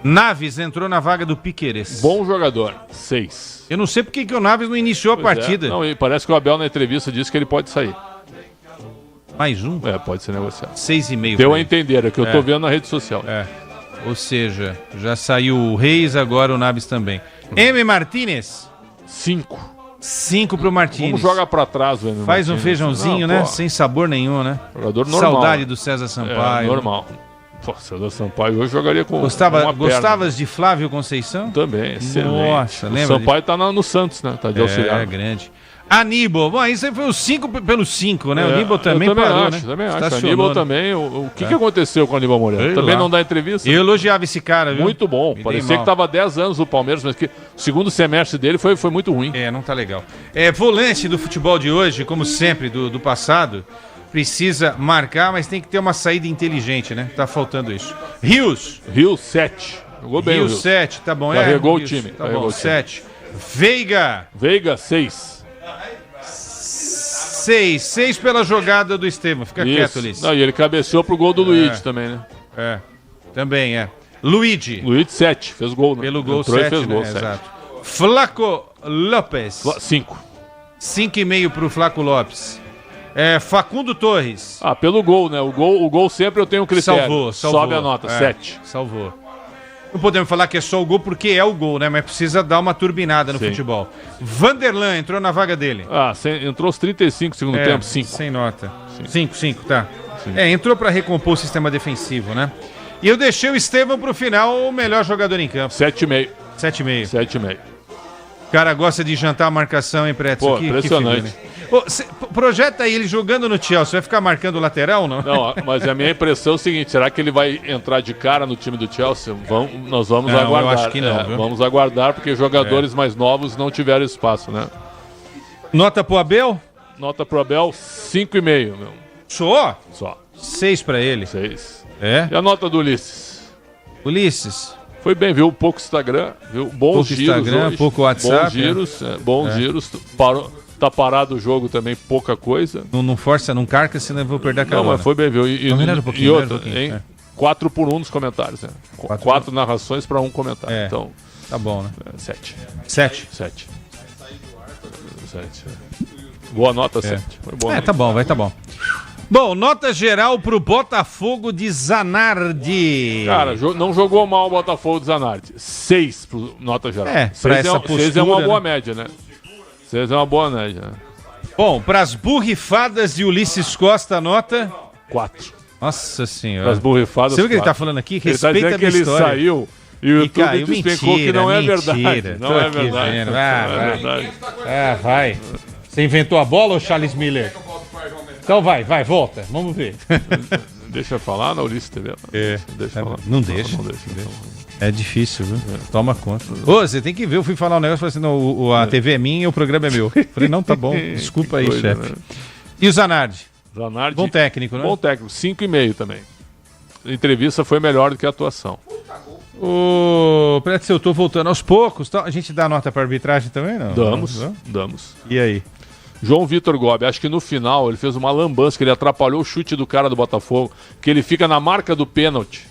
Naves entrou na vaga do Piquerez. Bom jogador, 6. Eu não sei porque que o Naves não iniciou a partida. Não, e parece que o Abel na entrevista disse que ele pode sair. Mais um? Pode ser negociado. 6,5. Deu a entender, é que eu tô vendo na rede social. Ou seja, já saiu o Reis, agora o Naves também. M. Martínez? 5 pro Martínez. Vamos jogar pra trás, velho. Faz um feijãozinho, né? Sem sabor nenhum, né? Jogador normal. Saudade do César Sampaio. Normal. Pô, César Sampaio hoje jogaria com Gostavas de Flávio Conceição? Também, excelente. Nossa, lembra? O Sampaio tá no Santos, né? Tá de auxiliar. Grande. Aníbal, bom, isso aí foi o 5 pelo 5, né? O Aníbal também parou, né? Também acho. Aníbal também. O que aconteceu com o Aníbal Moreira? Também não dá entrevista? Eu elogiava esse cara, viu? Muito bom. Parecia que tava 10 anos no Palmeiras, mas que o segundo semestre dele foi muito ruim. Não tá legal. Volante do futebol de hoje, como sempre, do passado, precisa marcar, mas tem que ter uma saída inteligente, né? Tá faltando isso. Rios, 7. Jogou bem o Rios. 7, tá bom. Carregou o time. Tá bom, 7. Veiga, 6. 6 pela jogada do Estevam. Fica quieto, Ulisses. Não, e ele cabeceou pro gol do Luigi também, né? Também é. Luigi, 7, fez gol, né? Pelo gol, entrou 7, e fez gol, né? 7. Exato. Flaco Lopes, 5. 5,5 pro Flaco Lopes. Facundo Torres. Pelo gol, né? O gol sempre eu tenho um critério. Salvou. Sobe a nota, 7. Salvou. Não podemos falar que é só o gol porque é o gol, né? Mas precisa dar uma turbinada no futebol. Vanderlan entrou na vaga dele. Entrou os 35 segundo tempo, 5. Sem nota. 5, tá. Entrou pra recompor o sistema defensivo, né? E eu deixei o Estevam pro final, o melhor jogador em campo. 7,5. 7,5. 7,5. O cara gosta de jantar a marcação, hein, Pretzel? Pô, impressionante. Projeta aí ele jogando no Chelsea, vai ficar marcando o lateral ou não? Não, mas a minha impressão é o seguinte, será que ele vai entrar de cara no time do Chelsea? Nós vamos aguardar. Eu acho que não, viu? Vamos aguardar, porque jogadores mais novos não tiveram espaço, né? Nota pro Abel? Nota pro Abel, 5,5, meu. Só? Só. 6 pra ele. 6. É? E a nota do Ulisses? Ulisses? Foi bem, viu? Pouco Instagram, viu? Bons pouco giros Instagram, hoje. pouco WhatsApp. Bons giros. Tá parado o jogo também, pouca coisa. Não força, não carca, senão eu vou perder a carona. Não, mas foi bem, viu? E outra, hein? 4 por 1 nos comentários, né? 4 narrações para 1 comentário. Então, tá bom, né? 7. 7. Boa nota, 7. Foi boa nota. Tá bom, tá bom. Bom, nota geral pro Botafogo de Zanardi. Cara, não jogou mal o Botafogo de Zanardi. 6 pro nota geral. Pra essa postura, 6 é uma boa média, né? 6 é uma boa média, né? Bom, pras burrifadas de Ulisses Costa, nota? 4. Nossa senhora. Pras burrifadas, você viu o que ele tá falando aqui? Respeita ele tá dizendo a minha que história. Ele saiu e o YouTube despencou que não é verdade. Não é verdade. Vai. Você inventou a bola, ou Charles Miller? Então vai, volta. Vamos ver. Deixa eu falar na Ulisses TV. Deixa eu falar. Não deixa. É difícil, viu? Toma conta. Ô, você tem que ver. Eu fui falar um negócio, falei assim, a TV é minha e o programa é meu. Falei, não, tá bom. Desculpa aí, chefe. Né? E o Zanardi? Bom técnico, né? Bom técnico. 5,5 também. A entrevista foi melhor do que a atuação. Parece que eu tô voltando aos poucos. Tá? A gente dá nota pra arbitragem também, não? Damos. E aí? João Vitor Gobi, acho que no final ele fez uma lambança, que ele atrapalhou o chute do cara do Botafogo, que ele fica na marca do pênalti.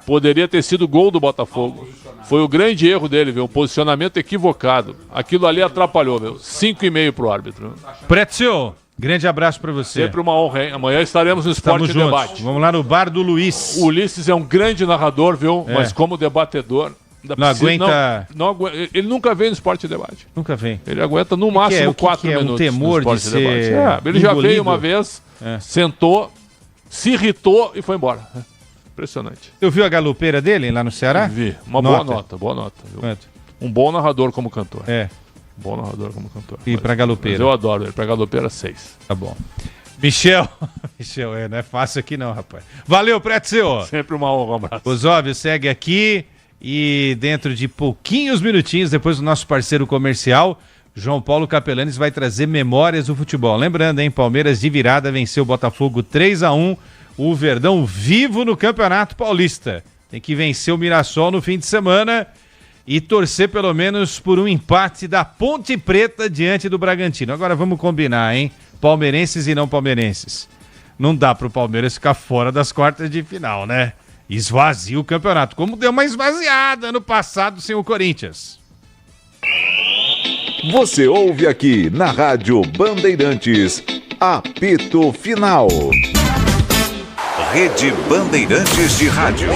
Poderia ter sido gol do Botafogo. Foi o grande erro dele, viu? Um posicionamento equivocado. Aquilo ali atrapalhou, viu? 5,5 pro árbitro. Prezio, grande abraço pra você. Sempre uma honra, hein? Amanhã estaremos no Esporte Debate. Vamos lá no bar do Luiz. O Ulisses é um grande narrador, viu? Mas como debatedor... Não aguenta... Ele nunca vem no Esporte Debate. Nunca vem. Ele aguenta no máximo 4 minutos. É um temor de ser ele já veio uma vez, sentou, se irritou e foi embora. Impressionante. Eu vi a galopeira dele lá no Ceará? Vi. Uma boa nota. Viu? Um bom narrador como cantor. Bom narrador como cantor. E pra galopeira? Mas eu adoro ele. Pra galopeira, 6. Tá bom. Michel, não é fácil aqui não, rapaz. Valeu, Prezio. Sempre uma honra, um abraço. O Zóvio segue aqui. E dentro de pouquinhos minutinhos, depois do nosso parceiro comercial, João Paulo Capelanes vai trazer memórias do futebol. Lembrando, hein, Palmeiras de virada venceu o Botafogo 3-1, o Verdão vivo no Campeonato Paulista. Tem que vencer o Mirassol no fim de semana e torcer pelo menos por um empate da Ponte Preta diante do Bragantino. Agora vamos combinar, hein? Palmeirenses e não palmeirenses. Não dá pro Palmeiras ficar fora das quartas de final, né? Esvazia o campeonato, como deu uma esvaziada no passado sem o Corinthians. Você ouve aqui na Rádio Bandeirantes, apito final. Rede Bandeirantes de Rádio.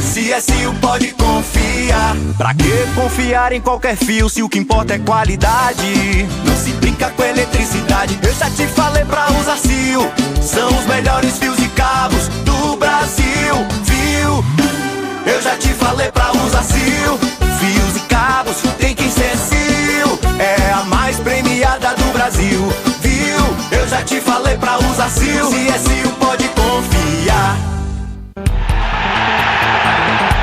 CSU pode confiar. Pra que confiar em qualquer fio se o que importa é qualidade? Não se brinca com eletricidade. Eu já te falei pra usar CIO. São os melhores fios e cabos do Brasil, viu? Eu já te falei pra usar CIO. Fios e cabos tem que ser CIO. É a mais premiada do Brasil, viu? Eu já te falei pra usar CIO. CSU pode confiar.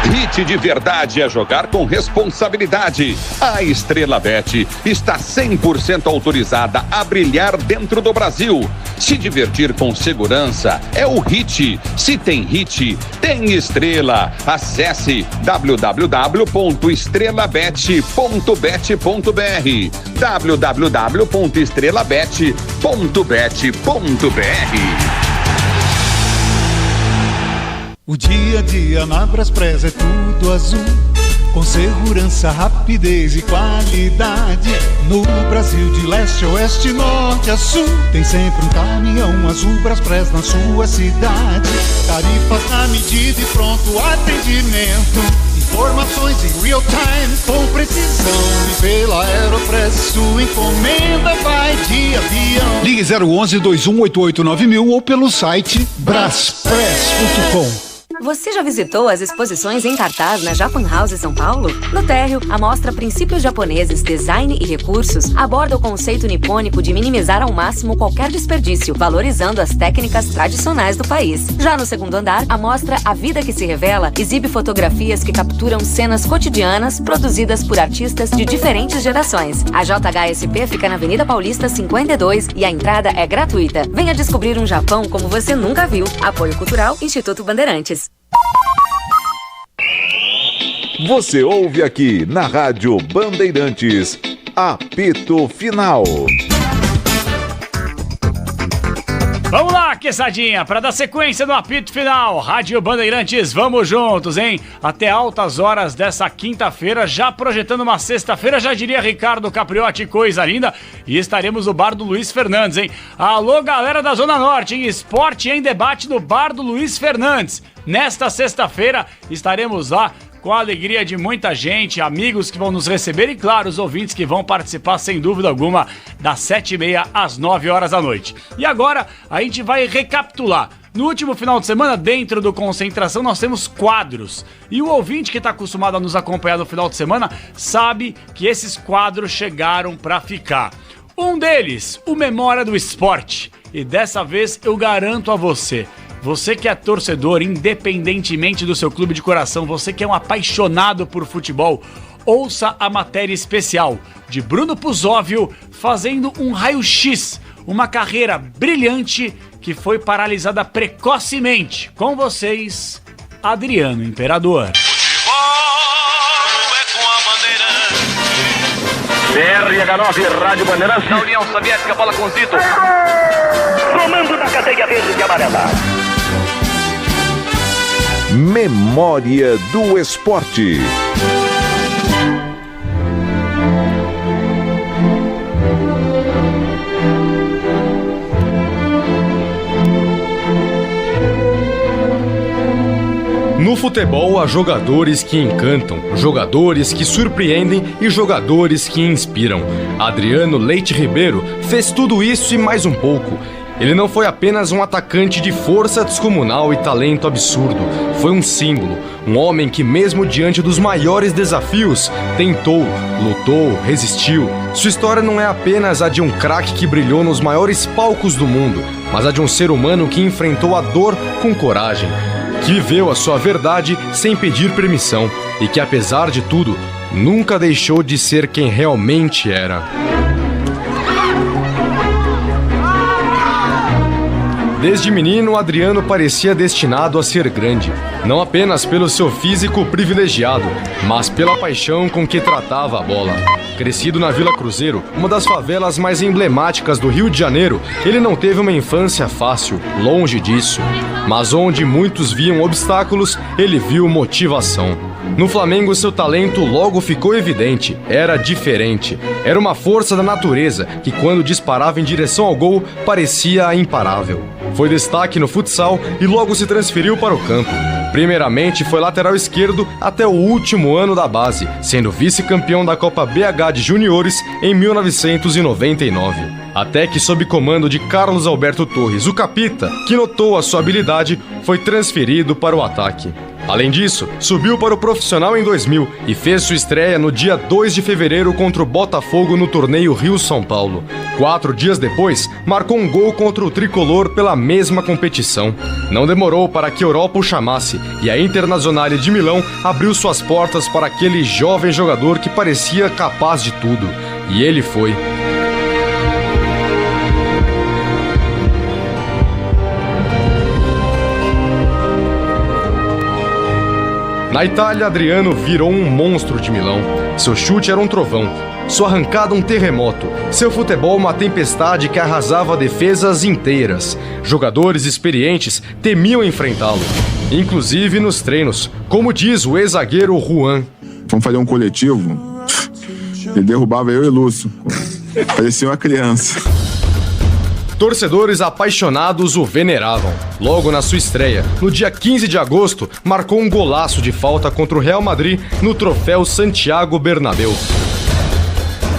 Hit de verdade é jogar com responsabilidade. A Estrela Bet está 100% autorizada a brilhar dentro do Brasil. Se divertir com segurança é o Hit. Se tem Hit, tem Estrela. Acesse www.estrelabet.bet.br www.estrelabet.bet.br. O dia a dia na Braspress é tudo azul, com segurança, rapidez e qualidade. No Brasil de leste a oeste, norte a sul, tem sempre um caminhão azul Braspress na sua cidade. Tarifas na medida e pronto atendimento, informações em real time com precisão. E pela Aeropress sua encomenda vai de avião. Ligue 011-2188-9000 ou pelo site braspress.com. Você já visitou as exposições em cartaz na Japan House São Paulo? No térreo, a mostra Princípios Japoneses, Design e Recursos aborda o conceito nipônico de minimizar ao máximo qualquer desperdício, valorizando as técnicas tradicionais do país. Já no segundo andar, a mostra A Vida que se Revela exibe fotografias que capturam cenas cotidianas produzidas por artistas de diferentes gerações. A JHSP fica na Avenida Paulista 52 e a entrada é gratuita. Venha descobrir um Japão como você nunca viu. Apoio Cultural, Instituto Bandeirantes. Você ouve aqui na Rádio Bandeirantes, Apito Final. Vamos lá, quesadinha, para dar sequência no apito final. Rádio Bandeirantes, vamos juntos, hein? Até altas horas dessa quinta-feira, já projetando uma sexta-feira, já diria Ricardo Capriotti, coisa linda. E estaremos no bar do Luiz Fernandes, hein? Alô, galera da Zona Norte, hein? Esporte em debate no bar do Luiz Fernandes. Nesta sexta-feira estaremos lá com a alegria de muita gente, amigos que vão nos receber e, claro, os ouvintes que vão participar, sem dúvida alguma, das 7h30 às 9 horas da noite. E agora a gente vai recapitular. No último final de semana, dentro do Concentração, nós temos quadros. E o ouvinte que está acostumado a nos acompanhar no final de semana sabe que esses quadros chegaram para ficar. Um deles, o Memória do Esporte. E dessa vez eu garanto a você que é torcedor, independentemente do seu clube de coração, você que é um apaixonado por futebol, ouça a matéria especial de Bruno Puzóvio fazendo um raio-x, uma carreira brilhante que foi paralisada precocemente. Com vocês, Adriano Imperador. BRH9, Rádio Bandeirantes. Na União Soviética, bola com Zito. Comando da cadeia verde e amarela. Memória do Esporte. No futebol, há jogadores que encantam, jogadores que surpreendem e jogadores que inspiram. Adriano Leite Ribeiro fez tudo isso e mais um pouco. Ele não foi apenas um atacante de força descomunal e talento absurdo. Foi um símbolo, um homem que mesmo diante dos maiores desafios, tentou, lutou, resistiu. Sua história não é apenas a de um craque que brilhou nos maiores palcos do mundo, mas a de um ser humano que enfrentou a dor com coragem, que viveu a sua verdade sem pedir permissão e que, apesar de tudo, nunca deixou de ser quem realmente era. Desde menino, Adriano parecia destinado a ser grande, não apenas pelo seu físico privilegiado, mas pela paixão com que tratava a bola. Crescido na Vila Cruzeiro, uma das favelas mais emblemáticas do Rio de Janeiro, ele não teve uma infância fácil, longe disso. Mas onde muitos viam obstáculos, ele viu motivação. No Flamengo, seu talento logo ficou evidente, era diferente. Era uma força da natureza que, quando disparava em direção ao gol, parecia imparável. Foi destaque no futsal e logo se transferiu para o campo. Primeiramente, foi lateral esquerdo até o último ano da base, sendo vice-campeão da Copa BH de Juniores em 1999. Até que, sob comando de Carlos Alberto Torres, o Capita, que notou a sua habilidade, foi transferido para o ataque. Além disso, subiu para o profissional em 2000 e fez sua estreia no dia 2 de fevereiro contra o Botafogo no torneio Rio-São Paulo. 4 dias depois, marcou um gol contra o Tricolor pela mesma competição. Não demorou para que a Europa o chamasse e a Internazionale de Milão abriu suas portas para aquele jovem jogador que parecia capaz de tudo. E ele foi. Na Itália, Adriano virou um monstro de Milão. Seu chute era um trovão, sua arrancada um terremoto, seu futebol uma tempestade que arrasava defesas inteiras. Jogadores experientes temiam enfrentá-lo, inclusive nos treinos, como diz o ex-zagueiro Juan. Vamos fazer um coletivo, ele derrubava eu e Lúcio, parecia uma criança. Torcedores apaixonados o veneravam. Logo na sua estreia, no dia 15 de agosto, marcou um golaço de falta contra o Real Madrid no troféu Santiago Bernabéu.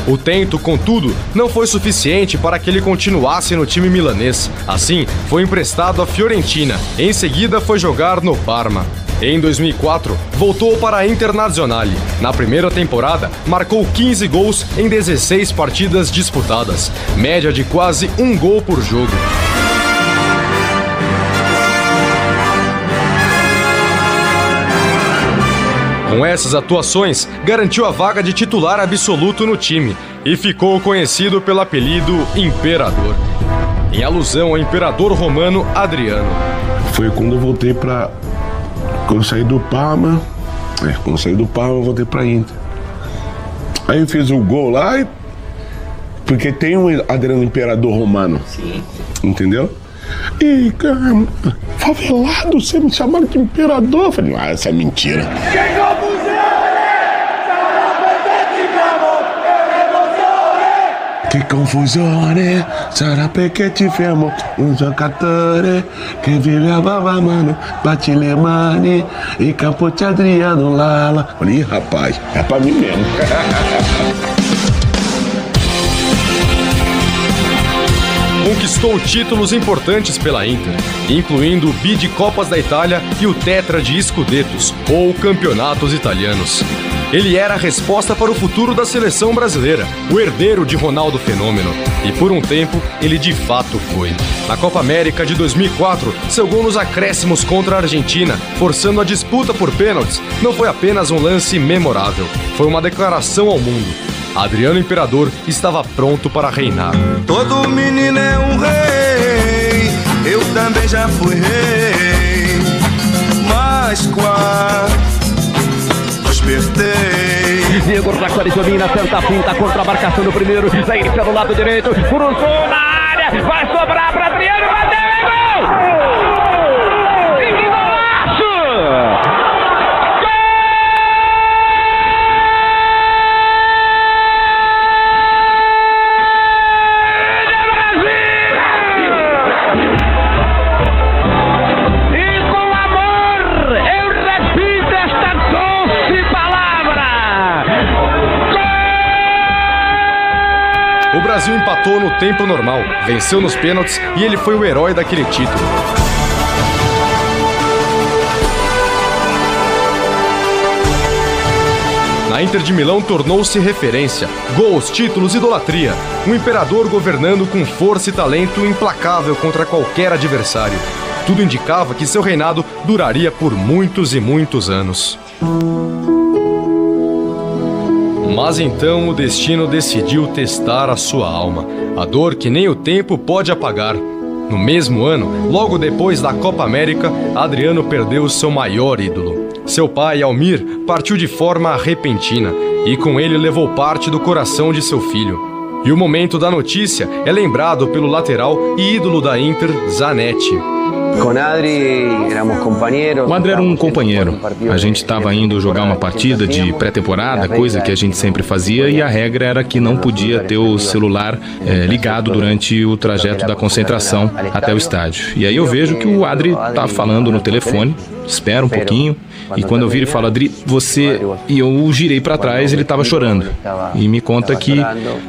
O tento, contudo, não foi suficiente para que ele continuasse no time milanês. Assim, foi emprestado à Fiorentina. Em seguida, foi jogar no Parma. Em 2004, voltou para a Internazionale. Na primeira temporada, marcou 15 gols em 16 partidas disputadas, média de quase 1 gol por jogo. Com essas atuações, garantiu a vaga de titular absoluto no time e ficou conhecido pelo apelido Imperador, em alusão ao imperador romano Adriano. Foi quando eu voltei para... Quando eu saí do Parma, eu voltei pra Inter. Aí eu fiz o gol lá, porque tem um Adriano Imperador romano. Sim. Entendeu? E, cara, favelado, você me chamaram de imperador. Eu falei, essa é mentira. Che confusione, sarà perché ti fermo, un giocatore che viveva a mano, bate le mani, e capote Adriano Lala. Falei, rapaz, é pra mim mesmo. Conquistou títulos importantes pela Inter, incluindo o bi de Copas da Itália e o tetra de Scudettos, ou campeonatos italianos. Ele era a resposta para o futuro da seleção brasileira, o herdeiro de Ronaldo Fenômeno. E por um tempo, ele de fato foi. Na Copa América de 2004, seu gol nos acréscimos contra a Argentina, forçando a disputa por pênaltis, não foi apenas um lance memorável. Foi uma declaração ao mundo. Adriano Imperador estava pronto para reinar. Todo menino é um rei, eu também já fui rei, mas quase despertei. Diego Raconi domina, tenta a finta contra a marcação do primeiro, vai pelo lado direito, cruzou na área, vai sobrar para Adriano, bateu e gol! Que golaço! O Brasil empatou no tempo normal, venceu nos pênaltis e ele foi o herói daquele título. Na Inter de Milão tornou-se referência. Gols, títulos, idolatria. Um imperador governando com força e talento implacável contra qualquer adversário. Tudo indicava que seu reinado duraria por muitos e muitos anos. Mas então o destino decidiu testar a sua alma, a dor que nem o tempo pode apagar. No mesmo ano, logo depois da Copa América, Adriano perdeu seu maior ídolo. Seu pai, Almir, partiu de forma repentina e com ele levou parte do coração de seu filho. E o momento da notícia é lembrado pelo lateral e ídolo da Inter, Zanetti. O André era um companheiro. A gente estava indo jogar uma partida de pré-temporada, coisa que a gente sempre fazia, e a regra era que não podia ter o celular ligado durante o trajeto da concentração até o estádio. E aí eu vejo que o Adri tá falando no telefone, espera um pouquinho, e quando eu viro e falo, Adri, você... E eu girei para trás, ele estava chorando. E me conta que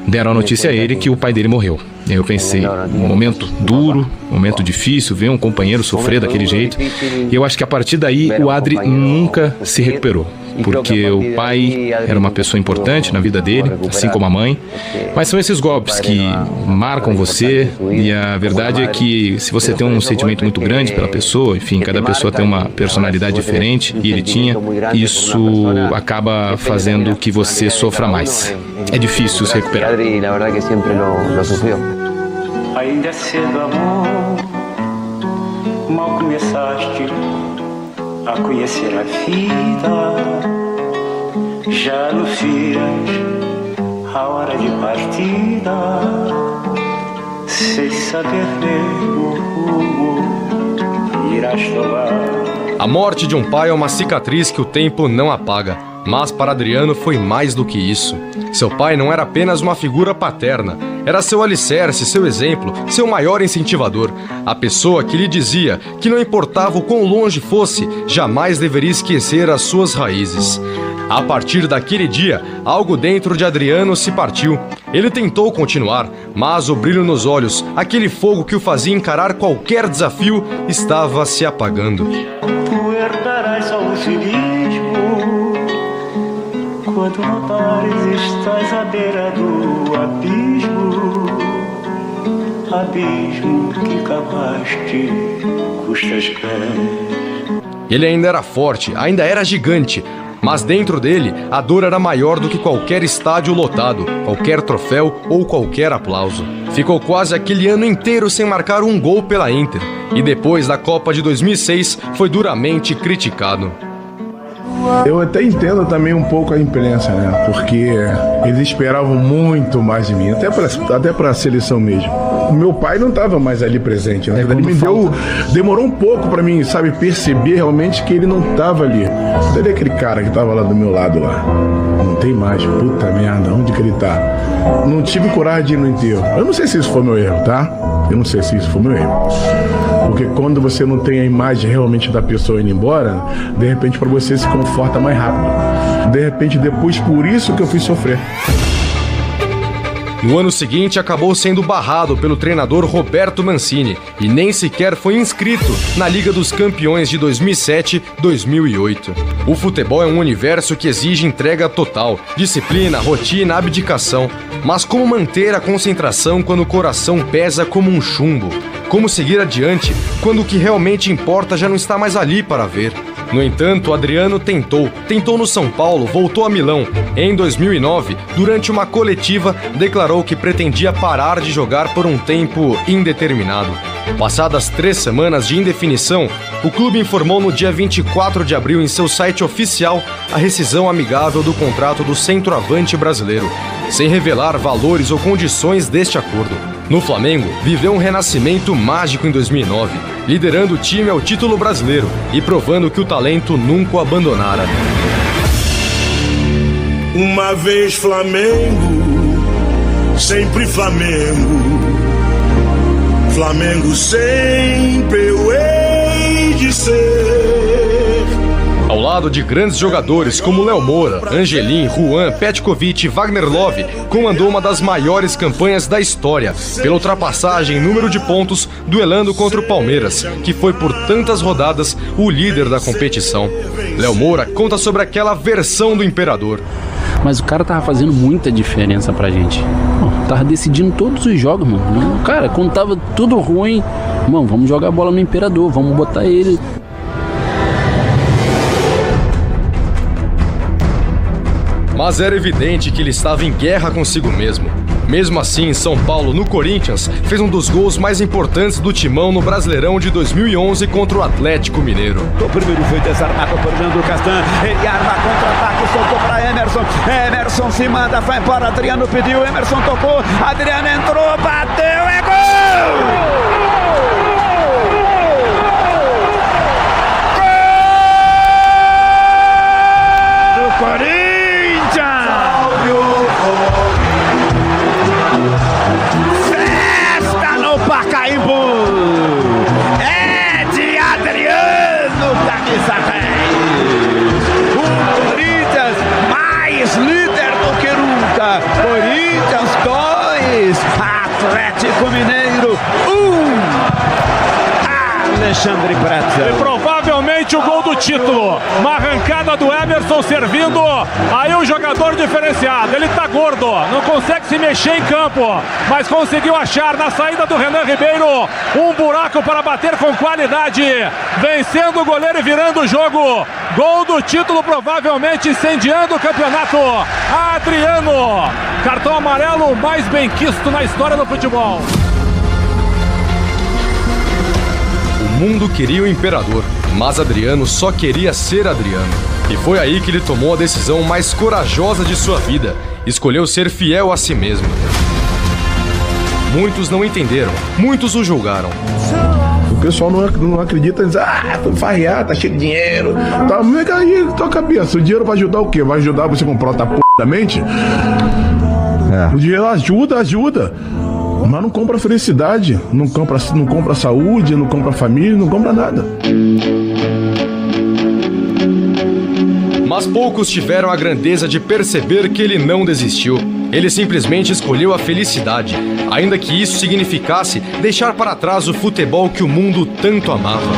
deram a notícia a ele que o pai dele morreu. E aí eu pensei, um momento duro, um momento difícil, ver um companheiro sofrer daquele jeito. E eu acho que a partir daí o Adri nunca se recuperou. Porque o pai era uma pessoa importante na vida dele, assim como a mãe. Mas são esses golpes que marcam você. E a verdade é que se você tem um sentimento muito grande pela pessoa, enfim, cada pessoa tem uma personalidade diferente, e ele tinha, isso acaba fazendo que você sofra mais. É difícil se recuperar. Ainda é cedo, amor, mal começaste a conhecer a vida, já anuncias a hora de partida, sem saber mesmo o rumo irás tomar. A morte de um pai é uma cicatriz que o tempo não apaga. Mas para Adriano foi mais do que isso. Seu pai não era apenas uma figura paterna, era seu alicerce, seu exemplo, seu maior incentivador. A pessoa que lhe dizia que não importava o quão longe fosse, jamais deveria esquecer as suas raízes. A partir daquele dia, algo dentro de Adriano se partiu. Ele tentou continuar, mas o brilho nos olhos, aquele fogo que o fazia encarar qualquer desafio, estava se apagando. Tu herdarás ao cinismo quando notares estás à beira do abismo que cavaste custas pés. Ele ainda era forte, ainda era gigante, mas dentro dele a dor era maior do que qualquer estádio lotado, qualquer troféu ou qualquer aplauso. Ficou quase aquele ano inteiro sem marcar um gol pela Inter e depois da Copa de 2006 foi duramente criticado. Eu até entendo também um pouco a imprensa, né? Porque eles esperavam muito mais de mim, até para a seleção mesmo. O meu pai não estava mais ali presente, né? Ele demorou um pouco para mim, sabe, perceber realmente que ele não estava ali. Cadê aquele cara que estava lá do meu lado lá? Não tem mais, puta merda, onde que ele tá? Não tive coragem de ir no enterro. Eu não sei se isso foi meu erro, tá? Eu não sei se isso foi meu erro. Porque quando você não tem a imagem realmente da pessoa indo embora, de repente para você se conforta mais rápido. De repente depois, por isso que eu fui sofrer. No ano seguinte, acabou sendo barrado pelo treinador Roberto Mancini e nem sequer foi inscrito na Liga dos Campeões de 2007-2008. O futebol é um universo que exige entrega total, disciplina, rotina, abdicação. Mas como manter a concentração quando o coração pesa como um chumbo? Como seguir adiante quando o que realmente importa já não está mais ali para ver? No entanto, Adriano tentou no São Paulo, voltou a Milão. Em 2009, durante uma coletiva, declarou que pretendia parar de jogar por um tempo indeterminado. Passadas 3 semanas de indefinição, o clube informou no dia 24 de abril em seu site oficial a rescisão amigável do contrato do centroavante brasileiro, sem revelar valores ou condições deste acordo. No Flamengo, viveu um renascimento mágico em 2009, liderando o time ao título brasileiro e provando que o talento nunca o abandonara. Uma vez Flamengo, sempre Flamengo. Flamengo sempre eu hei de ser. Ao lado de grandes jogadores como Léo Moura, Angelim, Juan, Petkovic e Wagner Love, comandou uma das maiores campanhas da história, pela ultrapassagem em número de pontos, duelando contra o Palmeiras, que foi por tantas rodadas o líder da competição. Léo Moura conta sobre aquela versão do imperador. Mas o cara tava fazendo muita diferença pra gente. Tava decidindo todos os jogos, mano. Cara, quando tava tudo ruim, mano, vamos jogar a bola no imperador, vamos botar ele. Mas era evidente que ele estava em guerra consigo mesmo. Mesmo assim, São Paulo, no Corinthians, fez um dos gols mais importantes do Timão no Brasileirão de 2011 contra o Atlético Mineiro. O primeiro foi desarmado por Leandro Castan. Ele arma contra-ataque, soltou para Emerson. Emerson se manda, vai embora. Adriano pediu, Emerson tocou. Adriano entrou, bateu, é gol! Corinthians 2, Atlético Mineiro 1. Alexandre Pretzel. E provavelmente o gol do título. Uma arrancada do Emerson servindo aí o jogador diferenciado. Ele tá gordo, não consegue se mexer em campo, mas conseguiu achar na saída do Renan Ribeiro um buraco para bater com qualidade, vencendo o goleiro e virando o jogo. Gol do título, provavelmente incendiando o campeonato. Adriano, cartão amarelo mais bem quisto na história do futebol. O mundo queria o imperador, mas Adriano só queria ser Adriano. E foi aí que ele tomou a decisão mais corajosa de sua vida. Escolheu ser fiel a si mesmo. Muitos não entenderam, muitos o julgaram. O pessoal não acredita, diz, foi farrear, tá cheio de dinheiro. Tá, mas aí, tua cabeça, o dinheiro vai ajudar o quê? Vai ajudar você a comprar outra p da mente? O dinheiro ajuda. Mas não compra felicidade, não compra saúde, não compra família, não compra nada. Mas poucos tiveram a grandeza de perceber que ele não desistiu. Ele simplesmente escolheu a felicidade, ainda que isso significasse deixar para trás o futebol que o mundo tanto amava.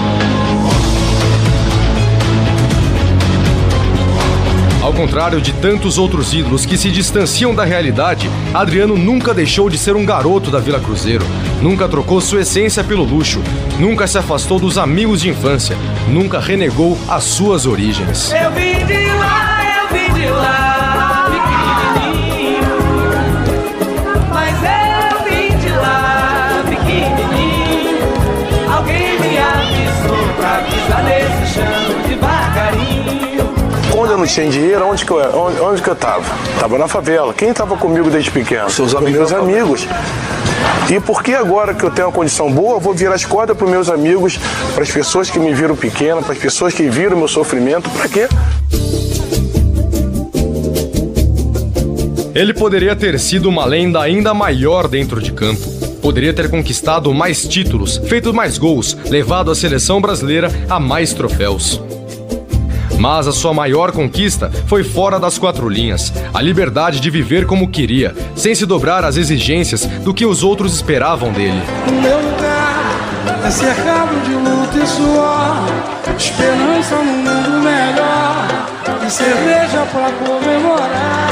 Ao contrário de tantos outros ídolos que se distanciam da realidade, Adriano nunca deixou de ser um garoto da Vila Cruzeiro. Nunca trocou sua essência pelo luxo. Nunca se afastou dos amigos de infância. Nunca renegou as suas origens. Eu vim de lá, pequenininho. Mas eu vim de lá, pequenininho. Alguém me avisou pra pisar nesse chão devagarinho. Quando eu não tinha dinheiro, onde que eu tava? Tava na favela. Quem tava comigo desde pequeno? Seus amigos. Meus amigos. E por que agora que eu tenho uma condição boa, eu vou virar as cordas para os meus amigos, para as pessoas que me viram pequeno, para as pessoas que viram meu sofrimento? Para quê? Ele poderia ter sido uma lenda ainda maior dentro de campo. Poderia ter conquistado mais títulos, feito mais gols, levado a seleção brasileira a mais troféus. Mas a sua maior conquista foi fora das quatro linhas, a liberdade de viver como queria, sem se dobrar às exigências do que os outros esperavam dele. O meu lugar é cercado de luta e suor, esperança num mundo melhor e cerveja pra comemorar.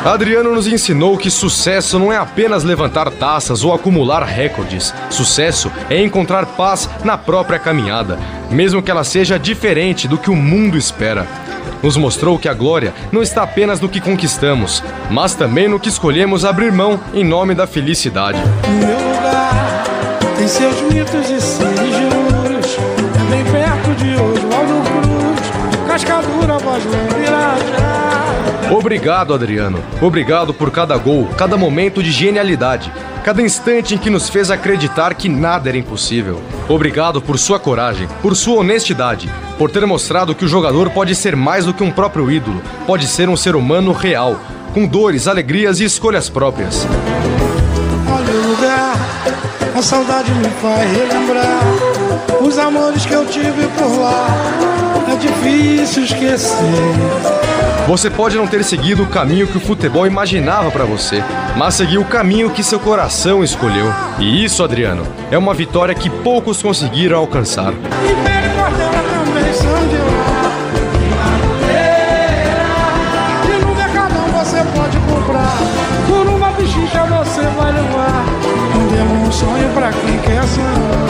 Adriano nos ensinou que sucesso não é apenas levantar taças ou acumular recordes. Sucesso é encontrar paz na própria caminhada, mesmo que ela seja diferente do que o mundo espera. Nos mostrou que a glória não está apenas no que conquistamos, mas também no que escolhemos abrir mão em nome da felicidade. O meu lugar tem seus mitos e seus juros, é bem perto de Oswaldo Cruz, Cascadura, Voz do Irajá. Obrigado, Adriano. Obrigado por cada gol, cada momento de genialidade, cada instante em que nos fez acreditar que nada era impossível. Obrigado por sua coragem, por sua honestidade, por ter mostrado que o jogador pode ser mais do que um próprio ídolo, pode ser um ser humano real, com dores, alegrias e escolhas próprias. Olha o lugar, a saudade me faz relembrar os amores que eu tive por lá. É difícil esquecer. Você pode não ter seguido o caminho que o futebol imaginava pra você, mas seguiu o caminho que seu coração escolheu. E isso, Adriano, é uma vitória que poucos conseguiram alcançar. Império e Portela também são de lá. E no Mercadão você pode comprar, por uma bexiga você vai levar. Demos um sonho pra quem quer sonhar.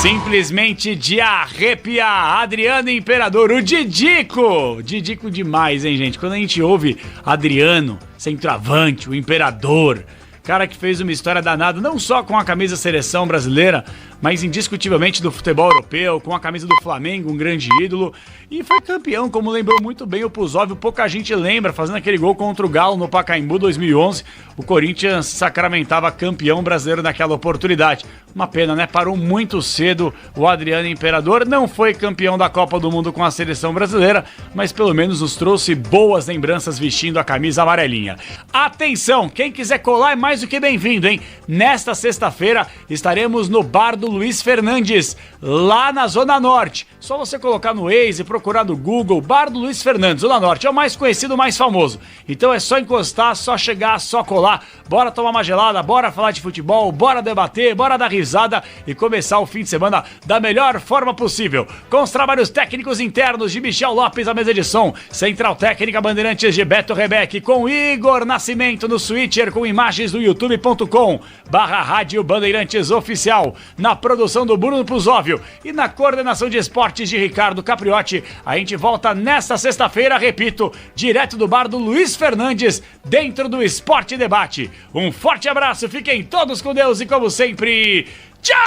Simplesmente de arrepiar. Adriano Imperador, o Didico. Didico demais, hein, gente? Quando a gente ouve Adriano, centroavante, o Imperador, cara que fez uma história danada, não só com a camisa seleção brasileira, mas indiscutivelmente do futebol europeu, com a camisa do Flamengo, um grande ídolo, e foi campeão, como lembrou muito bem o Puzóvio, pouca gente lembra, fazendo aquele gol contra o Galo no Pacaembu 2011, o Corinthians sacramentava campeão brasileiro naquela oportunidade. Uma pena, né? Parou muito cedo o Adriano Imperador, não foi campeão da Copa do Mundo com a seleção brasileira, mas pelo menos nos trouxe boas lembranças vestindo a camisa amarelinha. Atenção, quem quiser colar é mais do que bem-vindo, hein? Nesta sexta-feira estaremos no Bar do Luiz Fernandes, lá na Zona Norte. Só você colocar no Waze e procurar no Google, Bar do Luiz Fernandes, Zona Norte. É o mais conhecido, o mais famoso. Então é só encostar, só chegar, só colar. Bora tomar uma gelada, bora falar de futebol, bora debater, bora dar risada e começar o fim de semana da melhor forma possível. Com os trabalhos técnicos internos de Michel Lopes, a mesa de som, Central Técnica Bandeirantes de Beto Rebeck, com Igor Nascimento no Switcher, com imagens do youtube.com/Rádio Bandeirantes Oficial, na produção do Bruno Puzóvio e na coordenação de esportes de Ricardo Capriotti. A gente volta nesta sexta-feira, repito, direto do Bar do Luiz Fernandes, dentro do Esporte Debate. Um forte abraço, fiquem todos com Deus e, como sempre, tchau!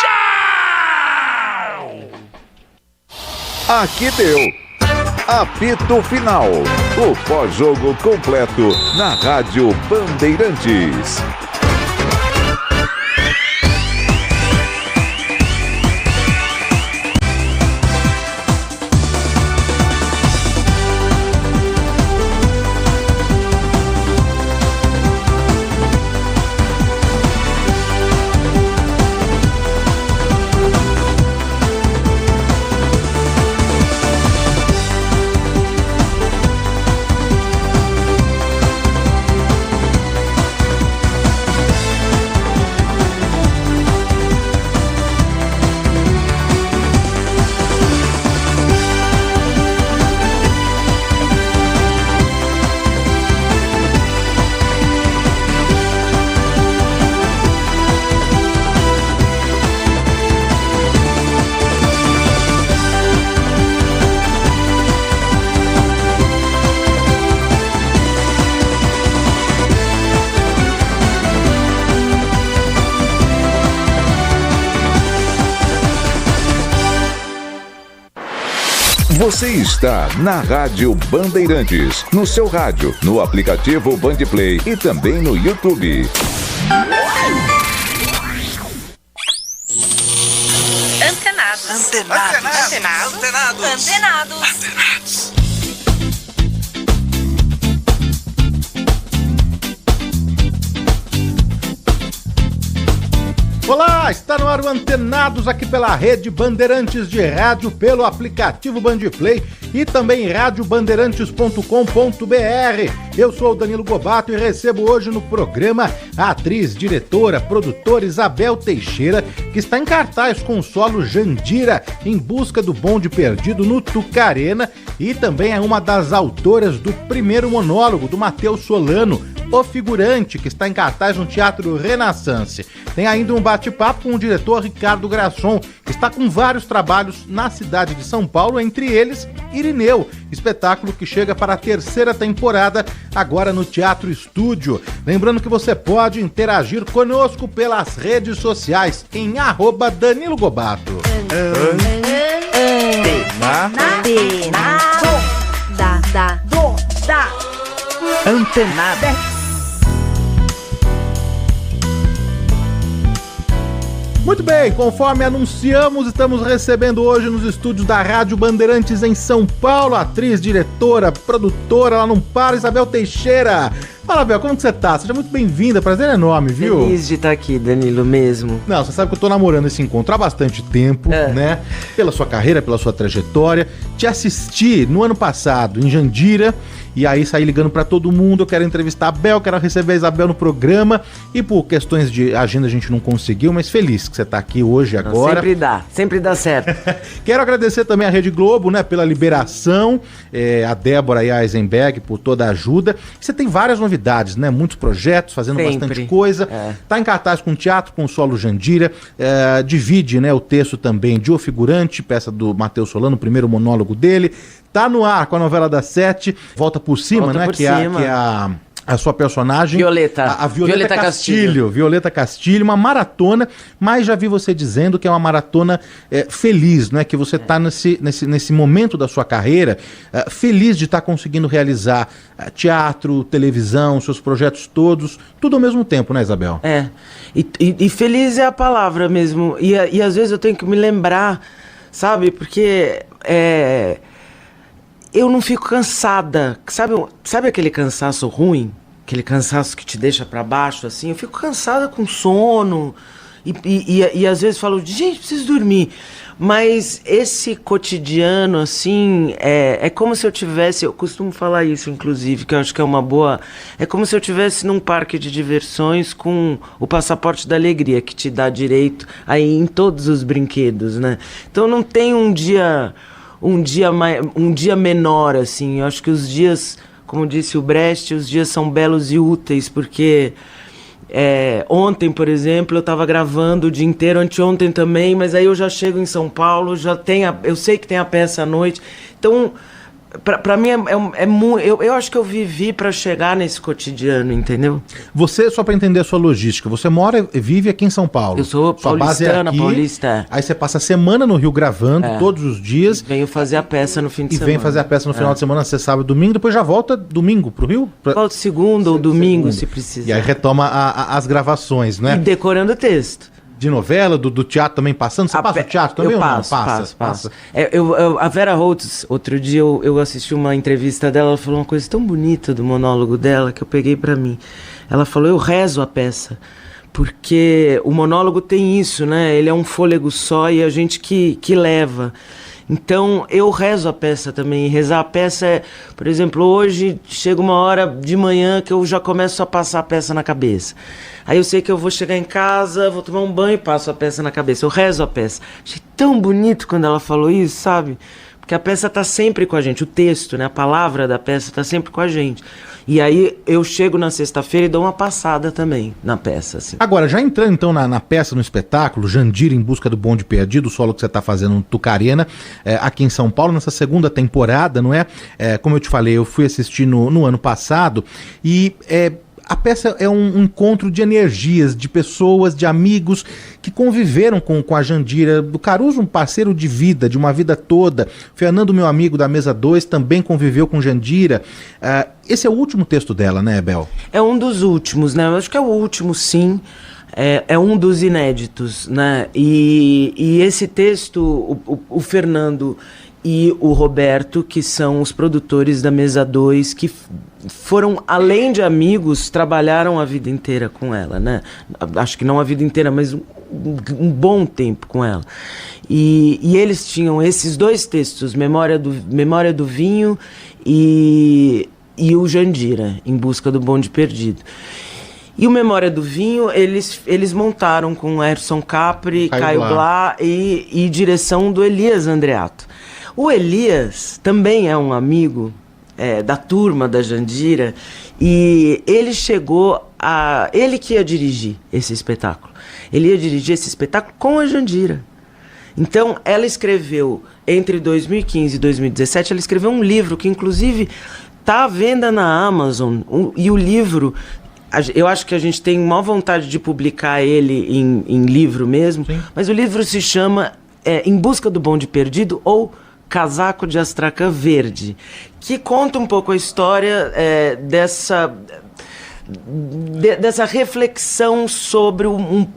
Aqui deu. Apito Final. O pós-jogo completo na Rádio Bandeirantes. Você está na Rádio Bandeirantes, no seu rádio, no aplicativo Bandplay e também no YouTube. Antenados. Olá, está no ar o Antenados aqui pela Rede Bandeirantes de Rádio, pelo aplicativo Bandplay e também radiobandeirantes.com.br. Eu sou o Danilo Gobato e recebo hoje no programa a atriz, diretora, produtora Isabel Teixeira, que está em cartaz com o solo Jandira, em busca do bonde perdido no Tucarena, e também é uma das autoras do primeiro monólogo do Matheus Solano, O Figurante, que está em cartaz no Teatro Renaissance. Tem ainda um bate-papo com o diretor Ricardo Grasson, que está com vários trabalhos na cidade de São Paulo, entre eles Irineu, espetáculo que chega para a 3ª temporada, agora no Teatro Estúdio. Lembrando que você pode interagir conosco pelas redes sociais, em @Danilo Gobato. Antenada. Muito bem, conforme anunciamos, estamos recebendo hoje nos estúdios da Rádio Bandeirantes em São Paulo, atriz, diretora, produtora, ela não para, Isabel Teixeira. Fala, Bel, como que você tá? Seja muito bem-vinda, prazer enorme, viu? Feliz de estar aqui, Danilo, mesmo. Não, você sabe que eu tô namorando esse encontro há bastante tempo, né? Pela sua carreira, pela sua trajetória. Te assisti no ano passado em Jandira, e aí saí ligando pra todo mundo, eu quero entrevistar a Bel, quero receber a Isabel no programa, e por questões de agenda a gente não conseguiu, mas feliz que você tá aqui hoje, agora. Sempre dá certo. Quero agradecer também a Rede Globo, né, pela liberação, a Débora e a Eisenberg por toda a ajuda. Você tem várias novidades, né, muitos projetos, fazendo bastante coisa. Tá em cartaz com teatro, com o solo Jandira, divide, né, o texto também de O Figurante, peça do Matheus Solano, o primeiro monólogo dele. Tá no ar com a novela das 7, Volta por Cima, né? Que é a sua personagem. Violeta. A Violeta Castilho. Violeta Castilho, uma maratona, mas já vi você dizendo que é uma maratona feliz, né? Que você tá nesse momento da sua carreira feliz de estar conseguindo realizar teatro, televisão, seus projetos todos, tudo ao mesmo tempo, né, Isabel? E feliz é a palavra mesmo. E às vezes eu tenho que me lembrar, sabe? Porque eu não fico cansada, sabe aquele cansaço ruim? Aquele cansaço que te deixa pra baixo, assim? Eu fico cansada com sono e às vezes falo, gente, preciso dormir. Mas esse cotidiano, assim, é como se eu tivesse, eu costumo falar isso, inclusive, que eu acho que é uma boa... É como se eu tivesse num parque de diversões com o passaporte da alegria, que te dá direito aí em todos os brinquedos, né? Então não tem um dia menor, assim. Eu acho que os dias, como disse o Brecht, os dias são belos e úteis, porque ontem, por exemplo, eu estava gravando o dia inteiro, anteontem também, mas aí eu já chego em São Paulo, eu sei que tem a peça à noite, então... Pra mim eu acho que eu vivi pra chegar nesse cotidiano, entendeu? Você, só pra entender a sua logística, você mora e vive aqui em São Paulo. Eu sou paulistana, paulista. Aí você passa a semana no Rio gravando, todos os dias. E venho fazer a peça no fim de semana. E vem fazer a peça no final de semana, você sabe, domingo, depois já volta domingo pro Rio? Volta segunda ou domingo, se precisar. E aí retoma as gravações, né? E decorando o texto. De novela, do teatro também passando? Você passa o teatro também eu ou passo, não? Passo. A Vera Holtz, outro dia eu assisti uma entrevista dela, ela falou uma coisa tão bonita do monólogo dela que eu peguei pra mim. Ela falou, eu rezo a peça, porque o monólogo tem isso, né? Ele é um fôlego só e a gente que leva. Então eu rezo a peça também. Rezar a peça por exemplo, hoje chega uma hora de manhã que eu já começo a passar a peça na cabeça. Aí eu sei que eu vou chegar em casa, vou tomar um banho e passo a peça na cabeça. Eu rezo a peça. Achei tão bonito quando ela falou isso, sabe? Porque a peça tá sempre com a gente, o texto, né? A palavra da peça tá sempre com a gente. E aí eu chego na sexta-feira e dou uma passada também na peça, assim. Agora, já entrando então na peça, no espetáculo, Jandira em busca do bonde perdido, o solo que você tá fazendo no Tucarena, aqui em São Paulo, nessa segunda temporada, não é? Como eu te falei, eu fui assistir no ano passado e a peça é um encontro de energias, de pessoas, de amigos que conviveram com a Jandira. Do Caruso, um parceiro de vida, de uma vida toda. Fernando, meu amigo da Mesa 2, também conviveu com Jandira. Esse é o último texto dela, né, Bel? É um dos últimos, né? Eu acho que é o último, sim. É um dos inéditos, né? E esse texto, o Fernando e o Roberto, que são os produtores da Mesa 2, que foram, além de amigos, trabalharam a vida inteira com ela, né? Acho que não a vida inteira, mas um bom tempo com ela. E eles tinham esses dois textos, Memória do Vinho e o Jandira, Em Busca do Bonde Perdido. E o Memória do Vinho, eles montaram com Erson Capri, Caio Blá e direção do Elias Andreato. O Elias também é um amigo da turma da Jandira, e ele ele que ia dirigir esse espetáculo. Ele ia dirigir esse espetáculo com a Jandira. Então, ela escreveu, entre 2015 e 2017, ela escreveu um livro que, inclusive, está à venda na Amazon. E o livro, eu acho que a gente tem maior vontade de publicar ele em livro mesmo, sim, mas o livro se chama Em Busca do Bonde Perdido, ou Casaco de Astracan Verde, que conta um pouco a história dessa reflexão sobre um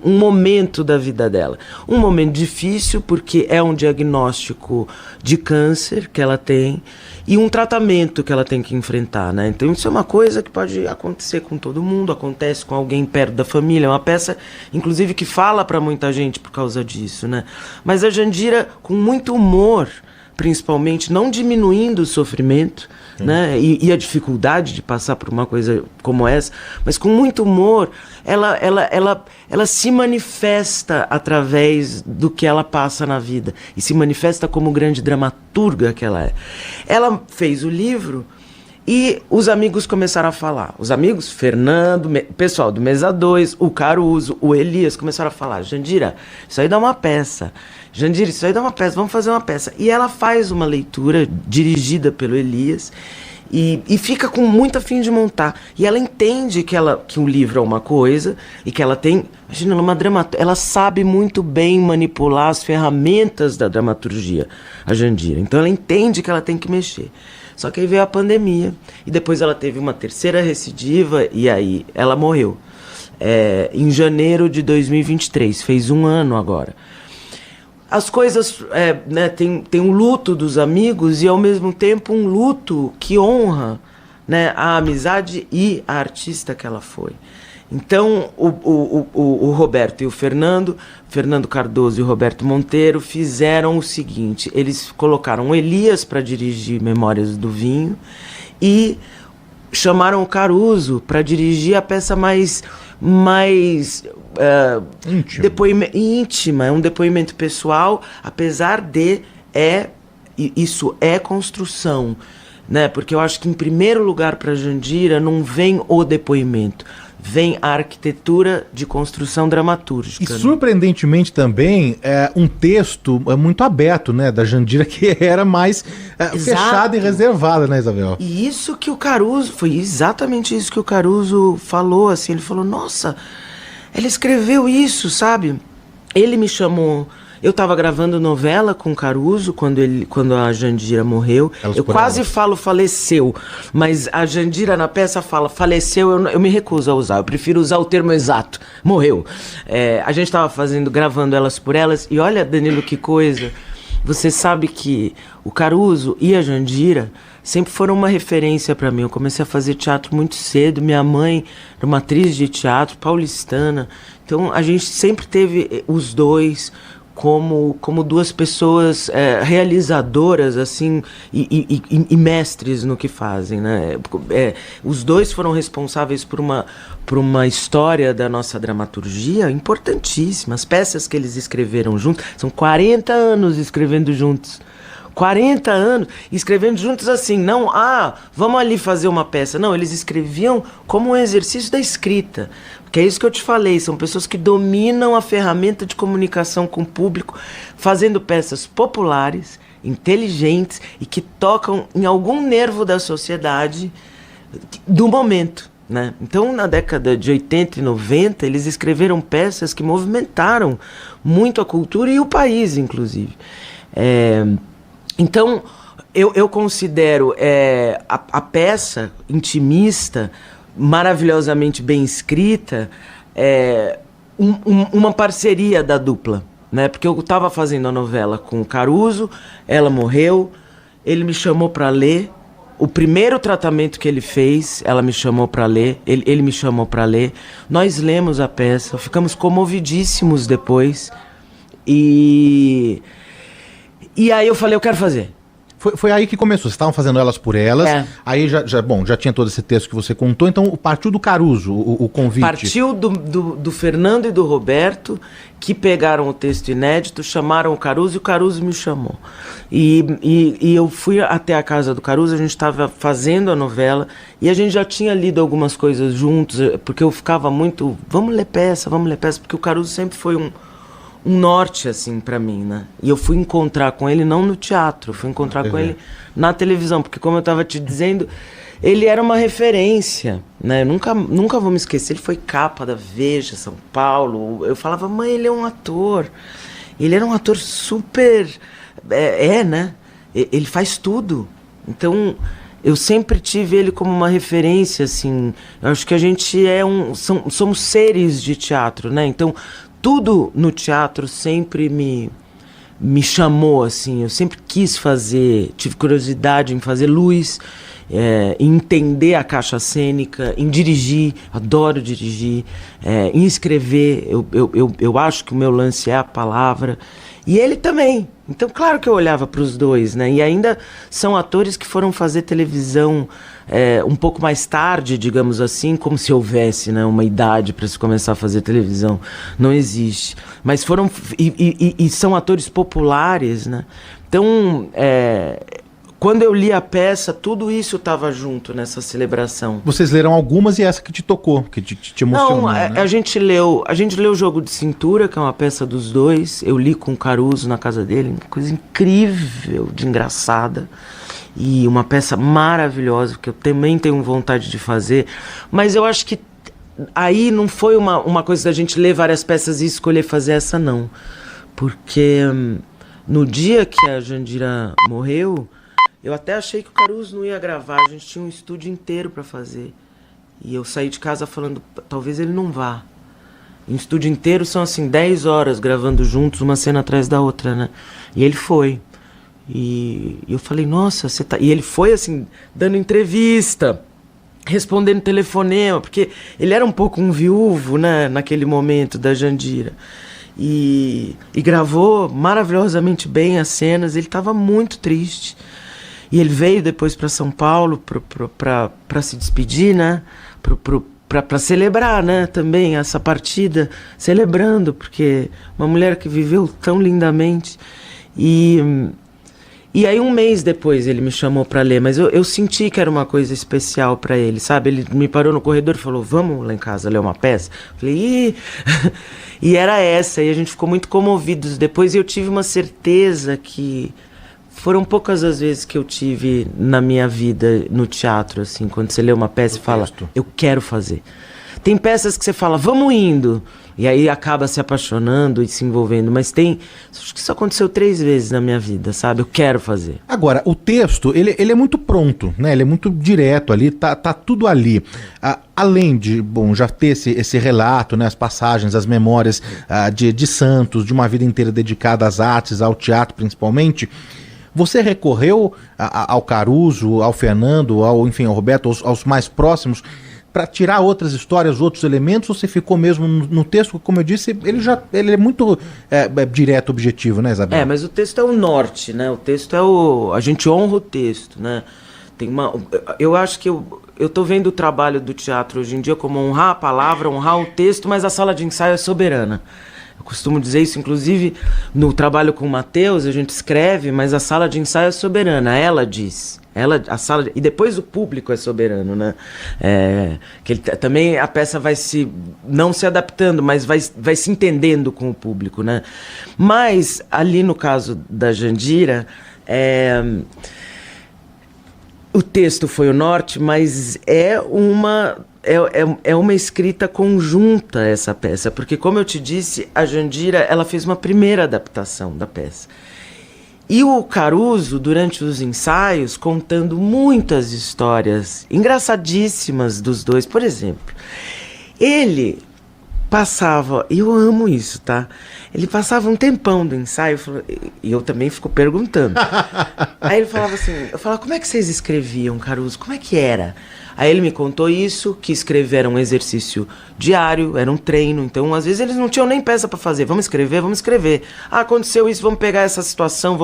momento da vida dela. Um momento difícil, porque é um diagnóstico de câncer que ela tem e um tratamento que ela tem que enfrentar, né? Então isso é uma coisa que pode acontecer com todo mundo, acontece com alguém perto da família. É uma peça, inclusive, que fala para muita gente por causa disso, né? Mas a Jandira, com muito humor, principalmente, não diminuindo o sofrimento, né? E a dificuldade de passar por uma coisa como essa, mas com muito humor, ela se manifesta através do que ela passa na vida e se manifesta como grande dramaturga que ela é. Ela fez o livro e os amigos começaram a falar. Os amigos, Fernando, pessoal do Mesa 2, o Caruso, o Elias, começaram a falar: Jandira, isso aí dá uma peça. Jandira, isso aí dá uma peça, vamos fazer uma peça. E ela faz uma leitura dirigida pelo Elias e fica com muito afim de montar. E ela entende que um livro é uma coisa e que ela tem... Imagina, ela é uma dramaturga, ela sabe muito bem manipular as ferramentas da dramaturgia, a Jandira. Então ela entende que ela tem que mexer. Só que aí veio a pandemia e depois ela teve uma terceira recidiva e aí ela morreu. Em janeiro de 2023, fez 1 ano agora. As coisas, né, tem um luto dos amigos e ao mesmo tempo um luto que honra, né, a amizade e a artista que ela foi. Então o Roberto e o Fernando Cardoso e o Roberto Monteiro fizeram o seguinte: eles colocaram o Elias para dirigir Memórias do Vinho e chamaram o Caruso para dirigir a peça mais íntima, é um depoimento pessoal, apesar de isso é construção, né? Porque eu acho que em primeiro lugar para Jandira não vem o depoimento, vem a arquitetura de construção dramatúrgica. E surpreendentemente também um texto muito aberto, né, da Jandira, que era mais fechada e reservada, né, Isabel? E isso que o Caruso, foi exatamente isso que o Caruso falou, assim, ele falou: nossa, ela escreveu isso, sabe? Ele me chamou... Eu estava gravando novela com o Caruso quando a Jandira morreu. Eu quase falo faleceu, mas a Jandira na peça fala faleceu, eu me recuso a usar, eu prefiro usar o termo exato, morreu. A gente estava gravando Elas por Elas, e olha, Danilo, que coisa. Você sabe que o Caruso e a Jandira sempre foram uma referência para mim. Eu comecei a fazer teatro muito cedo, minha mãe era uma atriz de teatro paulistana, então a gente sempre teve os dois como duas pessoas realizadoras, assim, e mestres no que fazem, né? Os dois foram responsáveis por uma história da nossa dramaturgia importantíssima. As peças que eles escreveram juntos, são 40 anos escrevendo juntos. 40 anos escrevendo juntos, assim, não, vamos ali fazer uma peça. Não, eles escreviam como um exercício da escrita. Porque é isso que eu te falei, são pessoas que dominam a ferramenta de comunicação com o público, fazendo peças populares, inteligentes e que tocam em algum nervo da sociedade do momento. né? Então, na década de 80 e 90, eles escreveram peças que movimentaram muito a cultura e o país, inclusive. Então, eu considero a peça intimista, maravilhosamente bem escrita, uma parceria da dupla, né? Porque eu estava fazendo a novela com o Caruso, ela morreu, ele me chamou para ler. O primeiro tratamento que ele fez, ela me chamou para ler, ele me chamou para ler. Nós lemos a peça, ficamos comovidíssimos depois. E aí eu falei, eu quero fazer. Foi aí que começou, vocês estavam fazendo Elas por Elas, aí já tinha todo esse texto que você contou, então partiu do Caruso, o convite. Partiu do Fernando e do Roberto, que pegaram o texto inédito, chamaram o Caruso e o Caruso me chamou. E eu fui até a casa do Caruso, a gente estava fazendo a novela, e a gente já tinha lido algumas coisas juntos, porque eu ficava muito, vamos ler peça, porque o Caruso sempre foi um norte, assim, pra mim, né? E eu fui encontrar com ele não no teatro, fui encontrar com ele na televisão, porque como eu tava te dizendo, ele era uma referência, né? Nunca vou me esquecer, ele foi capa da Veja, São Paulo. Eu falava, mãe, ele é um ator. Ele era um ator super... né? Ele faz tudo. Então, eu sempre tive ele como uma referência, assim. Eu acho que a gente somos seres de teatro, né? Então, tudo no teatro sempre me chamou, assim. Eu sempre quis fazer, tive curiosidade em fazer luz, em entender a caixa cênica, em dirigir, adoro dirigir, em escrever. Eu acho que o meu lance é a palavra. E ele também. Então, claro que eu olhava para os dois, né? E ainda são atores que foram fazer televisão um pouco mais tarde, digamos assim, como se houvesse, né, uma idade para se começar a fazer televisão. Não existe. Mas foram... E são atores populares, né? Então, quando eu li a peça, tudo isso estava junto nessa celebração. Vocês leram algumas e essa que te tocou, que te emocionou, Não, né? a gente leu Jogo de Cintura, que é uma peça dos dois. Eu li com o Caruso na casa dele, uma coisa incrível, de engraçada. E uma peça maravilhosa, que eu também tenho vontade de fazer. Mas eu acho que aí não foi uma coisa da gente ler várias peças e escolher fazer essa, não. Porque no dia que a Jandira morreu, eu até achei que o Caruso não ia gravar. A gente tinha um estúdio inteiro para fazer. E eu saí de casa falando, talvez ele não vá. Um estúdio inteiro são assim 10 horas gravando juntos, uma cena atrás da outra, né? E ele foi. E eu falei, nossa, você tá... E ele foi assim, dando entrevista, respondendo telefonema, porque ele era um pouco um viúvo, né, naquele momento da Jandira. E gravou maravilhosamente bem as cenas, ele estava muito triste. E ele veio depois para São Paulo para se despedir, né, para celebrar, né, também essa partida, celebrando, porque uma mulher que viveu tão lindamente. E aí 1 mês depois ele me chamou para ler, mas eu senti que era uma coisa especial para ele, sabe? Ele me parou no corredor e falou, vamos lá em casa ler uma peça? Falei, ih! E era essa, e a gente ficou muito comovidos depois, e eu tive uma certeza que foram poucas as vezes que eu tive na minha vida no teatro, assim, quando você lê uma peça e fala, eu quero fazer. Tem peças que você fala, vamos indo, e aí acaba se apaixonando e se envolvendo, mas acho que isso aconteceu 3 vezes na minha vida, sabe? Eu quero fazer. Agora, o texto, ele é muito pronto, né? Ele é muito direto ali, tá tudo ali. Além de, já ter esse relato, né? As passagens, as memórias de Santos, de uma vida inteira dedicada às artes, ao teatro principalmente, você recorreu ao Caruso, ao Fernando, ao Roberto, aos mais próximos, para tirar outras histórias, outros elementos, ou você ficou mesmo no texto? Como eu disse, ele é muito direto, objetivo, né, Isabel? Mas o texto é o norte, né? O texto a gente honra o texto, né? Eu acho que eu tô vendo o trabalho do teatro hoje em dia como honrar a palavra, honrar o texto, mas a sala de ensaio é soberana. Eu costumo dizer isso, inclusive, no trabalho com o Matheus, a gente escreve, mas a sala de ensaio é soberana, ela diz. E depois o público é soberano, né? Também a peça vai não se adaptando, mas vai se entendendo com o público, né? Mas, ali no caso da Jandira, o texto foi o norte, mas é é uma escrita conjunta essa peça, porque como eu te disse, a Jandira, ela fez uma primeira adaptação da peça. E o Caruso, durante os ensaios, contando muitas histórias engraçadíssimas dos dois. Por exemplo, ele passava, e eu amo isso, tá? Ele passava um tempão do ensaio, e eu também fico perguntando. Aí ele falava assim, eu falava, como é que vocês escreviam, Caruso? Como é que era? Aí ele me contou isso, que escrever era um exercício diário, era um treino, então às vezes eles não tinham nem peça para fazer, vamos escrever. Ah, aconteceu isso, vamos pegar essa situação,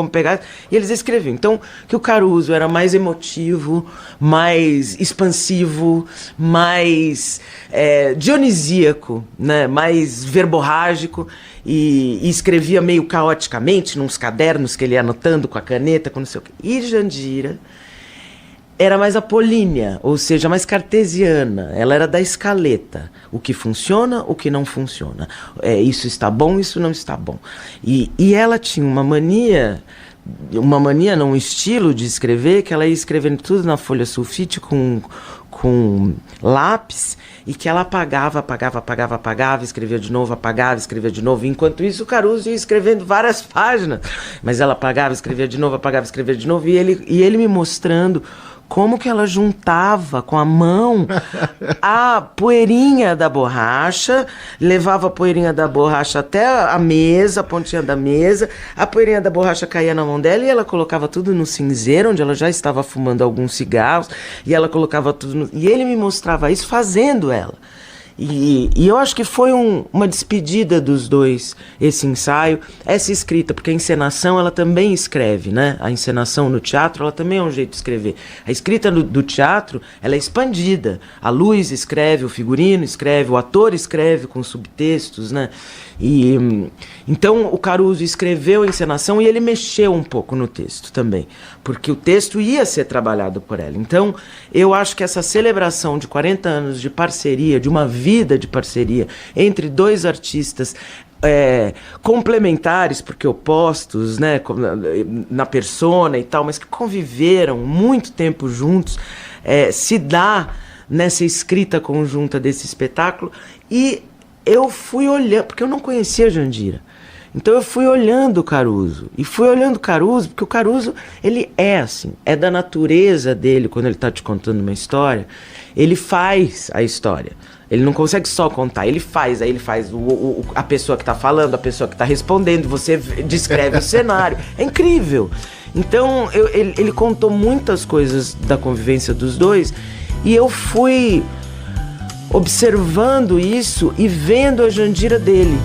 e eles escreviam. Então, que o Caruso era mais emotivo, mais expansivo, mais dionisíaco, né? Mais verborrágico, e escrevia meio caoticamente, nos cadernos que ele ia anotando com a caneta, com não sei o quê. E Jandira era mais apolínea, ou seja, mais cartesiana. Ela era da escaleta. O que funciona, o que não funciona. Isso está bom, isso não está bom. E ela tinha uma mania não, um estilo de escrever, que ela ia escrevendo tudo na folha sulfite com lápis, e que ela apagava, escrevia de novo, apagava, escrevia de novo. Enquanto isso, o Caruso ia escrevendo várias páginas, mas ela apagava, escrevia de novo, apagava, escrevia de novo, e ele me mostrando como que ela juntava com a mão a poeirinha da borracha, levava a poeirinha da borracha até a mesa, a pontinha da mesa, a poeirinha da borracha caía na mão dela e ela colocava tudo no cinzeiro, onde ela já estava fumando alguns cigarros, e ela colocava tudo e ele me mostrava isso fazendo ela. E eu acho que foi uma despedida dos dois, esse ensaio, essa escrita, porque a encenação ela também escreve, né? A encenação no teatro ela também é um jeito de escrever. A escrita do teatro ela é expandida. A luz escreve, o figurino escreve, o ator escreve com subtextos, né? Então o Caruso escreveu a encenação e ele mexeu um pouco no texto também, porque o texto ia ser trabalhado por ela. Então eu acho que essa celebração de 40 anos de parceria, de uma vida de parceria entre dois artistas complementares, porque opostos, né, na persona e tal, mas que conviveram muito tempo juntos, se dá nessa escrita conjunta desse espetáculo. E eu fui olhando, porque eu não conhecia a Jandira. Então eu fui olhando o Caruso. E fui olhando o Caruso, porque o Caruso, ele é assim. É da natureza dele, quando ele está te contando uma história. Ele faz a história. Ele não consegue só contar, ele faz. Aí ele faz a pessoa que está falando, a pessoa que está respondendo. Você descreve o cenário. É incrível. Então ele contou muitas coisas da convivência dos dois. E eu fui observando isso e vendo a Jandira dele.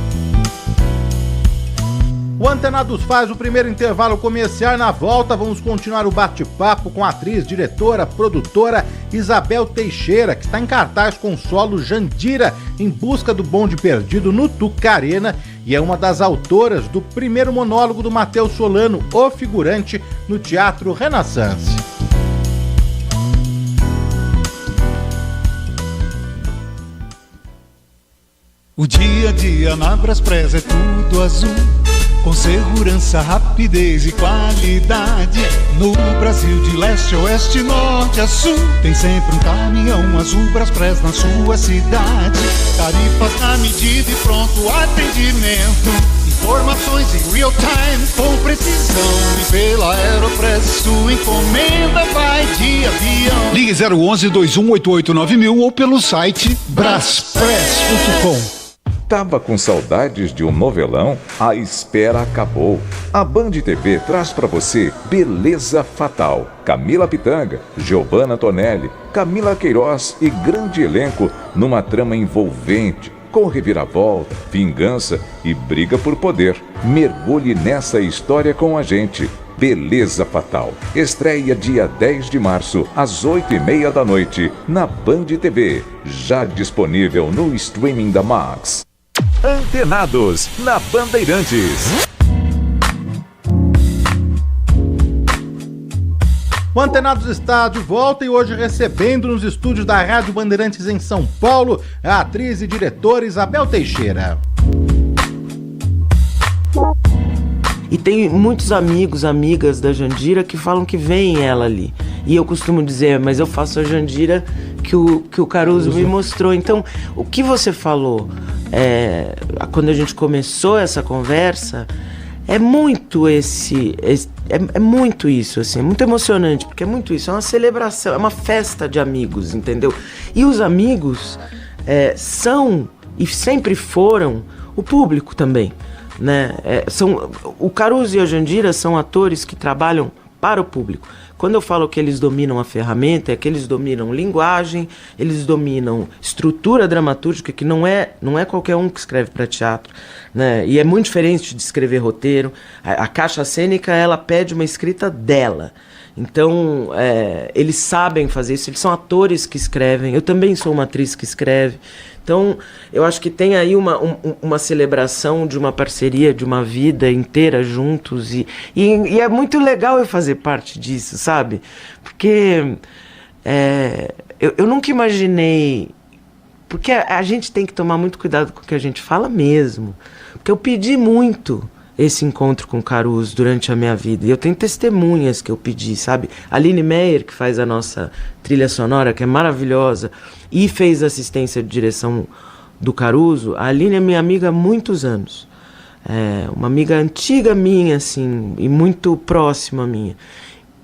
O Antenados faz o primeiro intervalo comercial. Na volta vamos continuar o bate-papo com a atriz, diretora, produtora Isabel Teixeira, que está em cartaz com o solo Jandira, em busca do bonde perdido no Tucarena, e é uma das autoras do primeiro monólogo do Matheus Solano, O Figurante, no Teatro Renaissance. O dia a dia na Braspress é tudo azul, com segurança, rapidez e qualidade. No Brasil de leste a oeste, norte a sul, tem sempre um caminhão azul Braspress na sua cidade. Tarifas na medida e pronto atendimento, informações em real time com precisão. E pela Aeropress sua encomenda vai de avião. Ligue 011-2188-9000 ou pelo site braspress.com. Tava com saudades de um novelão? A espera acabou. A Band TV traz pra você Beleza Fatal. Camila Pitanga, Giovanna Tonelli, Camila Queiroz e grande elenco numa trama envolvente, com reviravolta, vingança e briga por poder. Mergulhe nessa história com a gente. Beleza Fatal. Estreia dia 10 de março, às 8h30 da noite, na Band TV. Já disponível no streaming da Max. Antenados, na Bandeirantes. O Antenados está de volta e hoje recebendo nos estúdios da Rádio Bandeirantes em São Paulo a atriz e diretora Isabel Teixeira. E tem muitos amigos, amigas da Jandira que falam que veem ela ali. E eu costumo dizer, mas eu faço a Jandira que o Caruso me mostrou. Então, o que você falou quando a gente começou essa conversa é muito é muito isso, assim, é muito emocionante, porque é muito isso, é uma celebração, é uma festa de amigos, entendeu? E os amigos são e sempre foram o público também, né? O Caruso e a Jandira são atores que trabalham para o público. Quando eu falo que eles dominam a ferramenta, é que eles dominam linguagem, eles dominam estrutura dramatúrgica, que não é qualquer um que escreve para teatro, né? E é muito diferente de escrever roteiro. A caixa cênica, ela pede uma escrita dela. Então, eles sabem fazer isso, eles são atores que escrevem, eu também sou uma atriz que escreve. Então, eu acho que tem aí uma celebração de uma parceria, de uma vida inteira juntos, e é muito legal eu fazer parte disso, sabe? Porque eu nunca imaginei... Porque a gente tem que tomar muito cuidado com o que a gente fala mesmo. Porque eu pedi muito esse encontro com o Caruso durante a minha vida. E eu tenho testemunhas que eu pedi, sabe? A Aline Meyer, que faz a nossa trilha sonora, que é maravilhosa, e fez assistência de direção do Caruso. A Aline é minha amiga há muitos anos. Uma amiga antiga minha, assim, e muito próxima minha,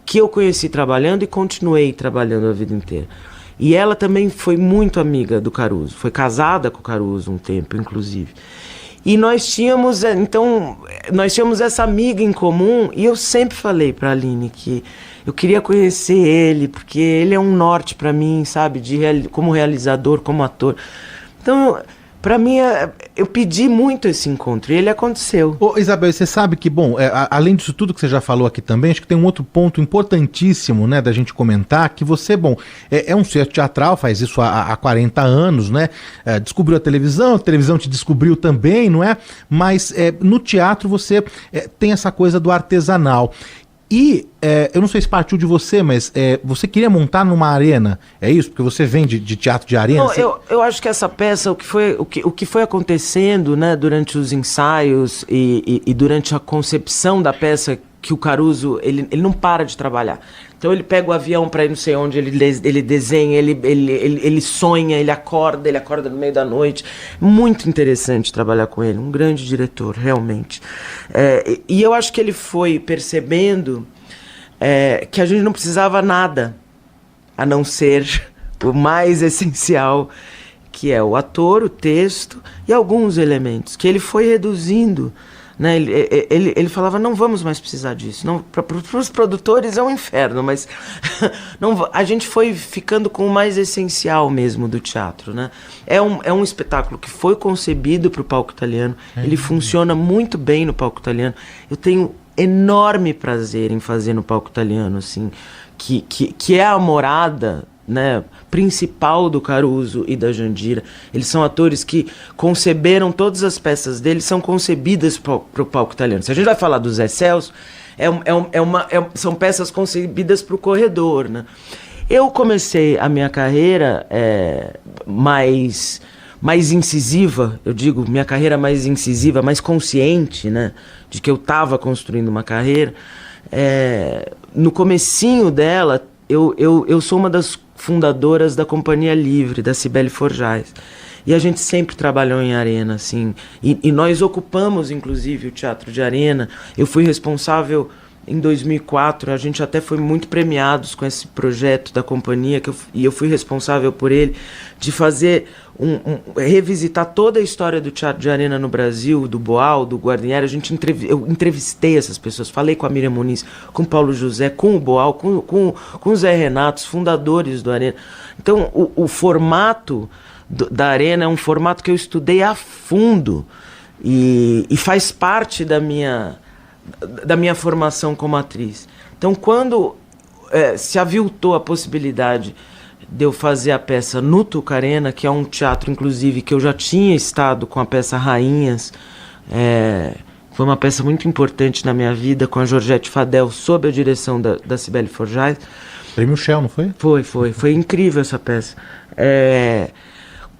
que eu conheci trabalhando e continuei trabalhando a vida inteira. E ela também foi muito amiga do Caruso. Foi casada com o Caruso um tempo, inclusive. E nós tínhamos essa amiga em comum, e eu sempre falei pra Aline que eu queria conhecer ele, porque ele é um norte pra mim, sabe, como realizador, como ator. Então, pra mim, eu pedi muito esse encontro, e ele aconteceu. Ô, Isabel, você sabe que, bom, além disso tudo que você já falou aqui também, acho que tem um outro ponto importantíssimo, né, da gente comentar, que você, bom, é um ser teatral, faz isso há 40 anos, né, descobriu a televisão te descobriu também, não é? Mas no teatro você tem essa coisa do artesanal. E eu não sei se partiu de você, mas você queria montar numa arena, é isso? Porque você vem de teatro de arena? Não, eu acho que essa peça, o que foi acontecendo, né, durante os ensaios e durante a concepção da peça, que o Caruso, ele não para de trabalhar. Então ele pega o avião para ir não sei onde, ele desenha, ele sonha, ele acorda no meio da noite. Muito interessante trabalhar com ele, um grande diretor, realmente. E eu acho que ele foi percebendo que a gente não precisava nada, a não ser o mais essencial, que é o ator, o texto e alguns elementos, que ele foi reduzindo. Né, ele falava, não vamos mais precisar disso. Para os produtores é um inferno, mas a gente foi ficando com o mais essencial mesmo do teatro. Né? É um espetáculo que foi concebido para o palco italiano, ele funciona muito bem no palco italiano. Eu tenho enorme prazer em fazer no palco italiano, assim, que é a morada, né, principal do Caruso e da Jandira. Eles são atores que conceberam todas as peças deles, são concebidas para o palco italiano. Se a gente vai falar do Zé Celso, são peças concebidas para o corredor, né? Eu comecei a minha carreira mais incisiva, eu digo, minha carreira mais incisiva, mais consciente, né, de que eu estava construindo uma carreira. No comecinho dela, eu sou uma das fundadoras da Companhia Livre, da Cibele Forjaz. E a gente sempre trabalhou em arena, assim. E nós ocupamos, inclusive, o Teatro de Arena. Eu fui responsável, em 2004, a gente até foi muito premiados com esse projeto da companhia, e eu fui responsável por ele, de fazer revisitar toda a história do Teatro de Arena no Brasil, do Boal, do Guarnieri. Eu entrevistei essas pessoas, falei com a Miriam Muniz, com o Paulo José, com o Boal, com o Zé Renato, os fundadores do Arena. Então, o formato da Arena é um formato que eu estudei a fundo e faz parte da minha formação como atriz. Então, quando se aviltou a possibilidade de eu fazer a peça no Tucarena, que é um teatro, inclusive, que eu já tinha estado com a peça Rainhas, foi uma peça muito importante na minha vida, com a Georgette Fadel, sob a direção da Cibele Forjaz. Prêmio Shell, não foi? Foi incrível essa peça.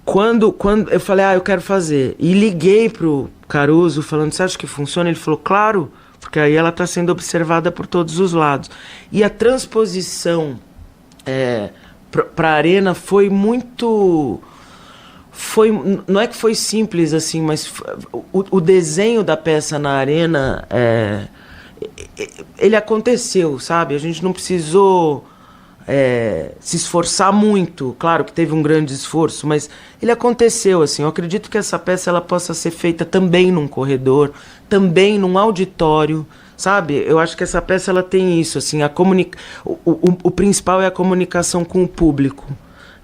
Quando eu falei, eu quero fazer, e liguei pro Caruso falando, você acha que funciona? Ele falou, claro, porque aí ela está sendo observada por todos os lados. E a transposição pra Arena foi muito... não é que foi simples assim, mas o desenho da peça na Arena, ele aconteceu, sabe? A gente não precisou se esforçar muito. Claro que teve um grande esforço, mas ele aconteceu, assim. Eu acredito que essa peça ela possa ser feita também num corredor, também num auditório, sabe? Eu acho que essa peça ela tem isso, assim, o principal é a comunicação com o público.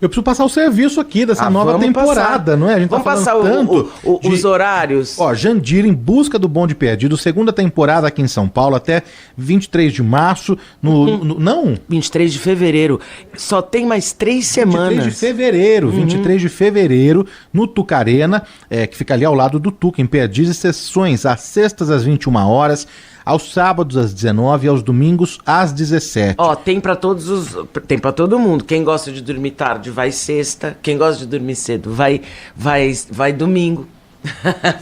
Eu preciso passar o serviço aqui dessa nova temporada, não é? A gente vamos tá passar os horários. Ó, Jandira em Busca do Bonde Perdido, segunda temporada aqui em São Paulo, até 23 de março. Não? 23 de fevereiro. Só tem mais 3 semanas. 23 de fevereiro, no Tucarena, que fica ali ao lado do Tuca, em Perdizes, sessões às sextas às 21 horas. Aos sábados às 19 e aos domingos às 17. Ó, tem pra todo mundo. Quem gosta de dormir tarde vai sexta, quem gosta de dormir cedo vai domingo.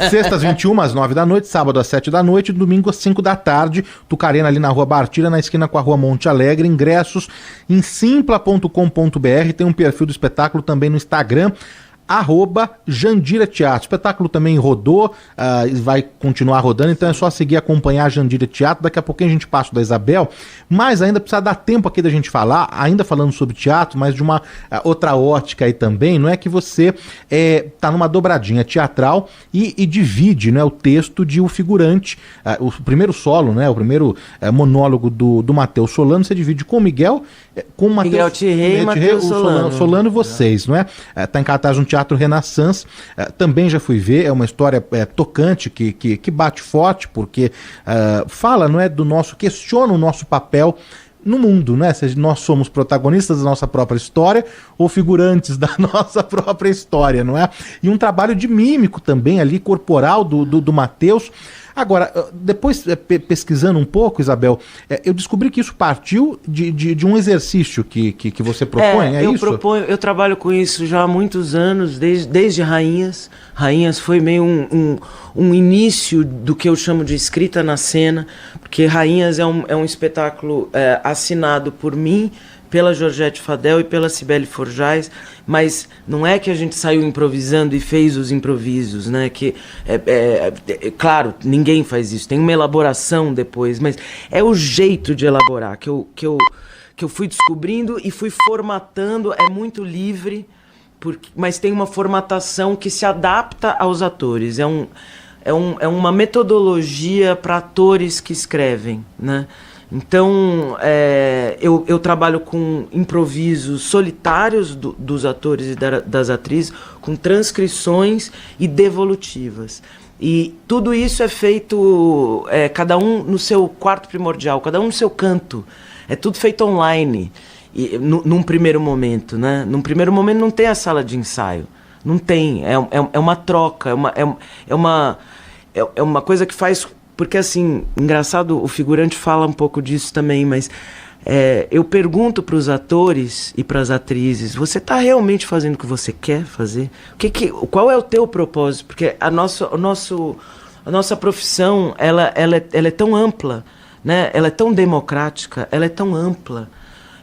Sexta às 21 às 9 da noite, sábado às 7 da noite, domingo às 5 da tarde. Tucarena ali na Rua Bartira, na esquina com a Rua Monte Alegre. Ingressos em simpla.com.br. Tem um perfil do espetáculo também no Instagram, @Jandira Teatro. O espetáculo também rodou, vai continuar rodando, então é só seguir e acompanhar a Jandira Teatro. Daqui a pouquinho a gente passa o da Isabel, mas ainda precisa dar tempo aqui da gente falar, ainda falando sobre teatro, mas de uma outra ótica aí também. Não é que você tá numa dobradinha teatral e divide, né, o texto de O Figurante, o primeiro solo, né, o primeiro monólogo do Matheus Solano, você divide com o Miguel, com o Matheus Miguel Thierry e Matheus Solano e vocês, não é? Tá em cartaz um Teatro Renaissance, também já fui ver, é uma história tocante, que bate forte, porque fala, não é, questiona o nosso papel no mundo, né? Se nós somos protagonistas da nossa própria história ou figurantes da nossa própria história, não é? E um trabalho de mímico também ali, corporal do Matheus. Agora, depois pesquisando um pouco, Isabel, eu descobri que isso partiu de um exercício que você propõe, isso? Eu trabalho com isso já há muitos anos, desde Rainhas. Rainhas foi meio um início do que eu chamo de escrita na cena, porque Rainhas é um espetáculo assinado por mim, pela Georgette Fadel e pela Cibele Forjais, mas não é que a gente saiu improvisando e fez os improvisos, né? Que claro, ninguém faz isso, tem uma elaboração depois, mas é o jeito de elaborar que eu fui descobrindo e fui formatando, é muito livre, mas tem uma formatação que se adapta aos atores, é uma metodologia para atores que escrevem, né? Então, eu trabalho com improvisos solitários dos atores e das atrizes, com transcrições e devolutivas. E tudo isso é feito, cada um no seu quarto primordial, cada um no seu canto. É tudo feito online, num primeiro momento, né? Num primeiro momento não tem a sala de ensaio. Não tem, é uma troca, é uma coisa que faz... Porque, assim, engraçado, o Figurante fala um pouco disso também, mas eu pergunto para os atores e para as atrizes, você está realmente fazendo o que você quer fazer? Qual é o teu propósito? Porque a nossa profissão, ela é tão ampla, né? Ela é tão democrática, ela é tão ampla,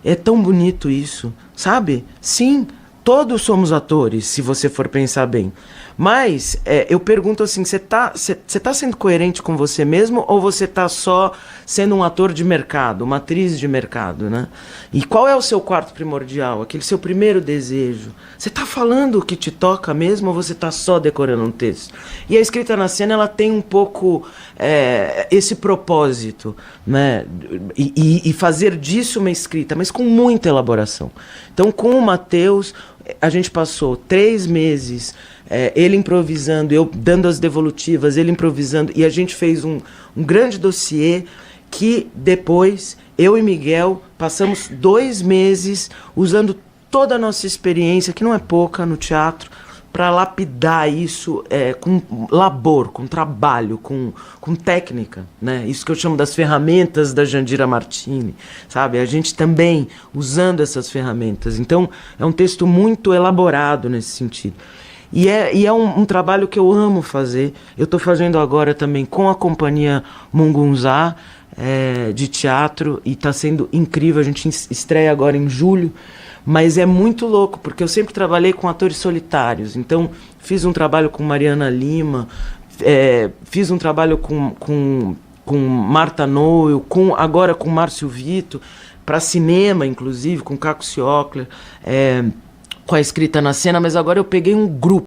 é tão bonito isso, sabe? Sim, todos somos atores, se você for pensar bem. Mas eu pergunto assim, você tá sendo coerente com você mesmo ou você tá só sendo um ator de mercado, uma atriz de mercado, né? E qual é o seu quarto primordial, aquele seu primeiro desejo? Você tá falando o que te toca mesmo ou você tá só decorando um texto? E a escrita na cena, ela tem um pouco esse propósito, né? E fazer disso uma escrita, mas com muita elaboração. Então, com o Matheus, a gente passou 3 meses... ele improvisando, eu dando as devolutivas, ele improvisando, e a gente fez um grande dossiê que depois, eu e Miguel, passamos 2 meses usando toda a nossa experiência, que não é pouca no teatro, para lapidar isso com labor, com trabalho, com técnica, né? Isso que eu chamo das ferramentas da Jandira Martini, sabe? A gente também usando essas ferramentas. Então, é um texto muito elaborado nesse sentido. E é um trabalho que eu amo fazer. Eu estou fazendo agora também com a companhia Mungunzá, de teatro, e está sendo incrível. A gente estreia agora em julho, mas é muito louco, porque eu sempre trabalhei com atores solitários. Então, fiz um trabalho com Mariana Lima, fiz um trabalho com Marta Noel, agora com Márcio Vito, para cinema, inclusive, com Caco Ciocler, com a Escrita na Cena, mas agora eu peguei um grupo